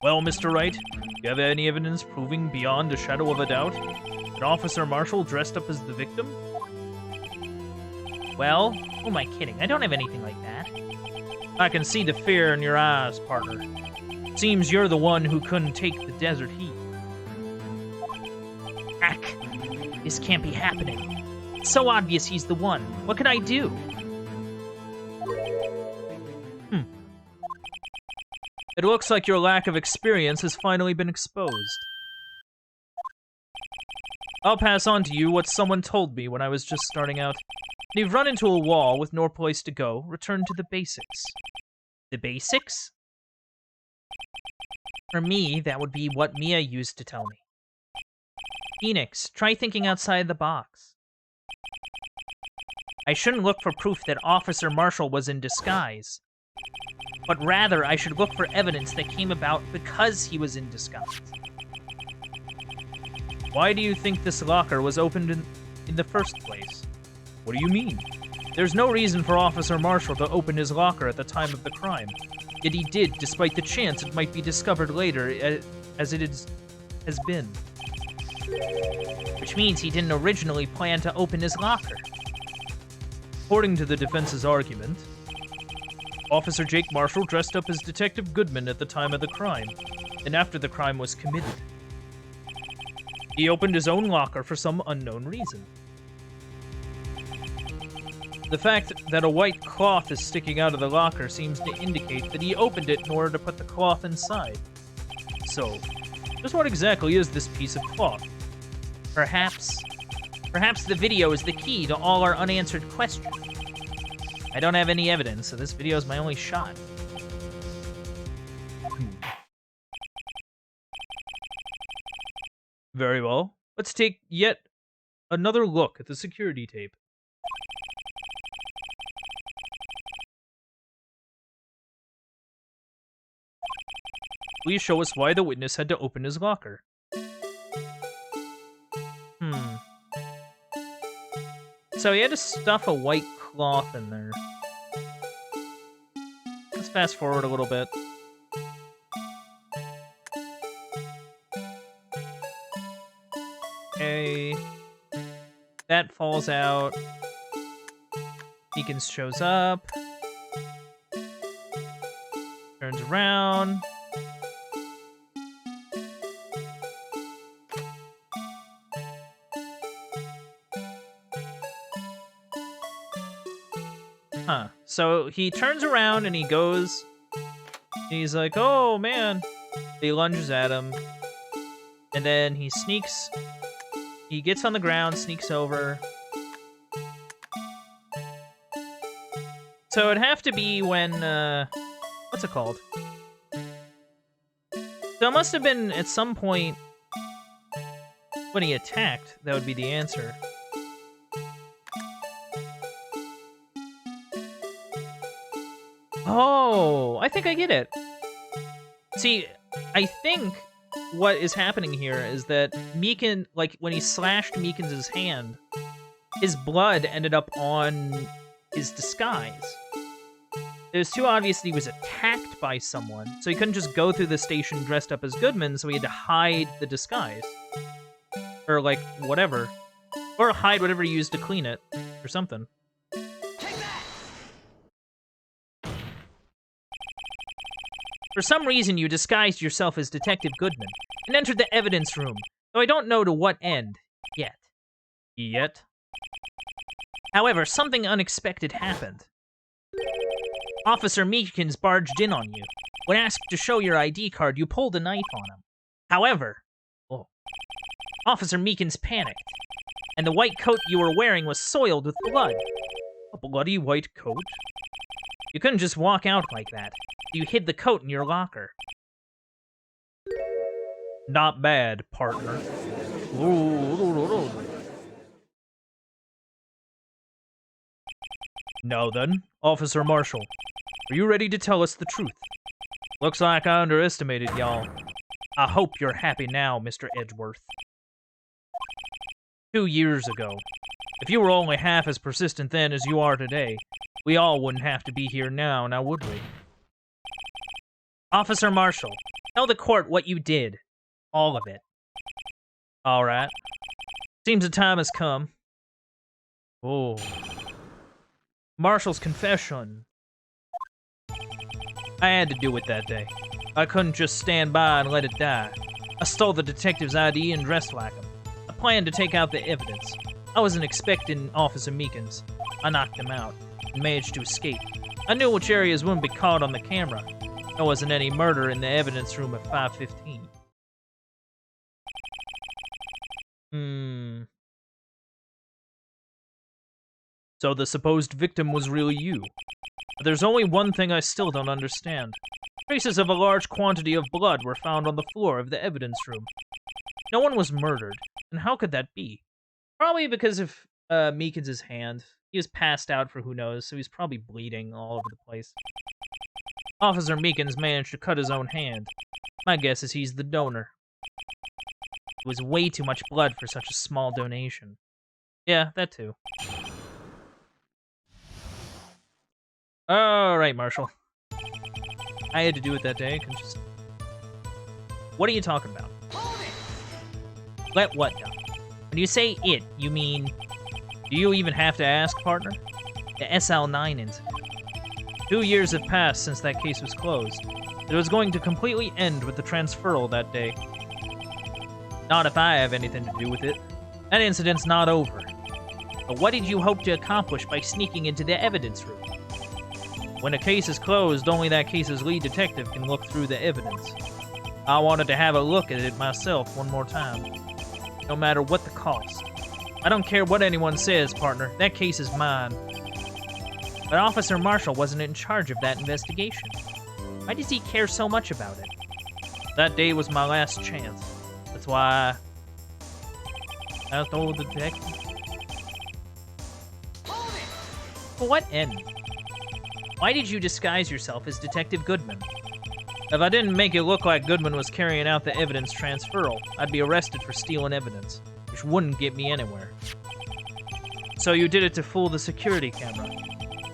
Well, Mr. Wright, do you have any evidence proving beyond a shadow of a doubt that Officer Marshall dressed up as the victim? Well, who am I kidding? I don't have anything like that. I can see the fear in your eyes, partner. Seems you're the one who couldn't take the desert heat. Ack, this can't be happening. It's so obvious he's the one. What can I do? It looks like your lack of experience has finally been exposed. I'll pass on to you what someone told me when I was just starting out. When you've run into a wall with no place to go, return to the basics. The basics? For me, that would be what Mia used to tell me. Phoenix, try thinking outside the box. I shouldn't look for proof that Officer Marshall was in disguise, but rather I should look for evidence that came about because he was in disguise. Why do you think this locker was opened in the first place? What do you mean? There's no reason for Officer Marshall to open his locker at the time of the crime. Yet he did, despite the chance it might be discovered later, as it has been. Which means he didn't originally plan to open his locker. According to the defense's argument, Officer Jake Marshall dressed up as Detective Goodman at the time of the crime, and after the crime was committed. He opened his own locker for some unknown reason. The fact that a white cloth is sticking out of the locker seems to indicate that he opened it in order to put the cloth inside. So, just what exactly is this piece of cloth? Perhaps the video is the key to all our unanswered questions. I don't have any evidence, so this video is my only shot. Very well. Let's take yet another look at the security tape. Please show us why the witness had to open his locker. So he had to stuff a white cloth in there. Let's fast forward a little bit. Okay. That falls out. Meekins shows up. Turns around. Huh. So he turns around and he goes. He's like, oh man. He lunges at him. And then he sneaks. He gets on the ground, sneaks over. So it'd have to be when, what's it called? So it must have been at some point when he attacked. That would be the answer. Oh, I think I get it. See, I think what is happening here is that Meekin, like, when he slashed Meekins' hand, his blood ended up on his disguise. It was too obvious that he was attacked by someone, so he couldn't just go through the station dressed up as Goodman, so he had to hide the disguise. Or, like, whatever. Or hide whatever he used to clean it, or something. For some reason, you disguised yourself as Detective Goodman and entered the evidence room, though I don't know to what end, yet. Yet? However, something unexpected happened. Officer Meekins barged in on you. When asked to show your ID card, you pulled a knife on him. However, Officer Meekins panicked. and the white coat you were wearing was soiled with blood. A bloody white coat? You couldn't just walk out like that. You hid the coat in your locker. Not bad, partner. Now then, Officer Marshall, are you ready to tell us the truth? Looks like I underestimated y'all. I hope you're happy now, Mr. Edgeworth. 2 years ago. If you were only half as persistent then as you are today, we all wouldn't have to be here now would we? Officer Marshall, tell the court what you did. All of it. All right. Seems the time has come. Oh. Marshall's confession. I had to do it that day. I couldn't just stand by and let it die. I stole the detective's ID and dressed like him. I planned to take out the evidence. I wasn't expecting Officer Meekins. I knocked him out and managed to escape. I knew which areas wouldn't be caught on the camera. There wasn't any murder in the evidence room at 5:15. So the supposed victim was really you. But there's only one thing I still don't understand. Traces of a large quantity of blood were found on the floor of the evidence room. No one was murdered, and how could that be? Probably because of Meekins' hand. He was passed out for who knows, so he's probably bleeding all over the place. Officer Meekins managed to cut his own hand. My guess is he's the donor. It was way too much blood for such a small donation. Yeah, that too. Alright, Marshall. I had to do it that day. What are you talking about? Let what down? When you say it, you mean... Do you even have to ask, partner? The Sl9 incident. 2 years have passed since that case was closed. It was going to completely end with the transferal that day. Not if I have anything to do with it. That incident's not over. But what did you hope to accomplish by sneaking into the evidence room? When a case is closed, only that case's lead detective can look through the evidence. I wanted to have a look at it myself one more time. No matter what the cost. I don't care what anyone says, partner. That case is mine. But Officer Marshall wasn't in charge of that investigation. Why does he care so much about it? That day was my last chance. That's why I told the detective. For what end? Why did you disguise yourself as Detective Goodman? If I didn't make it look like Goodman was carrying out the evidence transferal, I'd be arrested for stealing evidence, which wouldn't get me anywhere. So you did it to fool the security camera.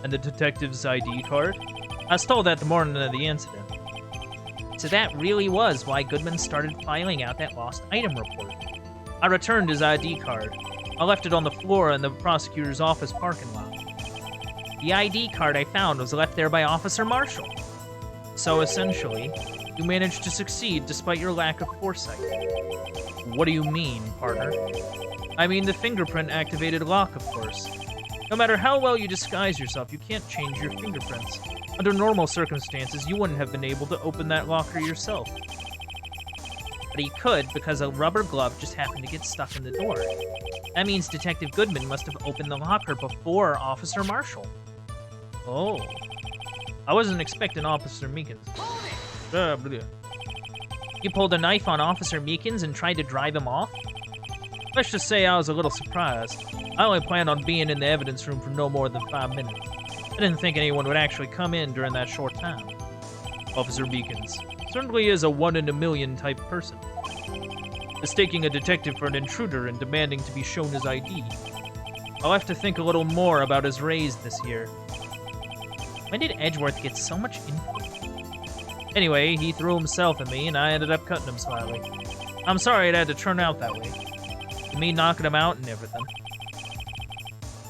And the detective's ID card? I stole that the morning of the incident. So that really was why Goodman started filing out that lost item report. I returned his ID card. I left it on the floor in the prosecutor's office parking lot. The ID card I found was left there by Officer Marshall. So essentially, you managed to succeed despite your lack of foresight. What do you mean, partner? I mean the fingerprint-activated lock, of course. No matter how well you disguise yourself, you can't change your fingerprints. Under normal circumstances, you wouldn't have been able to open that locker yourself. But he could because a rubber glove just happened to get stuck in the door. That means Detective Goodman must have opened the locker before Officer Marshall. Oh. I wasn't expecting Officer Meekins. You pulled a knife on Officer Meekins and tried to drive him off? Let's just say I was a little surprised. I only planned on being in the evidence room for no more than 5 minutes. I didn't think anyone would actually come in during that short time. Officer Meekins certainly is a one-in-a-million type person. Mistaking a detective for an intruder and demanding to be shown his ID. I'll have to think a little more about his raise this year. When did Edgeworth get so much influence? Anyway, he threw himself at me and I ended up cutting him slightly. I'm sorry it had to turn out that way. To me knocking him out and everything.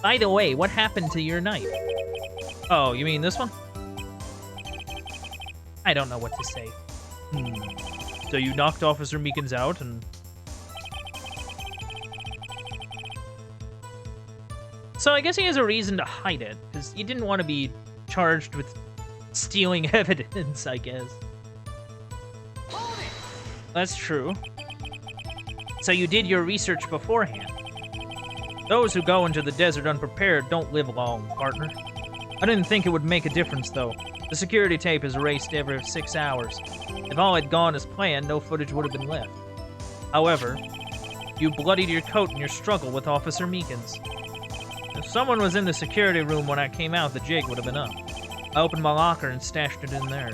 By the way, what happened to your knife? Oh, you mean this one? I don't know what to say. So you knocked Officer Meekins out and... So I guess he has a reason to hide it, because he didn't want to be charged with stealing evidence, I guess. That's true. So you did your research beforehand? Those who go into the desert unprepared don't live long, partner. I didn't think it would make a difference, though. The security tape is erased every 6 hours. If all had gone as planned, no footage would have been left. However, you bloodied your coat in your struggle with Officer Meekins. If someone was in the security room when I came out, the jig would have been up. I opened my locker and stashed it in there.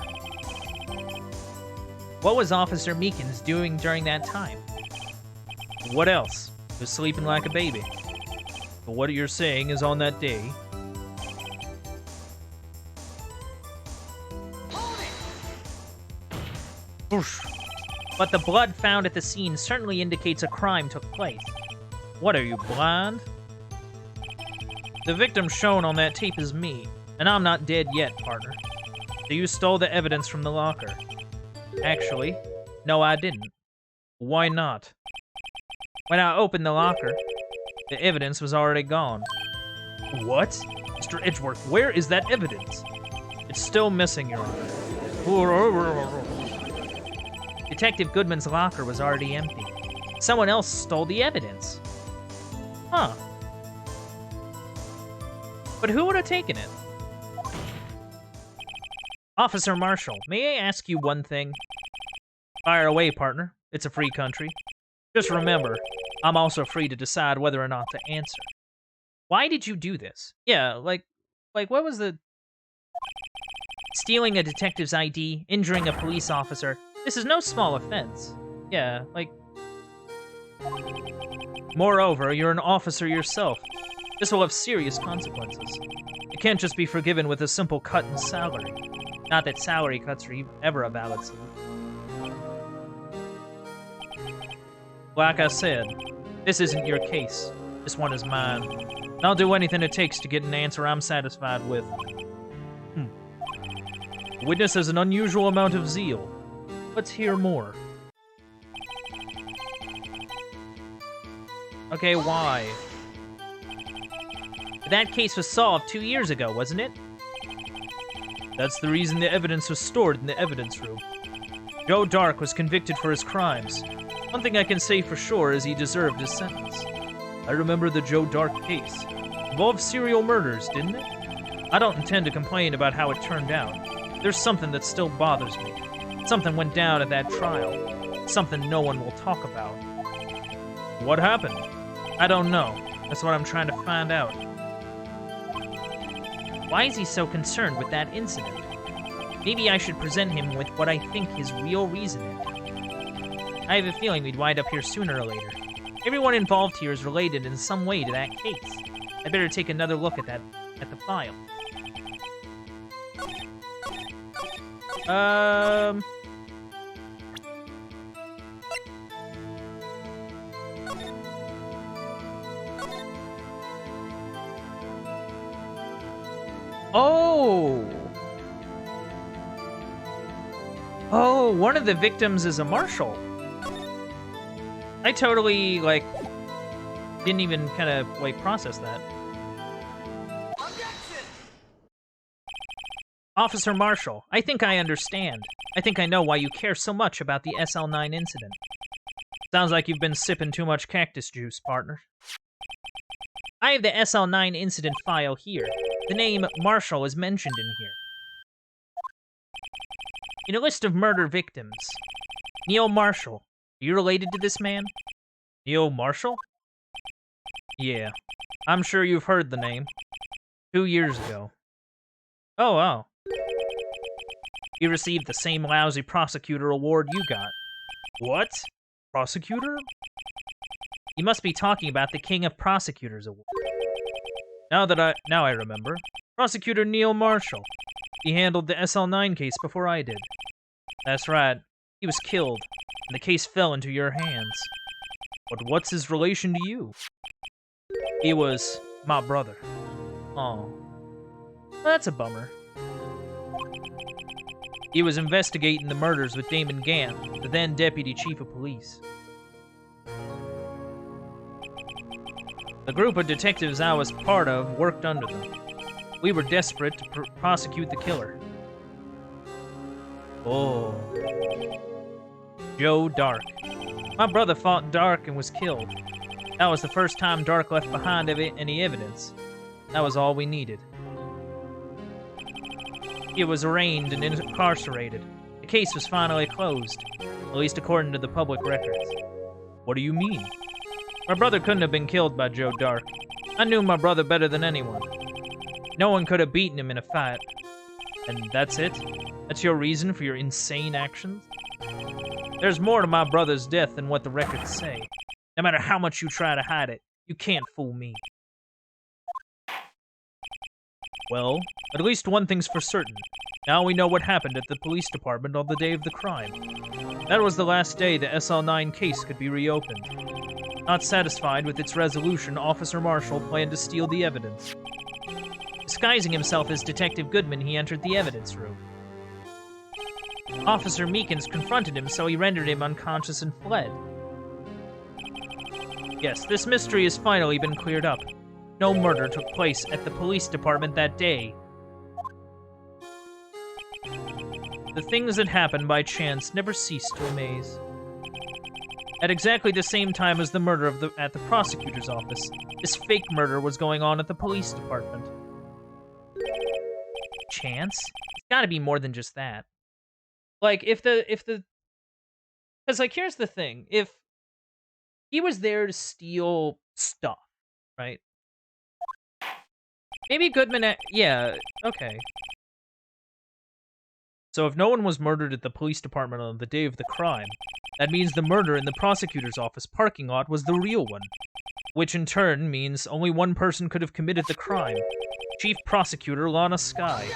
What was Officer Meekins doing during that time? What else? He was sleeping like a baby. But what you're saying is on that day... Whoosh. But the blood found at the scene certainly indicates a crime took place. What, are you blind? The victim shown on that tape is me, and I'm not dead yet, partner. So you stole the evidence from the locker. Actually, no, I didn't. Why not? When I opened the locker, the evidence was already gone. What? Mr. Edgeworth, where is that evidence? It's still missing, Your Honor. Detective Goodman's locker was already empty. Someone else stole the evidence. Huh. But who would have taken it? Officer Marshall, may I ask you one thing? Fire away, partner. It's a free country. Just remember, I'm also free to decide whether or not to answer. Why did you do this? Yeah, like what was the... Stealing a detective's ID, injuring a police officer. This is no small offense. Yeah, like... Moreover, you're an officer yourself. This will have serious consequences. You can't just be forgiven with a simple cut in salary. Not that salary cuts are ever a valid solution. Like I said, this isn't your case. This one is mine. And I'll do anything it takes to get an answer I'm satisfied with. The witness has an unusual amount of zeal. Let's hear more. Okay, why? That case was solved 2 years ago, wasn't it? That's the reason the evidence was stored in the evidence room. Joe Dark was convicted for his crimes. One thing I can say for sure is he deserved his sentence. I remember the Joe Dark case. Involved serial murders, didn't it? I don't intend to complain about how it turned out. There's something that still bothers me. Something went down at that trial. Something no one will talk about. What happened? I don't know. That's what I'm trying to find out. Why is he so concerned with that incident? Maybe I should present him with what I think his real reason is. I have a feeling we'd wind up here sooner or later. Everyone involved here is related in some way to that case. I better take another look at the file. Oh, one of the victims is a marshal. I totally, didn't even kind of, process that. Officer Marshall, I think I understand. I think I know why you care so much about the Sl9 incident. Sounds like you've been sipping too much cactus juice, partner. I have the Sl9 incident file here. The name Marshall is mentioned in here. In a list of murder victims, Neil Marshall. Are you related to this man? Neil Marshall? Yeah, I'm sure you've heard the name. 2 years ago. Oh, wow. He received the same lousy prosecutor award you got. What? Prosecutor? You must be talking about the King of Prosecutors award. Now I remember. Prosecutor Neil Marshall. He handled the Sl9 case before I did. That's right. He was killed, and the case fell into your hands. But what's his relation to you? He was my brother. Oh. Well, that's a bummer. He was investigating the murders with Damon Gant, the then Deputy Chief of Police. The group of detectives I was part of worked under them. We were desperate to prosecute the killer. Oh. Joe Dark. My brother fought Dark and was killed. That was the first time Dark left behind any evidence. That was all we needed. He was arraigned and incarcerated. The case was finally closed, at least according to the public records. What do you mean? My brother couldn't have been killed by Joe Dark. I knew my brother better than anyone. No one could have beaten him in a fight. And that's it? That's your reason for your insane actions? There's more to my brother's death than what the records say. No matter how much you try to hide it, you can't fool me. Well, at least one thing's for certain. Now we know what happened at the police department on the day of the crime. That was the last day the Sl9 case could be reopened. Not satisfied with its resolution, Officer Marshall planned to steal the evidence. Disguising himself as Detective Goodman, he entered the evidence room. Officer Meekins confronted him, so he rendered him unconscious and fled. Yes, this mystery has finally been cleared up. No murder took place at the police department that day. The things that happened by chance never ceased to amaze. At exactly the same time as the murder at the prosecutor's office, this fake murder was going on at the police department. Chance? It's gotta be more than just that. Like, because, like, here's the thing. If he was there to steal stuff, right? Maybe Goodman, yeah, okay. So if no one was murdered at the police department on the day of the crime, that means the murder in the prosecutor's office parking lot was the real one. Which in turn means only one person could have committed the crime. Chief Prosecutor Lana Skye.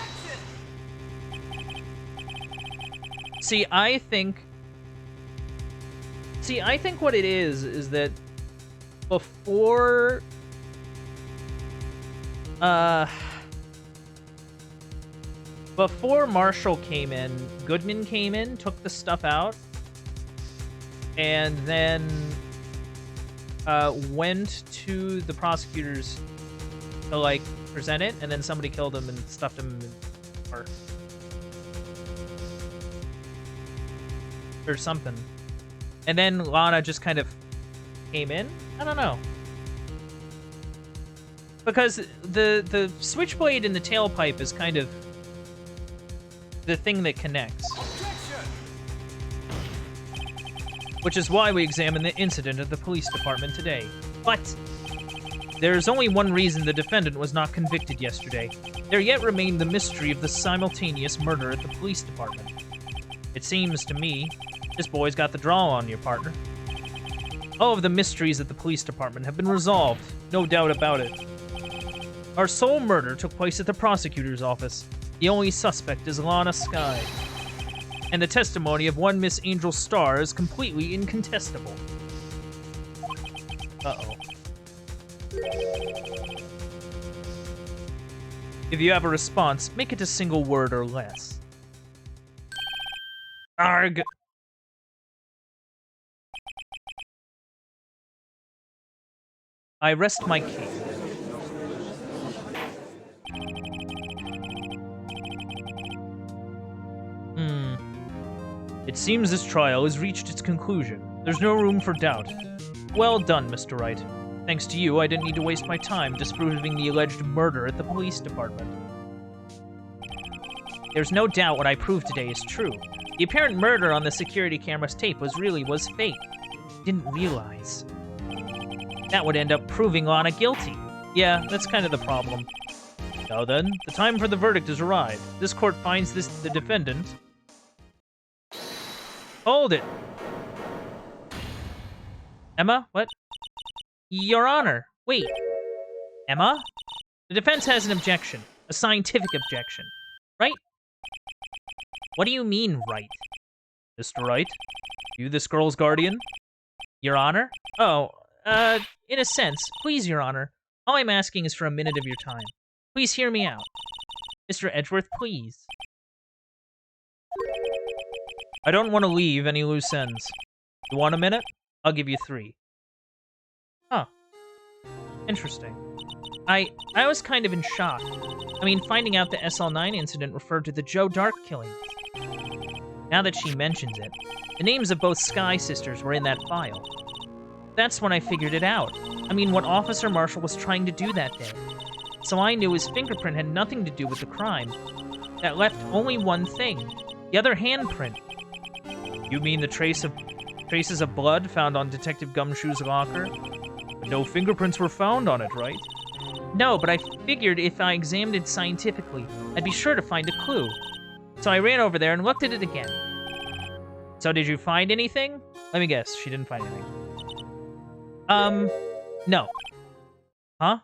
See, I think what it is that before Marshall came in, Goodman came in, took the stuff out, and then went to the prosecutors to, like, present it, and then somebody killed him and stuffed him or something. And then Lana just kind of came in? I don't know. Because the switchblade in the tailpipe is kind of the thing that connects. Which is why we examine the incident at the police department today. But there's only one reason the defendant was not convicted yesterday. There yet remained the mystery of the simultaneous murder at the police department. It seems to me this boy's got the draw on your partner. All of the mysteries at the police department have been resolved, no doubt about it. Our sole murder took place at the prosecutor's office. The only suspect is Lana Skye. And the testimony of one Miss Angel Starr is completely incontestable. Uh-oh. If you have a response, make it a single word or less. Arg! I rest my case. It seems this trial has reached its conclusion. There's no room for doubt. Well done, Mr. Wright. Thanks to you, I didn't need to waste my time disproving the alleged murder at the police department. There's no doubt what I proved today is true. The apparent murder on the security camera's tape was fake. Didn't realize. That would end up proving Lana guilty. Yeah, that's kind of the problem. Now then, the time for the verdict has arrived. This court finds the defendant... Hold it! Emma? What? Your Honor, wait. Emma? The defense has an objection. A scientific objection. Right? What do you mean, right? Mr. Wright? You this girl's guardian? Your Honor? Oh, in a sense. Please, Your Honor. All I'm asking is for a minute of your time. Please hear me out. Mr. Edgeworth, please. I don't want to leave any loose ends. You want a minute? I'll give you 3. Huh. Interesting. I was kind of in shock. I mean, finding out the Sl9 incident referred to the Joe Dark killings. Now that she mentions it, the names of both Skye sisters were in that file. That's when I figured it out. I mean, what Officer Marshall was trying to do that day. So I knew his fingerprint had nothing to do with the crime. That left only one thing. The other handprint. You mean the traces of blood found on Detective Gumshoe's locker? But no fingerprints were found on it, right? No, but I figured if I examined it scientifically, I'd be sure to find a clue. So I ran over there and looked at it again. So did you find anything? Let me guess, she didn't find anything. No. Huh?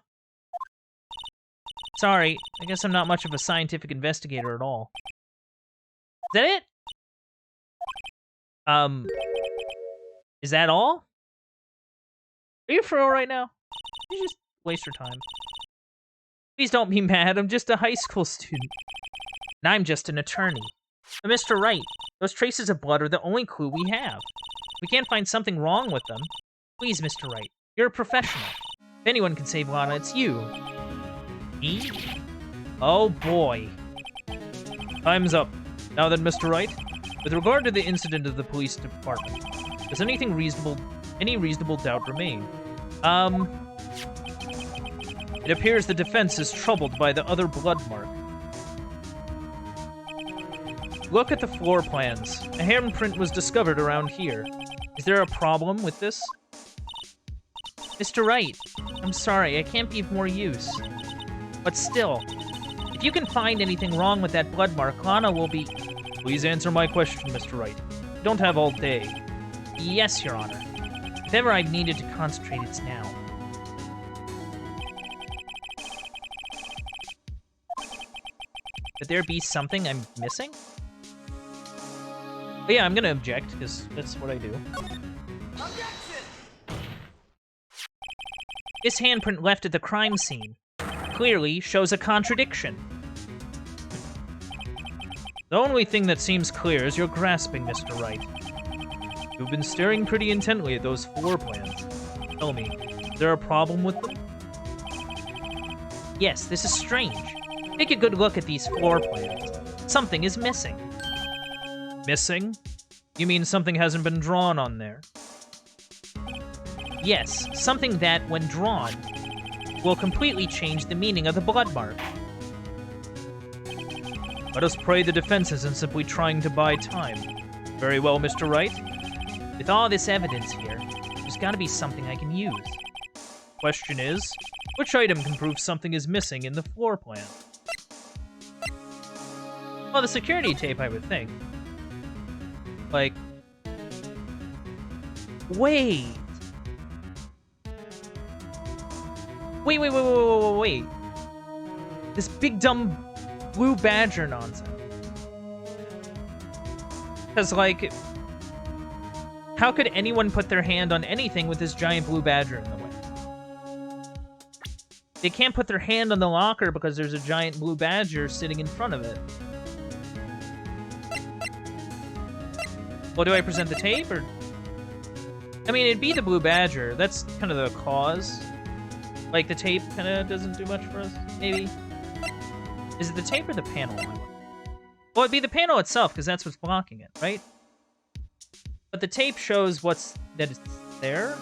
Sorry, I guess I'm not much of a scientific investigator at all. Is that it? Is that all? Are you for real right now? You just waste your time. Please don't be mad, I'm just a high school student. And I'm just an attorney. But Mr. Wright, those traces of blood are the only clue we have. We can't find something wrong with them. Please, Mr. Wright, you're a professional. If anyone can save Lana, it's you. Me? Oh boy. Time's up. Now then, Mr. Wright, with regard to the incident of the police department, does any reasonable doubt remain? It appears the defense is troubled by the other blood mark. Look at the floor plans. A handprint was discovered around here. Is there a problem with this? Mr. Wright, I'm sorry, I can't be of more use. But still, if you can find anything wrong with that blood mark, Lana will be... Please answer my question, Mr. Wright. You don't have all day. Yes, Your Honor. If ever I've needed to concentrate, it's now. Could there be something I'm missing? But yeah, I'm gonna object, because that's what I do. This handprint left at the crime scene clearly shows a contradiction. The only thing that seems clear is you're grasping, Mr. Wright. You've been staring pretty intently at those floor plans. Tell me, is there a problem with them? Yes, this is strange. Take a good look at these floor plans. Something is missing. Missing? You mean something hasn't been drawn on there? Yes, something that, when drawn, will completely change the meaning of the blood mark. Let us pray the defense isn't simply trying to buy time. Very well, Mr. Wright. With all this evidence here, there's gotta be something I can use. Question is, which item can prove something is missing in the floor plan? Well, the security tape, I would think. Like... Wait! Wait. This big dumb blue badger nonsense. Because, like, how could anyone put their hand on anything with this giant blue badger in the way? They can't put their hand on the locker because there's a giant blue badger sitting in front of it. Well, do I present the tape, or... I mean, it'd be the blue badger. That's kind of the cause. Like, the tape kind of doesn't do much for us, maybe? Is it the tape or the panel? Well, it'd be the panel itself, because that's what's blocking it, right? But the tape shows that it's there?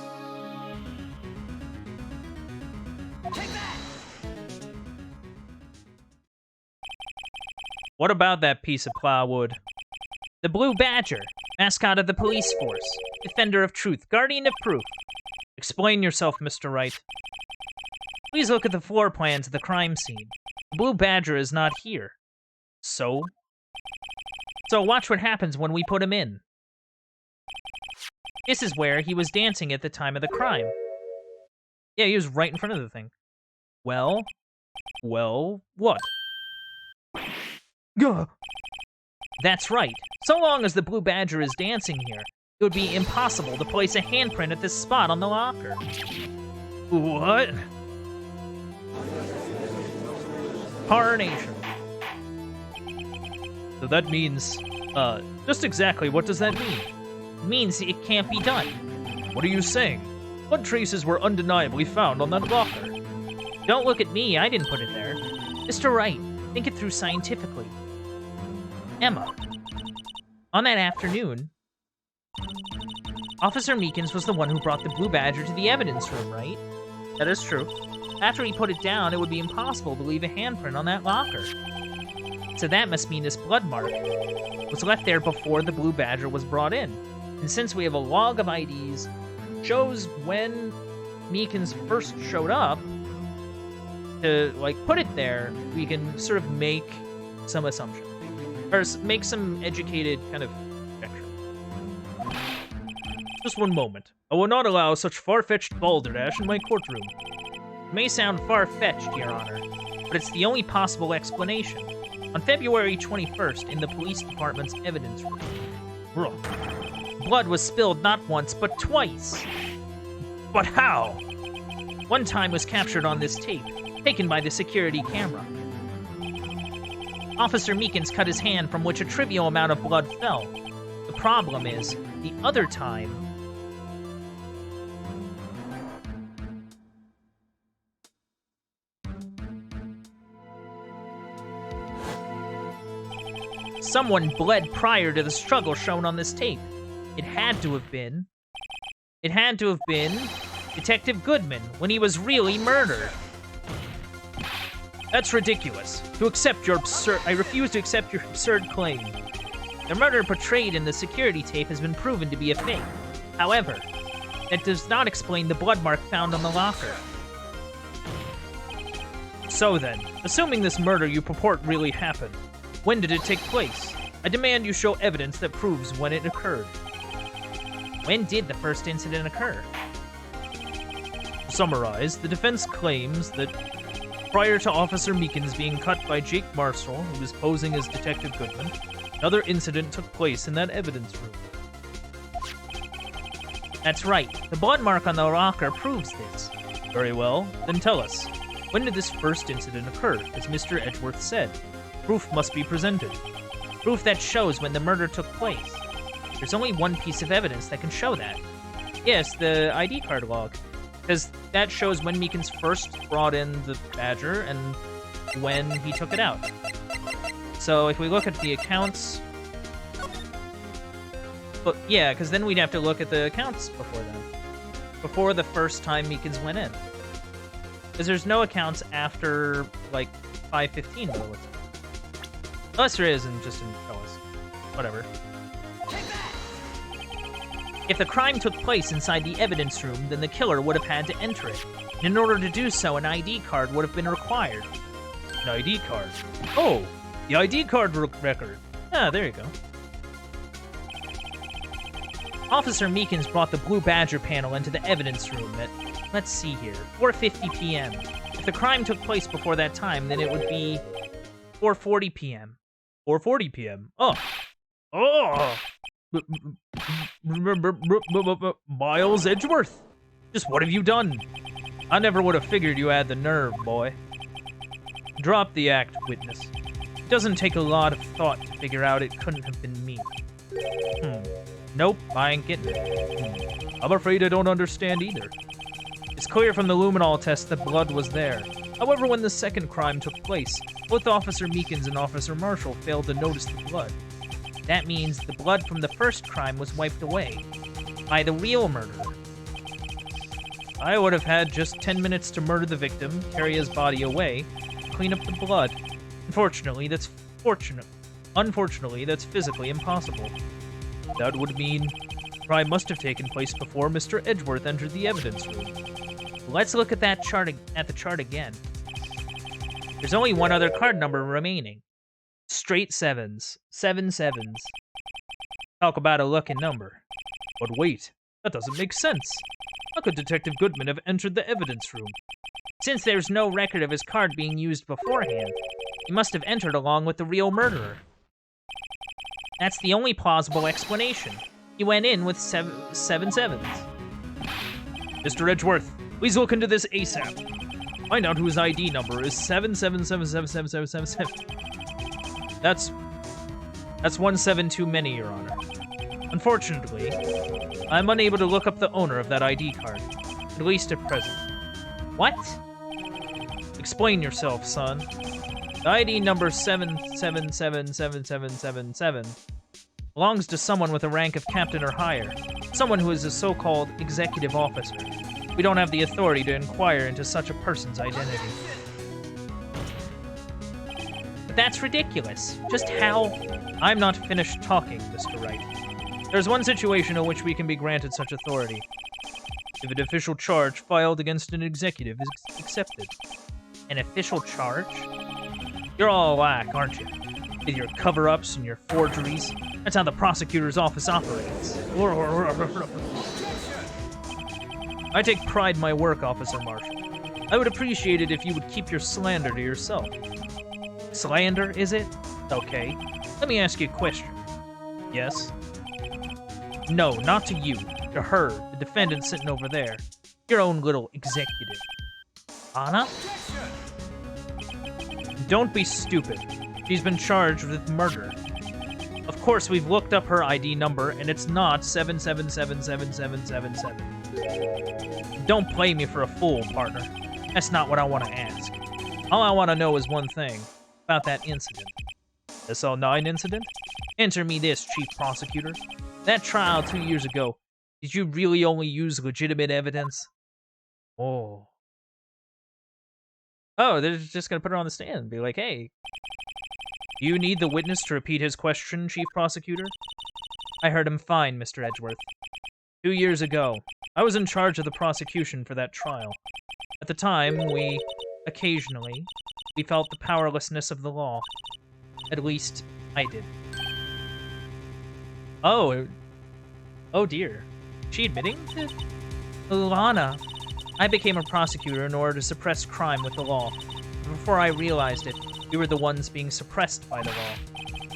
What about that piece of plywood? The Blue Badger, mascot of the police force, defender of truth, guardian of proof. Explain yourself, Mr. Wright. Please look at the floor plans of the crime scene. The Blue Badger is not here. So? So watch what happens when we put him in. This is where he was dancing at the time of the crime. Yeah, he was right in front of the thing. Well, what? Gah! That's right. So long as the Blue Badger is dancing here, it would be impossible to place a handprint at this spot on the locker. What? Horror Nation. So that means, just exactly what does that mean? It means it can't be done. What are you saying? What traces were undeniably found on that locker? Don't look at me, I didn't put it there. Mr. Wright, think it through scientifically. Emma, on that afternoon, Officer Meekins was the one who brought the Blue Badger to the evidence room, right? That is true. After he put it down, it would be impossible to leave a handprint on that locker. So that must mean this blood mark was left there before the Blue Badger was brought in. And since we have a log of IDs, shows when Meekins first showed up, to, like, put it there, we can sort of make some assumption. Or make some educated kind of conjecture. Just one moment. I will not allow such far-fetched balderdash in my courtroom. It may sound far-fetched, Your Honor, but it's the only possible explanation. On February 21st, in the police department's evidence room, blood was spilled not once, but twice. But how? One time was captured on this tape, taken by the security camera. Officer Meekins cut his hand from which a trivial amount of blood fell. The problem is, the other time... someone bled prior to the struggle shown on this tape. It had to have been Detective Goodman when he was really murdered. That's ridiculous. I refuse to accept your absurd claim. The murder portrayed in the security tape has been proven to be a fake. However, that does not explain the blood mark found on the locker. So then, assuming this murder you purport really happened, when did it take place? I demand you show evidence that proves when it occurred. When did the first incident occur? To summarize, the defense claims that prior to Officer Meekins being cut by Jake Marshall, who was posing as Detective Goodman, another incident took place in that evidence room. That's right. The blood mark on the locker proves this. Very well, then tell us. When did this first incident occur, as Mr. Edgeworth said? Proof must be presented. Proof that shows when the murder took place. There's only one piece of evidence that can show that. Yes, the ID card log. Because that shows when Meekins first brought in the Badger and when he took it out. So if we look at the accounts... But yeah, because then we'd have to look at the accounts before then. Before the first time Meekins went in. Because there's no accounts after, like, 5:15 by the looks of it. Unless there is, and just didn't show us. Whatever. If the crime took place inside the evidence room, then the killer would have had to enter it. And in order to do so, an ID card would have been required. An ID card? Oh, the ID card record. Ah, there you go. Officer Meekins brought the Blue Badger panel into the evidence room at, let's see here, 4:50 p.m. If the crime took place before that time, then it would be 4:40 p.m. 4:40 p.m. Oh! Miles Edgeworth! Just what have you done? I never would have figured you had the nerve, boy. Drop the act, witness. It doesn't take a lot of thought to figure out it couldn't have been me. Nope, I ain't getting it. I'm afraid I don't understand either. It's clear from the Luminol test that blood was there. However, when the second crime took place, both Officer Meekins and Officer Marshall failed to notice the blood. That means the blood from the first crime was wiped away by the real murderer. I would have had just 10 minutes to murder the victim, carry his body away, clean up the blood. Unfortunately, that's physically impossible. That would mean the crime must have taken place before Mr. Edgeworth entered the evidence room. Let's look at that chart again. There's only one other card number remaining. Straight sevens. 7 sevens. Talk about a lucky number. But wait, that doesn't make sense. How could Detective Goodman have entered the evidence room? Since there's no record of his card being used beforehand, he must have entered along with the real murderer. That's the only plausible explanation. He went in with 7 sevens. Mr. Edgeworth, please look into this ASAP. Find out whose ID number is 777777777. That's 17 too many, Your Honor. Unfortunately, I'm unable to look up the owner of that ID card, at least at present. What? Explain yourself, son. The ID number 7777777 belongs to someone with a rank of captain or higher, someone who is a so-called executive officer. We don't have the authority to inquire into such a person's identity. But that's ridiculous. Just how... I'm not finished talking, Mr. Wright. There's one situation in which we can be granted such authority. If an official charge filed against an executive is accepted. An official charge? You're all alack, aren't you? With your cover-ups and your forgeries. That's how the prosecutor's office operates. I take pride in my work, Officer Marshall. I would appreciate it if you would keep your slander to yourself. Slander, is it? Okay. Let me ask you a question. Yes? No, not to you. To her, the defendant sitting over there. Your own little executive. Lana? Don't be stupid. She's been charged with murder. Of course, we've looked up her ID number, and it's not 7777777. Don't play me for a fool, partner. That's not what I want to ask. All I want to know is one thing. About that incident. The Sl9 Incident? Answer me this, Chief Prosecutor. That trial 2 years ago, did you really only use legitimate evidence? Oh. Oh, they're just gonna put her on the stand and be like, hey, do you need the witness to repeat his question, Chief Prosecutor? I heard him fine, Mr. Edgeworth. 2 years ago, I was in charge of the prosecution for that trial. At the time, occasionally, we felt the powerlessness of the law. At least, I did. Oh dear. Is she admitting to... Lana, I became a prosecutor in order to suppress crime with the law. Before I realized it, we were the ones being suppressed by the law.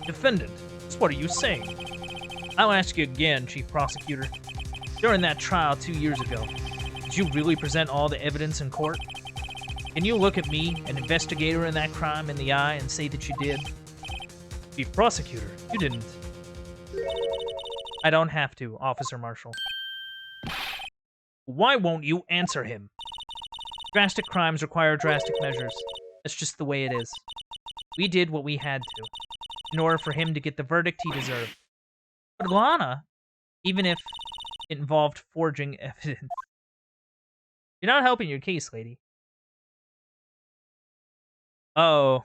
Defendant, what are you saying? I'll ask you again, Chief Prosecutor. During that trial 2 years ago, did you really present all the evidence in court? Can you look at me, an investigator in that crime, in the eye and say that you did? Chief Prosecutor, you didn't. I don't have to, Officer Marshall. Why won't you answer him? Drastic crimes require drastic measures. That's just the way it is. We did what we had to, in order for him to get the verdict he deserved. But Lana, even if it involved forging evidence... You're not helping your case, lady. Oh,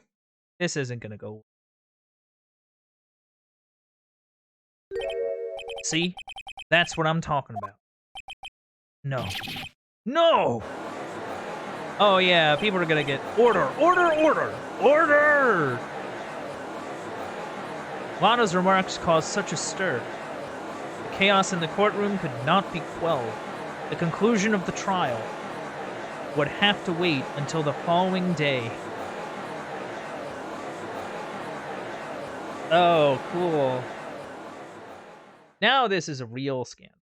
this isn't gonna go. See? That's what I'm talking about. No. No! Oh yeah, people are gonna get... Order! Order! Order! Order! Lana's remarks caused such a stir. The chaos in the courtroom could not be quelled. The conclusion of the trial would have to wait until the following day. Oh, cool. Now this is a real scandal.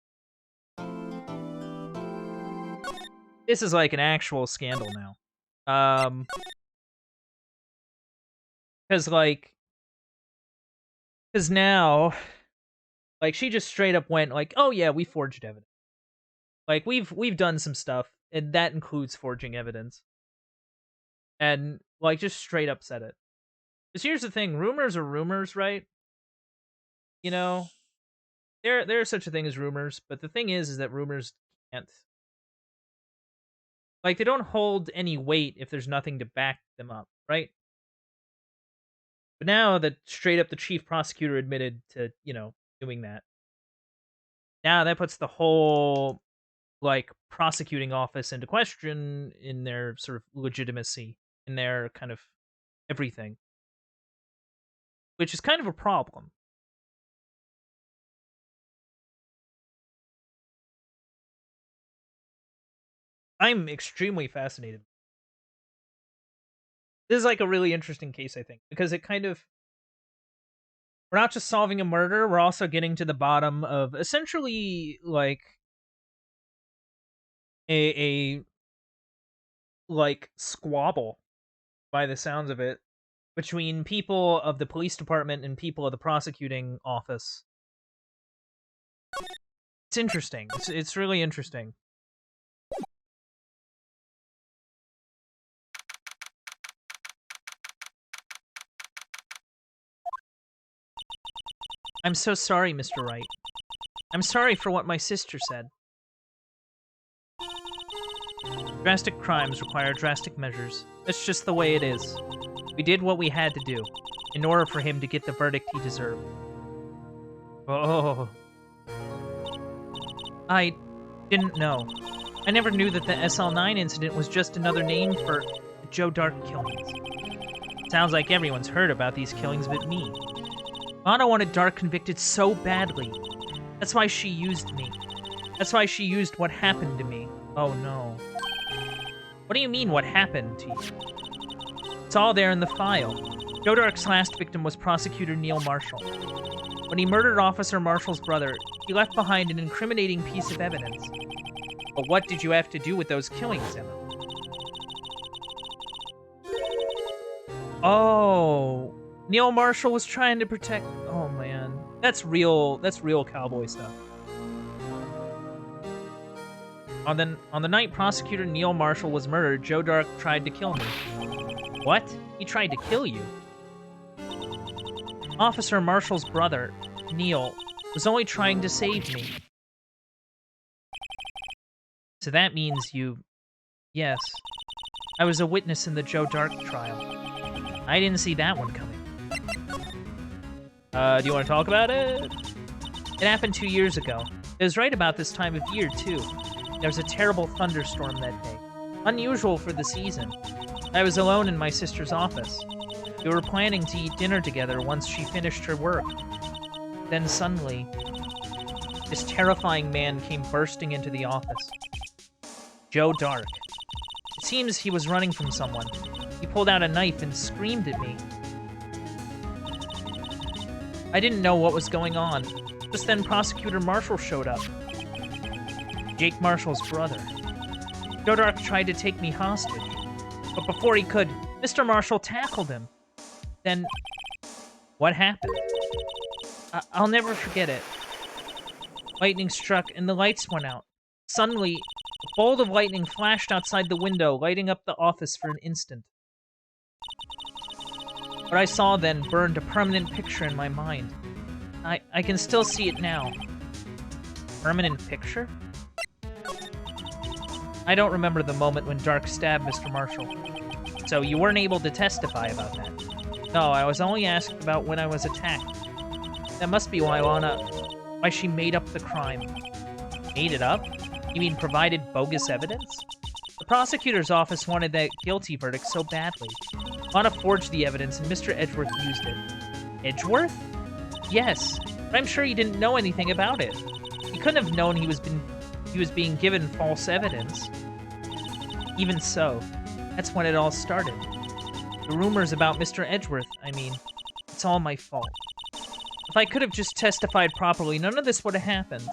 This is like an actual scandal now. Because now, like, she just straight up went like, oh yeah, we forged evidence. Like, we've done some stuff, and that includes forging evidence. And, like, just straight up said it. Because here's the thing, rumors are rumors, right? You know, there's such a thing as rumors, but the thing is that rumors can't... Like, they don't hold any weight if there's nothing to back them up, right? But now that straight up the chief prosecutor admitted to, you know, doing that, now that puts the whole, like, prosecuting office into question in their sort of legitimacy, in their kind of everything. Which is kind of a problem. I'm extremely fascinated. This is like a really interesting case, I think, because it kind of... We're not just solving a murder, we're also getting to the bottom of essentially, like, a like, squabble, by the sounds of it, between people of the police department and people of the prosecuting office. It's interesting. It's really interesting. I'm so sorry, Mr. Wright. I'm sorry for what my sister said. Drastic crimes require drastic measures. That's just the way it is. We did what we had to do, in order for him to get the verdict he deserved. Oh. I didn't know. I never knew that the Sl9 incident was just another name for the Joe Dark killings. Sounds like everyone's heard about these killings but me. Lana wanted Dark convicted so badly. That's why she used me. That's why she used what happened to me. Oh no. What do you mean, what happened to you? It's all there in the file. Joe Dark's last victim was Prosecutor Neil Marshall. When he murdered Officer Marshall's brother, he left behind an incriminating piece of evidence. But what did you have to do with those killings, Emma? Oh, Neil Marshall was trying to protect... Oh, man. That's real cowboy stuff. On the night Prosecutor Neil Marshall was murdered, Joe Dark tried to kill me. What? He tried to kill you? Officer Marshall's brother, Neil, was only trying to save me. So that means you... Yes. I was a witness in the Joe Dark trial. I didn't see that one coming. Do you want to talk about it? It happened 2 years ago. It was right about this time of year, too. There was a terrible thunderstorm that day. Unusual for the season. I was alone in my sister's office. We were planning to eat dinner together once she finished her work. Then suddenly, this terrifying man came bursting into the office. Joe Dark. It seems he was running from someone. He pulled out a knife and screamed at me. I didn't know what was going on. Just then Prosecutor Marshall showed up. Jake Marshall's brother. Joe Dark tried to take me hostage. But before he could, Mr. Marshall tackled him. Then, what happened? I'll never forget it. Lightning struck and the lights went out. Suddenly, a bolt of lightning flashed outside the window, lighting up the office for an instant. What I saw then burned a permanent picture in my mind. I can still see it now. Permanent picture? I don't remember the moment when Dark stabbed Mr. Marshall. So you weren't able to testify about that? No, I was only asked about when I was attacked. That must be why why she made up the crime. Made it up? You mean provided bogus evidence? The prosecutor's office wanted that guilty verdict so badly. Lana forged the evidence and Mr. Edgeworth used it. Edgeworth? Yes, but I'm sure he didn't know anything about it. He couldn't have known he was being given false evidence. Even so, that's when it all started. The rumors about Mr. Edgeworth, I mean, it's all my fault. If I could have just testified properly, none of this would have happened.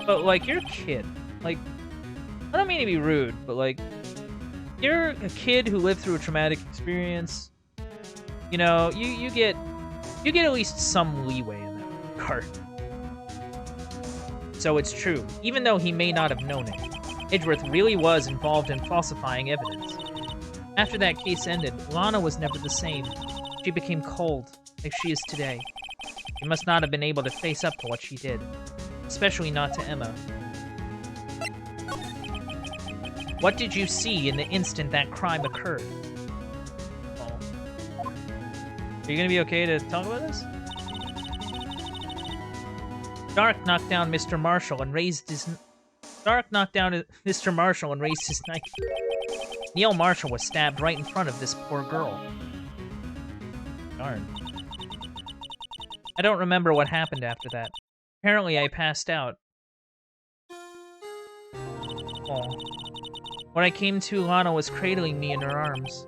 But, like, you're a kid. Like, I don't mean to be rude, but, like, you're a kid who lived through a traumatic experience. You know, you get at least some leeway in that regard. So it's true, even though he may not have known it. Edgeworth really was involved in falsifying evidence. After that case ended, Lana was never the same. She became cold, like she is today. She must not have been able to face up to what she did. Especially not to Emma. What did you see in the instant that crime occurred? Oh. Are you gonna be okay to talk about this? Dark knocked down Mr. Marshall and raised his... knife. Neil Marshall was stabbed right in front of this poor girl. Darn. I don't remember what happened after that. Apparently I passed out. Oh. When I came to, Lana was cradling me in her arms.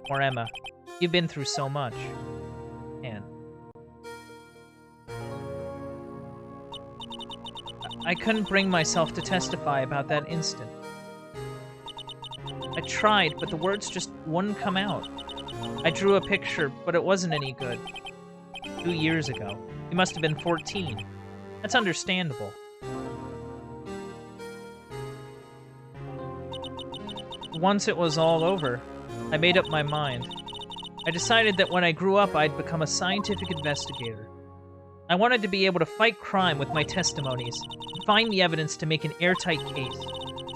Or Emma. You've been through so much. Man. I couldn't bring myself to testify about that instant. I tried, but the words just wouldn't come out. I drew a picture, but it wasn't any good. 2 years ago. You must have been 14. That's understandable. Once it was all over, I made up my mind. I decided that when I grew up, I'd become a scientific investigator. I wanted to be able to fight crime with my testimonies, and find the evidence to make an airtight case.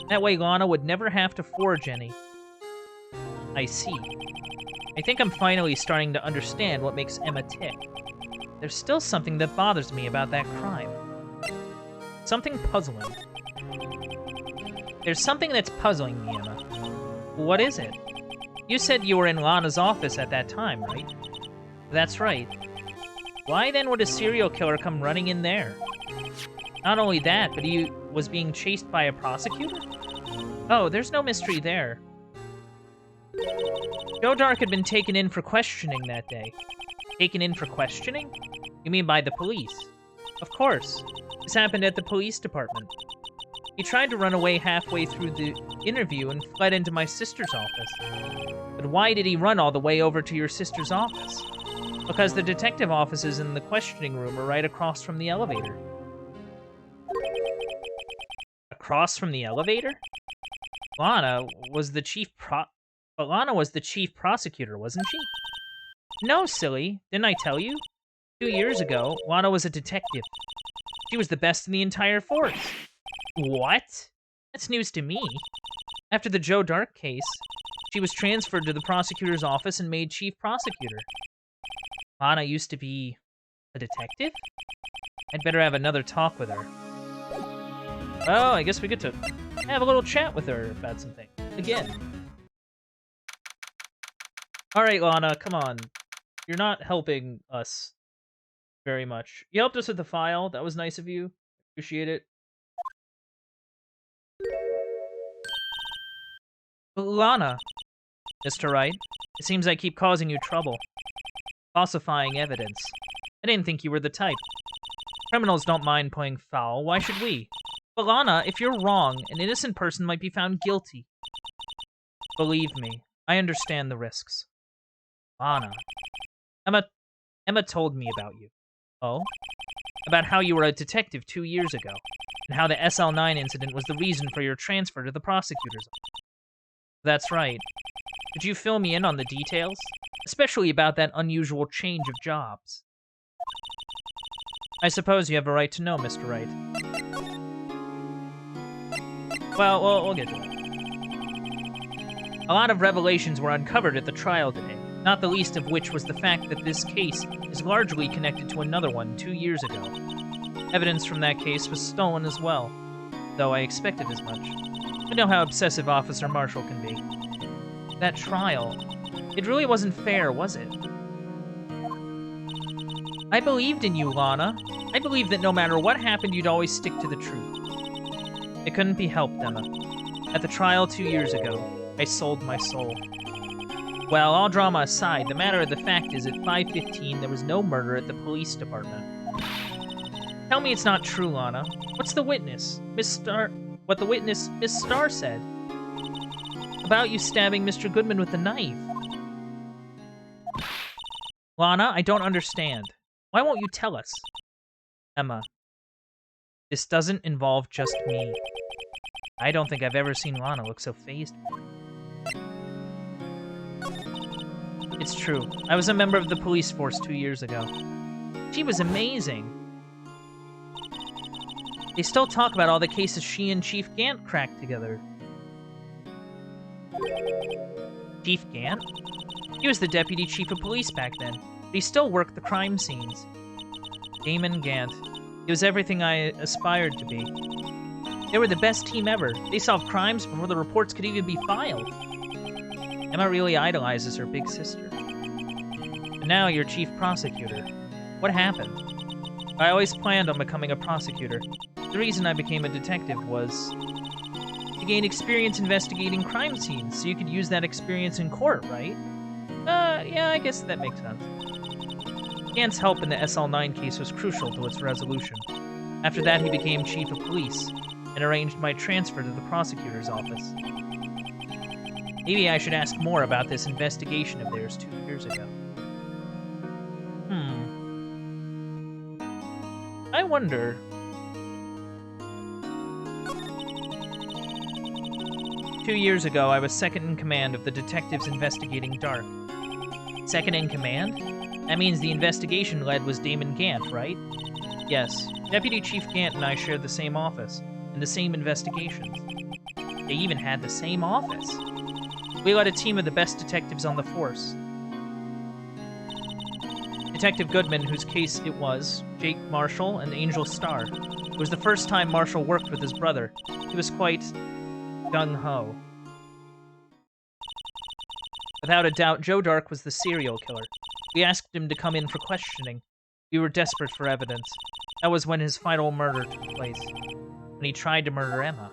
That way Lana would never have to forge any. I see. I think I'm finally starting to understand what makes Emma tick. There's still something that bothers me about that crime. Something puzzling. There's something that's puzzling me, Emma. What is it? You said you were in Lana's office at that time, right? That's right. Why then would a serial killer come running in there? Not only that, but he was being chased by a prosecutor? Oh, there's no mystery there. Joe Dark had been taken in for questioning that day. Taken in for questioning? You mean by the police? Of course. This happened at the police department. He tried to run away halfway through the interview and fled into my sister's office. But why did he run all the way over to your sister's office? Because the detective offices in the questioning room are right across from the elevator. Across from the elevator? Lana was the chief prosecutor, wasn't she? No, silly. Didn't I tell you? 2 years ago, Lana was a detective. She was the best in the entire force. What? That's news to me. After the Joe Dark case, she was transferred to the prosecutor's office and made chief prosecutor. Lana used to be a detective? I'd better have another talk with her. Well, I guess we get to have a little chat with her about something. Again. Alright, Lana, come on. You're not helping us very much. You helped us with the file. That was nice of you. Appreciate it. Lana. Mr. Wright, it seems I keep causing you trouble. Falsifying evidence. I didn't think you were the type. Criminals don't mind playing foul. Why should we? But Lana, if you're wrong, an innocent person might be found guilty. Believe me, I understand the risks. Lana. Emma told me about you. Oh? About how you were a detective 2 years ago, and how the Sl9 incident was the reason for your transfer to the prosecutor's office. That's right. Could you fill me in on the details? Especially about that unusual change of jobs. I suppose you have a right to know, Mr. Wright. Well, we'll get to it. A lot of revelations were uncovered at the trial today, not the least of which was the fact that this case is largely connected to another one 2 years ago. Evidence from that case was stolen as well, though I expected as much. I know how obsessive Officer Marshall can be. That trial, it really wasn't fair, was it? I believed in you, Lana. I believed that no matter what happened, you'd always stick to the truth. It couldn't be helped, Emma. At the trial 2 years ago, I sold my soul. Well, all drama aside, the matter of the fact is at 5:15 there was no murder at the police department. Tell me it's not true, Lana. What's the witness? What the witness, Miss Starr, said about you stabbing Mr. Goodman with a knife. Lana, I don't understand. Why won't you tell us? Emma, this doesn't involve just me. I don't think I've ever seen Lana look so fazed. It's true. I was a member of the police force 2 years ago. She was amazing. They still talk about all the cases she and Chief Gant cracked together. Chief Gant? He was the deputy chief of police back then, but he still worked the crime scenes. Damon Gant. He was everything I aspired to be. They were the best team ever. They solved crimes before the reports could even be filed. Emma really idolizes her big sister. And now you're chief prosecutor. What happened? I always planned on becoming a prosecutor. The reason I became a detective was to gain experience investigating crime scenes, so you could use that experience in court, right? Yeah, I guess that makes sense. Gant's help in the Sl9 case was crucial to its resolution. After that, he became chief of police, and arranged my transfer to the prosecutor's office. Maybe I should ask more about this investigation of theirs 2 years ago. I wonder... 2 years ago, I was second in command of the detectives investigating Dark. Second in command? That means the investigation lead was Damon Gant, right? Yes, Deputy Chief Gant and I shared the same office, and the same investigations. They even had the same office. We led a team of the best detectives on the force. Detective Goodman, whose case it was, Jake Marshall, and Angel Starr. It was the first time Marshall worked with his brother. He was quite gung-ho. Without a doubt, Joe Dark was the serial killer. We asked him to come in for questioning. We were desperate for evidence. That was when his final murder took place, when he tried to murder Emma.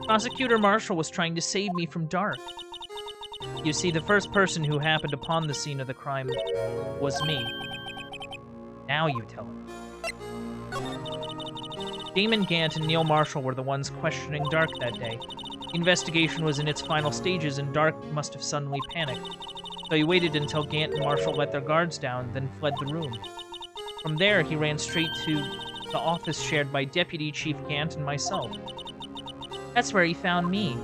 Prosecutor Marshall was trying to save me from Dark. You see, the first person who happened upon the scene of the crime was me. Now you tell him. Damon Gant and Neil Marshall were the ones questioning Dark that day. The investigation was in its final stages, and Dark must have suddenly panicked. So he waited until Gant and Marshall let their guards down, then fled the room. From there, he ran straight to the office shared by Deputy Chief Gant and myself. That's where he found me.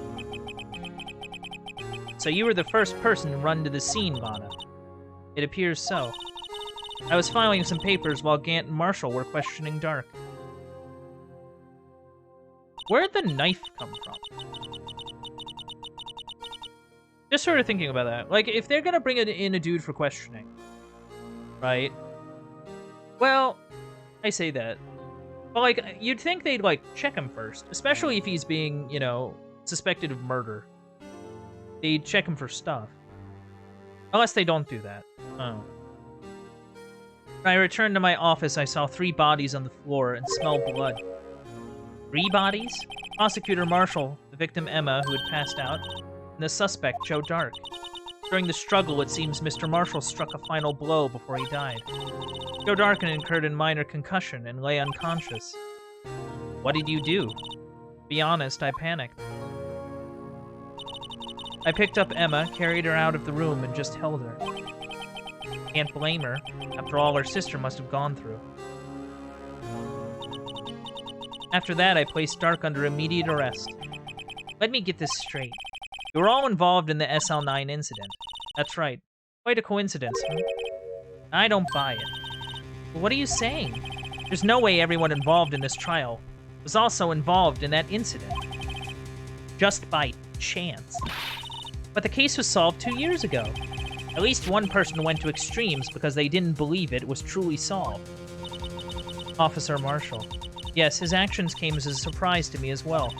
So you were the first person to run to the scene, Lana. It appears so. I was filing some papers while Gant and Marshall were questioning Dark. Where'd the knife come from? Just sort of thinking about that. Like, if they're gonna bring in a dude for questioning, right? Well, I say that. But, like, you'd think they'd, like, check him first. Especially if he's being, you know, suspected of murder. They'd check him for stuff. Unless they don't do that. Oh. When I returned to my office, I saw 3 bodies on the floor and smelled blood. 3 bodies? Prosecutor Marshall, the victim Emma, who had passed out, and the suspect, Joe Dark. During the struggle, it seems Mr. Marshall struck a final blow before he died. Joe Dark incurred a minor concussion and lay unconscious. What did you do? To be honest, I panicked. I picked up Emma, carried her out of the room, and just held her. Can't blame her, after all her sister must have gone through. After that, I placed Dark under immediate arrest. Let me get this straight. You were all involved in the Sl9 incident. That's right. Quite a coincidence, huh? I don't buy it. But what are you saying? There's no way everyone involved in this trial was also involved in that incident. Just by chance. But the case was solved 2 years ago. At least one person went to extremes because they didn't believe it was truly solved. Officer Marshall. Yes, his actions came as a surprise to me as well.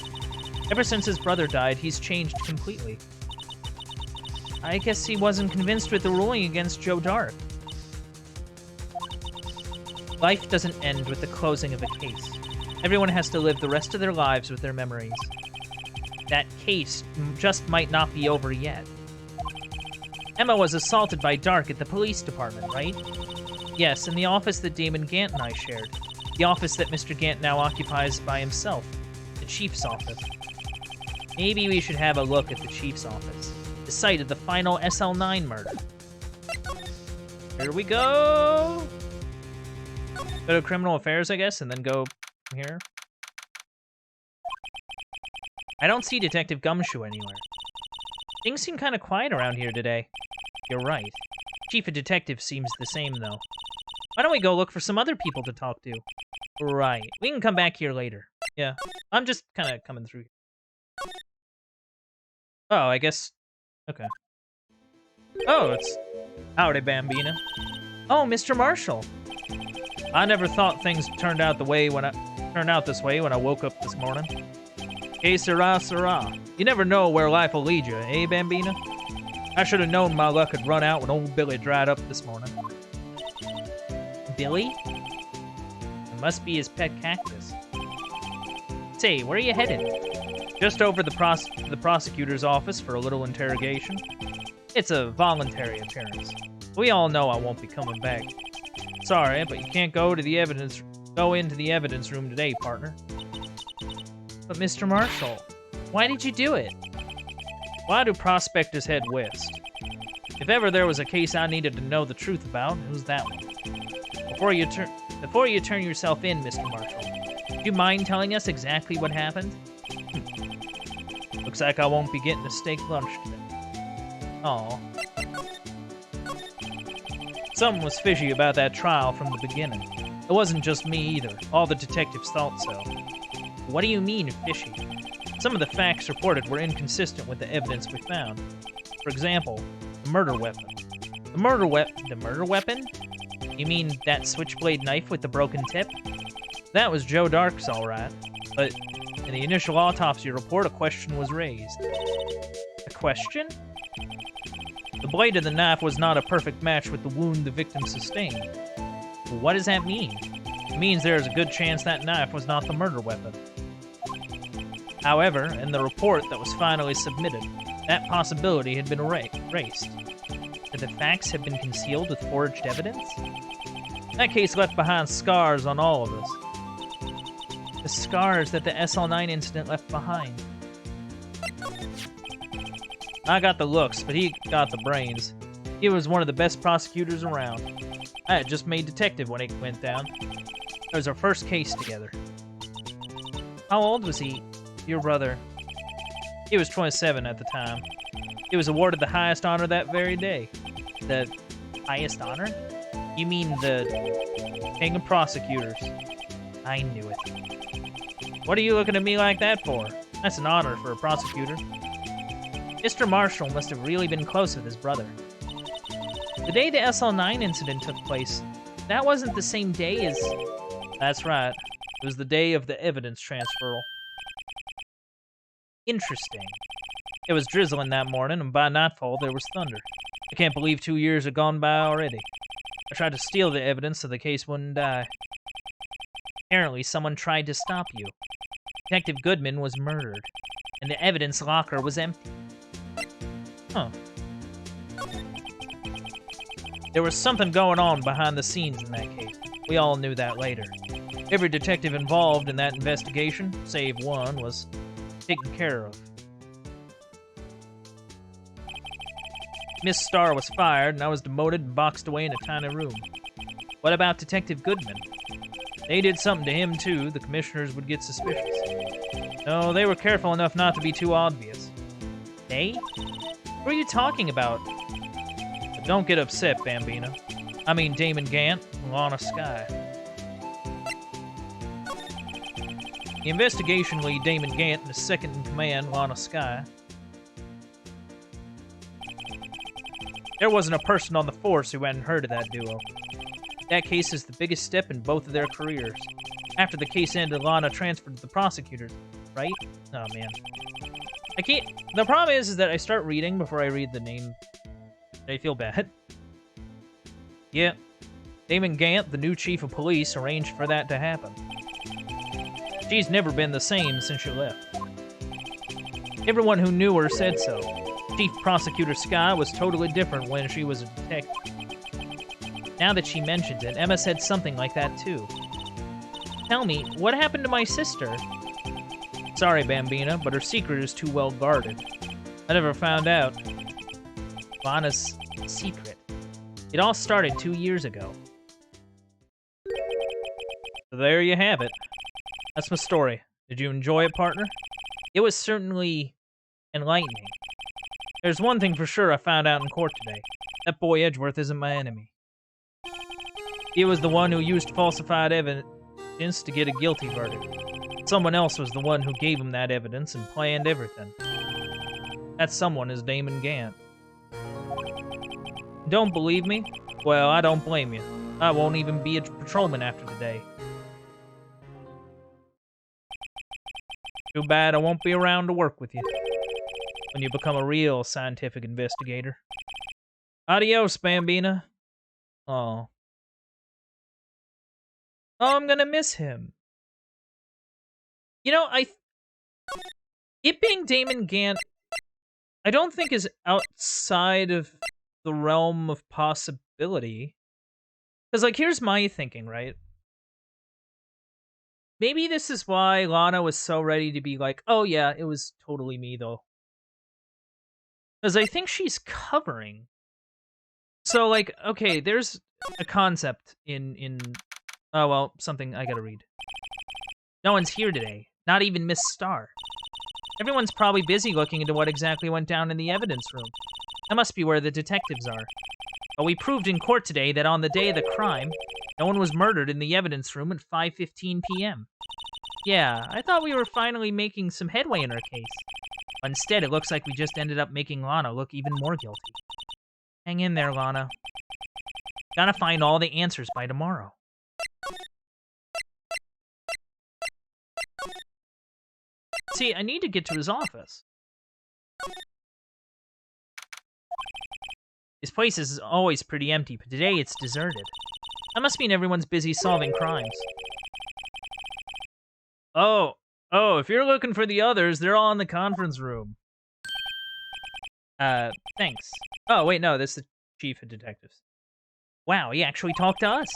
Ever since his brother died, he's changed completely. I guess he wasn't convinced with the ruling against Joe Dark. Life doesn't end with the closing of a case. Everyone has to live the rest of their lives with their memories. That case just might not be over yet. Emma was assaulted by Dark at the police department, right? Yes, in the office that Damon Gant and I shared. The office that Mr. Gant now occupies by himself. The Chief's office. Maybe we should have a look at the Chief's office. The site of the final Sl9 murder. Here we go! Go to Criminal Affairs, I guess, and then go here. I don't see Detective Gumshoe anywhere. Things seem kind of quiet around here today. You're right. Chief of Detectives seems the same, though. Why don't we go look for some other people to talk to? Right. We can come back here later. Yeah. I'm just kind of coming through. Oh, I guess... Okay. Oh, it's... Howdy, Bambina. Oh, Mr. Marshall. I never thought things turned out this way when I woke up this morning. Que sera, sera. You never know where life will lead you, eh, Bambina? I should have known my luck had run out when old Billy dried up this morning. Billy? It must be his pet cactus. Say, where are you headed? Just over the prosecutor's office for a little interrogation. It's a voluntary appearance. We all know I won't be coming back. Sorry, but you can't go into the evidence room today, partner. But Mr. Marshall, why did you do it? Why do prospectors head west? If ever there was a case I needed to know the truth about, it was that one. Before you turn yourself in, Mr. Marshall, do you mind telling us exactly what happened? Looks like I won't be getting a steak lunch today. Aw. Something was fishy about that trial from the beginning. It wasn't just me either. All the detectives thought so. What do you mean, fishy? Some of the facts reported were inconsistent with the evidence we found. For example, the murder weapon. The murder weapon? You mean that switchblade knife with the broken tip? That was Joe Dark's, all right. But in the initial autopsy report, a question was raised. A question? The blade of the knife was not a perfect match with the wound the victim sustained. What does that mean? It means there is a good chance that knife was not the murder weapon. However, in the report that was finally submitted, that possibility had been erased. That the facts had been concealed with forged evidence? That case left behind scars on all of us. The scars that the Sl9 incident left behind. I got the looks, but he got the brains. He was one of the best prosecutors around. I had just made detective when it went down. It was our first case together. How old was he, your brother? He was 27 at the time. He was awarded the highest honor that very day. The highest honor? You mean the King of Prosecutors. I knew it. What are you looking at me like that for? That's an honor for a prosecutor. Mr. Marshall must have really been close with his brother. The day the Sl9 incident took place, that wasn't the same day as... That's right. It was the day of the evidence transferal. Interesting. It was drizzling that morning, and by nightfall there was thunder. I can't believe 2 years had gone by already. I tried to steal the evidence so the case wouldn't die. Apparently, someone tried to stop you. Detective Goodman was murdered, and the evidence locker was empty. Huh. There was something going on behind the scenes in that case. We all knew that later. Every detective involved in that investigation, save one, was taken care of. Miss Starr was fired, and I was demoted and boxed away in a tiny room. What about Detective Goodman? They did something to him, too. The commissioners would get suspicious. No, they were careful enough not to be too obvious. They? Who are you talking about? But don't get upset, Bambino. I mean Damon Gant and Lana Skye. The investigation lead, Damon Gant, and his second-in-command, Lana Skye. There wasn't a person on the force who hadn't heard of that duo. That case is the biggest step in both of their careers. After the case ended, Lana transferred to the prosecutors, right? Oh, man. I can't... The problem is that I start reading before I read the name. I feel bad. Yeah. Damon Gant, the new chief of police, arranged for that to happen. She's never been the same since she left. Everyone who knew her said so. Chief Prosecutor Skye was totally different when she was a detective. Now that she mentions it, Emma said something like that too. Tell me, what happened to my sister? Sorry, Bambina, but her secret is too well guarded. I never found out. Lana's secret. It all started 2 years ago. So there you have it. That's my story. Did you enjoy it, partner? It was certainly enlightening. There's one thing for sure I found out in court today. That boy Edgeworth isn't my enemy. He was the one who used falsified evidence to get a guilty verdict. Someone else was the one who gave him that evidence and planned everything. That someone is Damon Gant. Don't believe me? Well, I don't blame you. I won't even be a patrolman after today. Too bad I won't be around to work with you when you become a real scientific investigator. Adios, Bambina. Oh. Oh, I'm gonna miss him. You know, it being Damon Gant, I don't think is outside of the realm of possibility. Because, like, here's my thinking, right? Maybe this is why Lana was so ready to be like, oh yeah, it was totally me, though. Because I think she's covering. So, like, okay, there's a concept in... Oh, well, something I gotta read. No one's here today. Not even Miss Starr. Everyone's probably busy looking into what exactly went down in the evidence room. That must be where the detectives are. But we proved in court today that on the day of the crime, No one was murdered in the evidence room at 5:15 p.m. Yeah, I thought we were finally making some headway in our case. But instead, it looks like we just ended up making Lana look even more guilty. Hang in there, Lana. Gotta find all the answers by tomorrow. See, I need to get to his office. His place is always pretty empty, but today it's deserted. That must mean everyone's busy solving crimes. Oh, if you're looking for the others, they're all in the conference room. Thanks. Oh, wait, no, that's the chief of detectives. Wow, he actually talked to us.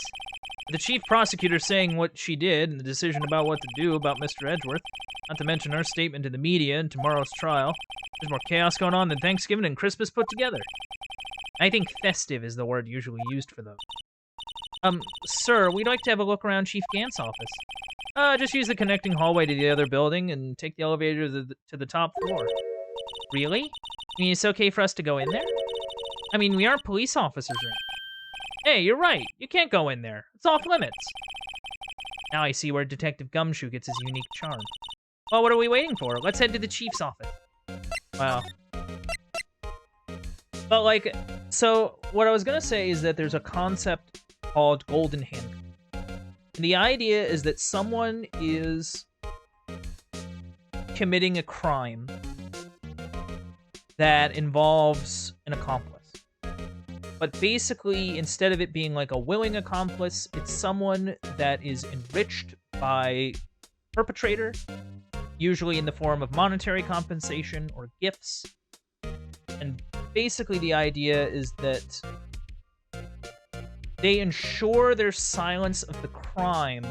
The chief prosecutor saying what she did and the decision about what to do about Mr. Edgeworth, not to mention her statement to the media in tomorrow's trial. There's more chaos going on than Thanksgiving and Christmas put together. I think festive is the word usually used for those. Sir, we'd like to have a look around Chief Gant's office. Just use the connecting hallway to the other building and take the elevator to the top floor. Really? You mean it's okay for us to go in there? I mean, we aren't police officers or anything. Hey, you're right. You can't go in there. It's off limits. Now I see where Detective Gumshoe gets his unique charm. Well, what are we waiting for? Let's head to the chief's office. Wow. But, like, so what I was going to say is that there's a concept called golden handcuff. And the idea is that someone is committing a crime that involves an accomplice. But basically, instead of it being like a willing accomplice, it's someone that is enriched by perpetrator, usually in the form of monetary compensation or gifts. And basically the idea is that they ensure their silence of the crime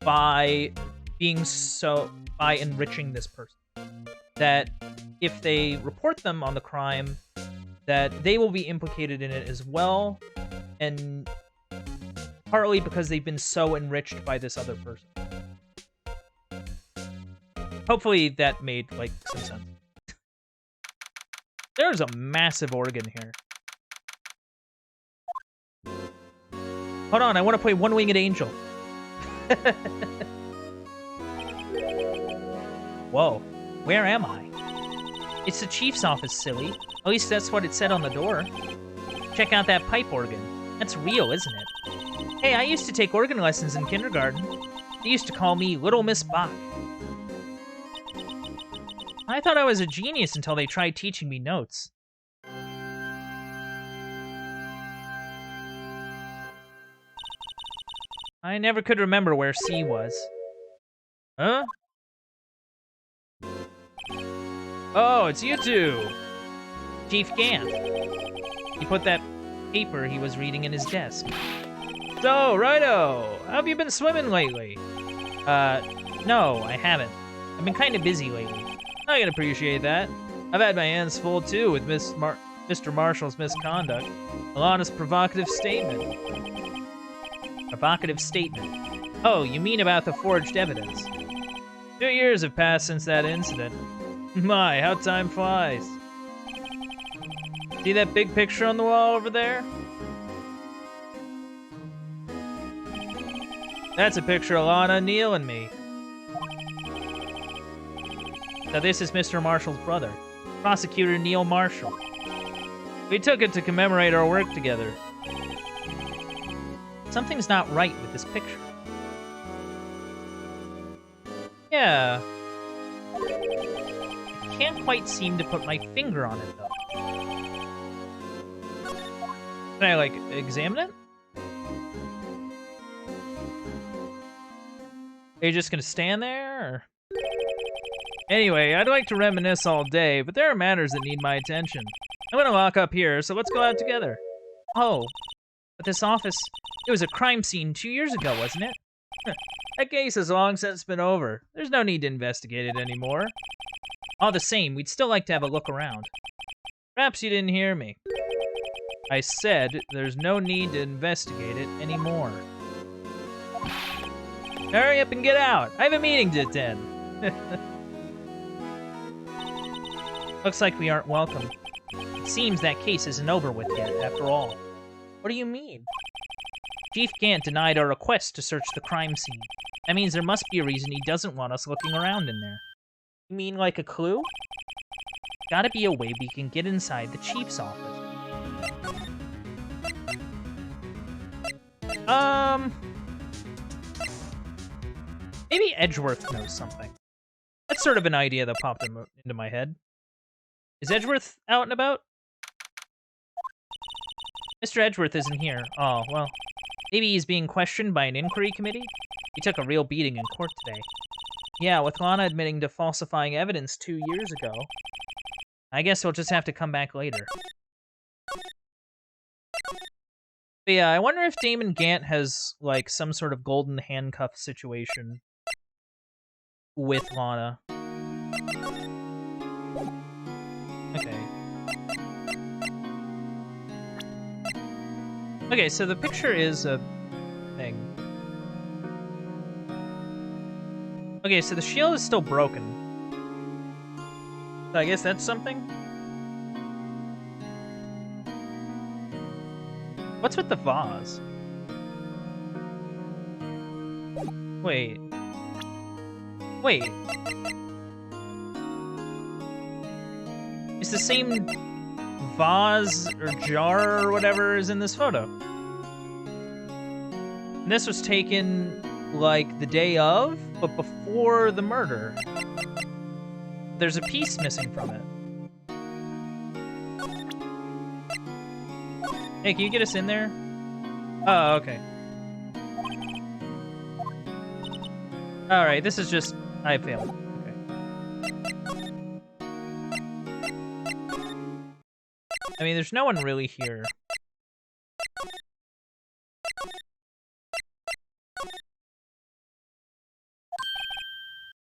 by enriching this person. That if they report them on the crime, that they will be implicated in it as well, and partly because they've been so enriched by this other person. Hopefully that made, like, some sense. There's a massive organ here. Hold on, I want to play One Winged Angel. Whoa, where am I? It's the chief's office, silly. At least that's what it said on the door. Check out that pipe organ. That's real, isn't it? Hey, I used to take organ lessons in kindergarten. They used to call me Little Miss Bach. I thought I was a genius until they tried teaching me notes. I never could remember where C was. Huh? Oh, it's you two! Chief Gant. He put that paper he was reading in his desk. So, righto! How have you been swimming lately? No, I haven't. I've been kind of busy lately. I can appreciate that. I've had my hands full, too, with Mr. Marshall's misconduct. Lana's provocative statement. Provocative statement. Oh, you mean about the forged evidence? 2 years have passed since that incident. My, how time flies. See that big picture on the wall over there? That's a picture of Lana, Neil, and me. Now this is Mr. Marshall's brother, Prosecutor Neil Marshall. We took it to commemorate our work together. Something's not right with this picture. Yeah. I can't quite seem to put my finger on it, though. Can I, like, examine it? Are you just gonna stand there, or? Anyway, I'd like to reminisce all day, but there are matters that need my attention. I'm gonna lock up here, so let's go out together. Oh, but this office, it was a crime scene 2 years ago, wasn't it? That case has long since been over. There's no need to investigate it anymore. All the same, we'd still like to have a look around. Perhaps you didn't hear me. I said there's no need to investigate it anymore. Hurry up and get out. I have a meeting to attend. Looks like we aren't welcome. It seems that case isn't over with yet, after all. What do you mean? Chief Gant denied our request to search the crime scene. That means there must be a reason he doesn't want us looking around in there. You mean like a clue? Gotta be a way we can get inside the chief's office. Maybe Edgeworth knows something. That's sort of an idea that popped into my head. Is Edgeworth out and about? Mr. Edgeworth isn't here. Oh, well. Maybe he's being questioned by an inquiry committee? He took a real beating in court today. Yeah, with Lana admitting to falsifying evidence 2 years ago. I guess he'll just have to come back later. But yeah, I wonder if Damon Gant has, like, some sort of golden handcuff situation with Lana. Okay. Okay, so the picture is a thing. Okay, so the shield is still broken. So I guess that's something? What's with the vase? Wait. Wait. It's the same vase or jar or whatever is in this photo. And this was taken, like, the day of, but before the murder. There's a piece missing from it. Hey, can you get us in there? Oh, okay. Alright, this is just... I failed. Okay. I mean, there's no one really here.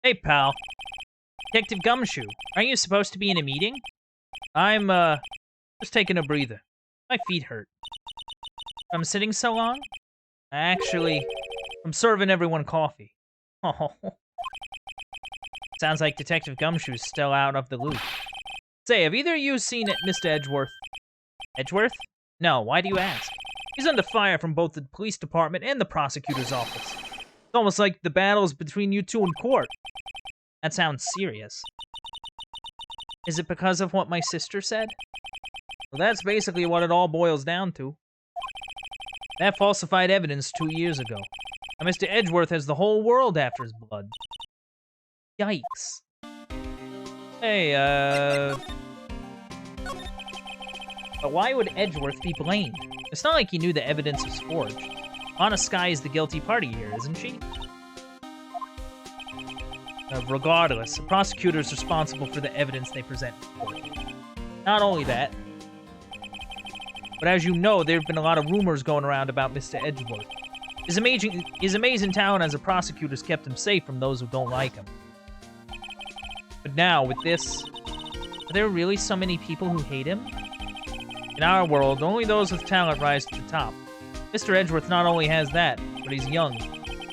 Hey, pal. Detective Gumshoe, aren't you supposed to be in a meeting? I'm, just taking a breather. My feet hurt. I'm sitting so long? Actually, I'm serving everyone coffee. Oh. Sounds like Detective Gumshoe's still out of the loop. Say, have either of you seen Mr. Edgeworth? Edgeworth? No, why do you ask? He's under fire from both the police department and the prosecutor's office. It's almost like the battle's between you two in court. That sounds serious. Is it because of what my sister said? Well, that's basically what it all boils down to. That falsified evidence 2 years ago. And Mr. Edgeworth has the whole world after his blood. Yikes. Hey, But why would Edgeworth be blamed? It's not like he knew the evidence was forged. Lana Skye is the guilty party here, isn't she? Regardless, the prosecutor is responsible for the evidence they present in court. Not only that, but as you know, there have been a lot of rumors going around about Mr. Edgeworth. His amazing talent as a prosecutor's kept him safe from those who don't like him. But now, with this, are there really so many people who hate him? In our world, only those with talent rise to the top. Mr. Edgeworth not only has that, but he's young.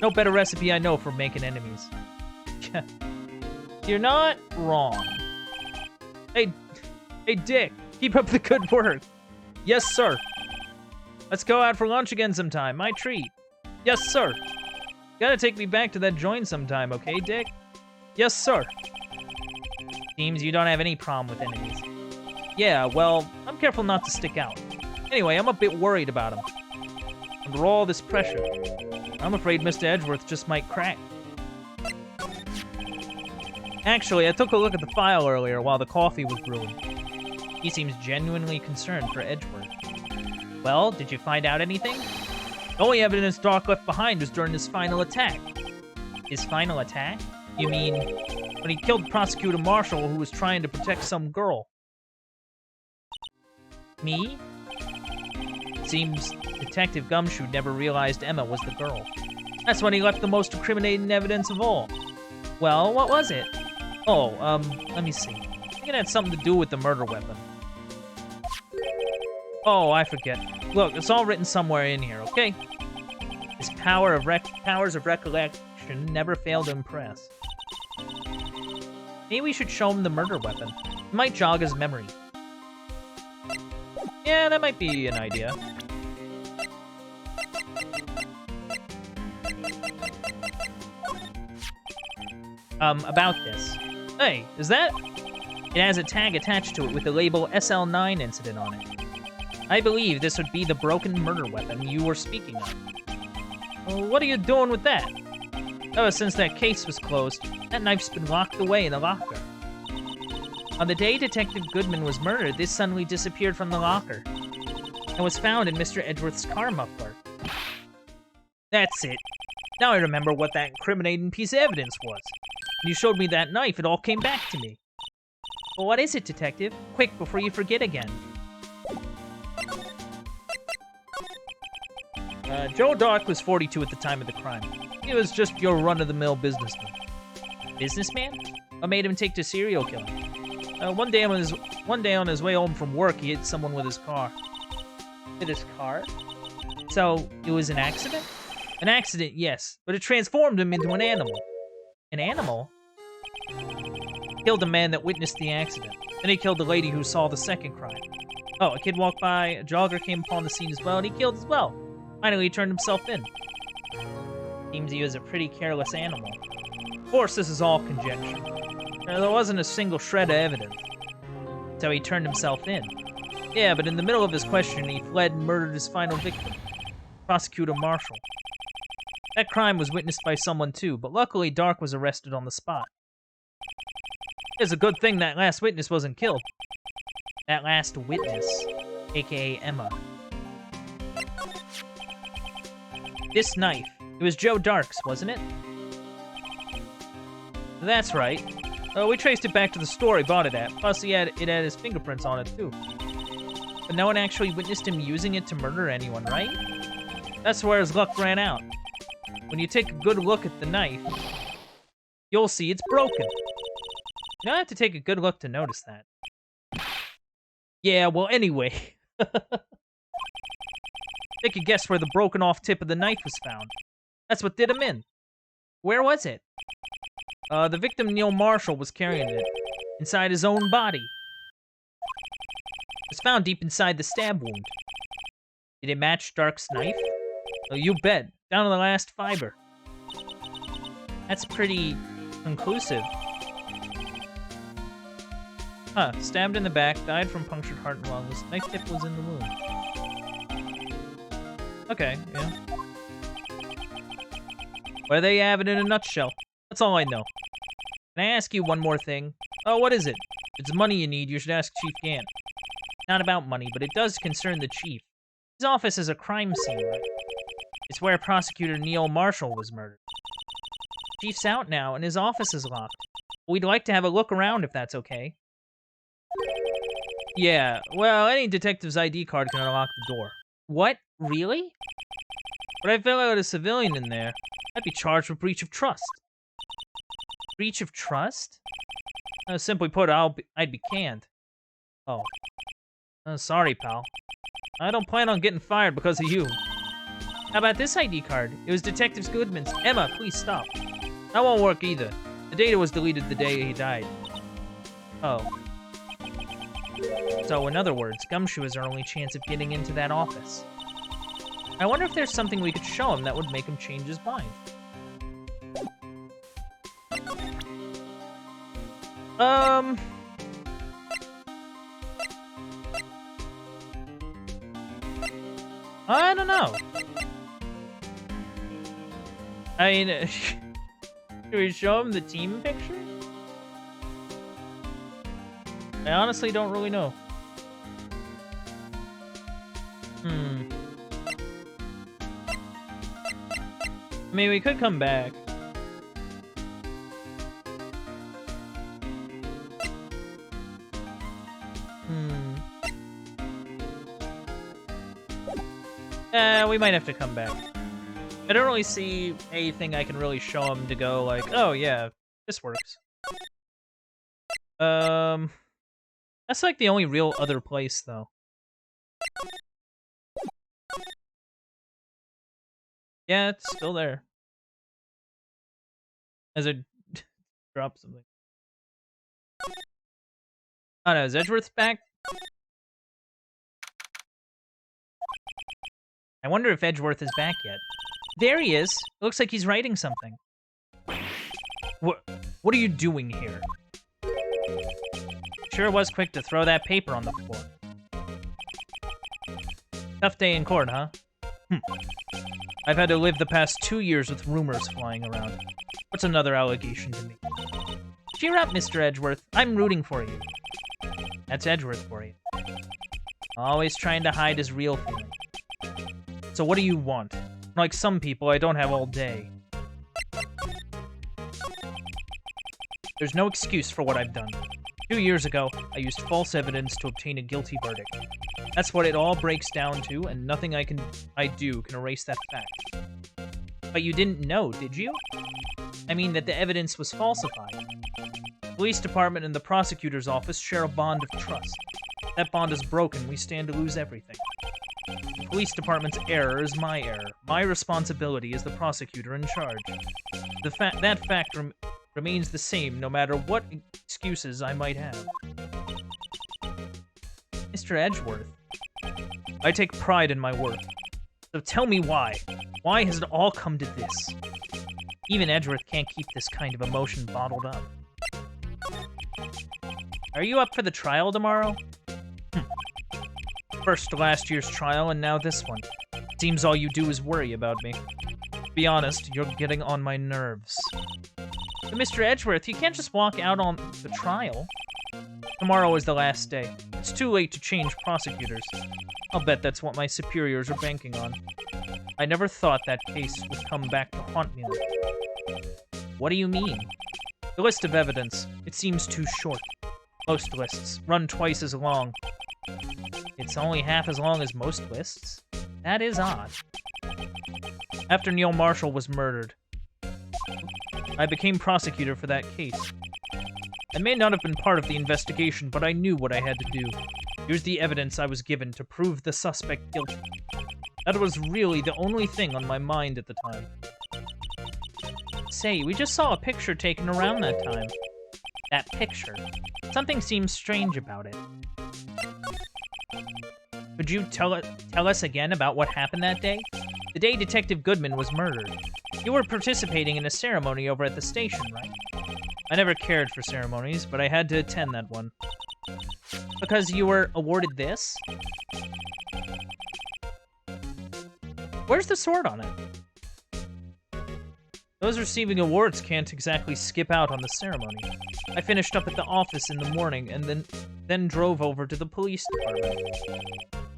No better recipe I know for making enemies. You're not wrong. Hey, Dick, keep up the good work. Yes, sir. Let's go out for lunch again sometime. My treat. Yes, sir. Gotta take me back to that joint sometime, okay, Dick? Yes, sir. Seems you don't have any problem with enemies. Yeah, well, I'm careful not to stick out. Anyway, I'm a bit worried about him. Under all this pressure, I'm afraid Mr. Edgeworth just might crack. Actually, I took a look at the file earlier while the coffee was brewing. He seems genuinely concerned for Edgeworth. Well, did you find out anything? The only evidence Doc left behind was during his final attack. His final attack? You mean, when he killed Prosecutor Marshall who was trying to protect some girl? Me? Seems Detective Gumshoe never realized Emma was the girl. That's when he left the most incriminating evidence of all. Well, what was it? Oh, let me see. I think it had something to do with the murder weapon. Oh, I forget. Look, it's all written somewhere in here, okay? His powers of recollection never fail to impress. Maybe we should show him the murder weapon. It might jog his memory. Yeah, that might be an idea. About this. Hey, is that? It has a tag attached to it with the label Sl9 Incident on it. I believe this would be the broken murder weapon you were speaking of. Well, what are you doing with that? Ever since that case was closed, that knife's been locked away in a locker. On the day Detective Goodman was murdered, this suddenly disappeared from the locker and was found in Mr. Edgeworth's car muffler. That's it. Now I remember what that incriminating piece of evidence was. When you showed me that knife, it all came back to me. Well, what is it, Detective? Quick, before you forget again. Joe Dark was 42 at the time of the crime. He was just your run-of-the-mill businessman. Businessman? What made him take to serial killing? One day on his way home from work, he hit someone with his car. Hit his car? So, it was an accident? An accident, yes, but it transformed him into an animal. An animal? Killed the man that witnessed the accident. Then he killed the lady who saw the second crime. Oh, a kid walked by, a jogger came upon the scene as well, and he killed as well. Finally, he turned himself in. Seems he was a pretty careless animal. Of course, this is all conjecture. There wasn't a single shred of evidence. So he turned himself in. Yeah, but in the middle of his questioning, he fled and murdered his final victim, Prosecutor Marshall. That crime was witnessed by someone too, but luckily Dark was arrested on the spot. It's a good thing that last witness wasn't killed. That last witness, aka Emma. This knife, it was Joe Dark's, wasn't it? That's right. We traced it back to the store he bought it at, plus it had his fingerprints on it too. But no one actually witnessed him using it to murder anyone, right? That's where his luck ran out. When you take a good look at the knife, you'll see it's broken. You don't have to take a good look to notice that. Yeah, well, anyway. Take a guess where the broken off tip of the knife was found. That's what did him in. Where was it? The victim, Neil Marshall, was carrying it inside his own body. It was found deep inside the stab wound. Did it match Dark's knife? Oh, you bet. Down to the last fiber. That's pretty conclusive. Huh, stabbed in the back, died from punctured heart and lungs. Knife tip was in the wound. Okay, yeah. Well, there you have it in a nutshell. That's all I know. Can I ask you one more thing? Oh, what is it? If it's money you need, you should ask Chief Gant. Not about money, but it does concern the chief. His office is a crime scene, right? It's where Prosecutor Neil Marshall was murdered. Chief's out now, and his office is locked. We'd like to have a look around if that's okay. Yeah, well, any detective's ID card can unlock the door. What? Really? But I feel like a civilian in there, I'd be charged with breach of trust. Breach of trust? Simply put, I'd be canned. Oh. Sorry, pal. I don't plan on getting fired because of you. How about this ID card? It was Detective Goodman's. Emma, please stop. That won't work either. The data was deleted the day he died. Oh. So, in other words, Gumshoe is our only chance of getting into that office. I wonder if there's something we could show him that would make him change his mind. I don't know. I mean, should we show him the team picture? I honestly don't really know. I mean, we could come back. We might have to come back. I don't really see anything I can really show him to go like, oh yeah, this works. That's like the only real other place though. Yeah, it's still there. As I drop something. Oh no, is Edgeworth back? I wonder if Edgeworth is back yet. There he is. Looks like he's writing something. What are you doing here? Sure was quick to throw that paper on the floor. Tough day in court, huh? I've had to live the past 2 years with rumors flying around. What's another allegation to me? Cheer up, Mr. Edgeworth. I'm rooting for you. That's Edgeworth for you. Always trying to hide his real feelings. So what do you want? Like some people, I don't have all day. There's no excuse for what I've done. 2 years ago, I used false evidence to obtain a guilty verdict. That's what it all breaks down to, and nothing I do can erase that fact. But you didn't know, did you? I mean that the evidence was falsified. The police department and the prosecutor's office share a bond of trust. If that bond is broken, we stand to lose everything. The police department's error is my error. My responsibility is the prosecutor in charge. That fact remains the same no matter what excuses I might have. Mr. Edgeworth. I take pride in my work. So tell me why. Why has it all come to this? Even Edgeworth can't keep this kind of emotion bottled up. Are you up for the trial tomorrow? First last year's trial, and now this one. Seems all you do is worry about me. To be honest, you're getting on my nerves. But Mr. Edgeworth, you can't just walk out on the trial. Tomorrow is the last day. It's too late to change prosecutors. I'll bet that's what my superiors are banking on. I never thought that case would come back to haunt me. What do you mean? The list of evidence. It seems too short. Most lists run twice as long. It's only half as long as most lists. That is odd. After Neil Marshall was murdered, I became prosecutor for that case. I may not have been part of the investigation, but I knew what I had to do. Here's the evidence I was given to prove the suspect guilty. That was really the only thing on my mind at the time. Say, we just saw a picture taken around that time. That picture. Something seems strange about it. Could you tell us again about what happened that day? The day Detective Goodman was murdered. You were participating in a ceremony over at the station, right? I never cared for ceremonies, but I had to attend that one. Because you were awarded this? Where's the sword on it? Those receiving awards can't exactly skip out on the ceremony. I finished up at the office in the morning and then drove over to the police department.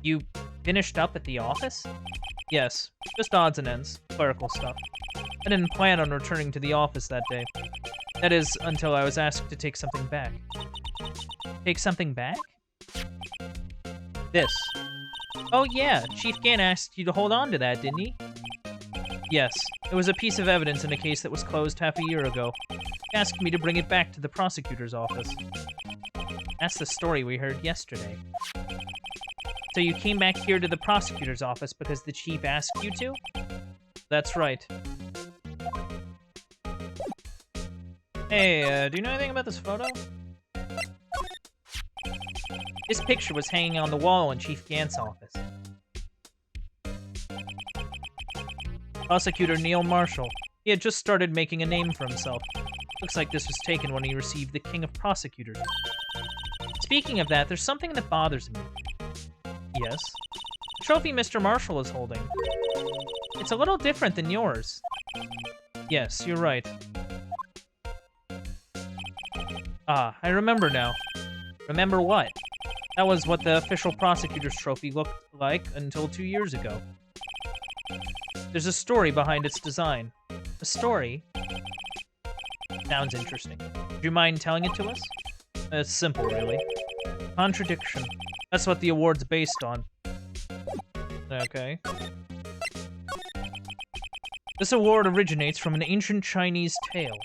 You finished up at the office? Yes, just odds and ends, clerical stuff. I didn't plan on returning to the office that day. That is, until I was asked to take something back. Take something back? This. Oh yeah, Chief Gann asked you to hold on to that, didn't he? Yes, it was a piece of evidence in a case that was closed half a year ago. He asked me to bring it back to the prosecutor's office. That's the story we heard yesterday. So you came back here to the prosecutor's office because the chief asked you to? That's right. Hey, do you know anything about this photo? This picture was hanging on the wall in Chief Gann's office. Prosecutor Neil Marshall. He had just started making a name for himself. Looks like this was taken when he received the King of Prosecutors. Speaking of that, there's something that bothers me. Yes? The trophy Mr. Marshall is holding. It's a little different than yours. Yes, you're right. Ah, I remember now. Remember what? That was what the official prosecutor's trophy looked like until 2 years ago. There's a story behind its design. A story? Sounds interesting. Would you mind telling it to us? It's simple, really. Contradiction. That's what the award's based on. Okay. This award originates from an ancient Chinese tale.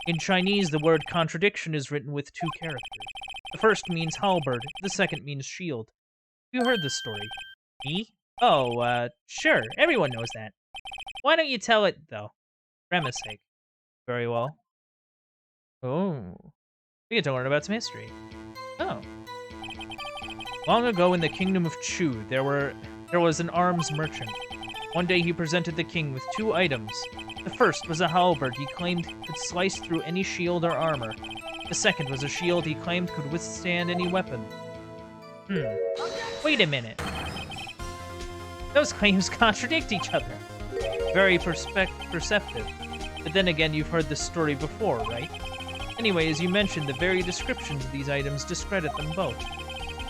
In Chinese, the word contradiction is written with 2 characters. The first means halberd, the second means shield. You heard this story. Me? Oh, sure. Everyone knows that. Why don't you tell it, though? For Emma's sake. Very well. Oh. We get to learn about some history. Oh. Long ago in the kingdom of Chu, there was an arms merchant. One day he presented the king with 2 items. The first was a halberd he claimed could slice through any shield or armor. The second was a shield he claimed could withstand any weapon. Wait a minute. Those claims contradict each other. Very perceptive. But then again, you've heard this story before, right? Anyway, as you mentioned, the very descriptions of these items discredit them both.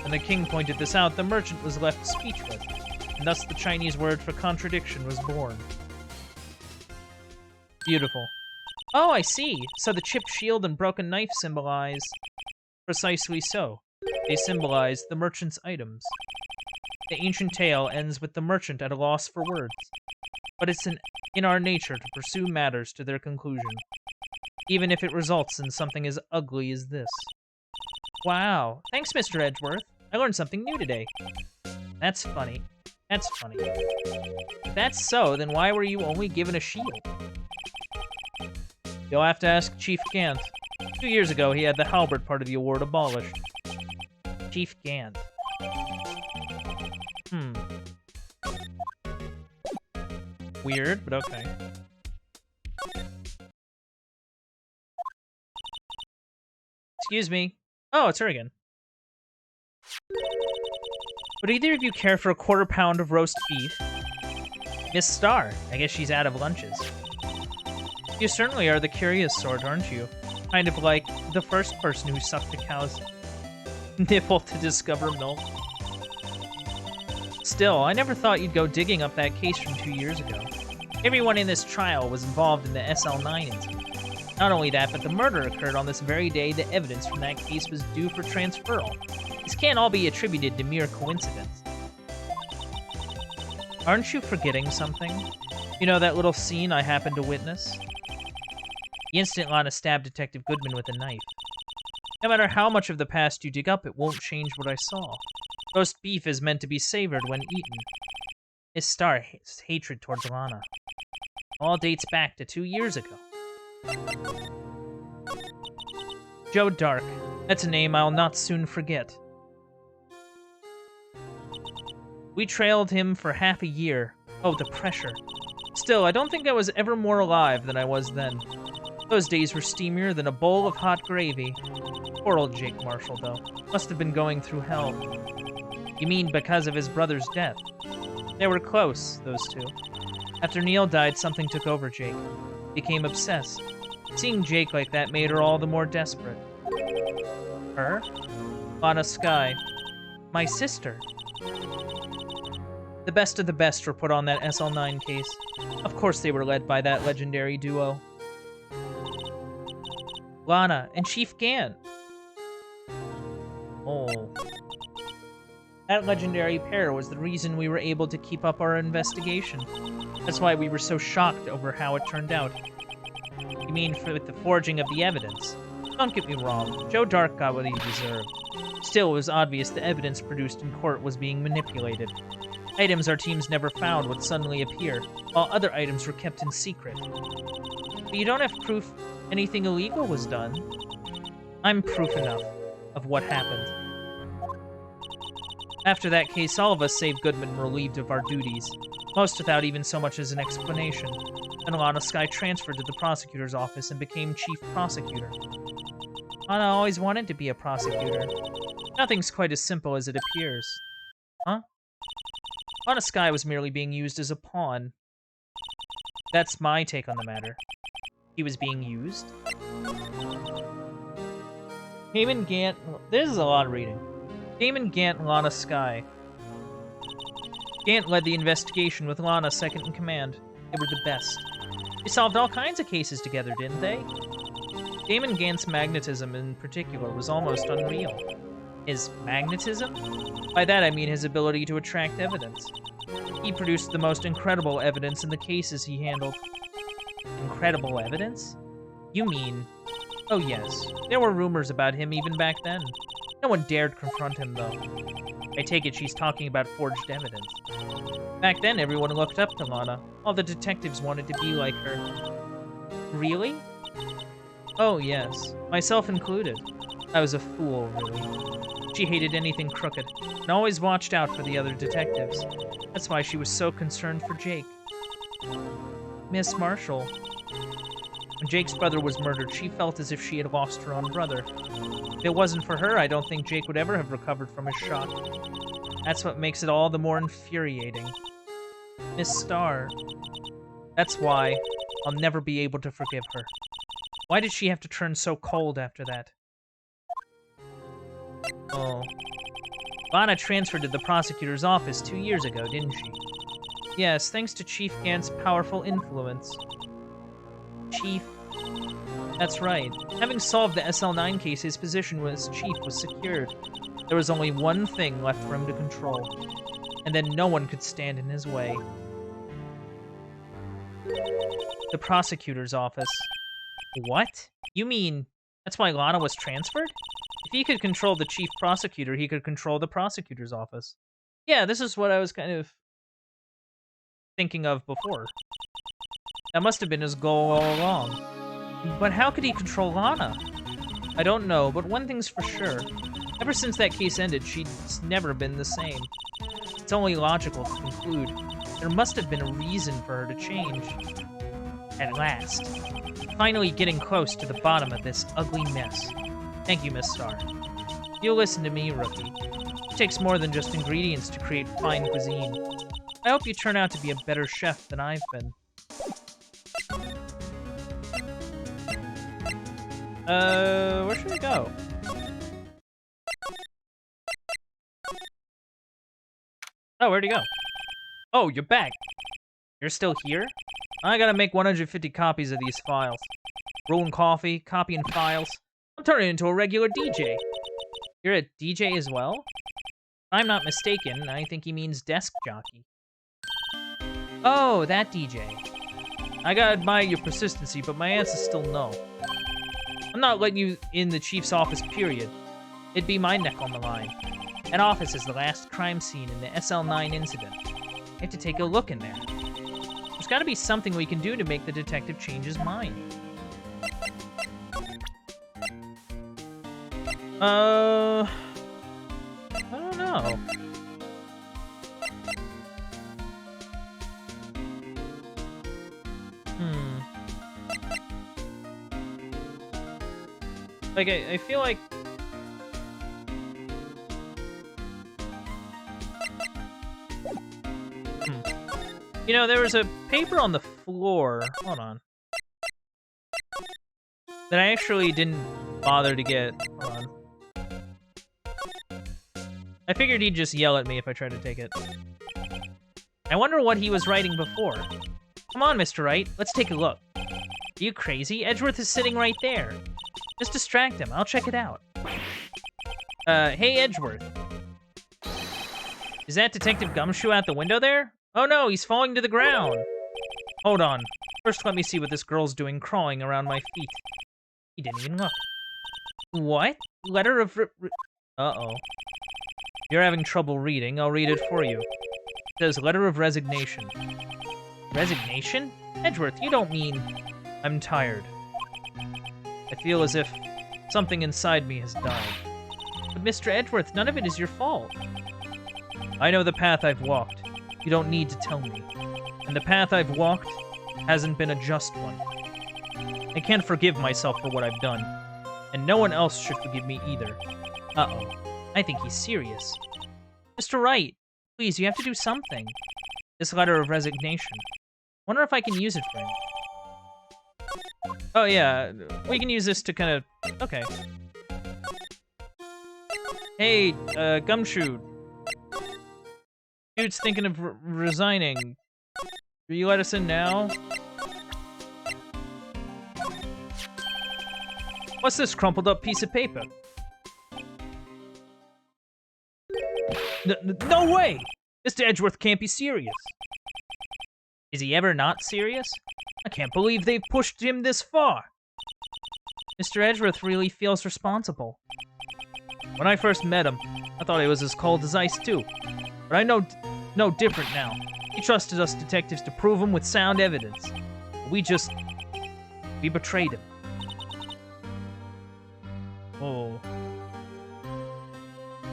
When the king pointed this out, the merchant was left speechless, and thus the Chinese word for contradiction was born. Beautiful. Oh, I see. So the chipped shield and broken knife symbolize... Precisely so. They symbolize the merchant's items. The ancient tale ends with the merchant at a loss for words. But it's in our nature to pursue matters to their conclusion, even if it results in something as ugly as this. Wow. Thanks, Mr. Edgeworth. I learned something new today. That's funny. That's funny. If that's so, then why were you only given a shield? You'll have to ask Chief Gant. 2 years ago, he had the halberd part of the award abolished. Chief Gant. Weird, but okay. Excuse me. Oh, it's her again. Would either of you care for a quarter pound of roast beef? Miss Star. I guess she's out of lunches. You certainly are the curious sort, aren't you? Kind of like the first person who sucked a cow's nipple to discover milk. Still, I never thought you'd go digging up that case from 2 years ago. Everyone in this trial was involved in the Sl9 incident. Not only that, but the murder occurred on this very day the evidence from that case was due for transferal. This can't all be attributed to mere coincidence. Aren't you forgetting something? You know that little scene I happened to witness? The instant Lana stabbed Detective Goodman with a knife. No matter how much of the past you dig up, it won't change what I saw. Roast beef is meant to be savored when eaten. Miss Star's hatred towards Lana all dates back to 2 years ago. Joe Dark. That's a name I'll not soon forget. We trailed him for half a year. Oh, the pressure. Still, I don't think I was ever more alive than I was then. Those days were steamier than a bowl of hot gravy. Poor old Jake Marshall, though. Must have been going through hell. You mean because of his brother's death? They were close, those two. After Neil died, something took over Jake. Became obsessed. Seeing Jake like that made her all the more desperate. Her? Lana Skye. My sister. The best of the best were put on that Sl9 case. Of course they were led by that legendary duo. Lana and Chief Gant. Oh. That legendary pair was the reason we were able to keep up our investigation. That's why we were so shocked over how it turned out. You mean with the forging of the evidence? Don't get me wrong, Joe Dark got what he deserved. Still, it was obvious the evidence produced in court was being manipulated. Items our teams never found would suddenly appear, while other items were kept in secret. But you don't have proof anything illegal was done. I'm proof enough of what happened. After that case, all of us save Goodman were relieved of our duties, most without even so much as an explanation. Then Lana Skye transferred to the prosecutor's office and became chief prosecutor. Lana always wanted to be a prosecutor. Nothing's quite as simple as it appears. Huh? Lana Skye was merely being used as a pawn. That's my take on the matter. He was being used? Damon Gant... This is a lot of reading. Damon Gant and Lana Skye. Gant led the investigation with Lana second in command. They were the best. They solved all kinds of cases together, didn't they? Damon Gant's magnetism in particular was almost unreal. His magnetism? By that I mean his ability to attract evidence. He produced the most incredible evidence in the cases he handled. Incredible evidence? You mean... Oh yes, there were rumors about him even back then. No one dared confront him, though. I take it she's talking about forged evidence. Back then, everyone looked up to Lana. All the detectives wanted to be like her. Really? Oh, yes. Myself included. I was a fool, really. She hated anything crooked, and always watched out for the other detectives. That's why she was so concerned for Jake. Miss Marshall. When Jake's brother was murdered, she felt as if she had lost her own brother. If it wasn't for her, I don't think Jake would ever have recovered from his shock. That's what makes it all the more infuriating. Miss Starr. That's why I'll never be able to forgive her. Why did she have to turn so cold after that? Oh. Lana transferred to the prosecutor's office 2 years ago, didn't she? Yes, thanks to Chief Gant's powerful influence. Chief... That's right. Having solved the Sl9 case, his position as chief was secured. There was only one thing left for him to control. And then no one could stand in his way. The prosecutor's office. What? You mean that's why Lana was transferred? If he could control the chief prosecutor, he could control the prosecutor's office. Yeah, this is what I was kind of thinking of before. That must have been his goal all along. But how could he control Lana? I don't know, but one thing's for sure. Ever since that case ended, she's never been the same. It's only logical to conclude there must have been a reason for her to change. At last. Finally getting close to the bottom of this ugly mess. Thank you, Miss Starr. You listen to me, rookie. It takes more than just ingredients to create fine cuisine. I hope you turn out to be a better chef than I've been. Where should we go? Oh, where'd he go? Oh, you're back. You're still here? I gotta make 150 copies of these files. Brewing coffee, copying files. I'm turning into a regular DJ. You're a DJ as well? If I'm not mistaken, I think he means desk jockey. Oh, that DJ. I gotta admire your persistency, but my answer's still no. I'm not letting you in the chief's office, period. It'd be my neck on the line. That office is the last crime scene in the Sl9 Incident. I have to take a look in there. There's gotta be something we can do to make the detective change his mind. I don't know. Like, I feel like... You know, there was a paper on the floor. Hold on. That I actually didn't bother to get. Hold on. I figured he'd just yell at me if I tried to take it. I wonder what he was writing before. Come on, Mr. Wright. Let's take a look. Are you crazy? Edgeworth is sitting right there. Just distract him. I'll check it out. Hey, Edgeworth. Is that Detective Gumshoe out the window there? Oh no, he's falling to the ground. Hold on. First, let me see what this girl's doing crawling around my feet. He didn't even look. What? Letter of Uh-oh. You're having trouble reading. I'll read it for you. It says, letter of resignation. Resignation? Edgeworth, you don't mean... I'm tired. I feel as if something inside me has died. But Mr. Edgeworth, none of it is your fault. I know the path I've walked. You don't need to tell me. And the path I've walked hasn't been a just one. I can't forgive myself for what I've done. And no one else should forgive me either. Uh-oh. I think he's serious. Mr. Wright, please, you have to do something. This letter of resignation. Wonder if I can use it for him. Oh, yeah. We can use this to kind of... Okay. Hey, Gumshoe. Dude's thinking of resigning. Will you let us in now? What's this crumpled up piece of paper? No way! Mr. Edgeworth can't be serious. Is he ever not serious? I can't believe they've pushed him this far. Mr. Edgeworth really feels responsible. When I first met him, I thought he was as cold as ice too. But I know different now. He trusted us detectives to prove him with sound evidence. We betrayed him. Oh.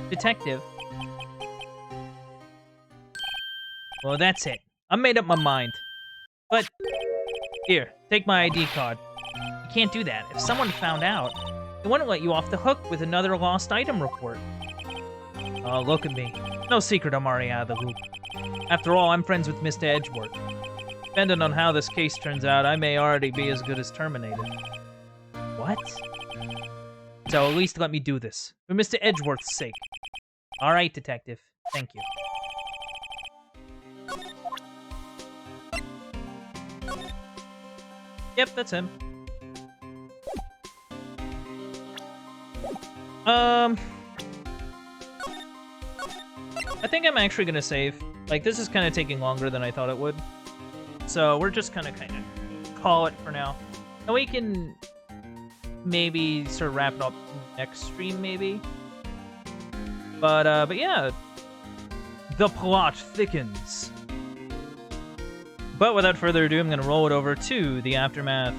Detective. Well, that's it. I made up my mind. But Here, take my ID card. You can't do that. If someone found out, they wouldn't let you off the hook with another lost item report. Oh, look at me. No secret I'm already out of the loop. After all, I'm friends with Mr. Edgeworth. Depending on how this case turns out, I may already be as good as terminated. What? So at least let me do this. For Mr. Edgeworth's sake. Alright, Detective. Thank you. Yep, that's him. I think I'm actually gonna save. Like, this is kind of taking longer than I thought it would. So we're just gonna kind of call it for now. And we can maybe sort of wrap it up next stream, maybe. But yeah. The plot thickens. But without further ado, I'm gonna roll it over to the aftermath.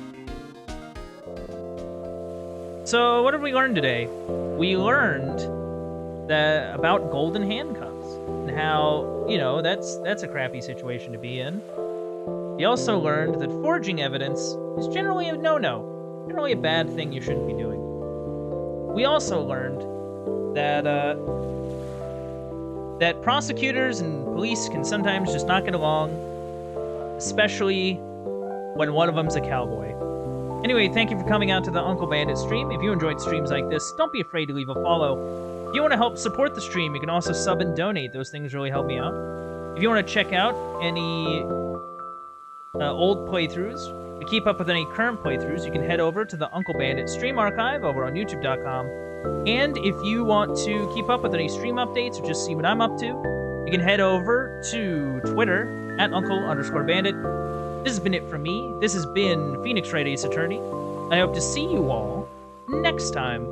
So what did we learn today? We learned that about golden handcuffs and how, you know, that's a crappy situation to be in. We also learned that forging evidence is generally a no-no, generally a bad thing you shouldn't be doing. We also learned that that prosecutors and police can sometimes just not get along, especially when one of them's a cowboy. Anyway, thank you for coming out to the Uncle Bandit stream. If you enjoyed streams like this, don't be afraid to leave a follow. If you want to help support the stream, you can also sub and donate. Those things really help me out. If you want to check out any old playthroughs, to keep up with any current playthroughs, you can head over to the Uncle Bandit stream archive over on youtube.com. And if you want to keep up with any stream updates or just see what I'm up to, you can head over to Twitter at Uncle_Bandit. This has been it from me. This has been Phoenix Wright Ace Attorney. I hope to see you all next time.